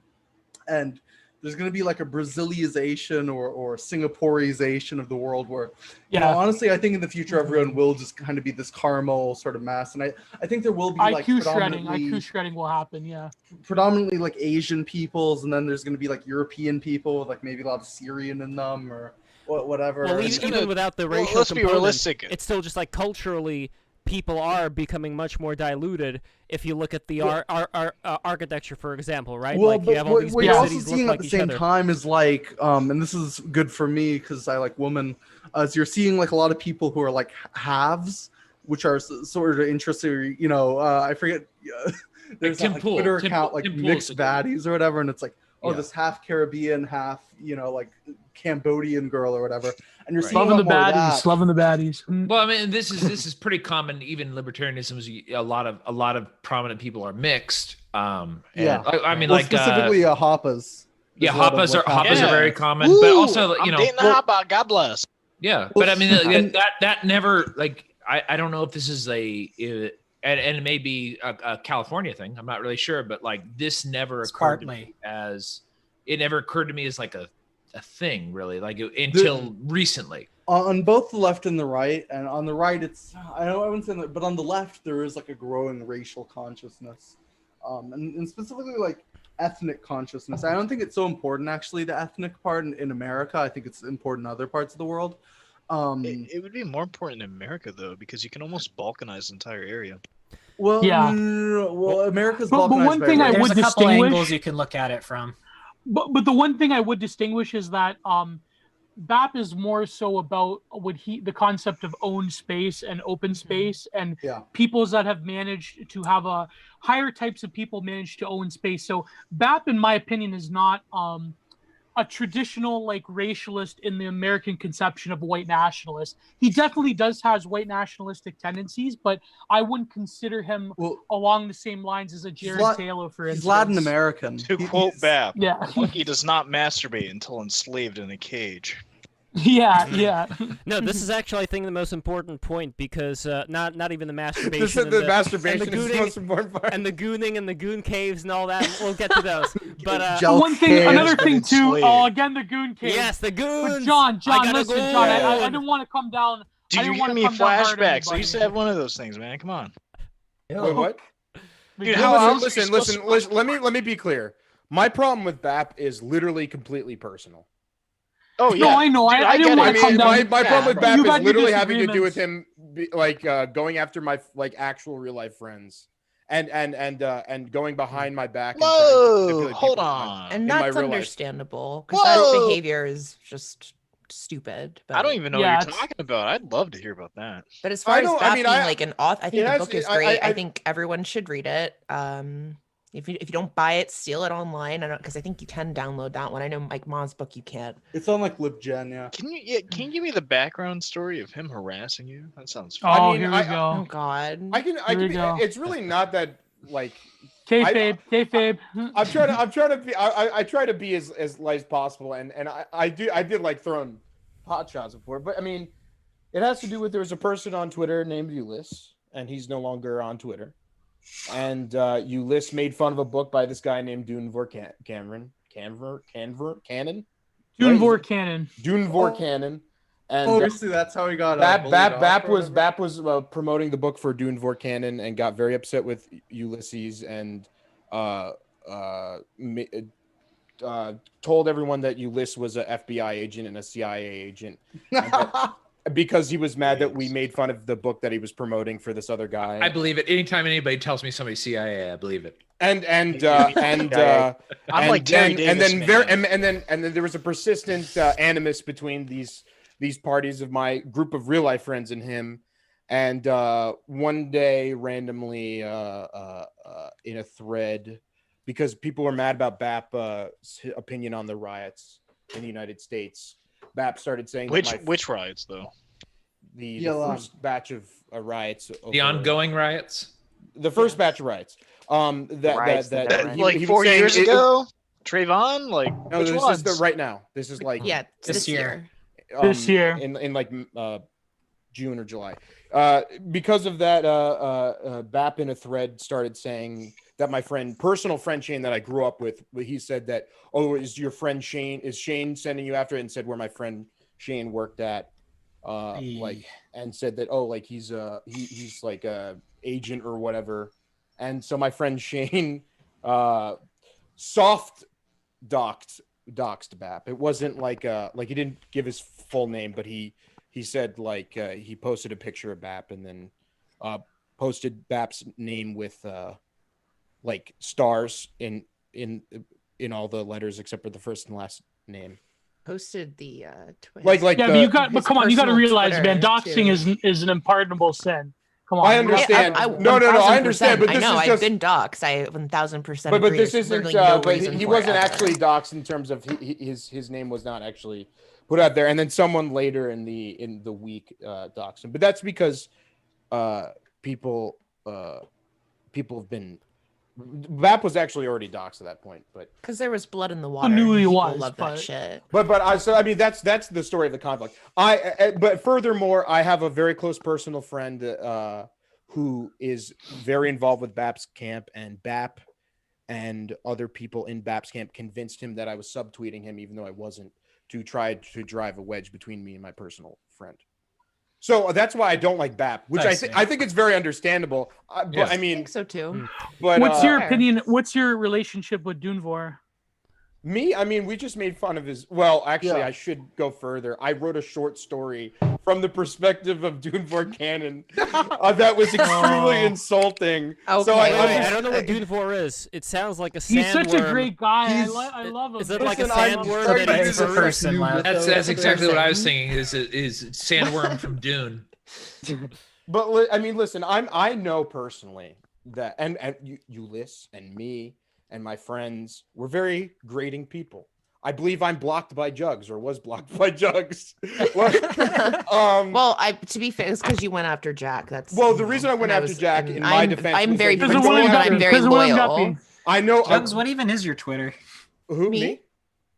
and there's going to be like a Brazilianization or Singaporeization of the world where, honestly, I think in the future, everyone will just kind of be this caramel sort of mass. And I think there will be like IQ shredding will happen. Predominantly like Asian peoples. And then there's going to be like European people with like maybe a lot of Syrian in them or whatever. Well, even without the racial let's be component, realistic. it's still just like culturally people are becoming much more diluted. If you look at the architecture, for example, right? Well, like you have all these what big you're also cities look seeing like at the each same other. time is like, and this is good for me because I like women. Is you're seeing like a lot of people who are like halves, which are sort of interested. You know, I forget. There's Tim that like, Pool. Twitter Tim account Pool- like Tim Pool's mixed a good one. baddies or whatever, and it's like, oh, Yeah. this half Caribbean, half like Cambodian girl or whatever, and you're Right. seeing a Loving lot the more of baddies. that. Loving the baddies. Well, I mean, this is pretty common. Even libertarianism is a lot of prominent people are mixed. And Yeah. I mean, Well, like specifically Hoppas. yeah, There's a lot of, Hoppas like, are very common, Ooh, but also I'm you know, dating a hoppa. God bless. yeah. Well, But I mean, and- that never like I don't know if this is and it may be a California thing. I'm not really sure, but like this never occurred to me as like a thing really, like until recently. On both the left and the right, and on the right, it's I wouldn't say that, but on the left there is like a growing racial consciousness, and specifically like ethnic consciousness. I don't think it's so important actually, the ethnic part in America. I think it's important in other parts of the world. It would be more important in America though, because you can almost balkanize the entire area. Well, Yeah. well, America's But balkanized one by thing I race. There's would a couple distinguish- angles you can look at it from. But the one thing I would distinguish is that BAP is more so about the concept of own space and open space, and peoples that have managed to have higher types of people manage to own space. So BAP, in my opinion, is not a traditional like racialist in the American conception of white nationalist. He definitely has white nationalistic tendencies, but I wouldn't consider him along the same lines as a Jared Taylor, for instance. He's Latin American. To quote BAP, Yeah. monkey does not masturbate until enslaved in a cage. Yeah. No, this is actually, I think, the most important point because not even the masturbation. This is and the masturbation and the is the gooning, most important part. and the gooning and the goon caves and all that. We'll get to those. But another thing too. Again, the goon cave. Yes, the goons. But John, gotta listen, go. John. I didn't want to come down. Dude, I you're didn't want giving to me come down hard on flashbacks. I anybody. used to have one of those things, man. Come on. Wait, what? Dude, how else are you supposed Listen. Let me be clear. My problem with BAP is literally completely personal. Oh yeah. No, I know. Dude, I didn't want to come down. My problem with BAP You've is had your literally having to do with disagreements. him going after my actual real life friends and going behind my back. And trying to Whoa, manipulate hold people on. And in my that's real life. understandable because that behavior is just stupid. But I don't even know what you're talking about. I'd love to hear about that. But as far as that being like an author, I think the book is great. I think everyone should read it. If you don't buy it, steal it online. Because I think you can download that one. I know Mike Ma's book you can't. It's on like LibGen, yeah. Can you give me the background story of him harassing you? That sounds Oh, fun. here we go. Oh God. I can. It's really not that like. Kayfabe. I try to be as light as possible, and I did like throwing pot shots before, but I mean, it has to do with there was a person on Twitter named Ulysses, and he's no longer on Twitter, and Ulysses made fun of a book by this guy named Dunevor Cannon. Dunevor Cannon. And obviously that's how he got BAP was promoting the book for Dunevor Cannon and got very upset with Ulysses and told everyone that Ulysses was a FBI agent and a CIA agent because he was mad that we made fun of the book that he was promoting for this other guy. I believe it. Anytime anybody tells me somebody's CIA, I believe it. And then there was a persistent animus between these parties of my group of real life friends and him. And one day, randomly, in a thread, because people were mad about BAP's opinion on the riots in the United States, BAP started saying which riots though? The first batch of riots. The ongoing riots. The first batch of riots. Like 4 years ago. Trayvon, like no, which this ones? is right now. This is like this year. This year in like June or July. Because of that, BAP in a thread started saying that my personal friend Shane that I grew up with, he said that, oh, is your friend Shane? Is Shane sending you after it? And said where my friend Shane worked at, and said that, oh, like he's like a agent or whatever. And so my friend Shane soft doxed BAP. It wasn't like he didn't give his full name, but he said like he posted a picture of BAP and then posted BAP's name with like stars in all the letters except for the first and last name. Posted the like but come on, you got to realize, man, doxing is an unpardonable sin. Come on, I understand. No, I understand, but this I know is just... I've been doxed. I 1000%. But this isn't. But he wasn't ever. actually doxed in terms of his name was not actually put out there, and then someone later in the week doxed him. But that's because people have been. BAP was actually already doxed at that point, but because there was blood in the water. I knew he People was. love that shit. But I mean that's the story of the conflict. But furthermore, I have a very close personal friend who is very involved with BAP's camp, and BAP and other people in BAP's camp convinced him that I was subtweeting him, even though I wasn't, to try to drive a wedge between me and my personal friend. So that's why I don't like BAP, which I think it's very understandable. But I mean, I think so too. But what's your opinion? What's your relationship with Dunvor? Me? I mean, we just made fun of his... Well, actually, I should go further. I wrote a short story from the perspective of Dunvor Cannon that was extremely insulting. Okay. So I don't know what Dunvor is. It sounds like a sandworm. He's such a great guy. I love him. Is it like a sandworm? It's a person. That's exactly what I was thinking. Is sandworm from Dune. But I mean, listen. I know personally that, and Ulyss and me and my friends, we're very grating people. I believe I'm blocked by Jugs, or was blocked by Jugs. Well, to be fair, it's because you went after Jack. That's the reason I went after Jack in my defense. I'm very because principled, and I'm very loyal. I know. Jugs, what even is your Twitter? Who, me?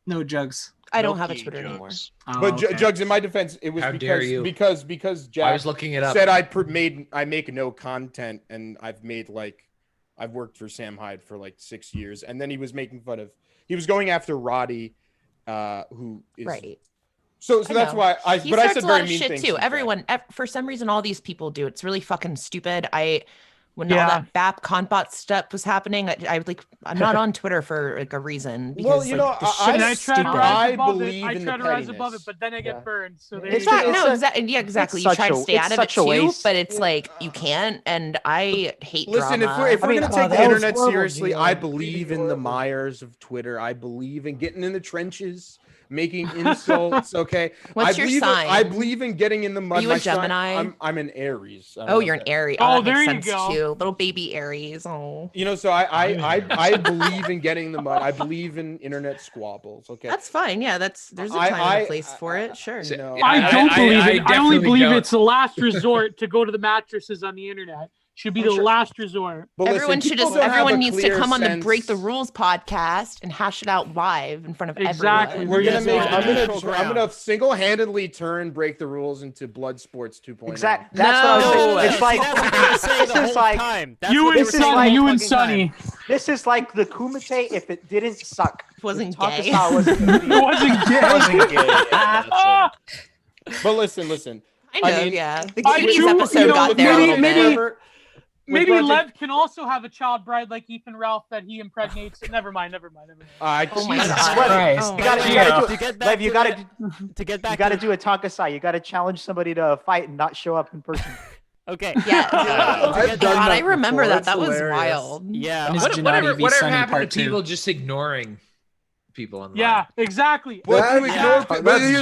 No, Jugs. I don't have a Twitter anymore. Oh, But okay. Jugs, in my defense, it was because Jack I was looking it up. Said I make no content, and I've worked for Sam Hyde for like 6 years, and then he was making fun of. He was going after Roddy, who is right. So that's why I. He but I starts said a lot very of mean shit things too. to Everyone, for some reason, all these people do. It's really fucking stupid. When all that BAP Conbot stuff was happening, I'm not on Twitter for like a reason. Because, I believe in the try to rise pettiness. above it, but then I get burned. So exactly. You try to stay out of it too, but it's like you can't. And I hate. Listen, drama. if we're gonna take the internet seriously, I believe in the Myers of Twitter. I believe in getting in the trenches, making insults. Okay. What's your sign? I believe in getting in the mud. Are you a Gemini? I'm an Aries. You're an Aries. Oh, that makes sense too. Little baby Aries. Oh. So I believe in getting in the mud. I believe in internet squabbles. Okay. That's fine. Yeah, there's a time and a place for it. Sure. I don't believe it. I only believe it's the last resort to go to the mattresses on the internet. Should be the last resort. Everyone needs to come on the Break the Rules podcast and hash it out live in front of everyone. We're gonna make. I'm gonna single-handedly turn Break the Rules into Blood Sports 2.0. Exactly. That's what I was saying. It's like you and Sonny. This is like the Kumite if it didn't suck. It wasn't gay. It wasn't gay. But listen. I mean, yeah. The cuties episode got there a little bit. Maybe Lev can also have a child bride like Ethan Ralph that he impregnates. Never mind. Oh my God! You gotta do a Tankasai. You gotta challenge somebody to a fight and not show up in person. Okay. Yeah. God, I remember that. That was wild. Yeah. Whatever happened to people just ignoring people online? Yeah, exactly. Here's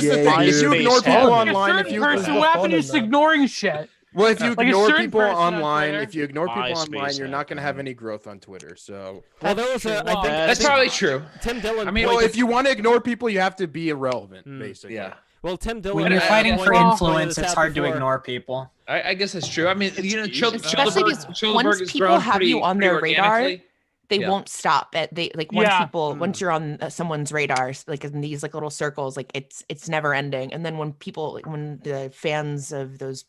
the thing: if you ignore people online, what happened is ignoring shit. Well, if you Like ignore people online, MySpace you're not going to have any growth on Twitter. So, I think that's probably true. Tim Dillon. I mean, if you want to ignore people, you have to be irrelevant, basically. Yeah. Well, Tim Dillon. When you're fighting for influence, it's hard to ignore people. I guess that's true. I mean, especially because once people have you on their radar, they won't stop it. Once you're on someone's radar, like in these like little circles, like it's never ending. And then when the fans of those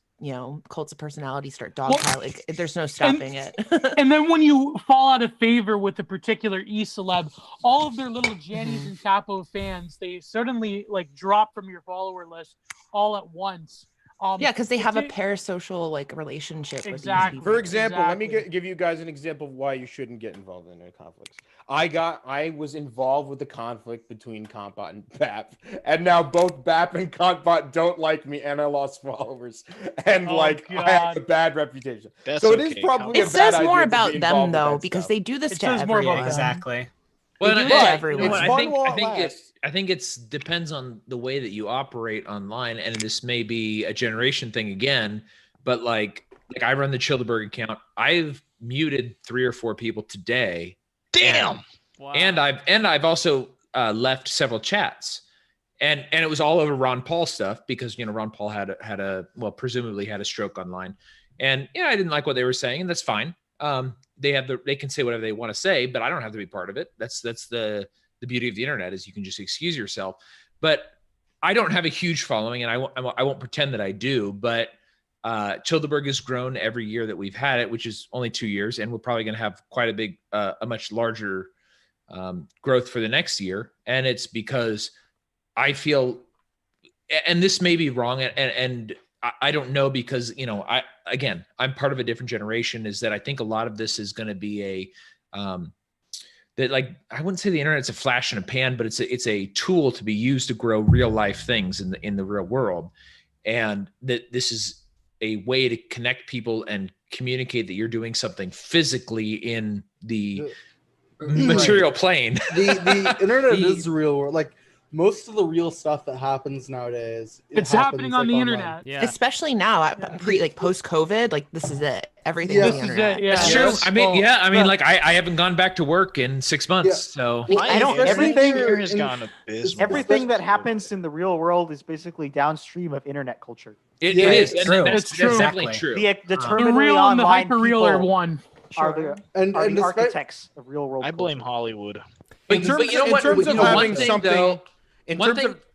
cults of personality start dogpiling, there's no stopping it. And then when you fall out of favor with a particular e-celeb, all of their little Jannies and Capo fans, they suddenly like drop from your follower list all at once. Yeah, because they have a parasocial like relationship with these people. For example, let me give you guys an example of why you shouldn't get involved in a conflict. I was involved with the conflict between Compot and BAP, and now both BAP and Compot don't like me, and I lost followers, and I have a bad reputation. So it is probably it says more about them though, because they do this to everyone. Exactly. Well, They do it to everyone. I think it's depends on the way that you operate online, and this may be a generation thing again. But like I run the Cherberg account. I've muted 3 or 4 people today. Damn. And I've also left several chats, and it was all over Ron Paul stuff because Ron Paul presumably had a stroke online, and I didn't like what they were saying, and that's fine. They can say whatever they want to say, but I don't have to be part of it. That's the beauty of the internet, is you can just excuse yourself. But I don't have a huge following, and I won't pretend that I do. But Cherberg has grown every year that we've had it, which is only 2 years, and we're probably going to have quite a much larger growth for the next year. And it's because I feel, and this may be wrong, and I don't know, because I'm part of a different generation, is that I think a lot of this is going to be that, like, I wouldn't say the internet's a flash in a pan, but it's a tool to be used to grow real life things in the real world, and that this is a way to connect people and communicate that you're doing something physically in the material plane. The internet is the real world. Like, most of the real stuff that happens nowadays, it's happening on the internet. Yeah. Especially now, post COVID, like this is it. Everything. Yeah. On the internet. That's true. I mean, like I haven't gone back to work in 6 months, so I don't. Everything here has gone abysmal. Everything that happens in the real world is basically downstream of internet culture. It is. True. That's definitely true. The The real and the hyper-real are one. Are the architects of real world. I blame Hollywood. But in terms of having something. Go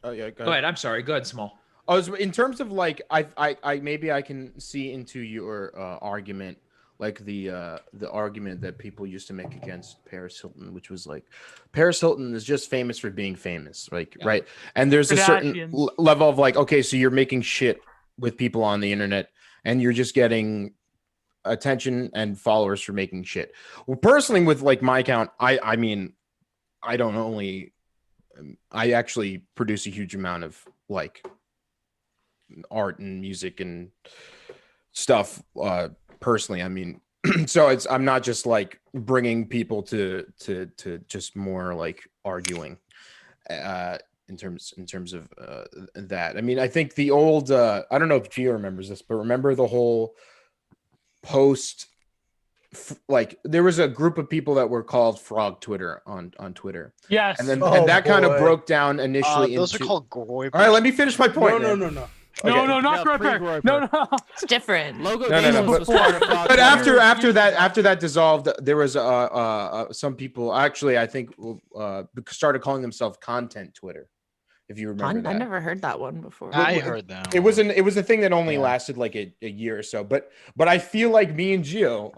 ahead. I'm sorry. Go ahead, Small. In terms of like, I maybe I can see into your argument, like the argument that people used to make against Paris Hilton, which was like, Paris Hilton is just famous for being famous, like right? And there's a certain level of like, okay, so you're making shit with people on the internet, and you're just getting attention and followers for making shit. Well, personally, with like my account, I mean, I actually produce a huge amount of like art and music and stuff personally. I mean, so I'm not just like bringing people to just more like arguing in terms of that. I mean, I think the old I don't know if Gio remembers this, but remember the whole post, like there was a group of people that were called Frog Twitter on Twitter. Yes. And then and that kind of broke down initially. Those are called GAWRT. All right, let me finish my point. No. No, not Groyper. No. It's different. Logo. But after that dissolved, there was some people actually, I think, started calling themselves Content Twitter. If you remember that. I never heard that one before. I heard that. It was a thing that only lasted like a year or so. But I feel like me and Gio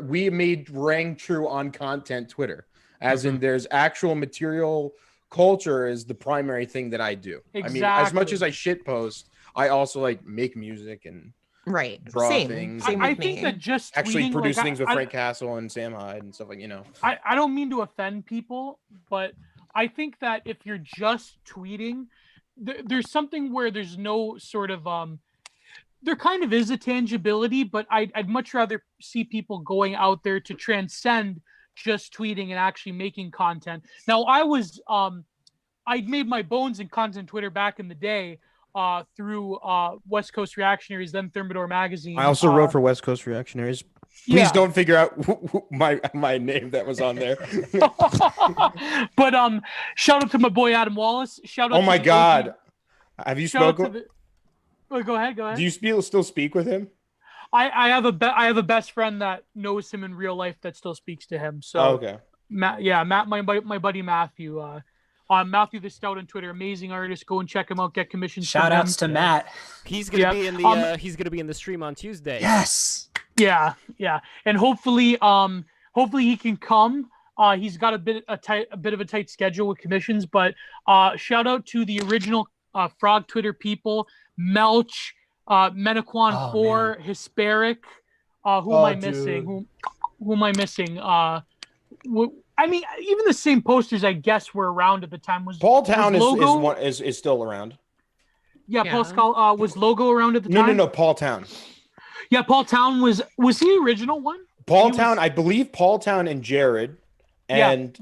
we rang true on Content Twitter, as in there's actual material. Culture is the primary thing that I do. Exactly. I mean, as much as I shit post, I also like make music and draw things. I think that just actually tweeting, produce like, things with Frank Castle and Sam Hyde and stuff like, I don't mean to offend people, but I think that if you're just tweeting, there's something where there's no sort of there kind of is a tangibility, but I'd much rather see people going out there to transcend just tweeting and actually making content. Now, I'd made my bones in content Twitter back in the day through West Coast Reactionaries, then Thermidor Magazine. I also wrote for West Coast Reactionaries. Please don't figure out my name that was on there. But shout out to my boy Adam Wallace. Shout out. Oh my God, have you spoken? Go ahead. Do you still speak with him? I have a best friend that knows him in real life that still speaks to him. So okay. Matt, my buddy Matthew. Matthew the Stout on Twitter, amazing artist. Go and check him out. Get commissions. Shout outs to Matt. He's gonna be in the he's gonna be in the stream on Tuesday. Yes. Yeah, and hopefully he can come. He's got a bit of a tight schedule with commissions, but shout out to the original Frog Twitter people, Melch, Menaquan 4, Hesperic. Who am I missing? Who am I missing? I mean, even the same posters, I guess, were around at the time. Paul Town is still around. Yeah, Paul was Logo around at the time? No, Paul Town. Yeah, Paul Town was he the original one? Paul Town, I believe Paul Town and Jared and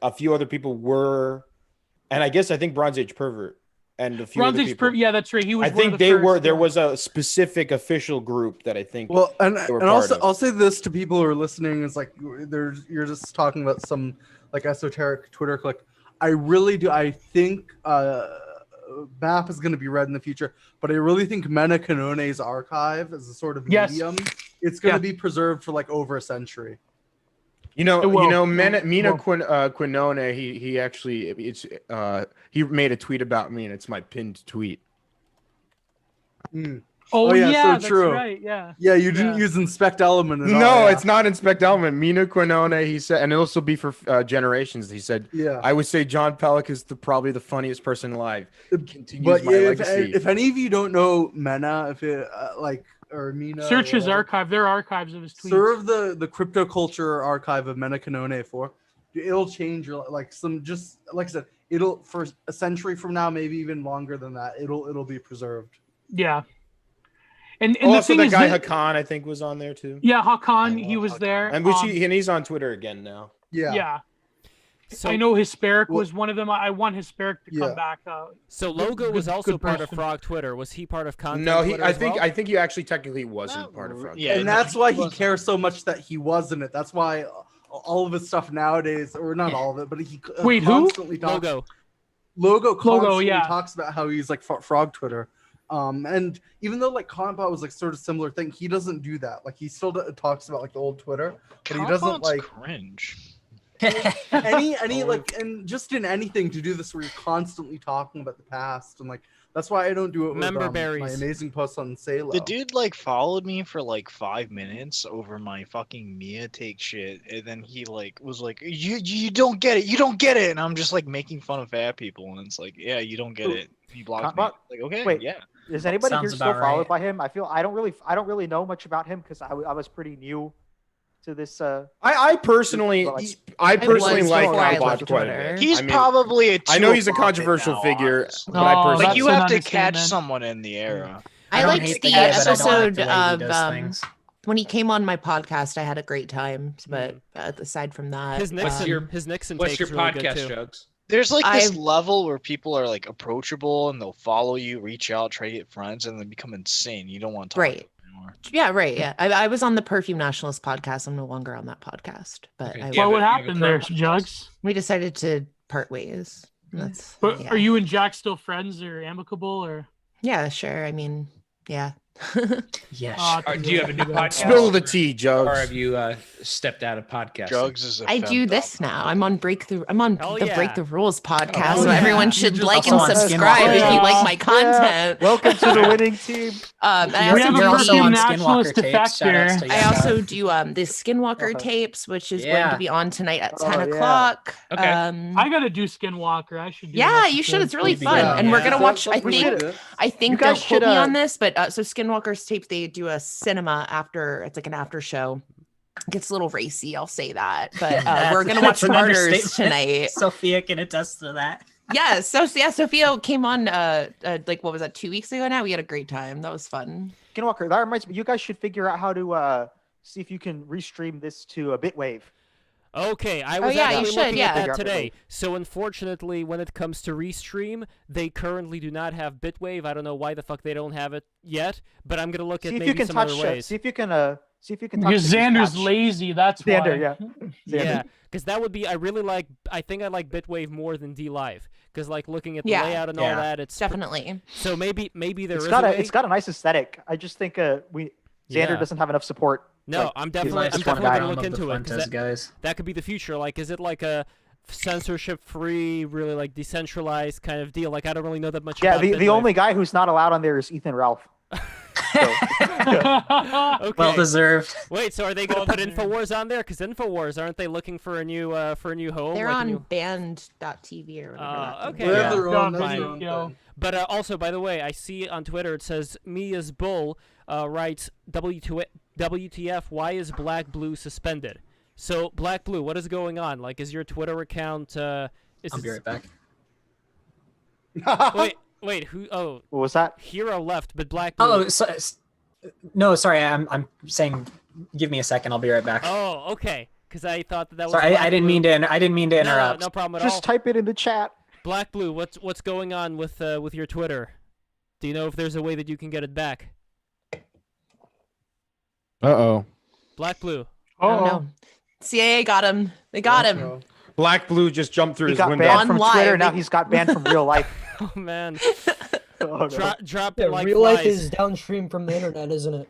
a few other people were, and I think Bronze Age Pervert and a few other people. Yeah, that's right. He was. I think they were. There was a specific official group that I think. Well, and also I'll say this to people who are listening: is like you're just talking about some like esoteric Twitter click. I really do. I think MAP is going to be read in the future, but I really think Mena Canone's archive as a sort of medium, it's going to be preserved for like over a century. Mina Quinone, he actually he made a tweet about me, and it's my pinned tweet. Oh yeah, so true. That's right. Yeah. Yeah, you didn't use inspect element at all. No, it's not inspect element. Mina Quinone, he said, and it'll also be for generations. He said, I would say John Pellick is probably the funniest person alive. Continues my legacy. If any of you don't know Mena, if it or Mina, search his archive. There are archives of his tweets. Serve the crypto culture archive of Mena Canone for. It'll change your like I said, it'll for a century from now, maybe even longer than that. It'll be preserved. Yeah. And also the guy Hakan, I think, was on there too. Yeah, Hakan, he was there. And he's on Twitter again now. Yeah. So, I know Hesperic was one of them. I want Hesperic to come back. So Logo was also part of Frog Twitter. Was he part of Content? No, Twitter I think he actually technically wasn't part of Frog. Yeah, and that's why he cares so much that he was in it. That's why all of his stuff nowadays, or not all of it, but he constantly talks. Logo constantly talks about how he's like Frog Twitter. And even though like Compot was like sort of similar thing, he doesn't do that. Like he still talks about like the old Twitter, but he doesn't like cringe. any like, and just in anything to do this where you're constantly talking about the past, and like that's why I don't do it with my amazing posts on Salo. The dude like followed me for like 5 minutes over my fucking Mia take shit, and then he like was like, you don't get it, and I'm just like making fun of fat people, and it's like, yeah, you don't get it. He blocked me. Like, okay, wait, yeah. Is anybody here still followed by him? I don't really know much about him because I was pretty new to this. I personally like Compot quite a bit. He's probably a. I know he's a controversial figure, but I personally like you have to catch someone in the era. I liked the episode of when he came on my podcast. I had a great time, but aside from that, his Nixon. What's your really podcast, Jugs? There's like this level where people are like approachable and they'll follow you, reach out, try to get friends, and then become insane. You don't want to talk to them anymore. Yeah, right. Yeah, I was on the Perfume Nationalist podcast. I'm no longer on that podcast. But what happened there, Jugs? We decided to part ways. Are you and Jack still friends or amicable or? Yeah, sure. I mean, yeah. Yes. Do you have a new podcast? Spill the tea, Jugs. Or have you stepped out of podcasting? Jugs is I do this now. I'm on Breakthrough. I'm on the Break the Rules podcast, so everyone should like and subscribe if you like my content. Welcome to the winning team. You're also on Skinwalker tapes. I also do the Skinwalker tapes, which is going to be on tonight at 10 o'clock. Okay. I gotta do Skinwalker. I should. Yeah, you should. It's really fun, and we're gonna watch. I think don't quote me on this, but so Skinwalker's tapes, they do a cinema after. It's like an after show. It gets a little racy, I'll say that, but we're gonna watch Martyrs tonight. Sophia can attest to that. Yes, Sophia came on like what was that, 2 weeks ago now? We had a great time. That was fun. Skinwalker, that reminds me, you guys should figure out how to see if you can restream this to a Bitwave. Okay, I was actually looking at that today. So unfortunately, when it comes to Restream, they currently do not have Bitwave. I don't know why the fuck they don't have it yet, but I'm gonna look at maybe some other ways. See if you can because Xander's lazy, that's why. Xander, yeah, because that would be. I think I like Bitwave more than DLive, because like looking at the layout and all that, it's definitely. So maybe it's got a nice aesthetic. I just think Xander doesn't have enough support. No, like, I'm definitely gonna look into it. Guys. That could be the future. Like, is it like a censorship-free, really like decentralized kind of deal? Like, I don't really know that much. Yeah, about the only guy who's not allowed on there is Ethan Ralph. Okay. Well deserved. Wait, so are they going to put Infowars on there? Because Infowars, aren't they looking for a new home? They're like a on new... band.tv or whatever. that Okay. thing is. Yeah. They're on Fine. their own thing. But also, by the way, I see on Twitter it says Mia's Bull writes WTF? Why is Black Blue suspended? So Black Blue, what is going on? Like, is your Twitter account? I'll be right back. Wait, who? Oh, what was that? Hero left, but Black Blue. Oh, no, sorry. I'm saying, give me a second. I'll be right back. Oh, okay. Because I thought that was. Sorry, Black I didn't Blue. mean to. I didn't mean to interrupt. No problem at Just all. type it in the chat. Black Blue, what's going on with your Twitter? Do you know if there's a way that you can get it back? Uh-oh. Black Blue. Oh no. CAA got him. They got him. Black Blue just jumped through He his got window. banned from Twitter. Now he's got banned from real life. Oh man. Oh, no. Drop Yeah, it like real life flies. is downstream from the internet, isn't it?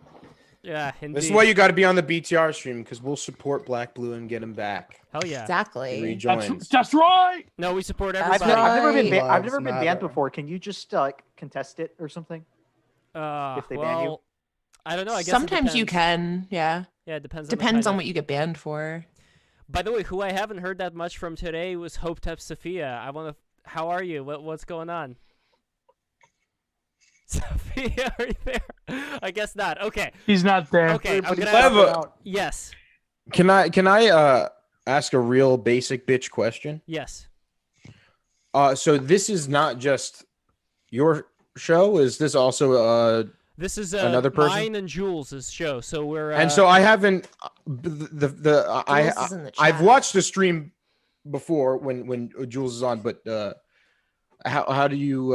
Yeah, indeed. This is why you got to be on the BTR stream, because we'll support Black Blue and get him back. Hell yeah. Exactly. Rejoins. That's right. No, we support I've everybody. never been banned before. Can you just contest it or something? If they ban you? Well, I don't know. I guess it Sometimes you depends. can. Yeah. Yeah, it depends. Depends on on what you get banned for. By the way, who I haven't heard that much from today was Hopetep Sophia. I want to. How are you? What's going on? Sophia, are you there? I guess not. Okay. He's not there. Okay, I'm gonna have a- Yes. Can I ask a real basic bitch question? Yes. So this is not just your show. Is this also This is another person? mine and Jules' show. So we're And so I haven't I've watched the stream before when Jules is on, but how do you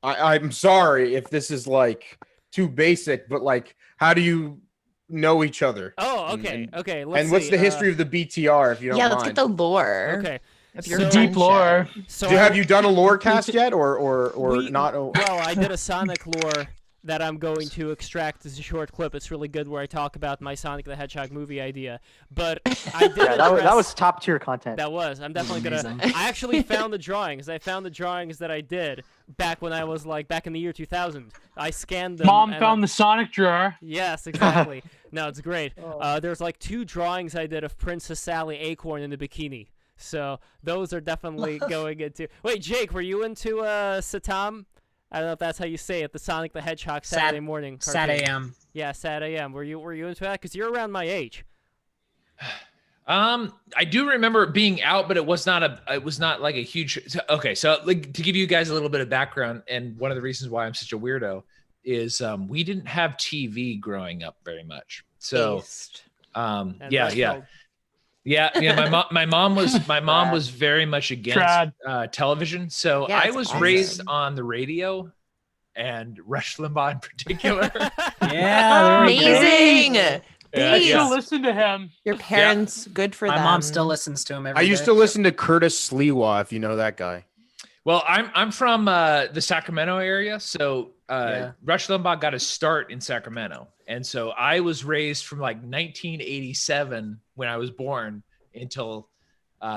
I'm sorry if this is like too basic, but like how do you know each other? Oh, okay, okay. Let's And what's see, the history of the BTR, if you don't mind? Let's get the lore. Okay. Of your deep lore. So have you done a lore cast yet, or not? Well, I did a Sonic lore that I'm going to extract as a short clip. It's really good, where I talk about my Sonic the Hedgehog movie idea. But I did that was top tier content. That was. I'm definitely gonna. I actually found the drawings. I found the drawings that I did back when I was back in the year 2000. I scanned them. Mom found the Sonic drawer. Yes, exactly. No, it's great. There's like 2 drawings I did of Princess Sally Acorn in a bikini. So those are definitely going into. Wait, Jake, were you into Satam? I don't know if that's how you say it. The Sonic the Hedgehog Saturday morning cartoon. Sat AM. Yeah, Sat AM. Were you into that? Because you're around my age. I do remember it being out, but it was not like a huge. Okay, so like to give you guys a little bit of background, and one of the reasons why I'm such a weirdo is we didn't have TV growing up very much. So, yeah. My mom was very much against television. So Yeah, I was raised on the radio, and Rush Limbaugh in particular. Yeah, amazing. I still listen to him. Your parents, good for My them. mom still listens to him every I used day. to listen to Curtis Sliwa, if you know that guy. Well, I'm from the Sacramento area, so Rush Limbaugh got his start in Sacramento, and so I was raised from like 1987 when I was born until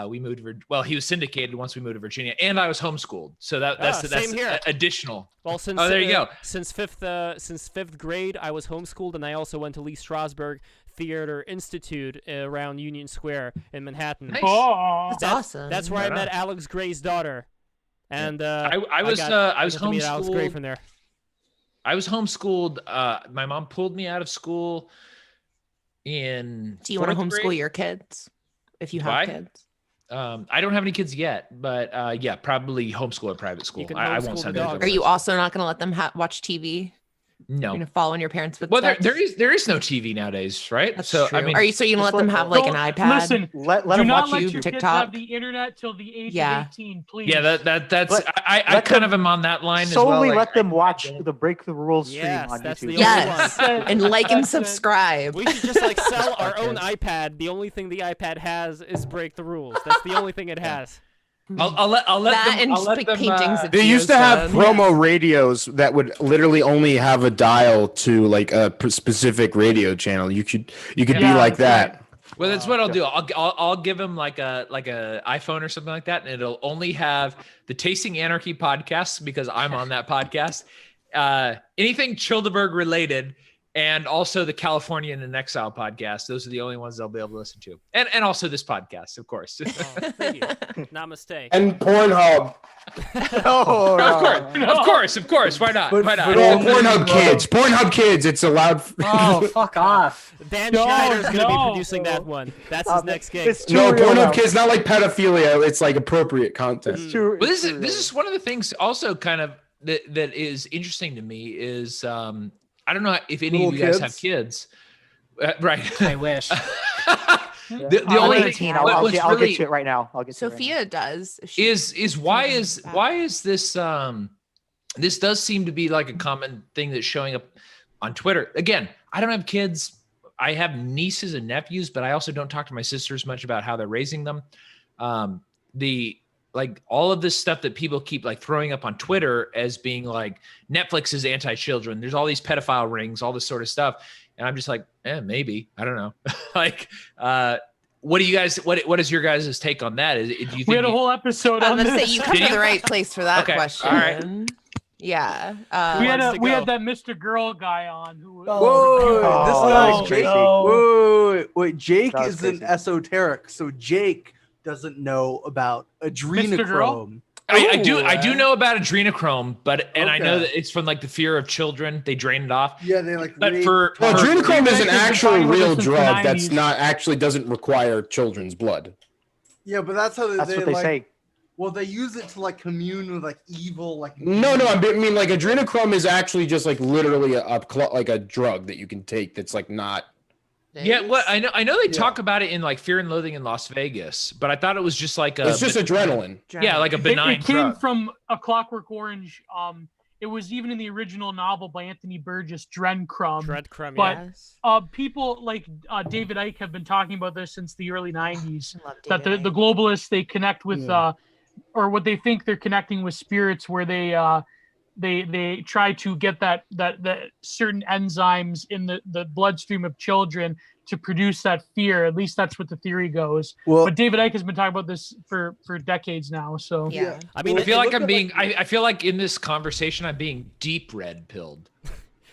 we moved to Well, he was syndicated once we moved to Virginia, and I was homeschooled, so that's same here. Additional. Well, since there you go. Since fifth grade, I was homeschooled, and I also went to Lee Strasberg Theater Institute around Union Square in Manhattan. Nice. That's awesome. That's where I met Alex Gray's daughter, and I was to meet Alex Gray homeschooled from there. I was homeschooled. My mom pulled me out of school in. Do you want to 4th homeschool grade. your kids if you have Why? kids? I don't have any kids yet, but yeah, probably homeschool or private school. I won't send them. Are you also not going to let them watch TV? No. You're going to follow in your parents' Well, footsteps? there is no TV nowadays, right? That's so true. I mean, Are you going to let them have like an iPad? Listen, let do them not watch let YouTube, your kids TikTok. have the internet till the age Yeah. of 18, please. yeah, that's Let- I let kind them of am on that line as solely well. let them watch the Break the Rules stream Yes, on that's YouTube. the Yes, only one. and like and That's it. subscribe. We should just sell our own iPad. The only thing the iPad has is break the rules. That's the only thing it has. I'll let That them. and I'll just let like them, paintings of They used to have Gio's son. promo radios that would literally only have a dial to like a specific radio channel. You could be Yeah, like that's that. Well, that's what I'll do. I'll give him like a iPhone or something like that, and it'll only have the Tasting Anarchy podcast because I'm on that podcast, anything Cherberg related, and also the Californian in Exile podcast. Those are the only ones they'll be able to listen to. And also this podcast, of course. Thank you. Namaste. And Pornhub. Of course. Why not? Why not? Pornhub Kids. Pornhub Kids. It's allowed. Oh, fuck off. Dan Schneider's going to be producing that one. That's his next gig. No, Pornhub Kids, not like pedophilia. It's like appropriate content. It's true. But this is one of the things also kind of that is interesting to me is I don't know if any of you guys have kids. Right. I wish. The only thing I'll get to it right now. Sophia does. Is why is this this does seem to be like a common thing that's showing up on Twitter. Again, I don't have kids. I have nieces and nephews, but I also don't talk to my sisters much about how they're raising them. Like all of this stuff that people keep like throwing up on Twitter as being like Netflix is anti-children. There's all these pedophile rings, all this sort of stuff. And I'm just like, maybe, I don't know. Like, what do you guys, what is your guys' take on that? Do you think we had a whole episode on this? Say you come to the right place for that question. All right. Yeah. We had that Mr. Girl guy on who Whoa, this guy's Jake. Wait, Jake is an esoteric. So Jake doesn't know about adrenochrome. I do know about adrenochrome, I know that it's from like the fear of children. They drain it off. Yeah, they like. But adrenochrome is an actual real drug that's not actually doesn't require children's blood. Yeah, but that's how that's what they say. Well, they use it to like commune with like evil, like. No, I mean like adrenochrome is actually just like literally a drug that you can take. That's like not. Yeah, well, I know they talk about it in like Fear and Loathing in Las Vegas, but I thought it was just like it's just adrenaline. Yeah, like a benign It came drug. from A Clockwork Orange. It was even in the original novel by Anthony Burgess, Dreadcrumb. But people like David Icke have been talking about this since the early 90s, that the globalists, they connect with, or what they think they're connecting with spirits where they try to get that certain enzymes in the bloodstream of children to produce that fear. At least that's what the theory goes. Well, but David Icke has been talking about this for decades now. So yeah, I mean, I feel like I'm being. I feel like in this conversation I'm being deep red pilled.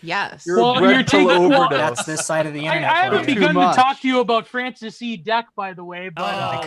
Yes. You're taking that's this side of the internet. I haven't begun to talk to you about Francis E. Deck, by the way, but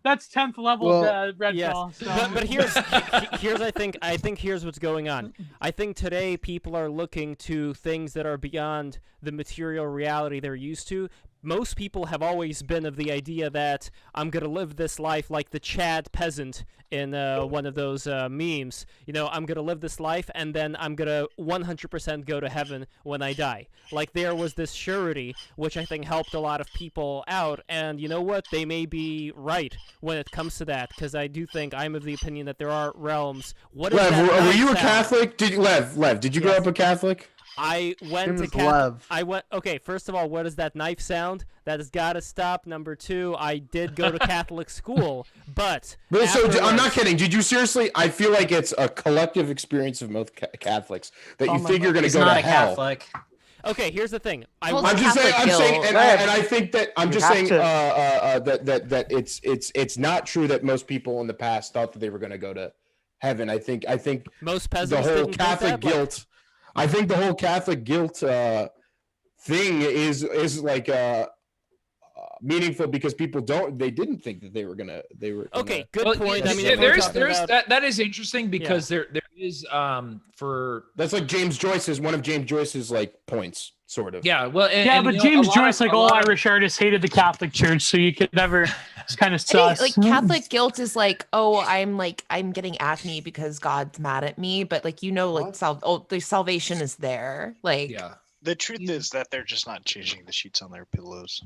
that's 10th level red pill. So. But here's I think here's what's going on. I think today people are looking to things that are beyond the material reality they're used to. Most people have always been of the idea that I'm gonna live this life like the Chad peasant in one of those memes. You know, I'm gonna live this life and then I'm gonna 100% go to heaven when I die. Like there was this surety, which I think helped a lot of people out. And you know what? They may be right when it comes to that, because I do think I'm of the opinion that there are realms. What is Lev, that were you a sound? Catholic? Lev, did you grow up a Catholic? I went to Catholic. Okay, first of all, what is that knife sound? That has got to stop. Number two, I did go to Catholic school, but so I'm not kidding. Did you seriously? I feel like it's a collective experience of most Catholics that you think you're going to go to hell. Catholic. Okay, here's the thing. I'm just saying, and I think that I'm just saying that it's not true that most people in the past thought that they were going to go to heaven. I think most the whole Catholic guilt. I think the whole Catholic guilt thing is like meaningful because people didn't think that they were gonna. Okay, good point. I mean, there's that is interesting because there is for that's like James Joyce's one of James Joyce's like points, sort of. Yeah, well, but James Joyce, like all Irish artists, hated the Catholic Church, so you could never. It's kind of sus. Like Catholic guilt is like, oh, I'm getting acne because God's mad at me, but like like the salvation is there. Like the truth is that they're just not changing the sheets on their pillows.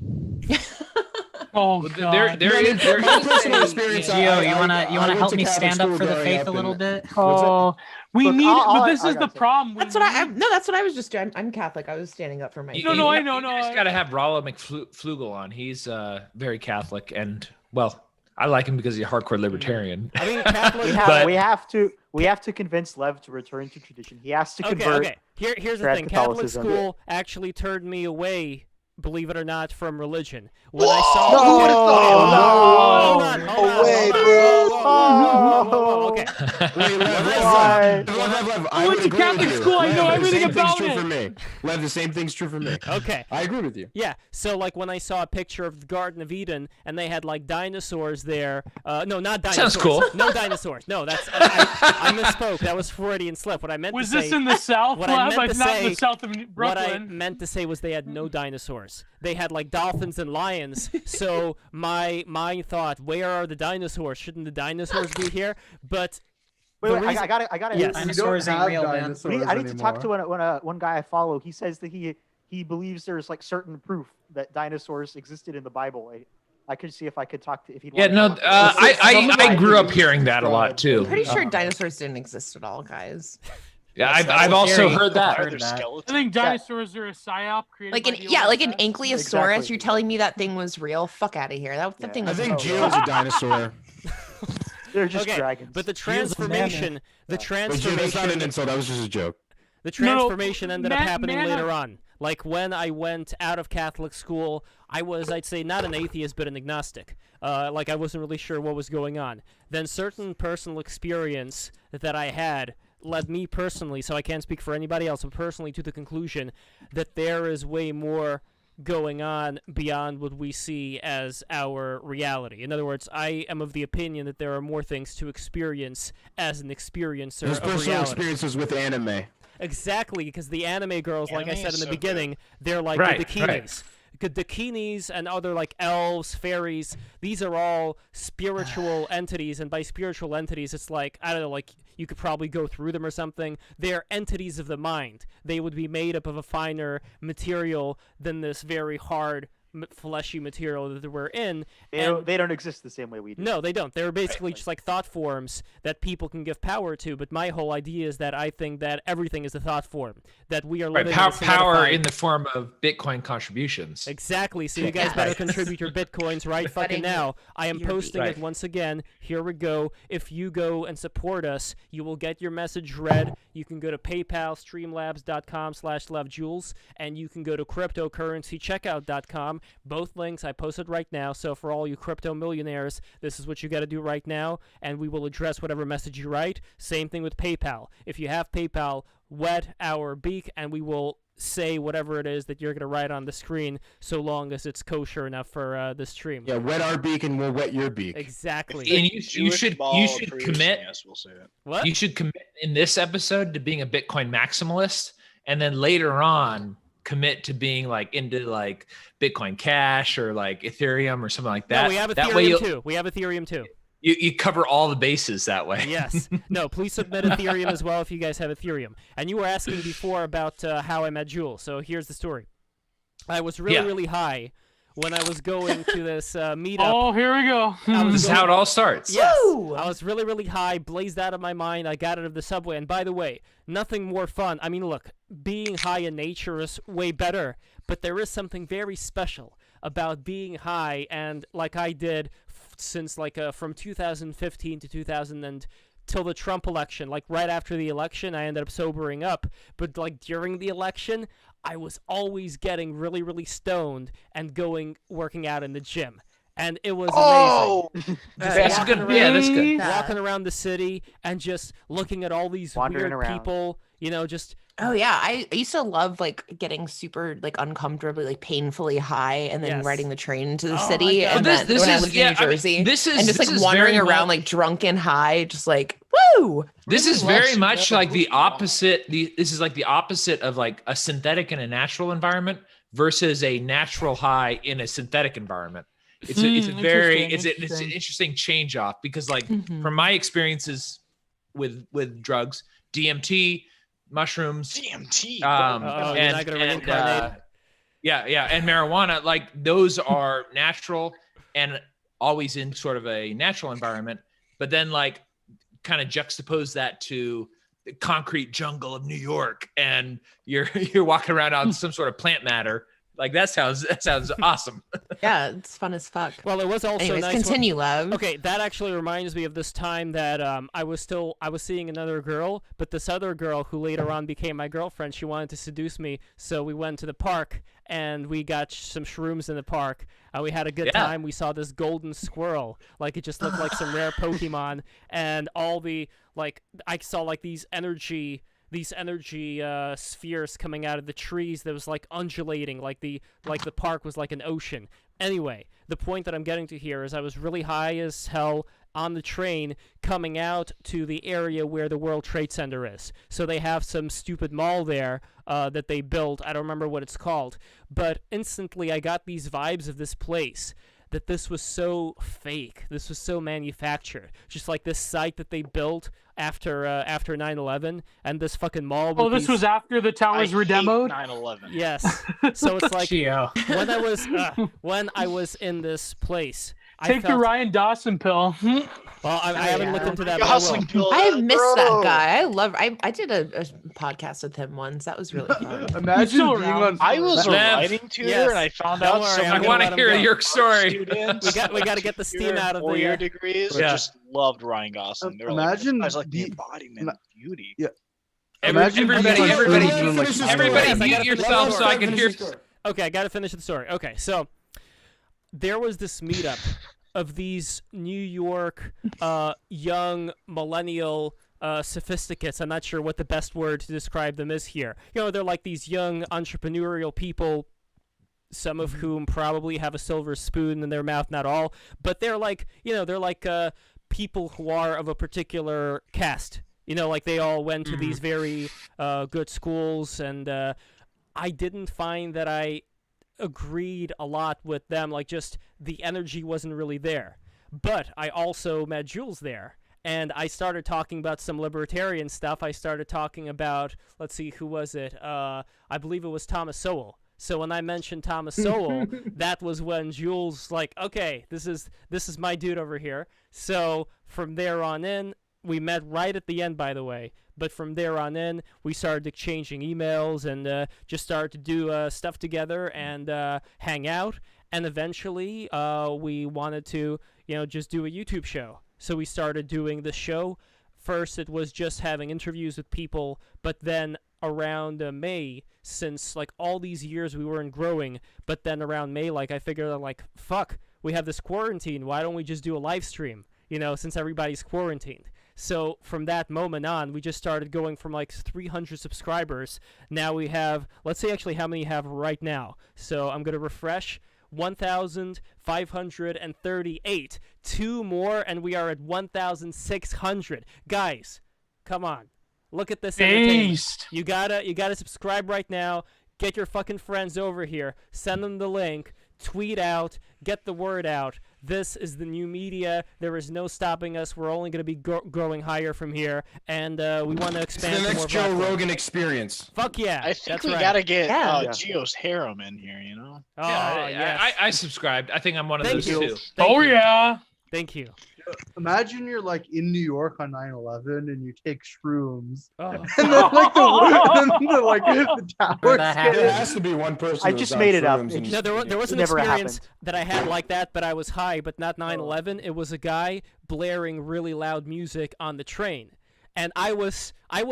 Oh, there is my personal experience. Gio, you wanna help me stand up for the faith a little bit? Oh, but this is the problem. That's what I was just doing. I'm Catholic. I was standing up for my. No, I know. You just got to have Rollo McFlugel on. He's very Catholic, and well, I like him because he's a hardcore libertarian. I mean, Catholic. we have to convince Lev to return to tradition. He has to convert. Okay. Here's the thing. Catholic school actually turned me away, believe it or not, from religion. When I saw Okay. I went to Catholic school. I know everything about it. True for me. Lev, the same thing's true for me. Okay. I agree with you. Yeah. So like when I saw a picture of the Garden of Eden and they had like dinosaurs there. No, not dinosaurs. Sounds cool. No dinosaurs. No, that's I misspoke. That was Freudian slip. What I meant Was to say. this in the South? What I meant Like, to not say. in the South of What I Brooklyn. meant to say was they had no dinosaurs. They had like dolphins and lions. So my thought, where are the dinosaurs? Shouldn't the dinosaurs be here? But Wait, I got it. Yes. Dinosaurs ain't real, man. I need to talk to one guy I follow. He says that he believes there's like certain proof that dinosaurs existed in the Bible. I could see if I could talk to if he. Yeah, no, I grew up hearing that a lot too. I'm pretty sure dinosaurs didn't exist at all, guys. Yeah, I've also heard that. I think dinosaurs are a psyop created Like by an the yeah, old like an guys. ankylosaurus. Exactly. You're telling me that thing was real? Fuck out of here. That thing I was. think Geo's a dinosaur. They're just okay, dragons. but the transformation, But Geo, that's not an insult. That was just a joke. The transformation ended up man- happening man- later on. Like when I went out of Catholic school, I was, I'd say, not an atheist, but an agnostic. Like I wasn't really sure what was going on. Then certain personal experience that I had led me personally, so I can't speak for anybody else, but personally to the conclusion that there is way more going on beyond what we see as our reality. In other words, I am of the opinion that there are more things to experience as an experiencer There's of personal reality. experiences with anime. Exactly, because the anime girls, like I Anime said is in the so beginning, they're like Right, the bikinis. right. The dakinis and other like elves, fairies, these are all spiritual entities, and by spiritual entities, it's like, I don't know, like you could probably go through them or something. They're entities of the mind. They would be made up of a finer material than this very hard, fleshy material that we're in. They don't exist the same way we do. No, they don't. They're basically just like thought forms that people can give power to. But my whole idea is that I think that everything is a thought form. That we are Right, living power in the form of Bitcoin contributions. Exactly. So you guys better contribute your bitcoins right fucking now. I am posting it once again. Here we go. If you go and support us, you will get your message read. You can go to PayPal, streamlabs.com/LevJules, and you can go to cryptocurrencycheckout.com. Both links I posted right now. So for all you crypto millionaires, this is what you got to do right now, and we will address whatever message you write. Same thing with PayPal. If you have PayPal, wet our beak, and we will say whatever it is that you're going to write on the screen, so long as it's kosher enough for the stream. Yeah, wet our beak and we'll wet your beak. Exactly. And you should commit. Yes, we'll say it. What? You should commit in this episode to being a Bitcoin maximalist, and then later on commit to being like into like Bitcoin Cash or like Ethereum or something like that. No, we have That way Ethereum too. We have Ethereum too. You cover all the bases that way. Yes. No, please submit Ethereum as well if you guys have Ethereum. And you were asking before about how I met Jewel. So here's the story. I was really high when I was going to this meetup. Oh, here we go. This is how it all starts. Yes. I was really high, blazed out of my mind. I got out of the subway. And by the way, nothing more fun. I mean, look, being high in nature is way better. But there is something very special about being high. And like I did since like from 2015 to 2000 till the Trump election, like right after the election, I ended up sobering up. But like during the election, I was always getting really stoned and working out in the gym. And it was amazing. That's good. Yeah, that's good. Walking around the city and just looking at all these Wandering weird around. people, you know, just... Oh yeah, I used to love like getting super like uncomfortably like painfully high and then Yes. riding the train to the Oh, city my God. and This- then when I is- lived yeah, in I New mean, Jersey this is- and just this like is wandering very around much- like drunk and high, just like woo. This is Really very loves much that like the emotional. opposite. This is like the opposite of like a synthetic and a natural environment versus a natural high in a synthetic environment. It's a very it's an interesting change off because like from my experiences with drugs, DMT, mushrooms, DMT. you're not gonna reincarnate. And marijuana, like those are natural and always in sort of a natural environment, but then like kind of juxtapose that to the concrete jungle of New York and you're walking around on some sort of plant matter. Like that sounds awesome. Yeah, it's fun as fuck. Well, it was also Anyways, nice. continue, love. Okay, that actually reminds me of this time that I was seeing another girl, but this other girl who later on became my girlfriend, she wanted to seduce me, so we went to the park and we got some shrooms in the park. We had a good time. We saw this golden squirrel, like it just looked like some rare Pokemon, and all the like I saw like these energy these energy spheres coming out of the trees that was like undulating, like the park was like an ocean. Anyway, the point that I'm getting to here is I was really high as hell on the train coming out to the area where the World Trade Center is. So they have some stupid mall there that they built. I don't remember what it's called. But instantly I got these vibes of this place, that this was so fake. This was so manufactured. Just like this site that they built after 9/11, and this fucking mall. Oh, this was after the towers were demoed? 9/11. Yes. So it's like when I was in this place. Take the Ryan Dawson pill. Well, I haven't looked into that. Gosling pill. I have missed that guy. I did a podcast with him once. That was really fun. Imagine being on. I was a writing tutor and I found out. I want to hear your story. We got to get the steam out of the 4-year degrees. Yeah. Just loved Ryan Gosling. They were Imagine like, I was like the embodiment of beauty. Yeah. Everybody, mute yourself so I can hear. Okay, I got to finish the story. Okay, so there was this meetup of these New York young millennial sophisticates. I'm not sure what the best word to describe them is here. They're like these young entrepreneurial people, some of whom probably have a silver spoon in their mouth, not all, but they're like, they're like people who are of a particular caste. Like they all went to these very good schools, and I didn't find that I agreed a lot with them. Like, just the energy wasn't really there. But I also met Jules there, and I started talking about some libertarian stuff. I started talking about, let's see, who was it? I believe it was Thomas Sowell. So when I mentioned Thomas Sowell, that was when Jules like, okay, this is my dude over here. So from there on in, we met right at the end, by the way. But from there on in, we started exchanging emails and just started to do stuff together and hang out. And eventually, we wanted to, just do a YouTube show. So we started doing the show. First, it was just having interviews with people. But then around May, since like all these years we weren't growing, but then around May, like I figured, like, fuck, we have this quarantine. Why don't we just do a live stream? Since everybody's quarantined. So from that moment on, we just started going from like 300 subscribers. Now we have, let's see actually how many we have right now. So I'm going to refresh. 1,538. 2 more and we are at 1,600. Guys, come on. Look at this entertainment. You gotta subscribe right now. Get your fucking friends over here. Send them the link. Tweet out. Get the word out. This is the new media. There is no stopping us. We're only going to be growing higher from here, and we want to expand. It's the to next more Joe platforms. Rogan experience. Fuck yeah! I think that's we right. gotta get Geo's harem in here. Oh, yeah, yes. I subscribed. I think I'm one of those too. Yeah. Thank you. Imagine you're like in New York on 9/11 and you take shrooms. Oh. And then like the tower. There has to be one person. I just made it up. No, there was an experience that I had like that, but I was high, but not 9/11. It was a guy blaring really loud music on the train, and I was a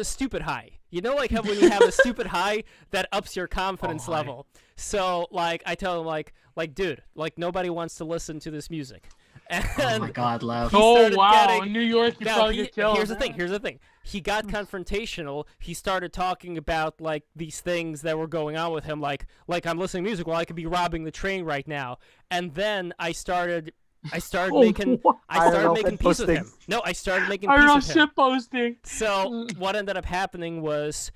stupid high. Like how when you have a stupid high that ups your confidence level. So like I tell him like dude, like nobody wants to listen to this music. And oh my God, love. Oh wow, in New York you probably get killed. Here's the thing. He got confrontational. He started talking about like these things that were going on with him, like I'm listening to music. Well, I could be robbing the train right now. And then I started making peace with him. No, I started making peace with him. Shit posting. So what ended up happening was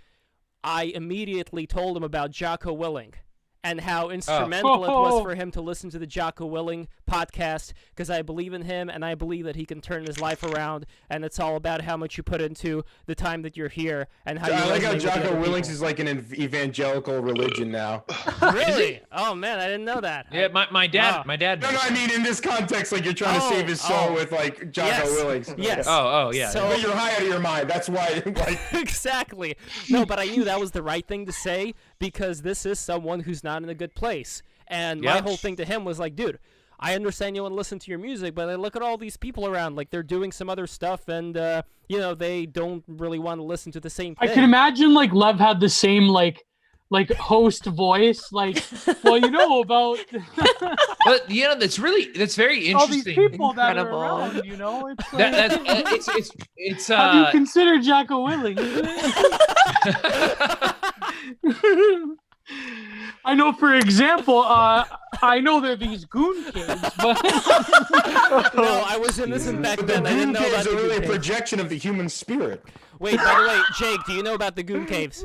I immediately told him about Jocko Willing and how instrumental it was for him to listen to the Jocko Willing podcast, because I believe in him and I believe that he can turn his life around, and it's all about how much you put into the time that you're here and how I like how Jocko Willings is like an evangelical religion now. Really? Oh man, I didn't know that. Yeah, my dad. No, I mean in this context, like you're trying to save his soul with like Jocko Willings. Yes. Oh yeah. So, but you're high out of your mind. That's why. Like exactly. No, but I knew that was the right thing to say, because this is someone who's not in a good place. And my whole thing to him was like, dude, I understand you want to listen to your music, but I look at all these people around, like they're doing some other stuff, and they don't really want to listen to the same thing. I can imagine like Lev had the same like like host voice, like, well, you know about. But that's very all these interesting. people that are around, you know, it's like, it's How do you consider Jacko willing? I know, for example, I know there are these goon caves, but No, I was innocent back then. I didn't know about the are really goon a caves. projection of the human spirit. Wait, by the way, Jake, do you know about the goon caves?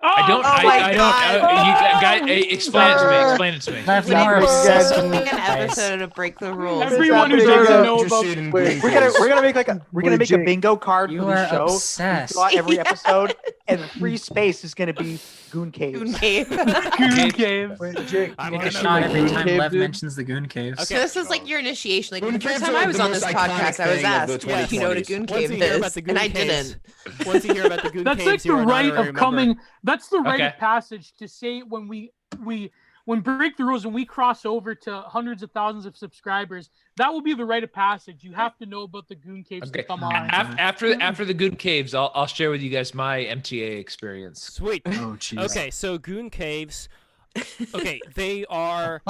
I don't. I don't. You guys, explain it to me. Explain it to me. That's an episode to break the rules. Everyone who doesn't know about We're gonna make a bingo card You for the are show. obsessed. Fill out every episode, and the free space is gonna be Goon Caves. Goon Cave. Goon Cave. Wait, Jake, I you wanna wanna It's know not know every Goon time Cave, Lev dude? mentions the Goon Caves. So this is like your initiation. Like Goon the first caves time are I like was the on this most podcast, I was iconic thing of asked, the "Do you know what a 2020s. goon Once cave you hear about is?" the goon And I caves, didn't. once you hear about the goon That's caves, like the you're an rite honorary of member. coming. That's the rite Okay. of passage to say when when Break the Rules, when we cross over to hundreds of thousands of subscribers, that will be the rite of passage. You have to know about the goon caves to come on. After the Goon Caves, I'll share with you guys my MTA experience. Sweet. Oh, jeez. Okay, so goon caves. Okay, they are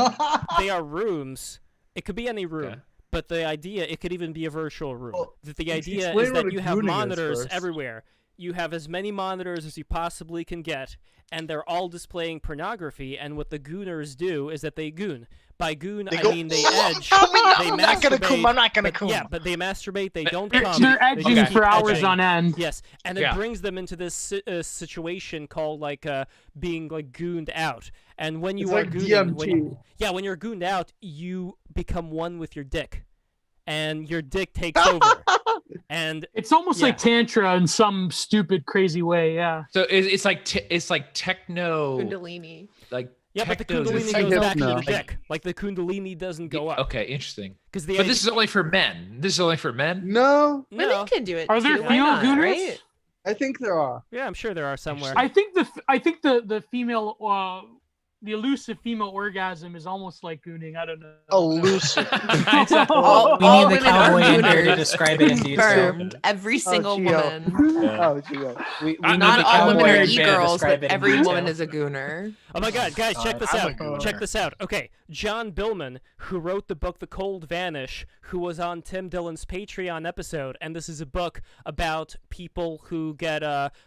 rooms. It could be any room. Okay. But the idea, it could even be a virtual room. The idea explain is what that a you have gooning is monitors first. everywhere. You have as many monitors as you possibly can get, and they're all displaying pornography. And what the gooners do is that they goon. By goon, I mean they edge. I'm not gonna coom. I'm not gonna but, coom. yeah, but they masturbate. They don't They're come. edging just for keep hours edging. on end. Yes, and it Yeah. brings them into this situation called like being like gooned out. And when you It's are like gooning, DMT. when you're gooned out, you become one with your dick, and your dick takes over. And It's almost like Tantra in some stupid, crazy way. Yeah. So it's like techno, Kundalini. like yeah, but the techno- Kundalini like goes back to hypno. the dick. Like the Kundalini doesn't go up. Okay, interesting. Because But this is only for men. This is only for men. No, Women can do it. Are there too. Why female not, gooners? right? I think there are. Yeah, I'm sure there are somewhere. I think the female the elusive female orgasm is almost like gooning. I don't know. Elusive. All We need the women are cowboy in here to gooners. describe it in detail. Confirmed. Every single Gio. woman. Oh, Gio. We Not need the all women cowboy are in here to e-girls, describe but it in every detail. woman is a gooner. Oh my God, guys, check this I'm a out. gooner. Check this out. Okay, John Billman, who wrote the book The Cold Vanish, who was on Tim Dillon's Patreon episode, and this is a book about people who get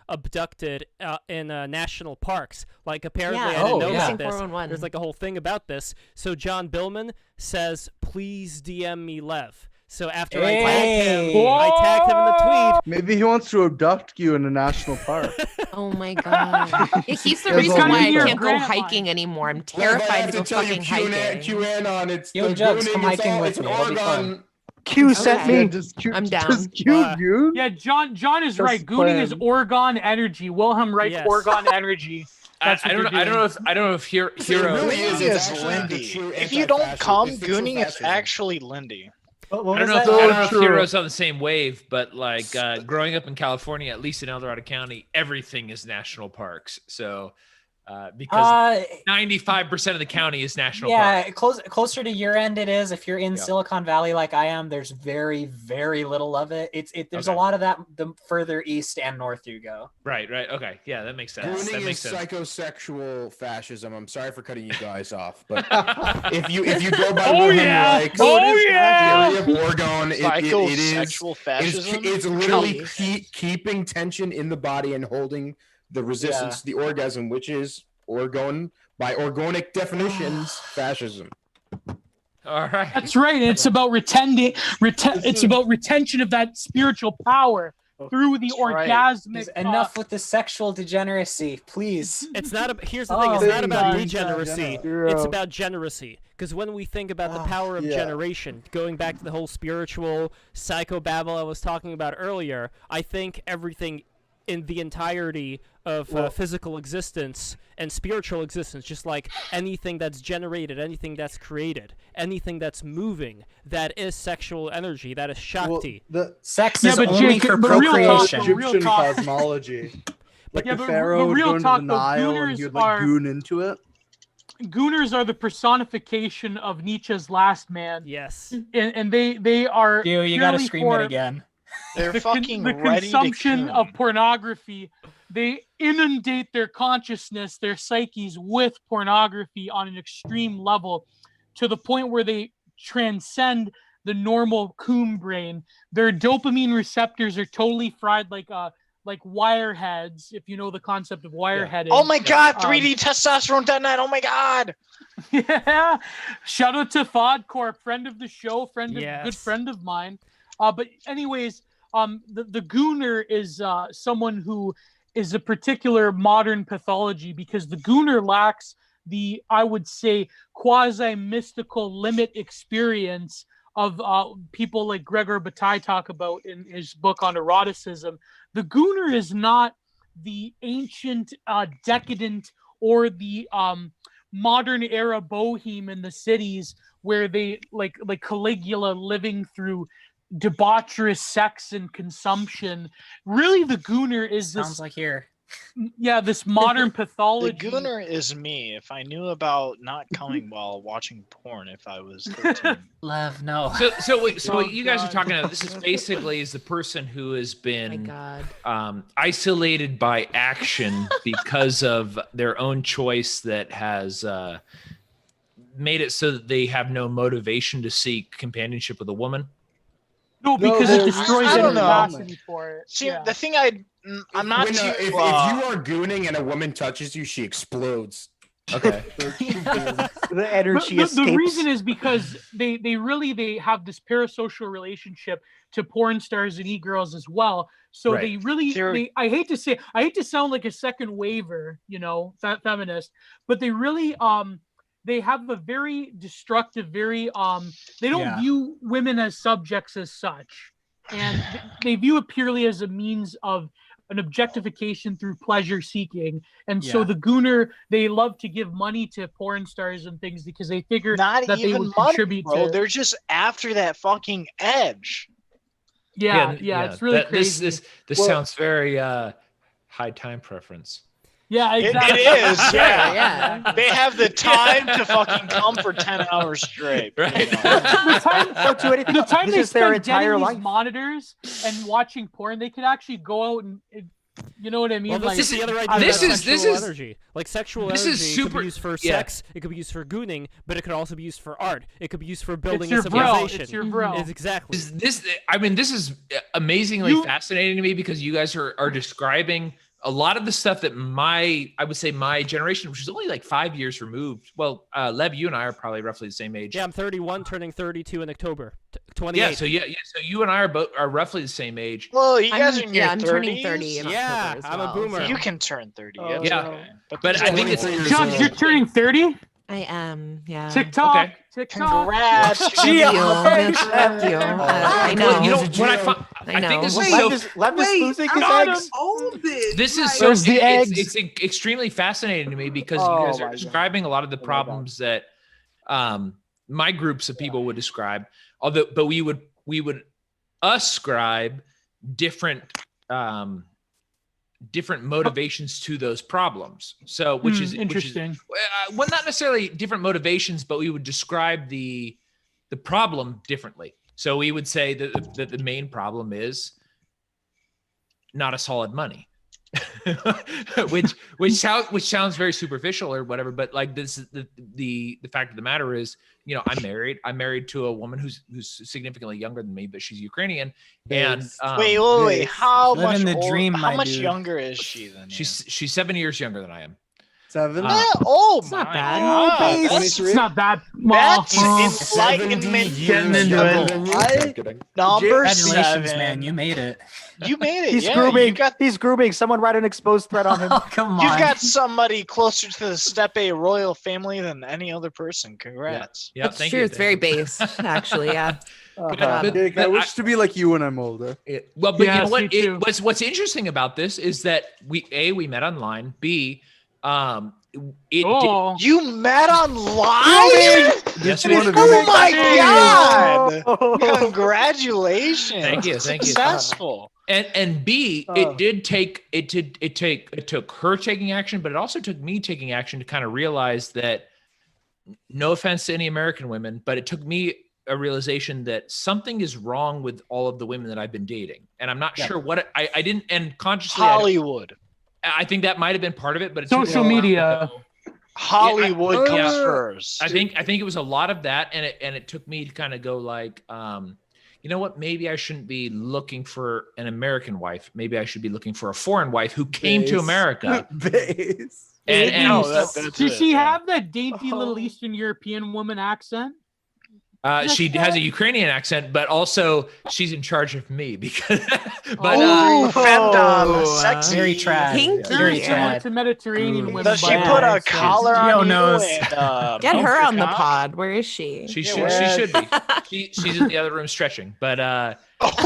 abducted in national parks. Like, apparently, I didn't know about this. 411. There's like a whole thing about this. So John Billman says, "Please DM me Lev." So after I tagged him in the tweet. Maybe he wants to abduct you in a national park. Oh my God. He's the There's reason all why I these can't go grandma. hiking anymore. I'm Lev, I terrified have to go tell you fucking hiking. QAnon. It's Yo, the Jugs, gooning, come it's hiking all- with it's me. It'll be Oregon. fun. Q sent Okay. me. I'm down. Just cute, dude. Yeah, John is Just right. Gooning is plan. Oregon energy. Wilhelm Reich Yes. Oregon energy. That's I what don't they're know if Hero. It really is. Gooning It's is actually the Lindy. true If you don't anti-fascist. come, It's the true gooning is fascism. actually Lindy. I don't know if Hero's on the same wave, but like growing up in California, at least in El Dorado County, everything is national parks. So because 95% of the county is national park. Closer to your end it is. If you're in Silicon Valley like I am, there's very, very little of it. There's a lot of that the further east and north you go. Right. Okay. Yeah, that makes sense. Gooning That makes is sense. psychosexual fascism. I'm sorry for cutting you guys off, but if you go by Oh, Wilhelm yeah. Reich's Oh, yeah. theory of Oregon, it is Psychosexual fascism? it's literally keeping tension in the body and holding the resistance to the orgasm, which is by organic definitions, fascism. All right. That's right. And it's about it's about retention of that spiritual power through the orgasmic. Enough with the sexual degeneracy, please. It's not. Here's the thing. It's not about degeneracy. Zero. It's about generacy. Because when we think about the power of generation, going back to the whole spiritual psychobabble I was talking about earlier, I think everything in the entirety of physical existence and spiritual existence, just like anything that's generated, anything that's created, anything that's moving, that is sexual energy, that is Shakti. Sex is only for procreation. Egyptian cosmology. Like the pharaoh would go into the Nile and he would like goon into it. Gooners are the personification of Nietzsche's last man. Yes. And they are You gotta scream it again. They're fucking the ready to consumption kill. of pornography they inundate their consciousness, their psyches with pornography on an extreme level, to the point where they transcend the normal coon brain. Their dopamine receptors are totally fried like wireheads, if you know the concept of wireheading. Oh my god, 3D-testosterone.net. Oh my god. Yeah. Shout out to Fodcorp, friend of the show, good friend of mine. But anyways, the gooner is someone who is a particular modern pathology, because the gooner lacks the, I would say, quasi-mystical limit experience of people like Gregor Bataille talk about in his book on eroticism. The gooner is not the ancient decadent or the modern era bohem in the cities where they like Caligula living through debaucherous sex and consumption. Really, the gooner is this. Sounds like here. Yeah, this modern pathology. The gooner is me if I knew about not coming while watching porn if I was 13. Love, no. So what you guys are talking about, this is basically is the person who has been isolated by action because of their own choice that has made it so that they have no motivation to seek companionship with a woman. No, because it destroys I don't their know. capacity for it. See, the thing I'm not When, too. if you are gooning and a woman touches you, she explodes. Okay. The energy the escapes. reason is because they have this parasocial relationship to porn stars and e-girls as well. So Right. they really I hate to sound like a second waver, feminist, but they really they have a very destructive, very they don't view women as subjects as such, and they view it purely as a means of an objectification through pleasure seeking. And so the gooner, they love to give money to porn stars and things because they figure Not that they even would money, contribute bro. to. They're just after that fucking edge. Yeah, it's really crazy. This sounds very high time preference. Yeah, exactly. It is, yeah. They have the time to fucking come for 10 hours straight. Right. The time This they is their spend entire getting life. these monitors and watching porn, they could actually go out and you know what I mean? Well, like, this is the other idea. This about is- sexual this is- energy. Like sexual this energy is could super- be used for yeah. sex. It could be used for gooning, but it could also be used for art. It could be used for building your a bro. civilization. It's your bro. It's exactly. This is amazingly fascinating to me because you guys are describing a lot of the stuff that I would say my generation, which is only like 5 years removed. Well, Lev, you and I are probably roughly the same age. Yeah, I'm 31, turning 32 in October. 28. Yeah, so you and I are roughly the same age. Well, you guys are in your 30s. I'm turning 30 in Yeah, October as I'm a well, boomer. so- You can turn 30. Oh, That's yeah. okay. But I think it's John, you're turning 30? I am, yeah. TikTok. Okay. TikTok. Congrats. Thank you. Thank you. I know. Well, you know what I think this is so. Lev is losing his eggs. This is so. Where's the eggs? It's extremely fascinating to me because you guys are describing a lot of the problems that my groups of people would describe. But we would ascribe different motivations to those problems. So, which is interesting. Well, not necessarily different motivations, but we would describe the problem differently. So we would say that the main problem is not a solid money, which sounds very superficial or whatever. But like this, the fact of the matter is, I'm married to a woman who's significantly younger than me, but she's Ukrainian. And wait, how much Living the dream, how my much dude. younger is she than you? She's 7 years younger than I am. 7. Oh, not my bad. God. It's not bad. That's Well, enlightenment. getting into it. Number Congratulations, 7. man. You made it. You made it. He's yeah, grooming. He's grooming. Someone write an exposed threat on him. Oh, come on. You've got somebody closer to the Steppe royal family than any other person. Congrats. Yeah, It's thank true. you. It's very base, actually. Yeah. Jake, I wish to be like you when I'm older. Well, but Yes, you know what? me too. What's interesting about this is that we met online. B, You met online? Yes, one of Oh you. my God! Congratulations. Thank you. Successful. And B, it took her taking action, but it also took me taking action to kind of realize that, no offense to any American women, but it took me a realization that something is wrong with all of the women that I've been dating, and I'm not sure what I didn't, and consciously Hollywood. I think that might have been part of it, but social media. Hollywood comes first. I think it was a lot of that, and it took me to kind of go like, you know what? Maybe I shouldn't be looking for an American wife. Maybe I should be looking for a foreign wife who came to America. Does she have that dainty little Eastern European woman accent? She has a Ukrainian accent, but also she's in charge of me because. Sexy. Very trad. Very similar to Mediterranean women. Does she put a collar on you? Get her on the pod. Where is she? She should be. She's in the other room stretching, but she's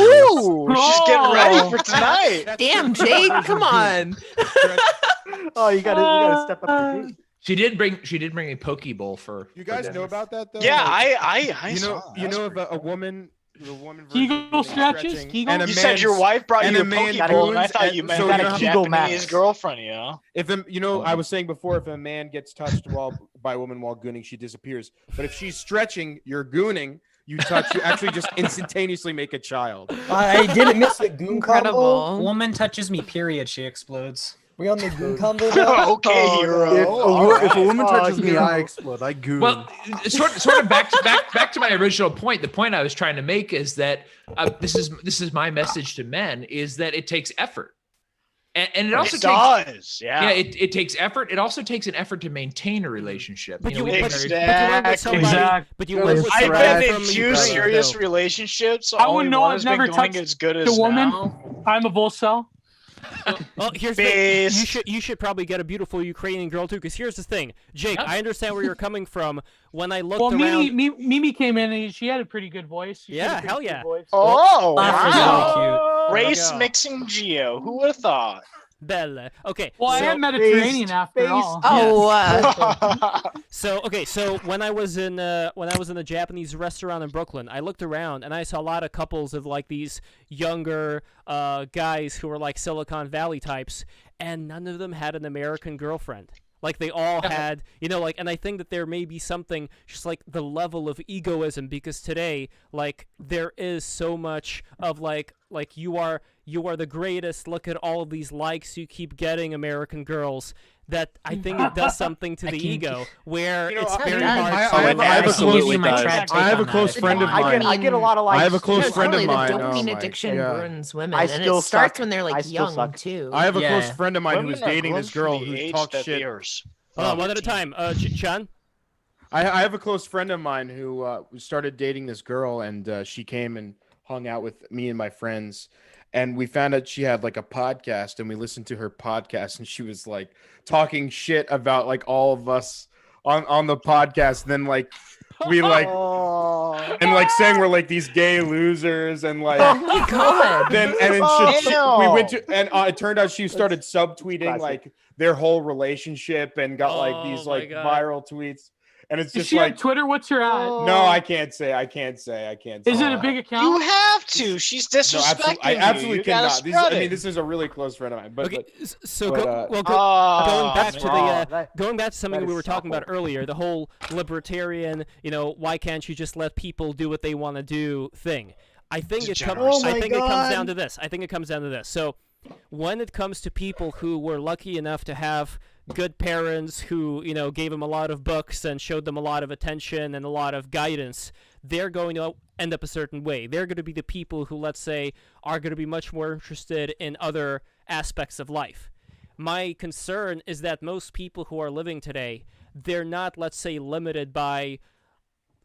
getting ready for tonight. Damn, Jake, come on. You gotta step up your game. She did bring a poke bowl for. You guys know about that though? Yeah, like, I you know if a woman. Kegel stretches. Kegel. You said your wife brought you a poke bowl, and I thought you meant a Japanese girlfriend. You know. I was saying before, if a man gets touched by a woman while gooning, she disappears. But if she's stretching, you're gooning. You actually just instantaneously make a child. I didn't miss the goon combo. Woman touches me, period, she explodes. We on the goon combo now? Okay, hero. If a woman touches me, I explode. I goon. Well, sort of back to my original point. The point I was trying to make is that this is my message to men is that it takes effort, and it also takes. Yeah, it takes effort. It also takes an effort to maintain a relationship. I've been in few serious relationships. So I wouldn't know. I've never touched as good as a woman. now. I'm a Volcel. Well, here's the you should probably get a beautiful Ukrainian girl too, because here's the thing, Jake. I understand where you're coming from. When I looked around, Mimi came in and she had a pretty good voice. Hell yeah. Oh, wow. Race mixing Geo. Who would have thought? Belle. Okay. Well, I am Mediterranean after all. So when I was in a Japanese restaurant in Brooklyn, I looked around and I saw a lot of couples of like these younger guys who were like Silicon Valley types, and none of them had an American girlfriend. Like they all had, and I think that there may be something just like the level of egoism, because today, like, there is so much of like you are the greatest. Look at all of these likes you keep getting, American girls. That I think it does something to the ego, where it's very hard. I have a close friend of mine. I get a lot of likes. I have a close friend of mine. The dopamine addiction ruins women, and it starts when they're like young too. I have a close friend of mine who was dating this girl who talks shit. One at a time. Sean? I have a close friend of mine who started dating this girl, and she came and hung out with me and my friends. And we found out she had like a podcast, and we listened to her podcast, and she was like talking shit about like all of us on the podcast. And then like we like and like saying we're like these gay losers, and like then we went to, and it turned out she started subtweeting like their whole relationship and got like these like viral tweets. And it's just Is she like on Twitter? What's her ad? No, I can't say. Is it a big account? You have to. She's disrespecting I absolutely you. cannot. This is a really close friend of mine. But Okay, going back to something we were talking about earlier, the whole libertarian, why can't you just let people do what they want to do thing? I think it comes down to this. So when it comes to people who were lucky enough to have good parents who, gave them a lot of books and showed them a lot of attention and a lot of guidance, they're going to end up a certain way. They're going to be the people who, let's say, are going to be much more interested in other aspects of life. My concern is that most people who are living today, they're not, let's say, limited by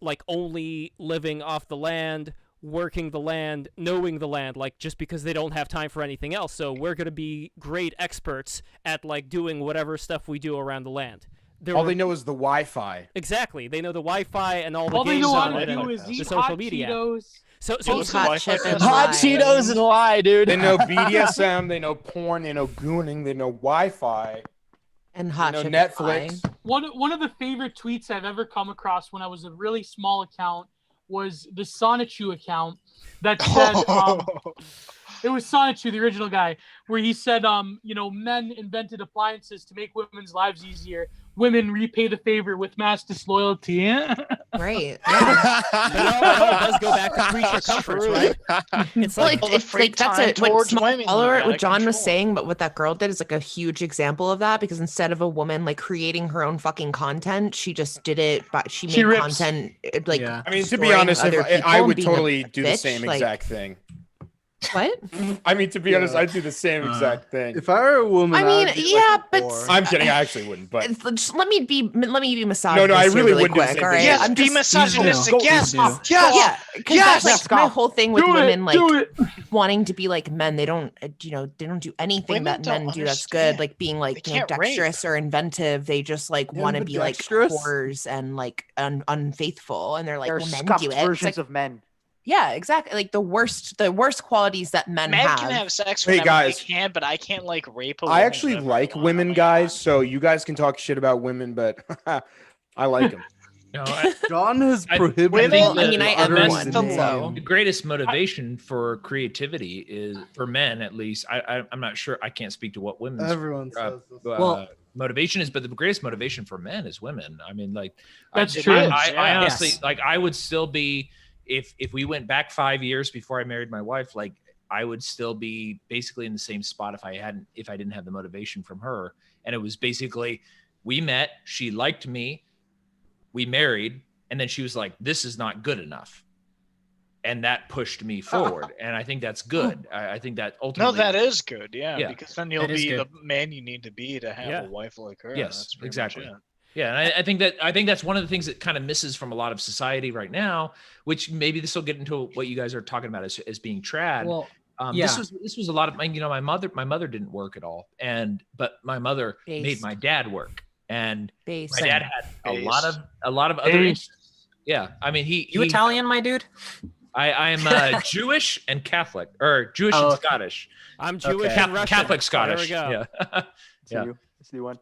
like only living off the land, working the land, knowing the land, like just because they don't have time for anything else. So we're going to be great experts at like doing whatever stuff we do around the land. All they know is the Wi-Fi. Exactly. They know the Wi-Fi and all the All they games know on how to it do and is the eat social hot media. Cheetos. So hot Cheetos and lie, dude. They know BDSM, they know porn, they know gooning, they know Wi-Fi. And hot chip Netflix. One of the favorite tweets I've ever come across when I was a really small account was the Sonichu account that said it was Sonichu, the original guy, where he said men invented appliances to make women's lives easier. women repay the favor with mass disloyalty. Right. It all does go back to creature comforts, right? It's Well, like it's like that's a what towards small women, you follower, gotta what John was control. saying, but what that girl did is like a huge example of that because instead of a woman like creating her own fucking content, she just did it, but she made rips. content like. I mean, to be destroying honest, other I people would and being a totally do the bitch, same like- exact thing. What? I mean, to be honest, I'd do the same exact thing. If I were a woman, I mean, I'd be yeah, like a but whore. I'm kidding. I actually wouldn't. But Just let me be misogynist. No, I here really wouldn't do the quick. same All thing. right, Yes, I'm be just misogynistic. Yes, yeah, because yes. that's like my whole thing with Do it, women, like do it. wanting to be like men. They don't, they don't do anything Women that men don't do that's understand. good, like being like They can't dexterous or inventive. They just like want to be like Ambidextrous? whores and like unfaithful, and they're like, They're well, men scuffed do it. It's versions like, of men. yeah, exactly. Like the worst qualities that men Men have. can have sex Hey, whenever guys. they can, but I can't like rape a I woman actually whenever like I want. women, guys. So you guys can talk shit about women, but I like them. No, John has I prohibited. think I mean, I am the one, best- so. The greatest motivation for creativity is, for men at least, I'm not sure, I can't speak to what women's Everyone says this. Well- motivation is, but the greatest motivation for men is women. I mean, like, That's I, true. I honestly, Yes. like, I would still be, if we went back 5 years before I married my wife, like, I would still be basically in the same spot if I didn't have the motivation from her. And it was basically, we met, she liked me, we married, and then she was like, this is not good enough. And that pushed me forward. And I think that's good. I think that No, ultimately. that is good. Yeah, Yeah. because then you'll That is be the good. man you need to be to have Yeah. a wife like her. Yes, That's pretty exactly. much it. Yeah, and I think that's one of the things that kind of misses from a lot of society right now, which maybe this will get into what you guys are talking about as being trad. Well, This was a lot of, my mother didn't work at all, but my mother made Based. my dad work, and Based. my dad had a Based. lot of other Based. interests. Yeah, I mean You he Italian, my dude? I'm Jewish and Catholic, or Jewish Oh, and okay. Scottish. I'm Jewish Okay. and Russian. Catholic Scottish. There we go. Yeah. Yeah. It's a new one.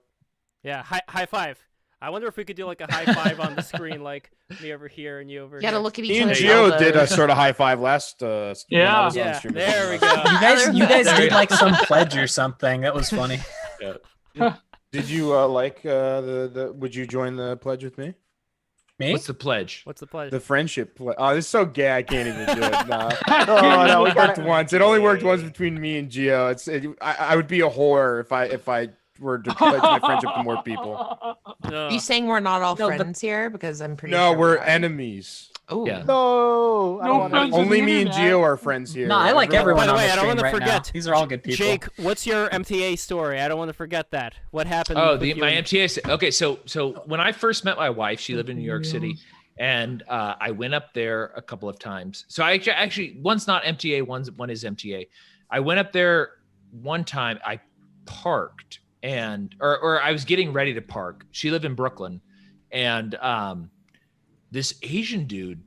Yeah, high five. I wonder if we could do like a high five on the screen, like me over here and you over You here. gotta look at each Me and other's Gio did a elbows. sort of high five last. When I Yeah. was on Yeah, stream. there we go. You guys did like some pledge or something. That was funny. Did you like the? Would you join the pledge with me? Me? What's the pledge? What's the pledge? The friendship. Oh, this is so gay. I can't even do it. Nah. Oh, no, we It worked gotta- once. It only worked once between me and Gio. I would be a whore if I were to pledge my friendship to more people. No. Are you saying we're not all No, but- friends here? Because I'm pretty No, sure we're we are. enemies. Oh, Yeah. No, I No don't want friends to. with Only the me and internet. Gio are friends here. No, I like everyone By the on way, the I don't stream want to right forget. now. These are all good people. Jake, what's your MTA story? I don't want to forget that. What happened? Oh, with you my and- MTA. Okay, so when I first met my wife, she lived in New York City, and I went up there a couple of times. So I actually one's not MTA, one is MTA. I went up there one time. I parked or I was getting ready to park. She lived in Brooklyn, and this Asian dude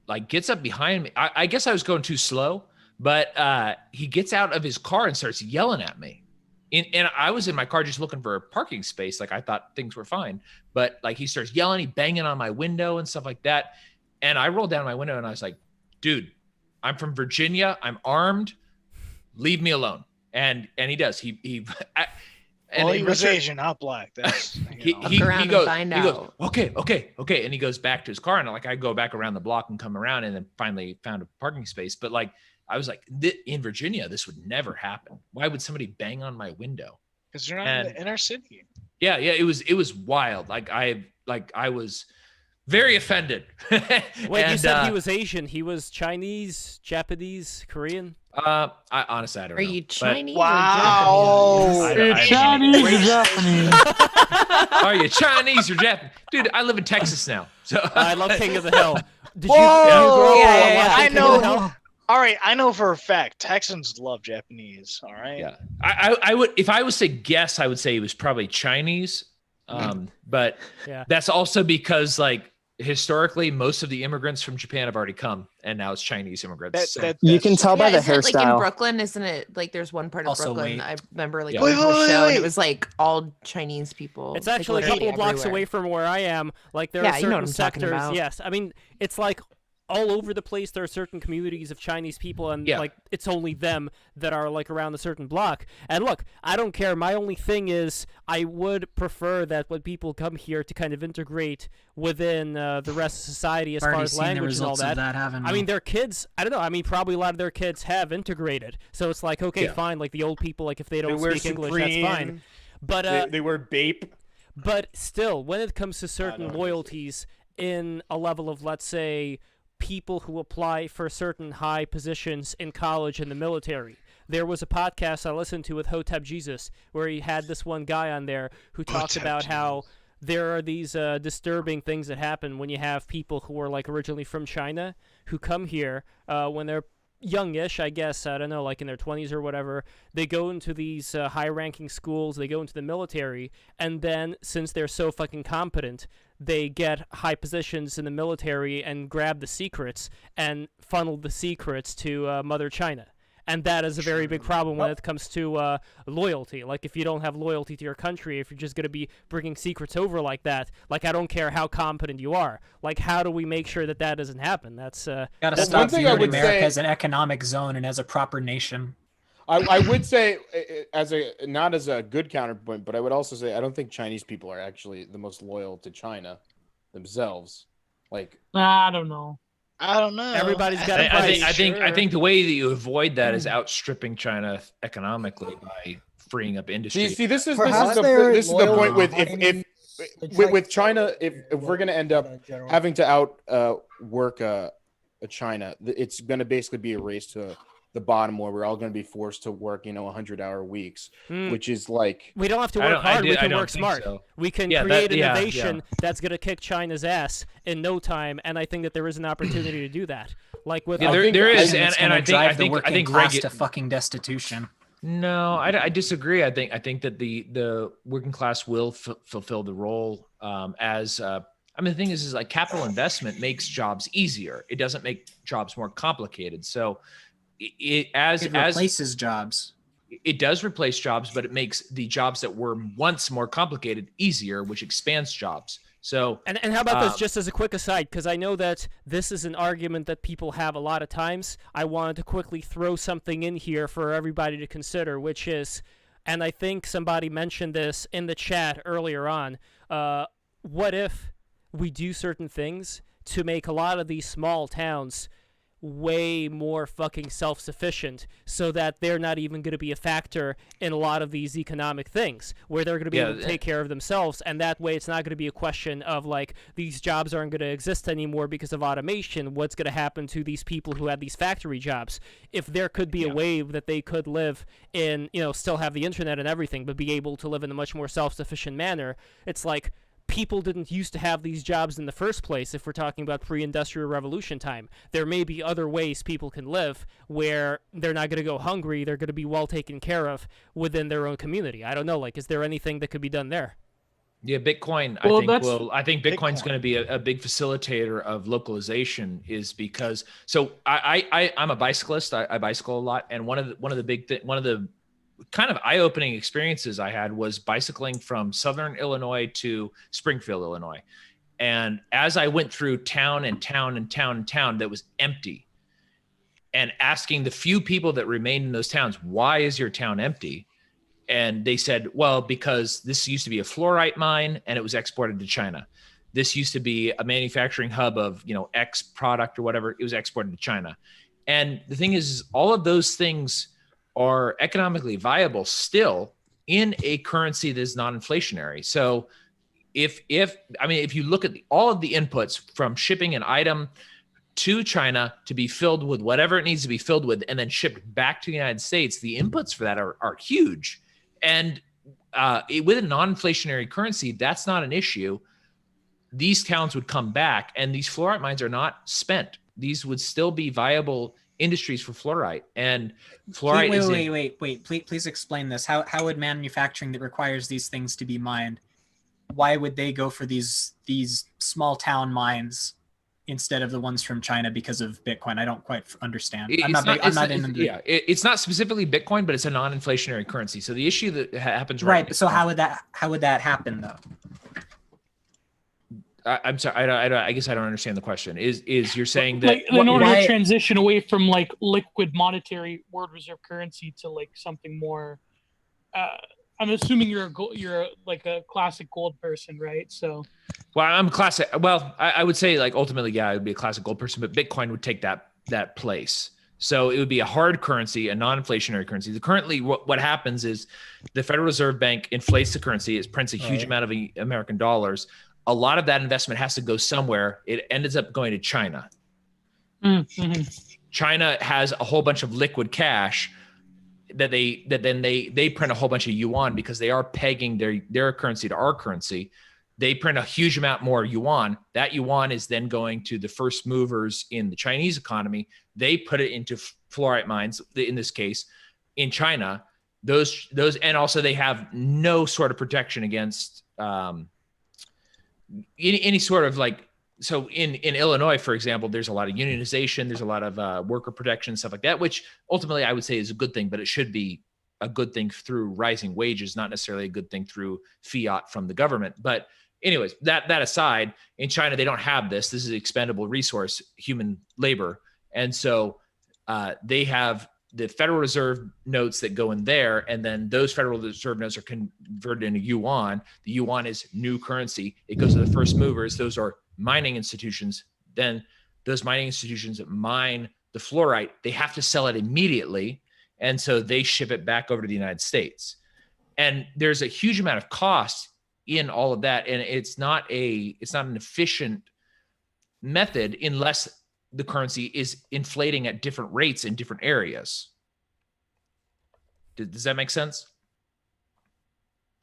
like gets up behind me. I guess I was going too slow, but he gets out of his car and starts yelling at me. And I was in my car just looking for a parking space. Like I thought things were fine, but like he starts yelling, he banging on my window and stuff like that. And I rolled down my window and I was like, dude, I'm from Virginia. I'm armed. Leave me alone. And he does. And Well, he in was return- Asian, not black. That's, he Look around and goes, find he goes, out. okay. And he goes back to his car, and like I go back around the block and come around, and then finally found a parking space. But like I was like, in Virginia, this would never happen. Why would somebody bang on my window? because you're not in the inner city. Yeah, it was wild. Like I was very offended. Wait, you And, said he was Asian. He was Chinese, Japanese, Korean. I honestly I don't Are know. you but- Chinese? Wow. I- You're I- Chinese or Japanese? Are you Chinese or Japanese? Dude, I live in Texas now. So I love King of the Hill. Did you, Whoa! did you grow up Yeah, watching I King of the Hill? know. All right, I know for a fact Texans love Japanese. All right. Yeah, I would, if I was to guess, I would say he was probably Chinese. But Yeah. that's also because like historically, most of the immigrants from Japan have already come, and now it's Chinese immigrants. So- You can tell by the isn't it, like in hairstyle. Brooklyn, isn't it? Like there's one part of Also, Brooklyn. wait. I remember like Yeah. going to a Wait, show and wait. it was like all Chinese people. It's like, actually a literally couple of blocks everywhere. away from where I am. Like there Yeah, are you know certain what I'm talking sectors. about. Yes, I mean it's like all over the place. There are certain communities of Chinese people, and like it's only them that are like around a certain block. And look, I don't care. My only thing is I would prefer that when people come here to kind of integrate within the rest of society as far as language and all that. I mean, their kids, I don't know. I mean, probably a lot of their kids have integrated. So it's like, okay, fine. Like the old people, like if they don't speak English, that's fine. But they wear BAPE. But still, when it comes to certain loyalties in a level of, let's say, people who apply for certain high positions in college and the military. There was a podcast I listened to with Hotep Jesus where he had this one guy on there who talked about how there are these disturbing things that happen when you have people who are like originally from China who come here when they're youngish, I guess, I don't know, like in their 20s or whatever. They go into these high-ranking schools, they go into the military, and then since they're so fucking competent, they get high positions in the military and grab the secrets and funnel the secrets to Mother China. And that is a very big problem when it comes to loyalty. Like, if you don't have loyalty to your country, if you're just going to be bringing secrets over like that, like, I don't care how competent you are. Like, how do we make sure that that doesn't happen? That's gotta stop viewing America as an economic zone and as a proper nation. I would say, not as a good counterpoint, but I would also say I don't think Chinese people are actually the most loyal to China themselves. Like, I don't know. Everybody's got a price. I think the way that you avoid that is outstripping China economically by freeing up industry. See, this is the point with China. If we're going to end up having to outwork China, it's going to basically be a race to the bottom where we're all going to be forced to work, 100-hour weeks, which is like... We don't have to work hard, we can work smart. So. We can create innovation that's going to kick China's ass in no time, and I think that there is an opportunity to do that. Like with there is, and I think class to fucking destitution. No, I disagree. I think that the working class will fulfill the role as... I mean, the thing is like capital investment makes jobs easier. It doesn't make jobs more complicated. So... It replaces jobs. It does replace jobs, but it makes the jobs that were once more complicated easier, which expands jobs. So and how about this, just as a quick aside, because I know that this is an argument that people have a lot of times. I wanted to quickly throw something in here for everybody to consider, which is, and I think somebody mentioned this in the chat earlier on, what if we do certain things to make a lot of these small towns way more fucking self-sufficient so that they're not even going to be a factor in a lot of these economic things where they're going to be able to take care of themselves, and that way it's not going to be a question of like these jobs aren't going to exist anymore because of automation. What's going to happen to these people who had these factory jobs? If there could be a way that they could live in, still have the internet and everything, but be able to live in a much more self-sufficient manner, it's like people didn't used to have these jobs in the first place. If we're talking about pre-industrial revolution time, there may be other ways people can live where they're not going to go hungry, they're going to be well taken care of within their own community. I don't know, like, is there anything that could be done there? Yeah, Bitcoin, I think Bitcoin's going to be a big facilitator of localization, is because, so I'm a bicyclist. I bicycle a lot. And one of the kind of eye-opening experiences I had was bicycling from Southern Illinois to Springfield, Illinois. And as I went through town and town and town and town that was empty, and asking the few people that remained in those towns, why is your town empty? And they said, well, because this used to be a fluorite mine and it was exported to China. This used to be a manufacturing hub of, X product or whatever. It was exported to China. And the thing is all of those things are economically viable still in a currency that is non-inflationary. So if you look at all of the inputs from shipping an item to China to be filled with whatever it needs to be filled with and then shipped back to the United States, the inputs for that are huge. And with a non-inflationary currency, that's not an issue. These towns would come back, and these fluorite mines are not spent. These would still be viable industries for fluorite. And fluorite wait, please explain this. How would manufacturing that requires these things to be mined, why would they go for these small town mines instead of the ones from China because of Bitcoin? I don't quite understand. It's not specifically Bitcoin, but it's a non-inflationary currency. So the issue that happens right. So how would that happen though? I'm sorry. I guess I don't understand the question. Is you're saying that like, in order to transition away from like liquid monetary world reserve currency to like something more? I'm assuming you're like a classic gold person, right? So. Well, I'm classic. Well, I would say like ultimately, yeah, I would be a classic gold person, but Bitcoin would take that place. So it would be a hard currency, a non-inflationary currency. Currently, what happens is the Federal Reserve Bank inflates the currency. It prints a huge amount of American dollars. A lot of that investment has to go somewhere. It ends up going to China. Mm-hmm. China has a whole bunch of liquid cash that then they print a whole bunch of yuan because they are pegging their currency to our currency. They print a huge amount more yuan. That yuan is then going to the first movers in the Chinese economy. They put it into fluorite mines, in this case, in China. Those and also they have no sort of protection against any sort of like. So in Illinois, for example, there's a lot of unionization. There's a lot of worker protection, stuff like that, which ultimately I would say is a good thing, but it should be a good thing through rising wages, not necessarily a good thing through fiat from the government. But anyways, that aside, in China, they don't have this. This is expendable resource, human labor. And so they have the Federal Reserve notes that go in there, and then those Federal Reserve notes are converted into yuan. The yuan is new currency. It goes to the first movers. Those are mining institutions. Then those mining institutions that mine the fluorite, they have to sell it immediately. And so they ship it back over to the United States. And there's a huge amount of cost in all of that. And it's not an efficient method unless the currency is inflating at different rates in different areas. Does that make sense?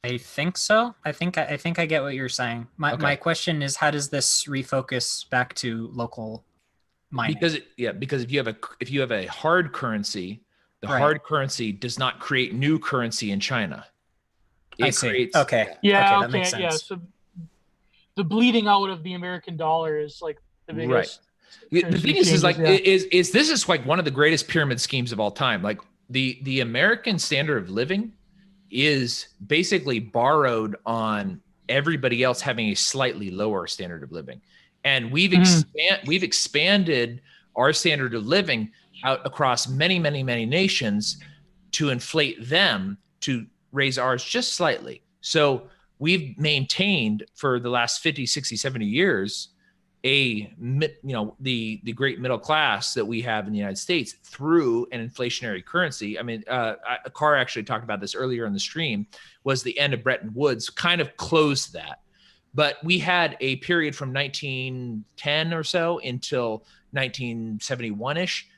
I think so. I think I get what you're saying. My question is, how does this refocus back to local mining? Because if you have a hard currency, the hard currency does not create new currency in China. It creates that makes sense. Yeah. So the bleeding out of the American dollar is like the biggest. Right. The thing is like this is like one of the greatest pyramid schemes of all time. Like the American standard of living is basically borrowed on everybody else having a slightly lower standard of living. And we've expanded our standard of living out across many, many, many nations to inflate them to raise ours just slightly. So we've maintained for the last 50, 60, 70 years the great middle class that we have in the United States through an inflationary currency. I mean, Carr actually talked about this earlier in the stream, was the end of Bretton Woods kind of closed that. But we had a period from 1910 or so until 1971-ish,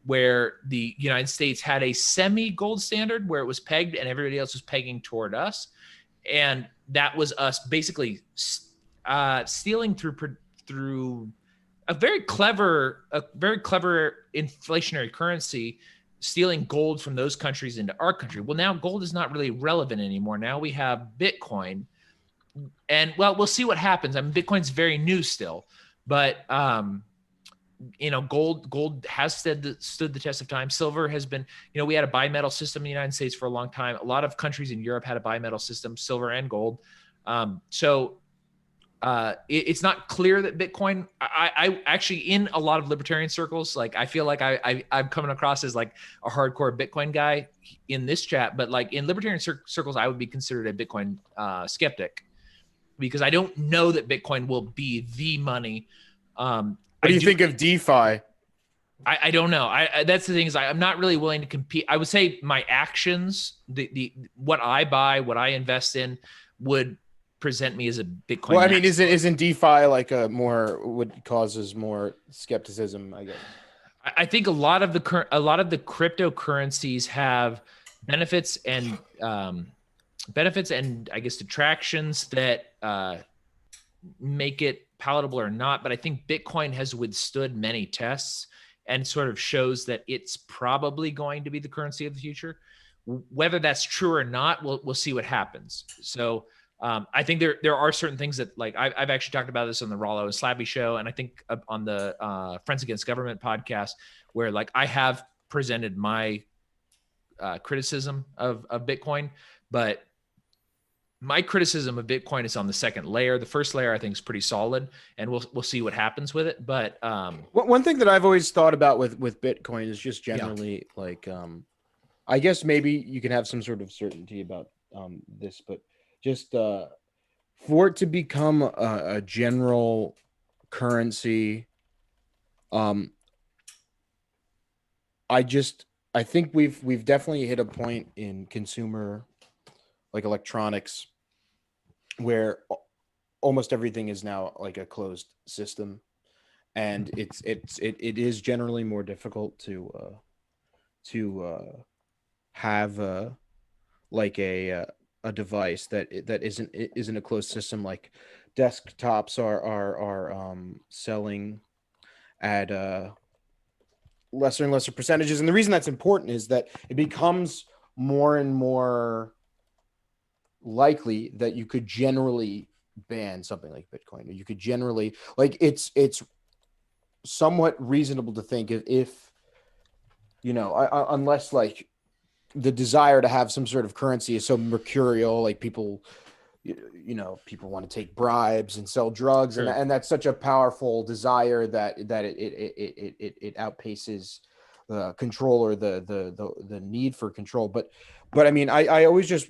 where the United States had a semi-gold standard where it was pegged and everybody else was pegging toward us. And that was us basically stealing through a very clever inflationary currency, stealing gold from those countries into our country. Well, now gold is not really relevant anymore. Now we have Bitcoin, and well, we'll see what happens. I mean, Bitcoin's very new still, but gold has stood the test of time. Silver has been, we had a bimetal system in the United States for a long time. A lot of countries in Europe had a bimetal system, silver and gold. It's not clear that Bitcoin, I actually, in a lot of libertarian circles, like I feel like I'm coming across as like a hardcore Bitcoin guy in this chat, but like in libertarian circles, I would be considered a Bitcoin skeptic, because I don't know that Bitcoin will be the money. What do you think of DeFi? I don't know. That's the thing, is I'm not really willing to compete. I would say my actions, what I buy, what I invest in, would present me as a Bitcoin. Well, I mean, isn't DeFi like what causes more skepticism, I guess? I think a lot of the cryptocurrencies have benefits and I guess detractions that make it palatable or not. But I think Bitcoin has withstood many tests and sort of shows that it's probably going to be the currency of the future. Whether that's true or not, we'll see what happens. So I think there are certain things that, like, I've actually talked about this on the Rollo and Slabby show, and I think on the Friends Against Government podcast, where like I have presented my criticism of Bitcoin, but my criticism of Bitcoin is on the second layer. The first layer I think is pretty solid, and we'll see what happens with it. But one thing that I've always thought about with Bitcoin is just generally like I guess maybe you can have some sort of certainty about this, but just for it to become a general currency, I think we've definitely hit a point in consumer like electronics where almost everything is now like a closed system, and it is generally more difficult to have like a device that isn't a closed system. Like desktops are selling at lesser and lesser percentages, and the reason that's important is that it becomes more and more likely that you could generally ban something like Bitcoin, or you could generally like it's somewhat reasonable to think if you know, unless like the desire to have some sort of currency is so mercurial, like people people want to take bribes and sell drugs, sure. and that's such a powerful desire that it outpaces the control or the need for control. But I mean, I always just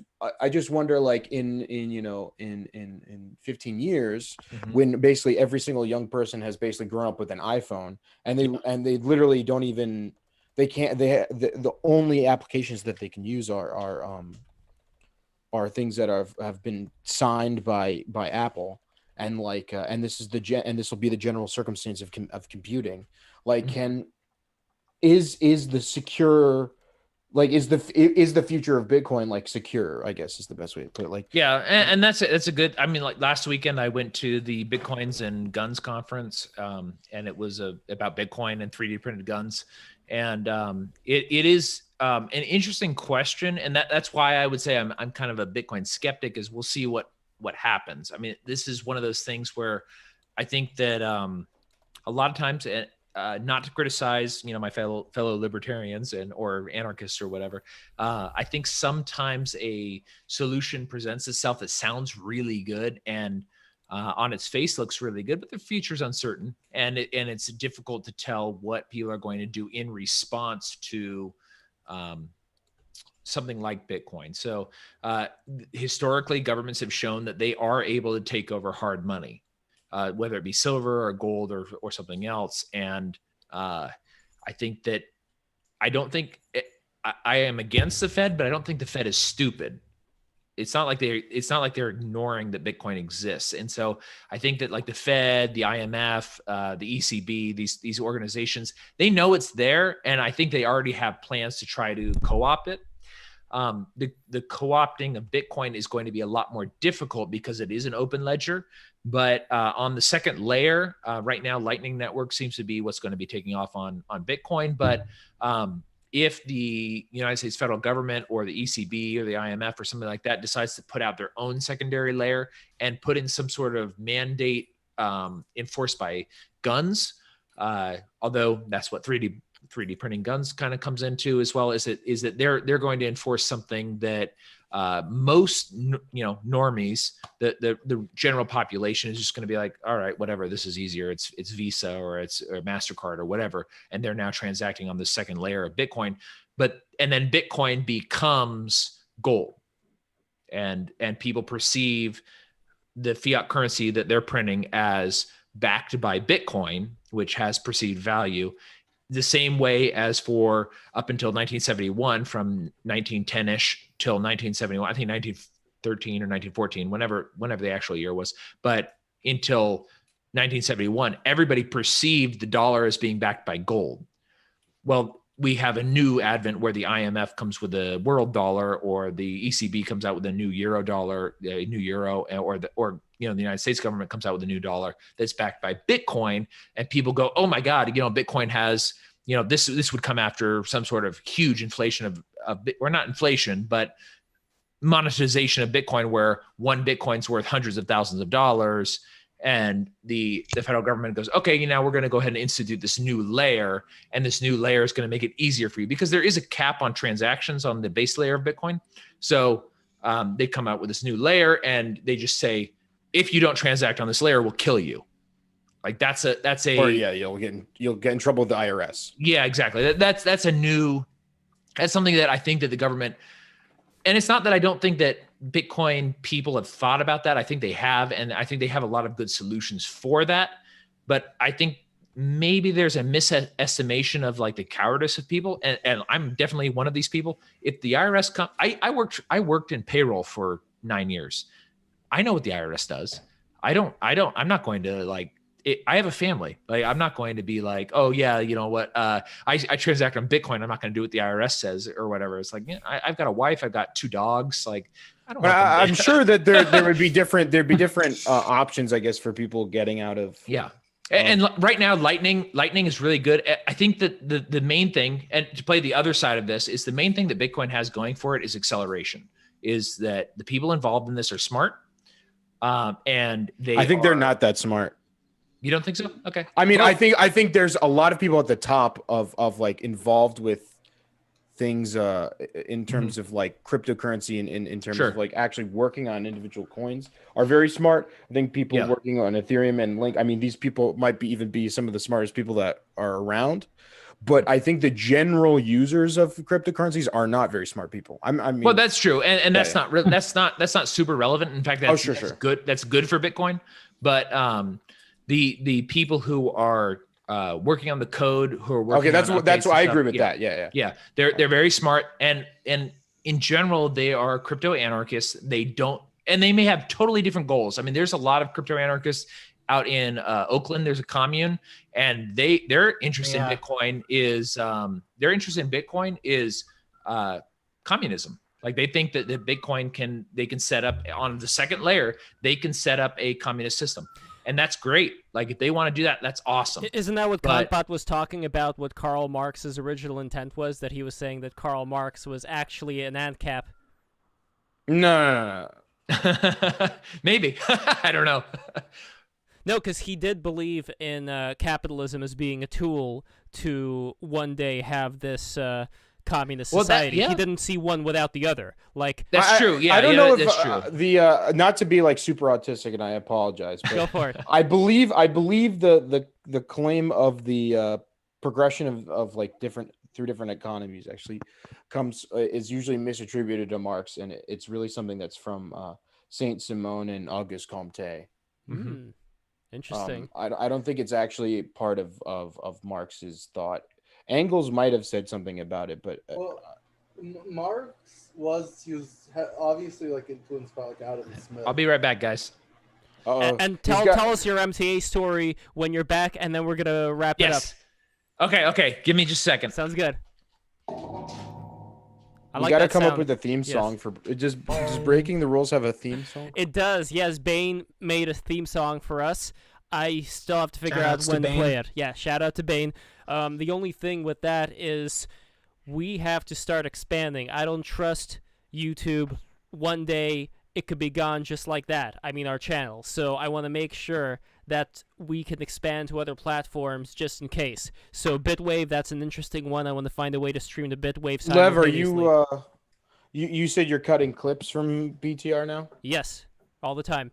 wonder, like in 15 years, mm-hmm. when basically every single young person has basically grown up with an iPhone, and they literally don't even, the only applications that they can use are things that have been signed by Apple, and like and this will be the general circumstance of computing. Like, mm-hmm. is the secure, like is the future of Bitcoin like secure, I guess is the best way to put it. Like, yeah, and that's a good, I mean, like last weekend I went to the Bitcoins and Guns conference, and it was about Bitcoin and 3D printed guns, and it is an interesting question, and that's why I would say I'm kind of a Bitcoin skeptic, is we'll see what happens. I mean, this is one of those things where I think that a lot of times, not to criticize, my fellow libertarians or anarchists or whatever, I think sometimes a solution presents itself that sounds really good and on its face looks really good, but the future's uncertain, and it's difficult to tell what people are going to do in response to something like Bitcoin. So historically, governments have shown that they are able to take over hard money, whether it be silver or gold or something else. And I think that I am against the Fed, but I don't think the Fed is stupid. It's not like they're ignoring that Bitcoin exists. And so I think that like the Fed, the IMF, the ECB, these organizations, they know it's there, and I think they already have plans to try to co-opt it. The co-opting of Bitcoin is going to be a lot more difficult because it is an open ledger. But on the second layer, right now, Lightning Network seems to be what's going to be taking off on Bitcoin. But if the United States federal government or the ECB or the IMF or something like that decides to put out their own secondary layer and put in some sort of mandate enforced by guns, although that's what 3D printing guns kind of comes into as well, is that they're going to enforce something that most normies, the general population is just going to be like, all right, whatever, this is easier, it's Visa or it's MasterCard or whatever, and they're now transacting on the second layer of Bitcoin. And then Bitcoin becomes gold, and people perceive the fiat currency that they're printing as backed by Bitcoin, which has perceived value, the same way as for up until 1971, from 1910-ish till 1971, I think 1913 or 1914, whenever the actual year was, but until 1971, everybody perceived the dollar as being backed by gold. Well, we have a new advent where the IMF comes with a world dollar, or the ECB comes out with a new euro dollar, a new euro, or the United States government comes out with a new dollar that's backed by Bitcoin, and people go, oh my God, Bitcoin has, this would come after some sort of huge inflation or not inflation, but monetization of Bitcoin, where one Bitcoin's worth hundreds of thousands of dollars. And the federal government goes, okay, now we're going to go ahead and institute this new layer, and this new layer is going to make it easier for you, because there is a cap on transactions on the base layer of Bitcoin. So they come out with this new layer and they just say, if you don't transact on this layer, we'll kill you. Like that's a or yeah, you'll get in trouble with the IRS. Yeah, exactly. That's something that I think that the government, and it's not that I don't think that Bitcoin people have thought about that. I think they have, and I think they have a lot of good solutions for that. But I think maybe there's a misestimation of like the cowardice of people, and I'm definitely one of these people. If the IRS I worked in payroll for 9 years. I know what the IRS does. I'm not going to like I have a family. Like, I'm not going to be like, oh yeah, you know what? I transact on Bitcoin. I'm not going to do what the IRS says or whatever. It's like, yeah, I've got a wife. I've got 2 dogs. Like, I don't. I'm sure that there would be different. There'd be different options, I guess, for people getting out of. Yeah. And right now, Lightning is really good. I think that the main thing, and to play the other side of this, is the main thing that Bitcoin has going for it is acceleration. Is that the people involved in this are smart, and I think they're not that smart. You don't think so? Okay. I mean, well, I think there's a lot of people at the top of like involved with things in terms of like cryptocurrency and in terms of like actually working on individual coins are very smart. I think people working on Ethereum and Link, I mean, these people might even be some of the smartest people that are around. But I think the general users of cryptocurrencies are not very smart people. I mean, well, that's true, and that's not that's not super relevant. In fact, that's good. That's good for Bitcoin. But the people who are working on the code, who are working that's what I agree with that. Yeah. They're very smart, and in general, they are crypto anarchists. They may have totally different goals. I mean, there's a lot of crypto anarchists out in Oakland. There's a commune, and their interest in Bitcoin is communism. Like, they think that Bitcoin they can set up on the second layer. They can set up a communist system. And that's great. Like, if they want to do that, that's awesome. Isn't that what Konpat was talking about, what Karl Marx's original intent was? That he was saying that Karl Marx was actually an ANCAP? No. Maybe. I don't know. No, because he did believe in capitalism as being a tool to one day have this communist society. He didn't see one without the other. Like, that's true. Yeah, I don't know if that's true. The not to be like super autistic, and I apologize. But go for it. I believe the claim of the progression of like through different economies actually is usually misattributed to Marx, and it's really something that's from Saint Simon and Auguste Comte. Mm-hmm. Interesting. I don't think it's actually part of Marx's thought. Engels might have said something about it, but Marx was obviously like influenced by like Adam Smith. I'll be right back, guys. And tell us your MTA story when you're back, and then we're gonna wrap it up. Okay. Give me just a second. Sounds good. You got to come up with a theme song for does Breaking the Rules have a theme song? It does. Yes, Bane made a theme song for us. I still have to figure out when to play it. Yeah, shout out to Bane. The only thing with that is we have to start expanding. I don't trust YouTube. One day it could be gone just like that. I mean, our channel. So I want to make sure that we can expand to other platforms just in case. So Bitwave, that's an interesting one. I want to find a way to stream to Bitwave simultaneously. Lev, you said you're cutting clips from BTR now? Yes, all the time.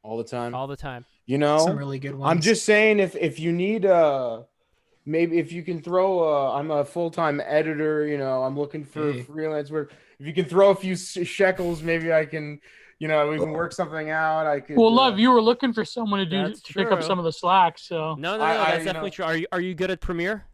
All the time? All the time. You know, some really good ones. I'm just saying, if you need maybe if you can throw I'm a full-time editor, you know, I'm looking for freelance work. If you can throw a few shekels, maybe I can, you know, we can work something out. I could. Well, Love, you were looking for someone to pick up some of the slack, so. No, that's definitely true. Are you good at Premiere?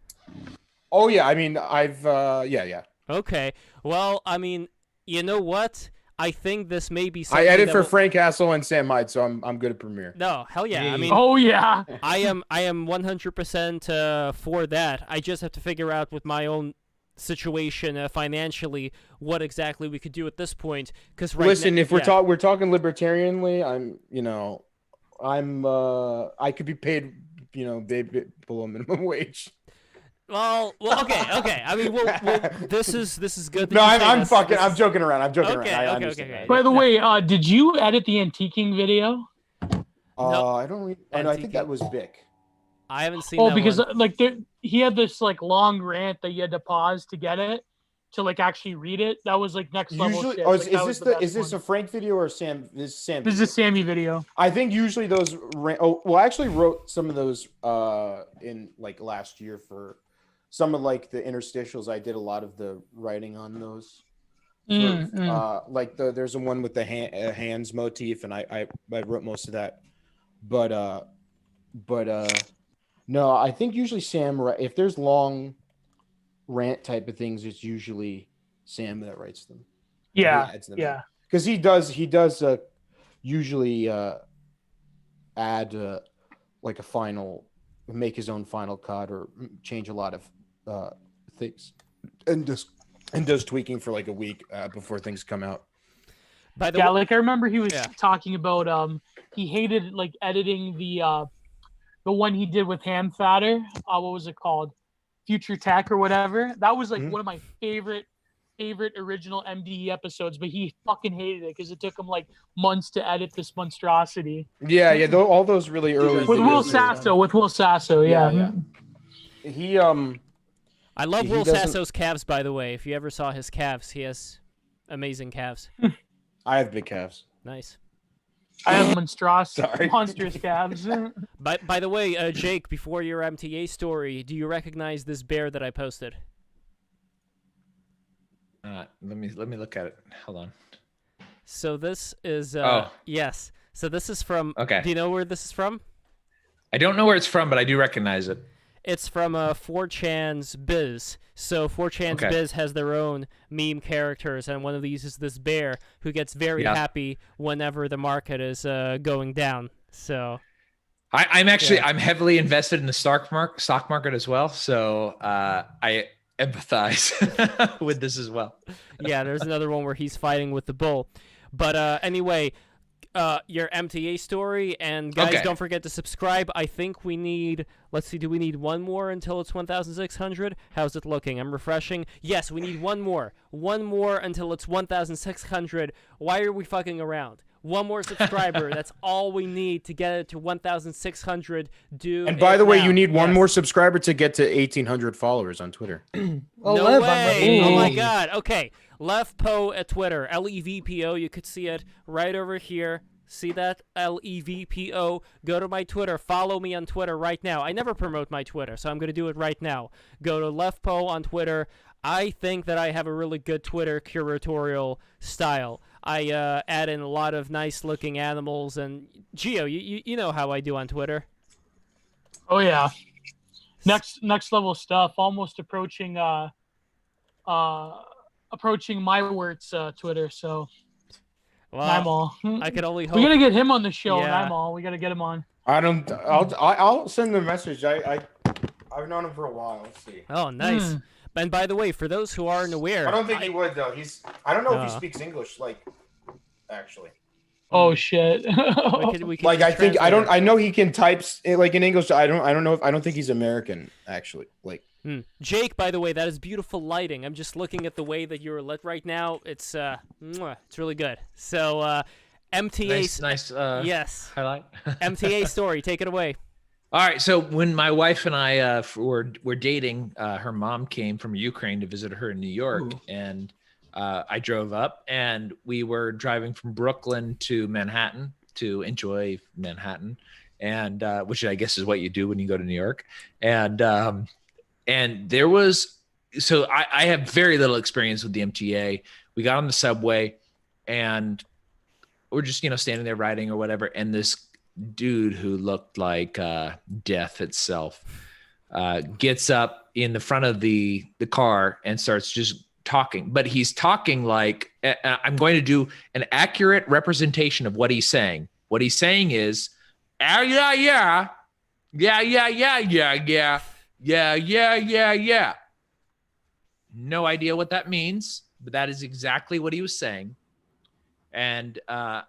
Oh yeah, I mean, I've yeah. Okay, well, I mean, you know what? I think this may be something I edit for Frank Castle and Sam Hyde, so I'm good at Premiere. No, hell yeah. I mean, oh yeah. I am 100% for that. I just have to figure out with my own situation financially what exactly we could do at this point. Because if we're talking libertarianly, I could be paid, below minimum wage. Well, okay. I mean, this is good. No, I'm joking around. I'm joking around. Okay. By the way, did you edit the antiquing video? No. I don't. I think that was Bick. I haven't seen. Oh, because he had this like long rant that you had to pause to get it, to like actually read it. That was like next level Usually, shit. oh, Like, is this a Frank video or a Sam? This is Sam. This is a Sammy video. I think usually those. I actually wrote some of those in like last year for some of like the interstitials. I did a lot of the writing on those. Like there's a one with the hands motif, and I wrote most of that. But no, I think usually Sam. If there's long rant type of things, it's usually Sam that writes them. Yeah, yeah. Because he does usually add like a final, make his own final cut or change a lot of things, and does tweaking for like a week before things come out. By the way, like I remember he was talking about he hated like editing the one he did with Ham Fatter. What was it called? Future Tech or whatever. That was like one of my favorite original MDE episodes, but he fucking hated it because it took him like months to edit this monstrosity. Yeah, all those really early with Will Sasso. Yeah. He I love Will Sasso's calves, by the way. If you ever saw his calves, he has amazing calves. I have big calves. Nice. I have monstrous calves. By the way, Jake, before your MTA story, do you recognize this bear that I posted? Let me look at it. Hold on. So this is yes. So this is from. Okay. Do you know where this is from? I don't know where it's from, but I do recognize it. It's from 4chan's Biz. So 4chan's Biz has their own meme characters, and one of these is this bear who gets very happy whenever the market is going down. So I'm heavily invested in the stock market as well. So I empathize with this as well. Yeah, there's another one where he's fighting with the bull. But anyway, your MTA story, and guys, don't forget to subscribe. I think we need, let's see, do we need one more until it's 1,600? How's it looking? I'm refreshing. Yes, we need one more until it's 1,600. Why are we fucking around? One more subscriber. That's all we need to get it to 1,600. And by the way, you need one more subscriber to get to 1,800 followers on Twitter. No way. Oh my God. Okay. Levpo at Twitter. LEVPO. You could see it right over here. See that? LEVPO. Go to my Twitter. Follow me on Twitter right now. I never promote my Twitter, so I'm going to do it right now. Go to Levpo on Twitter. I think that I have a really good Twitter curatorial style. I add in a lot of nice-looking animals, and Gio, you know how I do on Twitter. Oh yeah, next level stuff. Almost approaching my words Twitter. So, well, I can only hope. We gotta get him on the show. Yeah. We gotta get him on. I'll send the message. I've known him for a while. Let's see. Oh, nice. And by the way, for those who aren't aware, I don't think he would though. I don't know if he speaks English. Like, actually. Oh shit. we can I know he can type like in English. I don't think he's American actually. Like. Jake, by the way, that is beautiful lighting. I'm just looking at the way that you're lit right now. It's really good. So, MTA. Nice. Yes. Highlight. MTA story. Take it away. All right. So when my wife and I were dating, her mom came from Ukraine to visit her in New York, and I drove up, and we were driving from Brooklyn to Manhattan to enjoy Manhattan, and which I guess is what you do when you go to New York, and there was, so I have very little experience with the MTA. We got on the subway, and we're just standing there riding or whatever, and this dude who looked like death itself gets up in the front of the car and starts just talking, but he's talking like, I'm going to do an accurate representation of what he's saying. What he's saying is, yeah. No idea what that means, but that is exactly what he was saying. And I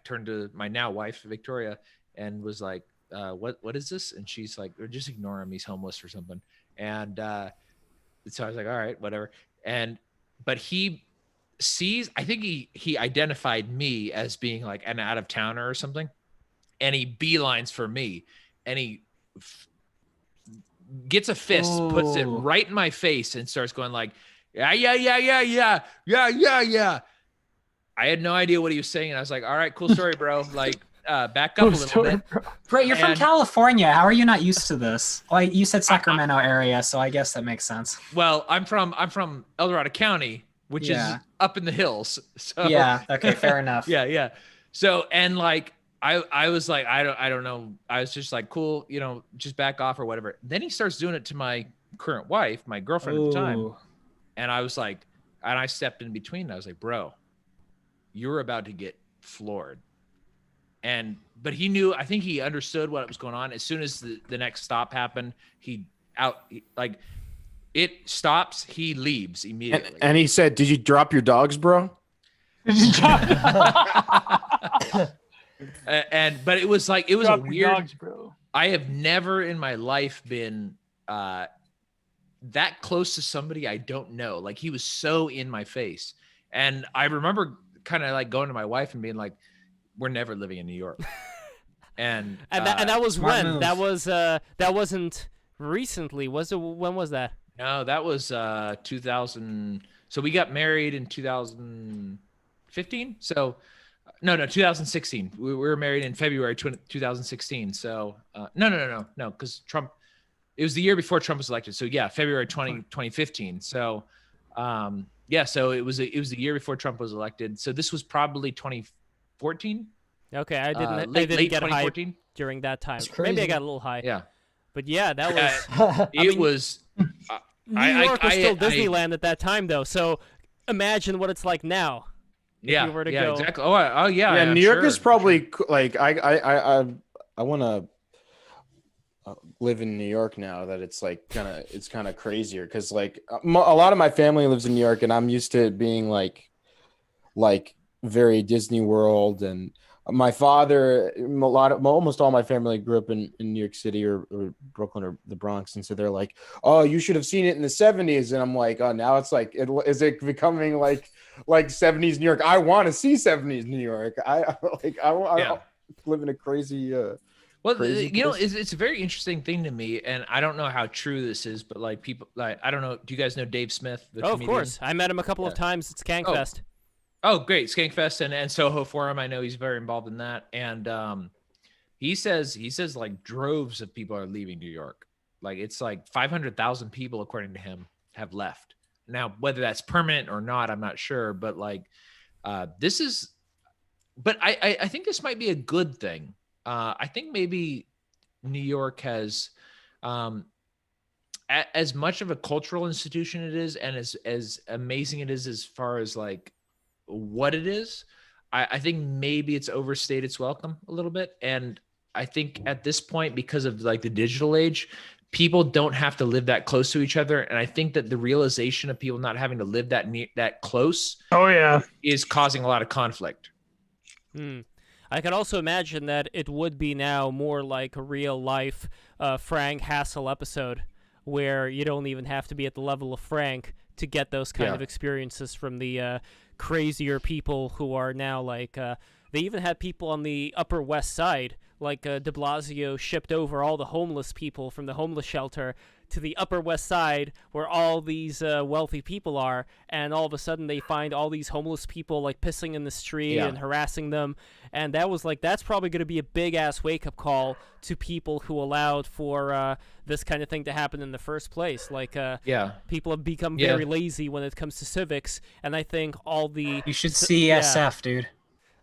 turned to my now wife, Victoria, and was like, what is this? And she's like, just ignore him. He's homeless or something. And so I was like, all right, whatever. But he sees, I think he identified me as being like an out of towner or something. And he beelines for me, and he gets a fist, puts it right in my face, and starts going like, Yeah. I had no idea what he was saying, and I was like, all right, cool story, bro. Like, back up a little bit. Bro, you're from California. How are you not used to this? Well, you said Sacramento area, so I guess that makes sense. Well, I'm from El Dorado County, which is up in the hills. So yeah, okay, fair enough. Yeah. So, and like I was like, I don't know. I was just like, cool, just back off or whatever. Then he starts doing it to my current wife, my girlfriend at the time. And I was like, and I stepped in between. And I was like, bro, you're about to get floored. But he knew, I think he understood what was going on. As soon as the next stop happened, it stops, he leaves immediately. And he said, did you drop your dogs, bro? But it was like, it was a weird, dogs, bro. I have never in my life been that close to somebody I don't know. Like, he was so in my face. And I remember kind of like going to my wife and being like, we're never living in New York. and that was when? Move. That wasn't recently. When was that? No, that was 2000. So we got married in 2015. So no, 2016. We were married in February 2016. So no, because Trump. It was the year before Trump was elected. So yeah, February 2015. So so it was the year before Trump was elected. So this was probably 2014. Okay, I didn't late get high 2014 during that time. Maybe I got a little high. Yeah, but yeah, that was. It was. New York was still Disneyland at that time, though. So imagine what it's like now. Yeah, if you were to yeah, go. exactly. Oh yeah. Yeah, New York is probably like I want to live in New York now that it's like kind of crazier because like a lot of my family lives in New York and I'm used to it being like very Disney World, and my father, almost all my family grew up in New York City or Brooklyn or the Bronx, and so they're like, oh, you should have seen it in the 70s, and I'm like, oh, now it's like, is it becoming like 70s New York? I want to see 70s New York. I live in a crazy well, it's a very interesting thing to me, and I don't know how true this is, but like people, like I don't know. Do you guys know Dave Smith? The comedian? Of course, I met him a couple of times at Skankfest. Oh, great, Skankfest and Soho Forum. I know he's very involved in that, and he says like droves of people are leaving New York. Like it's like 500,000 people, according to him, have left. Now, whether that's permanent or not, I'm not sure, but like this is. But I think this might be a good thing. I think maybe New York has, as much of a cultural institution it is, and as amazing it is as far as like what it is, I think maybe it's overstayed its welcome a little bit. And I think at this point, because of like the digital age, people don't have to live that close to each other. And I think that the realization of people not having to live that close, is causing a lot of conflict. I could also imagine that it would be now more like a real life Frank Hassel episode where you don't even have to be at the level of Frank to get those kind of experiences from the crazier people who are now like they even had people on the Upper West Side, like de Blasio shipped over all the homeless people from the homeless shelter to the Upper West Side where all these wealthy people are, and all of a sudden they find all these homeless people like pissing in the street and harassing them. And that was like, that's probably going to be a big ass wake up call to people who allowed for this kind of thing to happen in the first place. Like people have become very lazy when it comes to civics, and I think all the you should see SF, dude.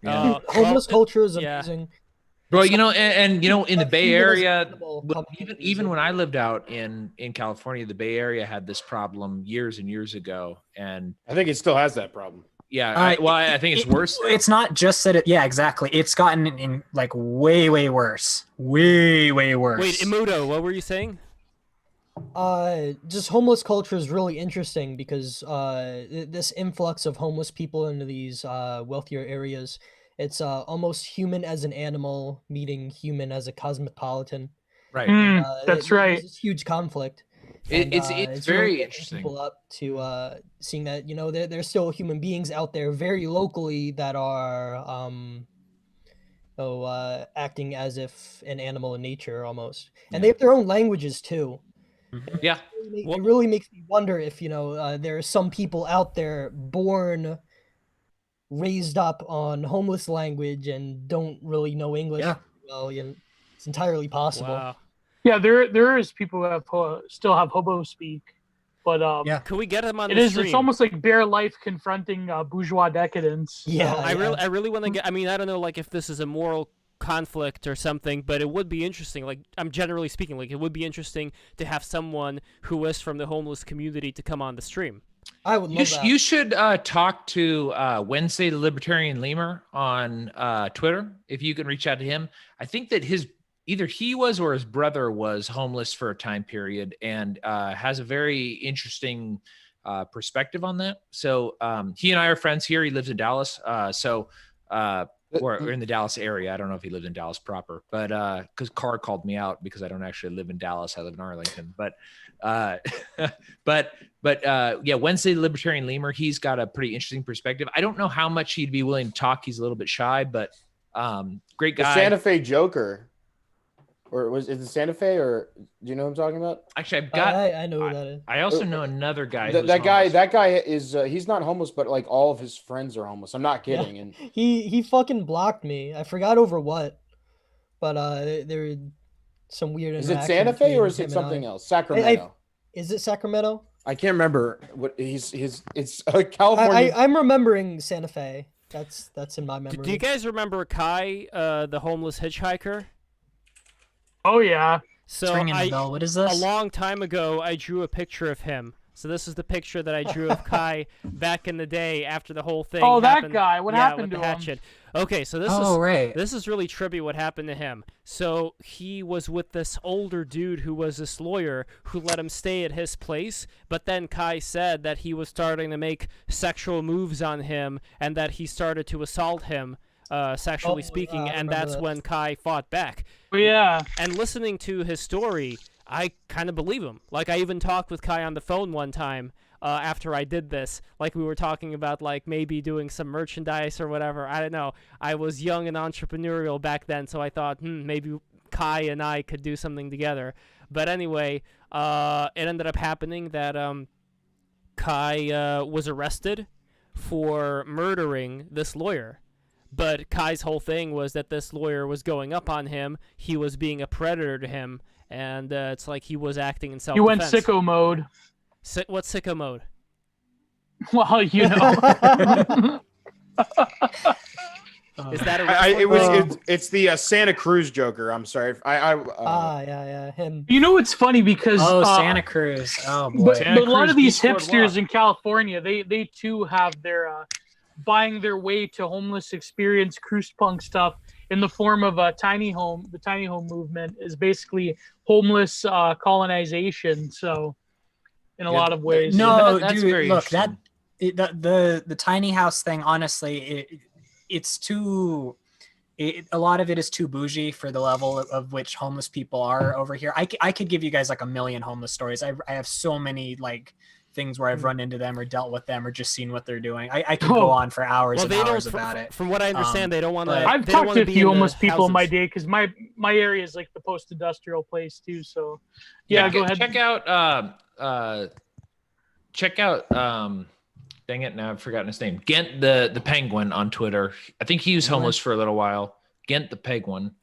Homeless culture is amazing. Bro, and in the Bay Area, even when I lived out in California, the Bay Area had this problem years and years ago, and I think it still has that problem. Yeah, I think it's worse. It's not just that exactly. It's gotten in like way worse. Way worse. Wait, Imudo, what were you saying? Just homeless culture is really interesting because this influx of homeless people into these wealthier areas, it's almost human as an animal meeting human as a cosmopolitan. Right. That's right. It's huge conflict. It's very interesting. People up to seeing that there's still human beings out there very locally that are acting as if an animal in nature almost, and they have their own languages too. Yeah. It really makes me wonder if, there are some people out there born, raised up on homeless language and don't really know English well. It's entirely possible. Wow. Yeah, there is people who have still have hobo speak, but Can we get him on it the is stream? it's almost like bare life confronting bourgeois decadence. Yeah, I really want to get. I mean, I don't know, like if this is a moral conflict or something, but it would be interesting. Like, I'm generally speaking, like it would be interesting to have someone who is from the homeless community to come on the stream. I would love that. You should talk to Wednesday the Libertarian Lemur on Twitter if you can reach out to him. I think that either he was or his brother was homeless for a time period and has a very interesting perspective on that. So he and I are friends here. He lives in Dallas. Or in the Dallas area. I don't know if he lived in Dallas proper, but because Carr called me out because I don't actually live in Dallas. I live in Arlington. But yeah, Wednesday the Libertarian Lemur, he's got a pretty interesting perspective. I don't know how much he'd be willing to talk. He's a little bit shy, but great guy. The Santa Fe Joker. Or is it Santa Fe, or do you know what I'm talking about? Actually, I've got. I know who that is. I also know another guy. That guy is. He's not homeless, but like all of his friends are homeless. I'm not kidding. Yeah. And he fucking blocked me. I forgot over what, but there were some weird. Is it Santa Fe or is it something else? Sacramento. Is it Sacramento? I can't remember what it's California. I'm remembering Santa Fe. That's in my memory. Do you guys remember Kai, the homeless hitchhiker? Oh yeah. So what is this? A long time ago, I drew a picture of him. So this is the picture that I drew of Kai back in the day after the whole thing. Oh, happened. that guy. What happened with to the him? hatchet. Okay, so this is really trippy what happened to him. So he was with this older dude who was this lawyer who let him stay at his place, but then Kai said that he was starting to make sexual moves on him and that he started to assault him. Sexually speaking, and that's when Kai fought back. Oh, yeah. And listening to his story, I kind of believe him. Like, I even talked with Kai on the phone one time after I did this. Like, we were talking about, like, maybe doing some merchandise or whatever. I don't know. I was young and entrepreneurial back then, so I thought, maybe Kai and I could do something together. But anyway, it ended up happening that Kai was arrested for murdering this lawyer. But Kai's whole thing was that this lawyer was going up on him. He was being a predator to him, and it's like he was acting in self-defense. He went sicko mode. What's sicko mode? Well, you know. Is that a it's the Santa Cruz Joker. I'm sorry. Yeah, him. You know, it's funny because Santa Cruz. Oh boy. But a lot of these hipsters in California, they too have their buying their way to homeless experience cruise punk stuff in the form of a tiny home. The tiny home movement is basically homeless colonization. So, in a lot of ways, that's dude, very look the tiny house thing. Honestly, it's too. A lot of it is too bougie for the level of which homeless people are over here. I could give you guys like a million homeless stories. I have so many like things where I've run into them or dealt with them or just seen what they're doing. I could go on for hours and hours about it. From what I understand, they don't want to. I've talked to a few homeless people in my day because my area is like the post-industrial place too. So yeah, go ahead. Check out. Dang it! Now I've forgotten his name. Gent the Penguin on Twitter. I think he was homeless for a little while. Gent the Penguin.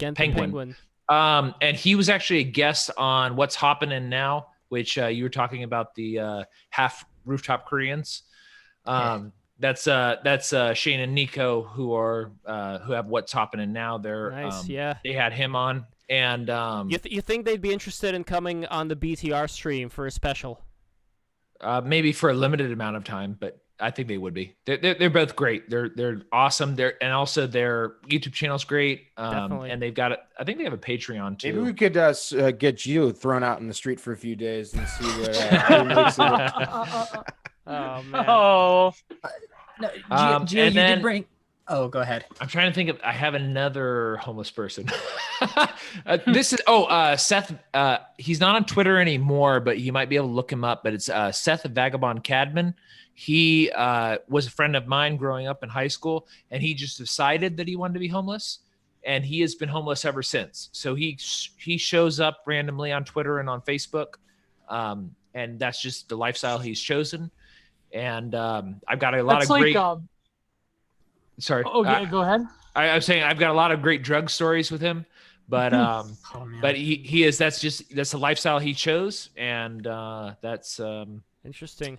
And he was actually a guest on What's Happening Now, which you were talking about the half rooftop Koreans. That's Shane and Nico who have What's Happening Now. They're nice, they had him on, and you think they'd be interested in coming on the BTR stream for a special? Maybe for a limited amount of time, but I think they would be. They're both great. They're awesome. And also their YouTube channel's great. Definitely. And they've got I think they have a Patreon too. Maybe we could get Gio thrown out in the street for a few days and see what makes it. Oh man. Oh. No, Gio, you did bring. Oh, go ahead. I'm trying to think of. I have another homeless person. This is Seth. He's not on Twitter anymore, but you might be able to look him up. But it's Seth Vagabond Cadman. He was a friend of mine growing up in high school, and he just decided that he wanted to be homeless, and he has been homeless ever since. So he shows up randomly on Twitter and on Facebook, And that's just the lifestyle he's chosen. And I've got a lot That's of like, great. Sorry. Okay, go ahead. I'm saying I've got a lot of great drug stories with him, but but he is that's the lifestyle he chose, and that's interesting.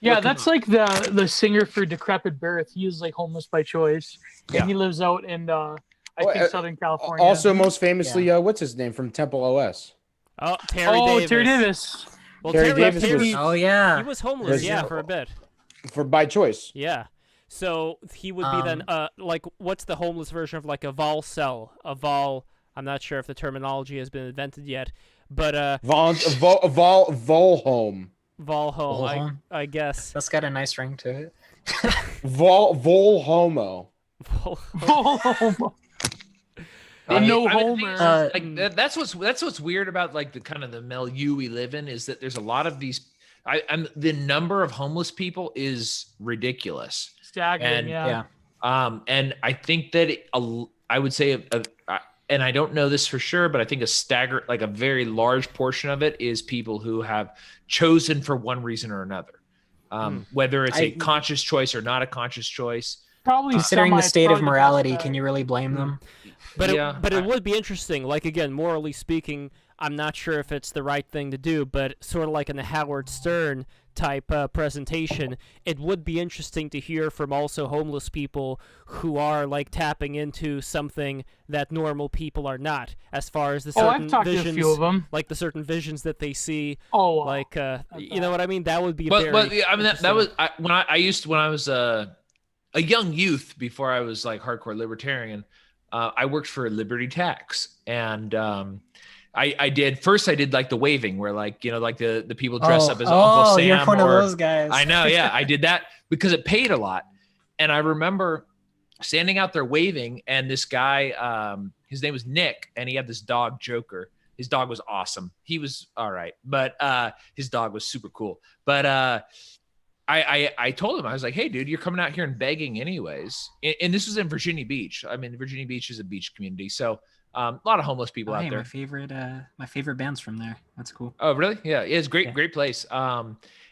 Yeah, that's like the singer for Decrepit Birth. He is like homeless by choice, and he lives out in I think Southern California. Also, most famously, what's his name from Temple OS? Oh, Terry Davis. Terry Davis. Well, Terry Davis was. He was homeless, for a bit. By choice. Yeah. So he would be then like, what's the homeless version of like a vol cell? A vol. I'm not sure if the terminology has been invented yet, but Volhome. Volhome, I guess. That's got a nice ring to it. Volhomo. Volhomo. That's what's weird about like the kind of the milieu we live in is that there's a lot of these. The number of homeless people is ridiculous. Staggering, and I think that I would say, and I don't know this for sure, but I think a very large portion of it is people who have chosen for one reason or another, whether it's a conscious choice or not a conscious choice. Probably considering the state of morality, can you really blame them? But it would be interesting. Like, again, morally speaking, I'm not sure if it's the right thing to do, but sort of like in the Howard Stern type presentation, it would be interesting to hear from also homeless people who are like tapping into something that normal people are not, as far as the certain I've talked visions, to a few of them. like the certain visions that they see. Like you know what I mean? That would be But I mean that was when I was a young youth before I was like hardcore libertarian. I worked for Liberty Tax, and I did like the waving where like, you know, like the people dress up as Uncle Sam. You're one of those guys. I know. Yeah. I did that because it paid a lot. And I remember standing out there waving, and this guy, his name was Nick, and he had this dog Joker. His dog was awesome. He was all right, but his dog was super cool. But I told him, I was like, hey, dude, you're coming out here and begging anyways. And this was in Virginia Beach. I mean, Virginia Beach is a beach community. So a lot of homeless people out there. My favorite band's from there. That's cool. Oh, really? Yeah, it's great place.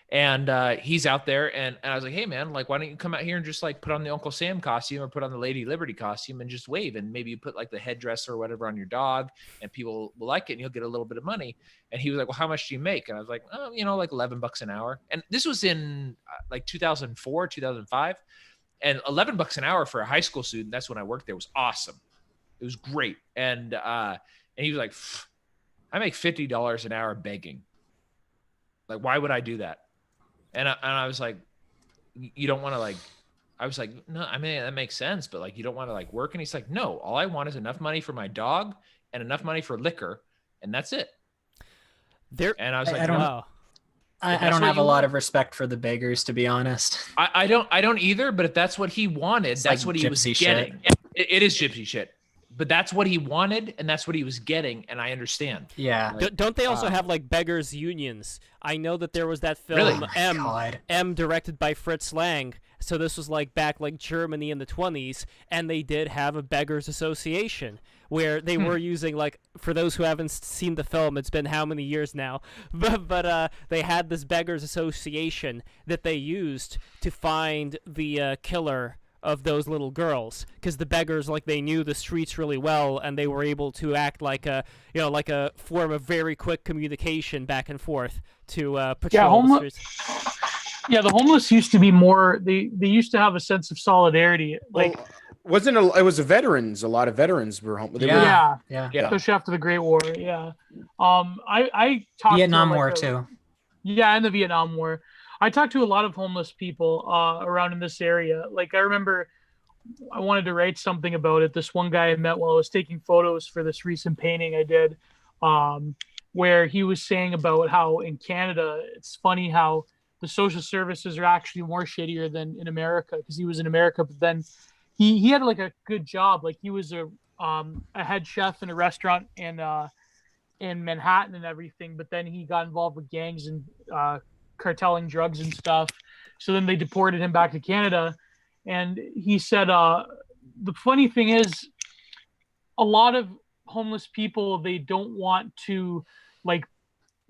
And he's out there, and I was like, hey, man, like, why don't you come out here and just like put on the Uncle Sam costume or put on the Lady Liberty costume and just wave, and maybe you put like the headdress or whatever on your dog, and people will like it, and you'll get a little bit of money. And he was like, well, how much do you make? And I was like, oh, you know, like $11 an hour. And this was in like 2004, 2005, and $11 an hour for a high school student. That's when I worked there. Was awesome. It was great. And he was like, I make $50 an hour begging. Like, why would I do that? And I was like, you don't want to like, I was like, no, I mean, that makes sense, but like, you don't want to like work. And he's like, no, all I want is enough money for my dog and enough money for liquor. And that's it. And I was like, wow. I don't have a lot of respect for the beggars, to be honest. I don't either, but if that's what he wanted, that's what he was getting. It is gypsy shit. But that's what he wanted, and that's what he was getting, and I understand. Yeah. Like, don't they also have like beggars unions? I know that there was that film M directed by Fritz Lang. So this was like back like Germany in the 20s, and they did have a beggars association where they were using, like, for those who haven't seen the film, it's been how many years now, but they had this beggars association that they used to find the killer of those little girls, because the beggars, like, they knew the streets really well, and they were able to act like a, you know, like a form of very quick communication back and forth to patrol the streets. Yeah, the homeless used to be more. They used to have a sense of solidarity. Like, it was the veterans. A lot of veterans were homeless. Yeah. Especially after the Great War. Yeah. I talked Vietnam to, War too. Yeah, and the Vietnam War. I talked to a lot of homeless people around in this area. Like, I remember I wanted to write something about it. This one guy I met while I was taking photos for this recent painting I did, where he was saying about how in Canada, it's funny how the social services are actually more shittier than in America, because he was in America, but then he had like a good job. Like, he was a head chef in a restaurant in Manhattan and everything, but then he got involved with gangs and cartelling drugs and stuff. So then they deported him back to Canada. And he said, the funny thing is, a lot of homeless people, they don't want to like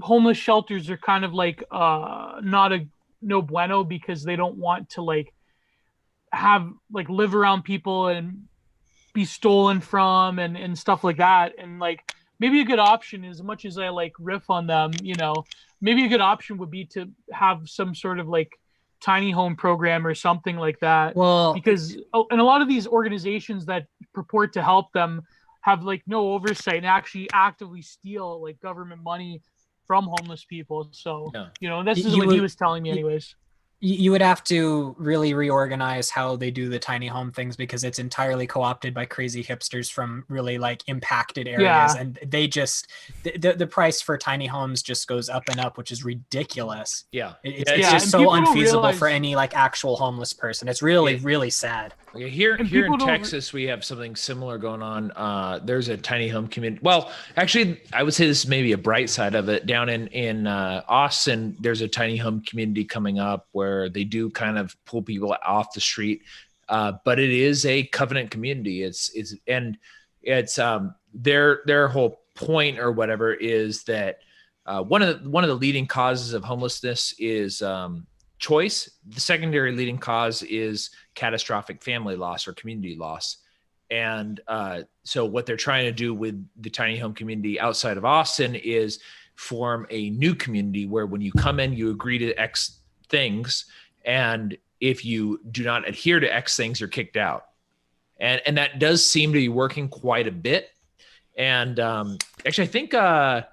homeless shelters are kind of like not a no bueno, because they don't want to like have like live around people and be stolen from and stuff like that. And like maybe a good option, as much as I like riff on them, you know, maybe a good option would be to have some sort of like tiny home program or something like that. Well, because and a lot of these organizations that purport to help them have like no oversight and actually actively steal like government money from homeless people. So, you know, this is what he was telling me anyways. You would have to really reorganize how they do the tiny home things, because it's entirely co-opted by crazy hipsters from really like impacted areas. And they just, the price for tiny homes just goes up and up, which is ridiculous. It's just so unfeasible for any like actual homeless person. It's really, really sad. Here in Texas, we have something similar going on. There's a tiny home community. Well, actually, I would say this is maybe a bright side of it. Down in Austin, there's a tiny home community coming up where they do kind of pull people off the street, but it is a covenant community. It's their whole point or whatever is that one of the leading causes of homelessness is choice. The secondary leading cause is catastrophic family loss or community loss. And so what they're trying to do with the tiny home community outside of Austin is form a new community where when you come in, you agree to X things. And if you do not adhere to X things, you're kicked out. And that does seem to be working quite a bit. And actually, I think I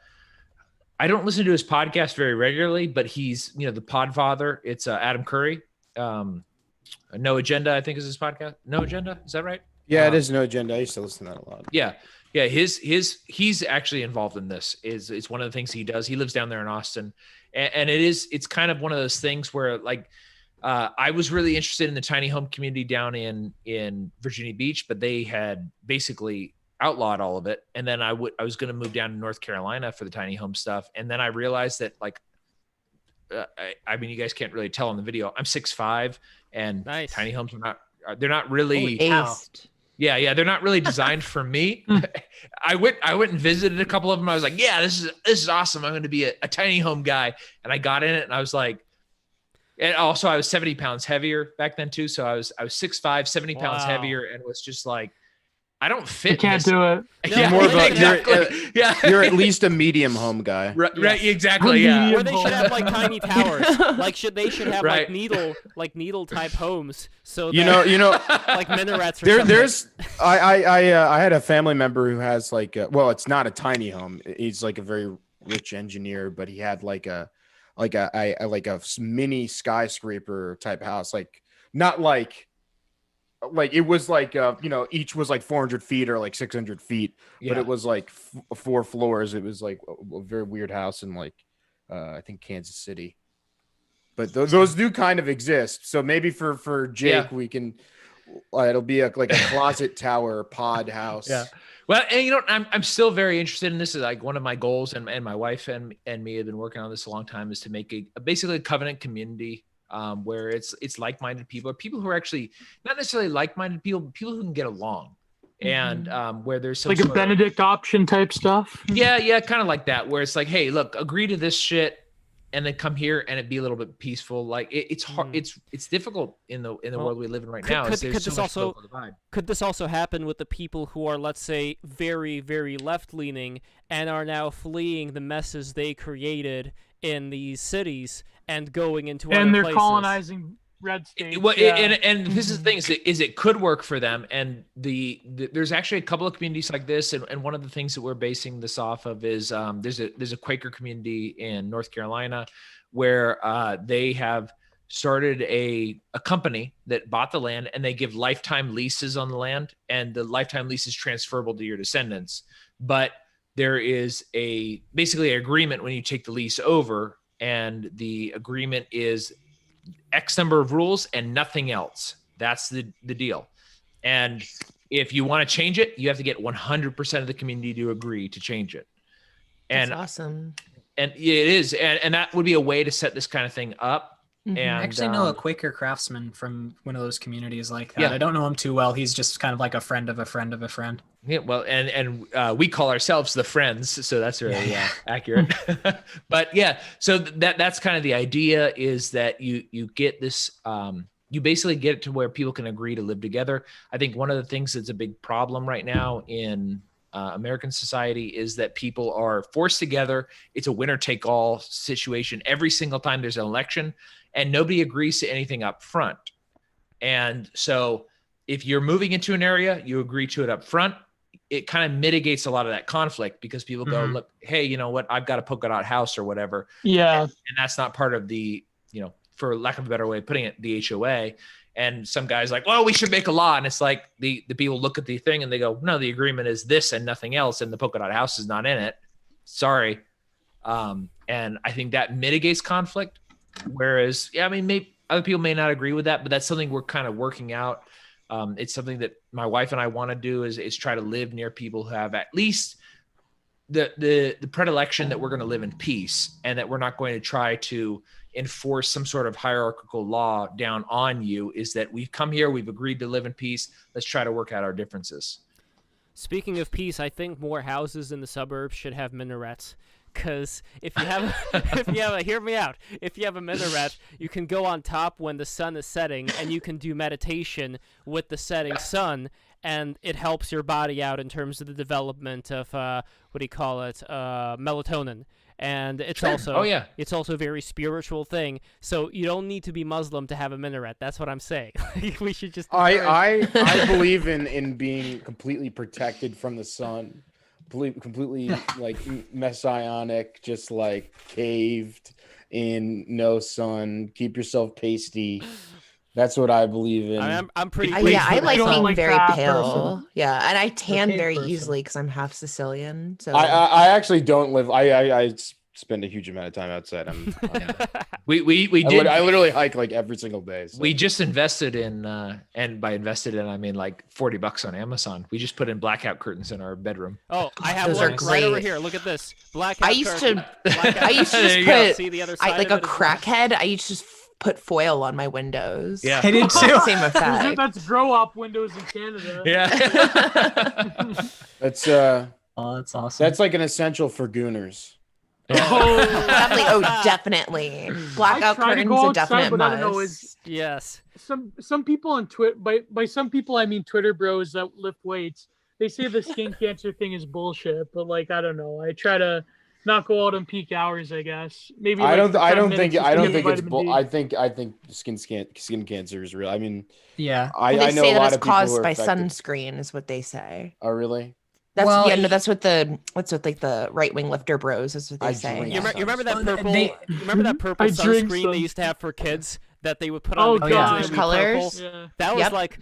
don't listen to his podcast very regularly, but he's, you know, the Podfather. It's Adam Curry. No Agenda, I think is his podcast. No Agenda, is that right? Yeah, it is No Agenda. I used to listen to that a lot. Yeah. He's actually involved in this. It's one of the things he does. He lives down there in Austin, and it's kind of one of those things where like I was really interested in the tiny home community down in Virginia Beach, but they had basically outlawed all of it. And then I was going to move down to North Carolina for the tiny home stuff, and then I realized that like I mean, you guys can't really tell on the video. I'm 6'5", and tiny homes they're not really. Yeah, they're not really designed for me. I went and visited a couple of them. I was like, yeah, this is awesome. I'm going to be a tiny home guy. And I got in it, and I was like, and also I was 70 pounds heavier back then too. So I was 6'5", 70 pounds heavier, and it was just like, I don't fit. You can't do it. You're more of a, you're at least a medium home guy. Right, exactly. Yeah. Or they should have like tiny towers. Like they should have like needle type homes. So you know like minarets. Or there's I had a family member who has like well, it's not a tiny home. He's like a very rich engineer, but he had like a mini skyscraper type house, like not like it was like you know, each was like 400 feet or like 600 feet, but it was like 4 floors. It was like a very weird house in like I think Kansas City, but those do kind of exist. So maybe for Jake we can it'll be like a closet tower pod house. Well, and you know, I'm still very interested in this. Is like one of my goals, and my wife and me have been working on this a long time, is to make basically a covenant community where it's like-minded people, or people who are actually not necessarily like-minded people who can get along, and where there's some like a Benedict option type stuff. Yeah, kind of like that, where it's like, hey, look, agree to this shit, and then come here and it be a little bit peaceful. Like it's hard, it's difficult in the world we live in right now. Could this also happen with the people who are, let's say, very, very left-leaning and are now fleeing the messes they created in these cities and going into other places? And they're colonizing red states. And this is the thing, is it could work for them. And there's actually a couple of communities like this. And one of the things that we're basing this off of is there's a Quaker community in North Carolina where they have started a company that bought the land, and they give lifetime leases on the land, and the lifetime lease is transferable to your descendants. But there is basically an agreement when you take the lease over, and the agreement is X number of rules and nothing else. That's the deal. And if you want to change it, you have to get 100% of the community to agree to change it. And that's awesome. And it is. And that would be a way to set this kind of thing up. I And actually know a Quaker craftsman from one of those communities like that. Yeah. I don't know him too well. He's just kind of like a friend of a friend of a friend. Yeah, well, and we call ourselves the Friends, so that's really accurate. But yeah, so that's kind of the idea, is that you get this, you basically get it to where people can agree to live together. I think one of the things that's a big problem right now in American society is that people are forced together. It's a winner take all situation every single time there's an election, and nobody agrees to anything up front. And so if you're moving into an area, you agree to it up front. It kind of mitigates a lot of that conflict, because people go, look, hey, you know what? I've got a polka dot house or whatever. Yeah. And that's not part of the, for lack of a better way of putting it, the HOA. And some guys like, well, we should make a law. And it's like the people look at the thing and they go, no, the agreement is this and nothing else. And the polka dot house is not in it. Sorry. And I think that mitigates conflict. Whereas, yeah, I mean, maybe other people may not agree with that, but that's something we're kind of working out. It's something that my wife and I want to do is try to live near people who have at least the predilection that we're going to live in peace, and that we're not going to try to enforce some sort of hierarchical law down on you. Is that we've come here, we've agreed to live in peace. Let's try to work out our differences. Speaking of peace, I think more houses in the suburbs should have minarets. Because if you have hear me out. If you have a minaret, you can go on top when the sun is setting, and you can do meditation with the setting sun, and it helps your body out in terms of the development of melatonin. And it's also it's also a very spiritual thing. So you don't need to be Muslim to have a minaret. That's what I'm saying. We should just. I believe in being completely protected from the sun. Completely like messianic, just like caved in, no sun, keep yourself pasty. That's what I believe in. I'm pretty. I like being like very that pale. person. Yeah, and I tan very person. easily because I'm half Sicilian. So I actually don't live. I spend a huge amount of time outside. We did. I literally hike like every single day. So. We just invested in, and by invested in I mean like $40 on Amazon. We just put in blackout curtains in our bedroom. Oh, I have Those one are right over great. here. Look at this blackout. I used curtain. to There you just See the other put side like of a it as well? crackhead. I used to just put foil on my windows. Yeah. I did too. Same effect. That's grow up windows in Canada. Yeah. That's Oh, that's awesome. that's like an essential for gooners. Definitely. Blackout I try to curtains go a outside, definite but I don't know. must. Yes. Some people on Twitter, by some people I mean Twitter bros that lift weights. They say the skin cancer thing is bullshit, but like I don't know. I try to not go out on peak hours. I guess maybe. I like, don't for 10 think minutes just to get it's vitamin D. I think skin cancer is real. I mean, Yeah. I They know say a that lot it's of people who caused are by affected. sunscreen, is what they say. Oh, really? That's Well, that's what like the right wing lifter bros. That's what they I say. drink You remember that Well, purple? they- You remember that purple I drink sunscreen some. they used to have for kids that they would put Oh, on the kids God. and they'd be Colors? purple? Yeah. That was Yep. like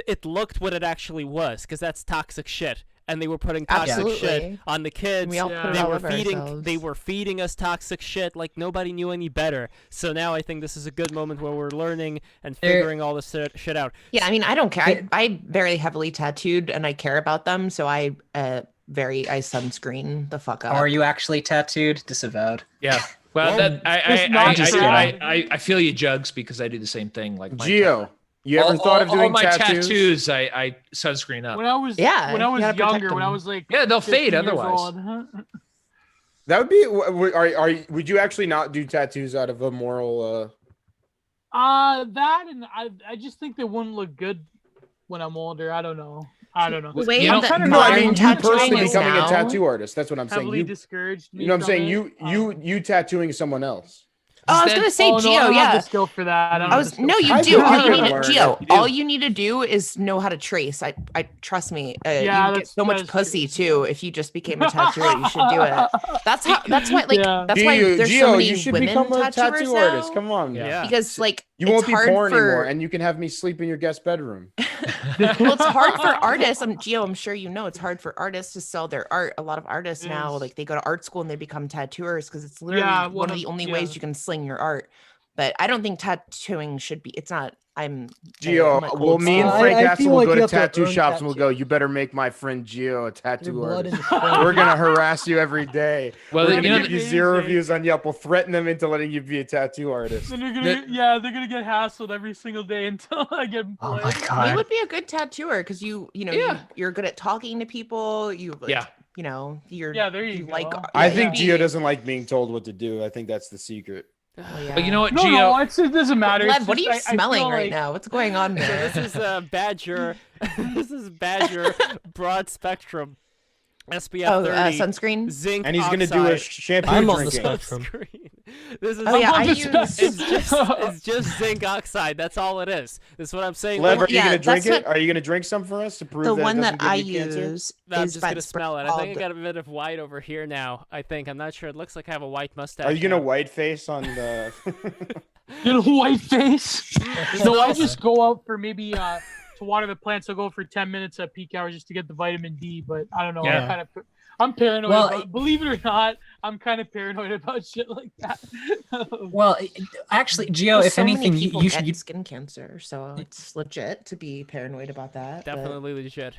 it looked what it actually was, because that's toxic shit. And they were putting toxic shit Absolutely. on the kids. We all Yeah. put it They all were over feeding. ourselves. They were feeding us toxic shit like nobody knew any better. So now I think this is a good moment where we're learning and figuring all this shit out. Yeah, I mean, I don't care. I very heavily tattooed, and I care about them, so I sunscreen the fuck up. Are you actually tattooed? Disavowed. Yeah. Well, Well, I feel you, Jugs, because I do the same thing. Like my Gio, you ever thought of doing all my tattoos? I sunscreen up. When I was you gotta younger, protect when I them. was like Yeah, they'll 15 fade years otherwise. old. That would be. Would you actually not do tattoos out of a moral? That and I just think they wouldn't look good when I'm older. I don't know. The way You know- that No, I modern mean you tattooing personally is becoming now, a tattoo artist. That's what I'm saying. Heavily You discouraged. me know what I'm from saying? it. You tattooing someone else. Oh, I was gonna say, Oh, no, I Gio, don't have yeah. the skill for that. No, you I do. think All you you could need, learn Gio, it. You all do. you need to do is know how to trace. I trust me. Yeah, you get that's- so much that's pussy too. If you just became a tattooer, you should do it. That's why. Yeah. That's why there's so Gio, many you should women become a tattooers tattoo now. artist. Come on. Yeah. Because like You it's won't be hard poor for, anymore, and you can have me sleep in your guest bedroom. Well, it's hard for artists. Gio, I'm sure you know it's hard for artists to sell their art. A lot of artists now, Yes. like they go to art school and they become tattooers because it's literally Yeah, one of the only ways you can sling your art. But I don't think tattooing should be. It's not. Gio, well, me and Frank Castle will go to tattoo shops and we'll go, you better make my friend Gio a tattoo artist. We're going to harass you every day. Well, we're going to give you 0 reviews on Yelp. We'll threaten them into letting you be a tattoo artist. Then they're gonna get hassled every single day until I get employed. Oh my God. You would be a good tattooer because you're good at talking to people. You're there you go. I think Gio doesn't like being told what to do. I think that's the secret. But you know what, No, Gio? it doesn't matter. Lev, what are you smelling right now? What's going on there? So this is Badger. This is Badger broad spectrum. SPF 30 sunscreen, zinc, and he's going to do a champagne I'm drinking. on the spectrum. This is it's just zinc oxide. That's all it is. That's what I'm saying. Lev, are you going to drink it? Are you going to drink some for us to prove the that one it that doesn't I give you cancer? use? I'm just going to smell it. I think I got a bit of white over here now. I think I'm not sure. It looks like I have a white mustache. Are you going to white face on the? Get a white face. No, I just go out for maybe to water the plants. I'll go for 10 minutes at peak hours just to get the vitamin D. But I don't know. Yeah. I'm paranoid. Believe it or not, I'm kind of paranoid about shit like that. Well, actually, Gio, if anything, you should get skin cancer, so it's legit to be paranoid about that. Definitely legit.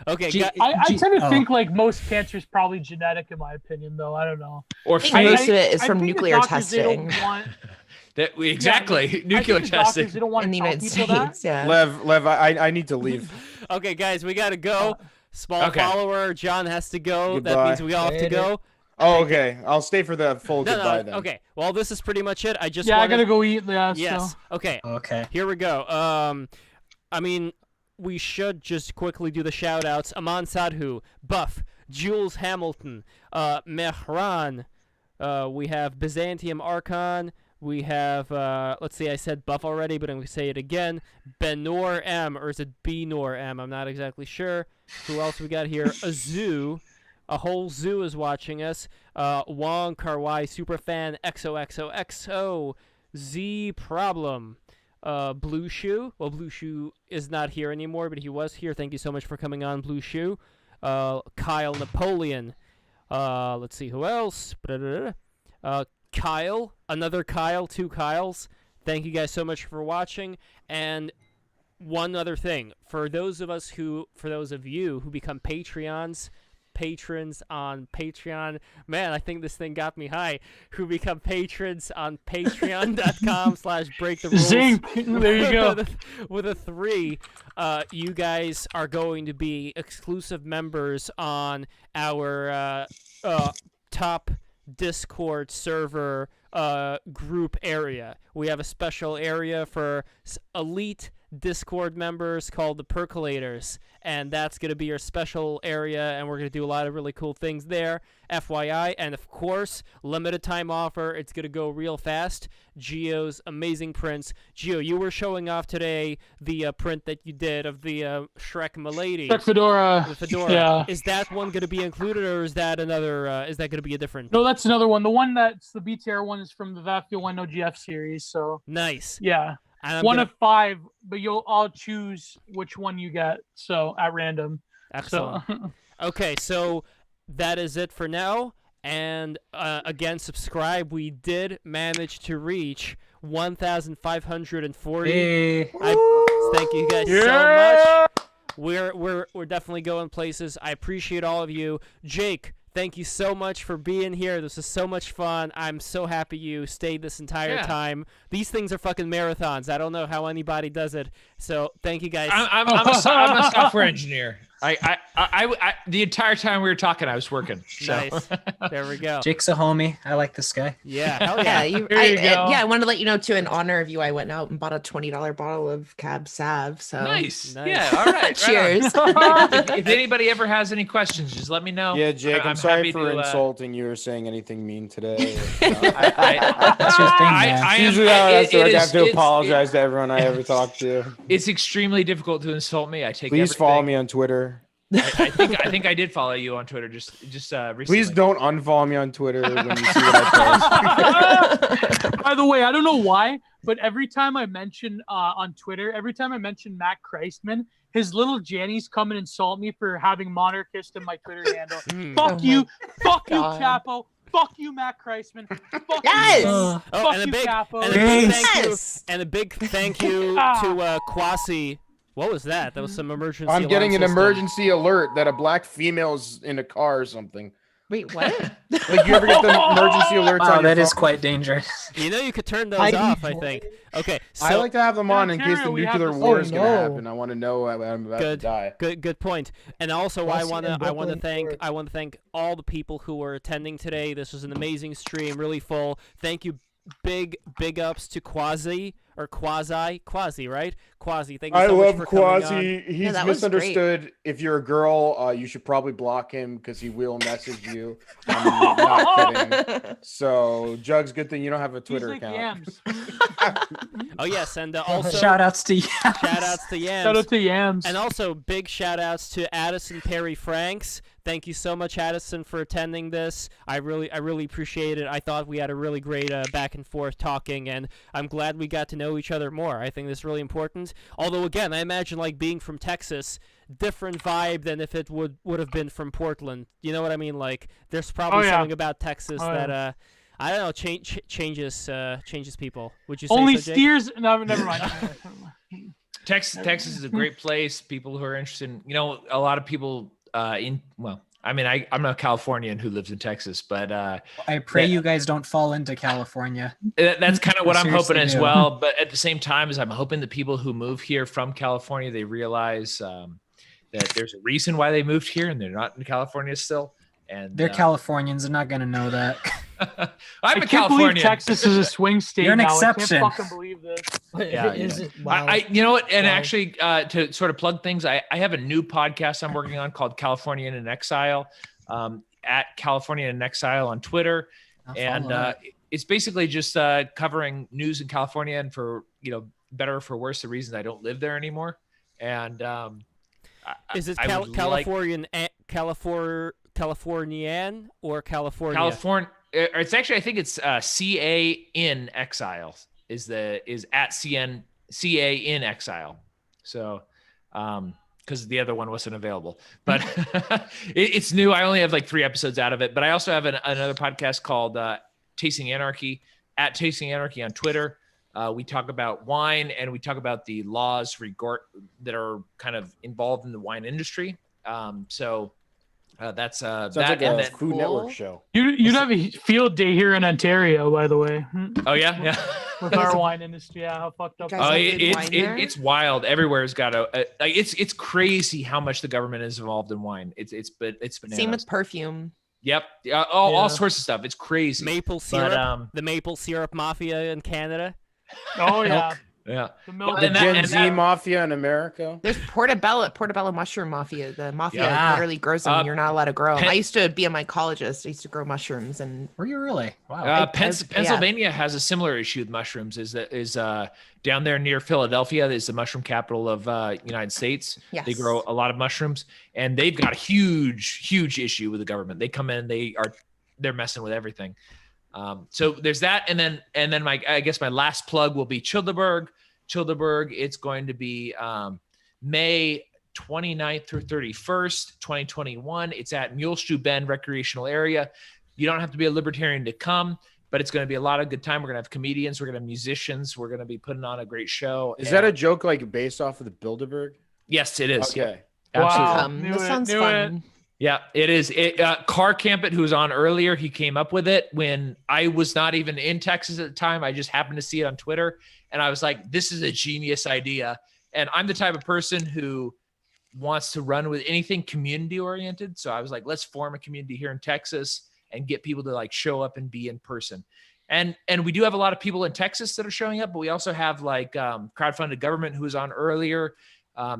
Okay, I tend to think like most cancer is probably genetic, in my opinion, though. I don't know. Or most of it is from nuclear testing. Exactly. Nuclear testing in the United States. Yeah. Lev, I need to leave. Okay, guys, we gotta go. Small follower. John has to go. Goodbye. That means we all have to go. Oh, okay. I'll stay for the full goodbye then. Okay. Well, this is pretty much it. I gotta go eat. Yeah. Yes. So. Okay. Okay. Here we go. I mean, we should just quickly do the shout outs. Aman Sadhu, Buff, Jules Hamilton, Mehran. We have Byzantium Archon. We have, let's see, I said Buff already, but I'm going to say it again. Benor M, or is it Benor M? I'm not exactly sure. Who else we got here? A zoo. A whole zoo is watching us. Wong Karwai, Superfan, XOXOXO, Z Problem. Blue Shoe. Well, Blue Shoe is not here anymore, but he was here. Thank you so much for coming on, Blue Shoe. Kyle Napoleon. Let's see, who else? Kyle, another Kyle, 2 Kyles. Thank you guys so much for watching. And one other thing, for those of you who become patrons on Patreon, man, I think this thing got me high, who become patrons on patreon.com/breaktherules. Zinc, there you go. with a 3, you guys are going to be exclusive members on our top Discord server group area. We have a special area for elite Discord members called the Percolators, and that's going to be your special area, and we're going to do a lot of really cool things there, FYI. And of course, limited time offer. It's going to go real fast. Gio's amazing prints. Gio, you were showing off today the print that you did of the Shrek Milady. Shrek Fedora. The Fedora. Yeah. Is that one going to be included, or is that another? Is that going to be a different? No, that's another one. The one that's the BTR one is from the Vafio 1 OGF series. So nice. Yeah. One of 5, but you'll all choose which one you get. So at random. Excellent. So. Okay, so that is it for now. And again, subscribe. We did manage to reach 1,540. Hey. Thank you guys so much. We're definitely going places. I appreciate all of you. Jake, thank you so much for being here. This is so much fun. I'm so happy you stayed this entire time. These things are fucking marathons. I don't know how anybody does it. So thank you guys. I'm a software engineer. I the entire time we were talking, I was working. So. Nice. There we go. Jake's a homie. I like this guy. Yeah. Hell yeah. I wanted to let you know too, in honor of you, I went out and bought a $20 bottle of Cab Sav. So nice. Yeah. All right. Cheers. If anybody ever has any questions, just let me know. Yeah, Jake. I'm sorry for insulting you or saying anything mean today. That's your thing, man. Usually I have to apologize to everyone I ever talk to. It's extremely difficult to insult me. I take. Please follow me on Twitter. I think I did follow you on Twitter just recently. Please don't unfollow me on Twitter when you see what I post. By the way, I don't know why, but every time I mention on Twitter, every time I mention Matt Christman, his little Jannies come and insult me for having monarchist in my Twitter handle. Fuck you, Chapo. Fuck you, Matt Kreisman. Fuck Yes! you. Oh, Fuck and a you, big, Capo. and a big thank you, Yes! and a big thank you to Kwasi. What was that? That was some emergency. I'm getting an alarm system. emergency alert that a black female's in a car or something. Wait, what? Like, you ever get the emergency alerts Wow, on your that is phone? quite dangerous. You know, you could turn those Heidi off. I Joy. think. Okay, so I like to have them on in case the Ontario, we have nuclear the- war Oh, is going no. to happen. I want to know I'm about to die. good point. And also, I Kwasi want and to Brooklyn thank all the people who were attending today. This was an amazing stream, really full. Thank you. Big ups to Quasi, right? Quasi, thank you I so much love for coming on. Quasi. He's Yeah, that was misunderstood. If you're a girl, you should probably block him because he will message you. I'm not kidding. So, Jugs, good thing you don't have a Twitter He's like account. Yams. Oh yes, and also Shout outs to shout outs to Yams. Shout out to Yams. And also big shout outs to Addison Perry Franks. Thank you so much, Addison, for attending this. I really appreciate it. I thought we had a really great back and forth talking, and I'm glad we got to know each other more. I think this is really important. Although again, I imagine like being from Texas, different vibe than if it would have been from Portland. You know what I mean? Like there's probably something about Texas that I don't know changes people. Would you say Only so, Jake? steers. No, never mind. Texas is a great place. People who are interested in, a lot of people I'm a Californian who lives in Texas, but I pray you guys don't fall into California. That's kind of what I'm hoping Seriously as do. well. But at the same time, I'm hoping the people who move here from California, they realize that there's a reason why they moved here and they're not in California still. And They're Californians. They're not going to know that. I'm I a can't believe Californian. Texas is a swing state. You're an now. exception. I can't fucking believe this. Yeah, Is it? I Wow. you know what? And Wow. actually, to sort of plug things, I have a new podcast I'm working on called Californian in Exile, at California in Exile on Twitter, I'll and follow that. it's basically just covering news in California, and for better or for worse, the reason I don't live there anymore. And Is it I would like- Californian or California? California? It's actually, I think it's CA in Exile is at CA in Exile. So, because the other one wasn't available, but it's new. I only have like 3 episodes out of it, but I also have another podcast called Tasting Anarchy, at Tasting Anarchy on Twitter. We talk about wine and we talk about the laws that are kind of involved in the wine industry. That's Sounds that. like And a then, Food Network show. You'd have a field day here in Ontario, by the way. oh yeah. With our wine industry, yeah, how fucked up. Guys, Oh, have good wine there? it's wild. Everywhere's got it's crazy how much the government is involved in wine. It's bananas. Same with perfume. Yep. All sorts of stuff. It's crazy. Maple syrup, But, the maple syrup mafia in Canada. Oh yeah. yeah. The milk. The And that- Gen and Z that- mafia in America. There's Portobello mushroom mafia. The mafia Yeah. literally grows them. You're not allowed to grow them. Pen- I used to be a mycologist. I used to grow mushrooms, and Were you really? Wow. Pennsylvania has a similar issue with mushrooms. Is down there near Philadelphia is the mushroom capital of United States. Yes. They grow a lot of mushrooms, and they've got a huge issue with the government. They come in, they're messing with everything. So there's that, and then I guess my last plug will be Childeberg. It's going to be May 29th through 31st, 2021. It's at Muleshoe Bend Recreational Area. You don't have to be a libertarian to come, but it's going to be a lot of good time. We're going to have comedians. We're going to have musicians. We're going to be putting on a great show. Is that a joke like based off of the Bilderberg? Yes, it is. Okay. Absolutely. this sounds fun. Yeah, it is. Car Campit, who was on earlier, he came up with it when I was not even in Texas at the time. I just happened to see it on Twitter, and I was like, this is a genius idea. And I'm the type of person who wants to run with anything community oriented. So I was like, let's form a community here in Texas and get people to like show up and be in person. And we do have a lot of people in Texas that are showing up, but we also have like Crowdfunded Government, who was on earlier.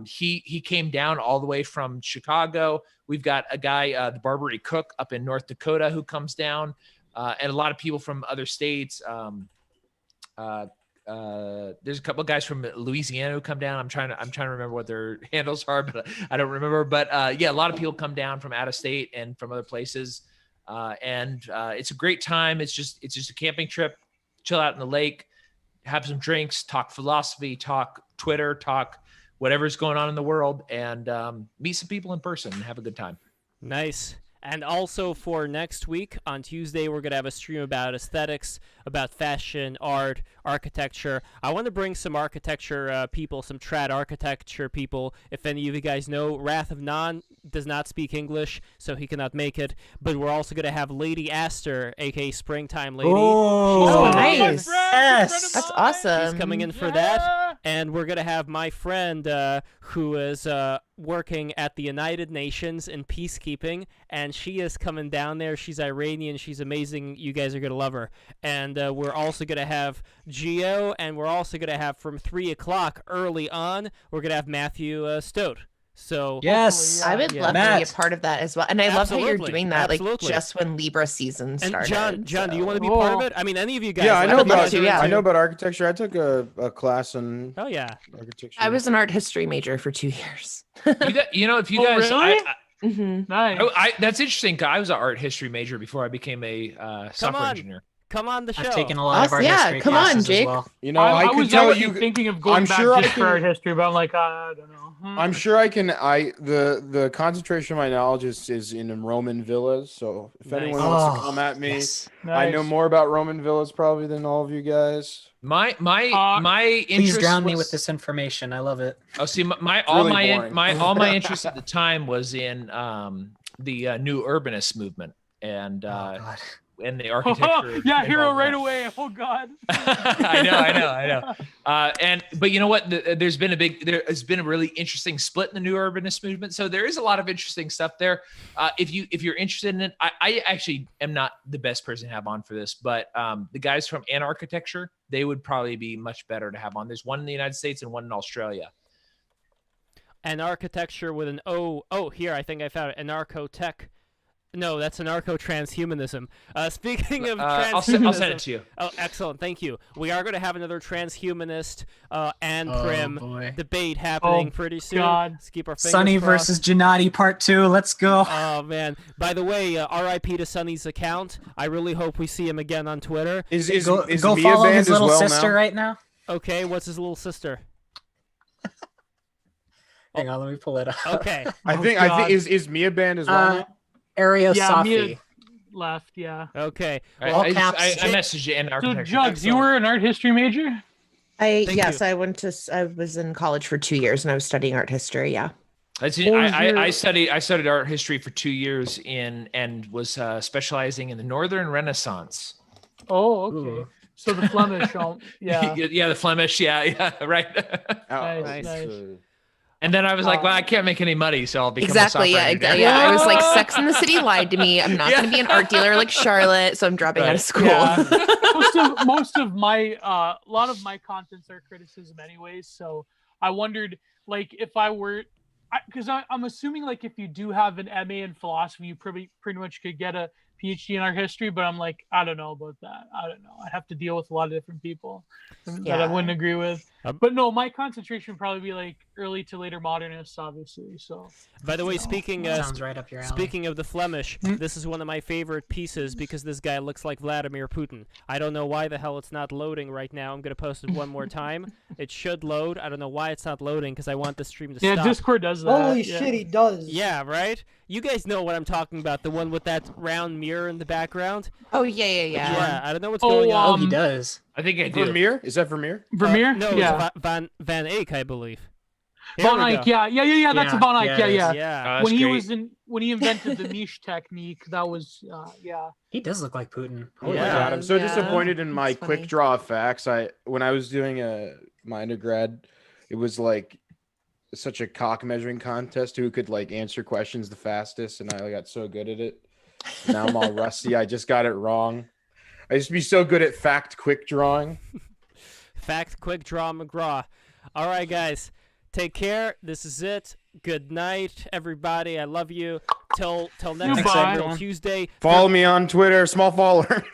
He came down all the way from Chicago. We've got a guy, the Barbary Cook up in North Dakota, who comes down, and a lot of people from other states. There's a couple of guys from Louisiana who come down. I'm trying to remember what their handles are, but I don't remember. But yeah, a lot of people come down from out of state and from other places, and it's a great time. It's just a camping trip, chill out in the lake, have some drinks, talk philosophy, talk Twitter, talk whatever's going on in the world, and meet some people in person and have a good time. Nice. And also for next week, on Tuesday, we're going to have a stream about aesthetics, about fashion, art, architecture. I want to bring some architecture people, some trad architecture people. If any of you guys know, Wrath of Non does not speak English, so he cannot make it. But we're also going to have Lady Aster, a.k.a. Springtime Lady. Oh, nice. Yes. That's awesome. She's coming in for that. And we're going to have my friend who is working at the United Nations in peacekeeping, and she is coming down there. She's Iranian. She's amazing. You guys are going to love her. And we're also going to have Gio, and we're also going to have from 3 o'clock early on, we're going to have Matthew Stote. So yes, I would love to be a part of that as well. And I love how you're doing that, like just when Libra season started. And John, do you want to be part of it? I mean, any of you guys? Yeah, I know about yeah. I know about architecture. I took a class in architecture. I was an art history major for 2 years. You know, if you guys, really? Nice. That's interesting. 'Cause I was an art history major before I became a software engineer. Come on the show. I've taken a lot of art history come on, classes Jake. as well. You know, I could was tell you. thinking of going I'm back sure just for art history, but I'm like, I don't know. I'm sure I can. The concentration of my knowledge is in Roman villas. So if anyone wants to come at me, I know more about Roman villas probably than all of you guys. My Please interest drown me was- with this information. I love it. Oh, see, all really my interest at the time was in the new urbanist movement and and the architecture. Yeah, hero right away. Oh God. I know. But you know what? There's been a really interesting split in the new urbanist movement. So there is a lot of interesting stuff there. If you're interested in it, I actually am not the best person to have on for this, but the guys from Anarchitecture, they would probably be much better to have on. There's one in the United States and one in Australia. An architecture with an O. Oh, here, I think I found it. Anarcho-tech. No, that's anarcho-transhumanism. Speaking of transhumanism... I'll send it to you. Oh, excellent. Thank you. We are going to have another transhumanist and prim debate happening pretty soon. God. Let's keep our fingers Sonny crossed. versus Gennady Part 2. Let's go. Oh, man. By the way, RIP to Sonny's account. I really hope we see him again on Twitter. Is go Mia follow banned his as little well sister now? right now. Okay, what's his little sister? Hang on, let me pull it up. Okay. I think is Mia banned as well now? Aereo Yeah, Safi. Mia left. Yeah. Okay. I messaged you in So, architecture. Jugs, you were an art history major? I was in college for 2 years and I was studying art history. Yeah. I studied art history for 2 years and was specializing in the Northern Renaissance. Oh, okay. So the Flemish, yeah. Yeah, the Flemish, yeah, right. Nice. And then I was like, well, I can't make any money, so I'll become Exactly. a Yeah. software Yeah. engineer. I was like, Sex in the City lied to me. I'm not going to be an art dealer like Charlotte, so I'm dropping out of school. Yeah. most of my a lot of my contents are criticism anyways. So I wondered, like, if I were, because I'm assuming like if you do have an MA in philosophy, you pretty much could get a PhD in art history. But I'm like, I don't know about that. I don't know. I'd have to deal with a lot of different people that I wouldn't agree with. But no, my concentration would probably be like early to later modernists, obviously. So. By the way, speaking sounds right up your alley. Speaking of the Flemish, this is one of my favorite pieces because this guy looks like Vladimir Putin. I don't know why the hell it's not loading right now. I'm gonna post it one more time. It should load. I don't know why it's not loading because I want the stream to stop. Yeah, Discord does that. Holy shit, he does. Yeah, right? You guys know what I'm talking about, the one with that round mirror in the background? Oh, yeah. Yeah, I don't know what's going on. Oh, he does. I think I do. Vermeer? Is that Vermeer? Vermeer? No, yeah. it's Van Eyck, I believe. Van Eyck, yeah. That's a Van Eyck, yeah. When he invented the niche technique, that was, He does look like Putin. Oh my god, I'm so disappointed in my quick draw of facts. When I was doing my undergrad, it was like such a cock measuring contest who could like answer questions the fastest, and I got so good at it. Now I'm all rusty. I just got it wrong. I used to be so good at fact quick drawing. Fact quick draw McGraw. All right, guys. Take care. This is it. Good night, everybody. I love you. Till next time, till Tuesday. Follow me on Twitter. Small follower.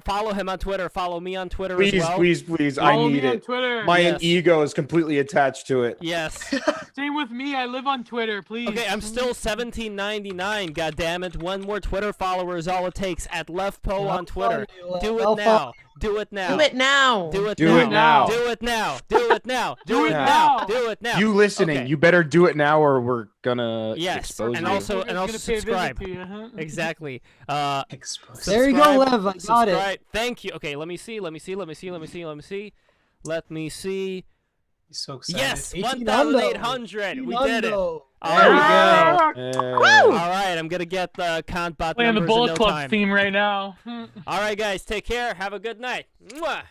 Follow him on Twitter. Follow me on Twitter as well. Please. I need it. Twitter. My ego is completely attached to it. Yes. Same with me. I live on Twitter. Please. Okay, I'm still $17.99. God damn it! One more Twitter follower is all it takes. At LeftPo on Twitter. Do it now. Do it now. Do it now. Do it Do it now. Do it now. Do it now. Do it now. Do it now. You listening? Okay. You better do it now, or we're gonna Yes, expose and you. also subscribe. visit to you, huh? Exactly. There you go, Lev. I got it. Thank you. Okay, let me see. He's so excited. Yes, 1800. 1,800. We did it. All There we right. go. All right, I'm gonna get the count bot Playing the numbers in Bullet no Club time. theme right now. All right, guys, take care. Have a good night. Mwah.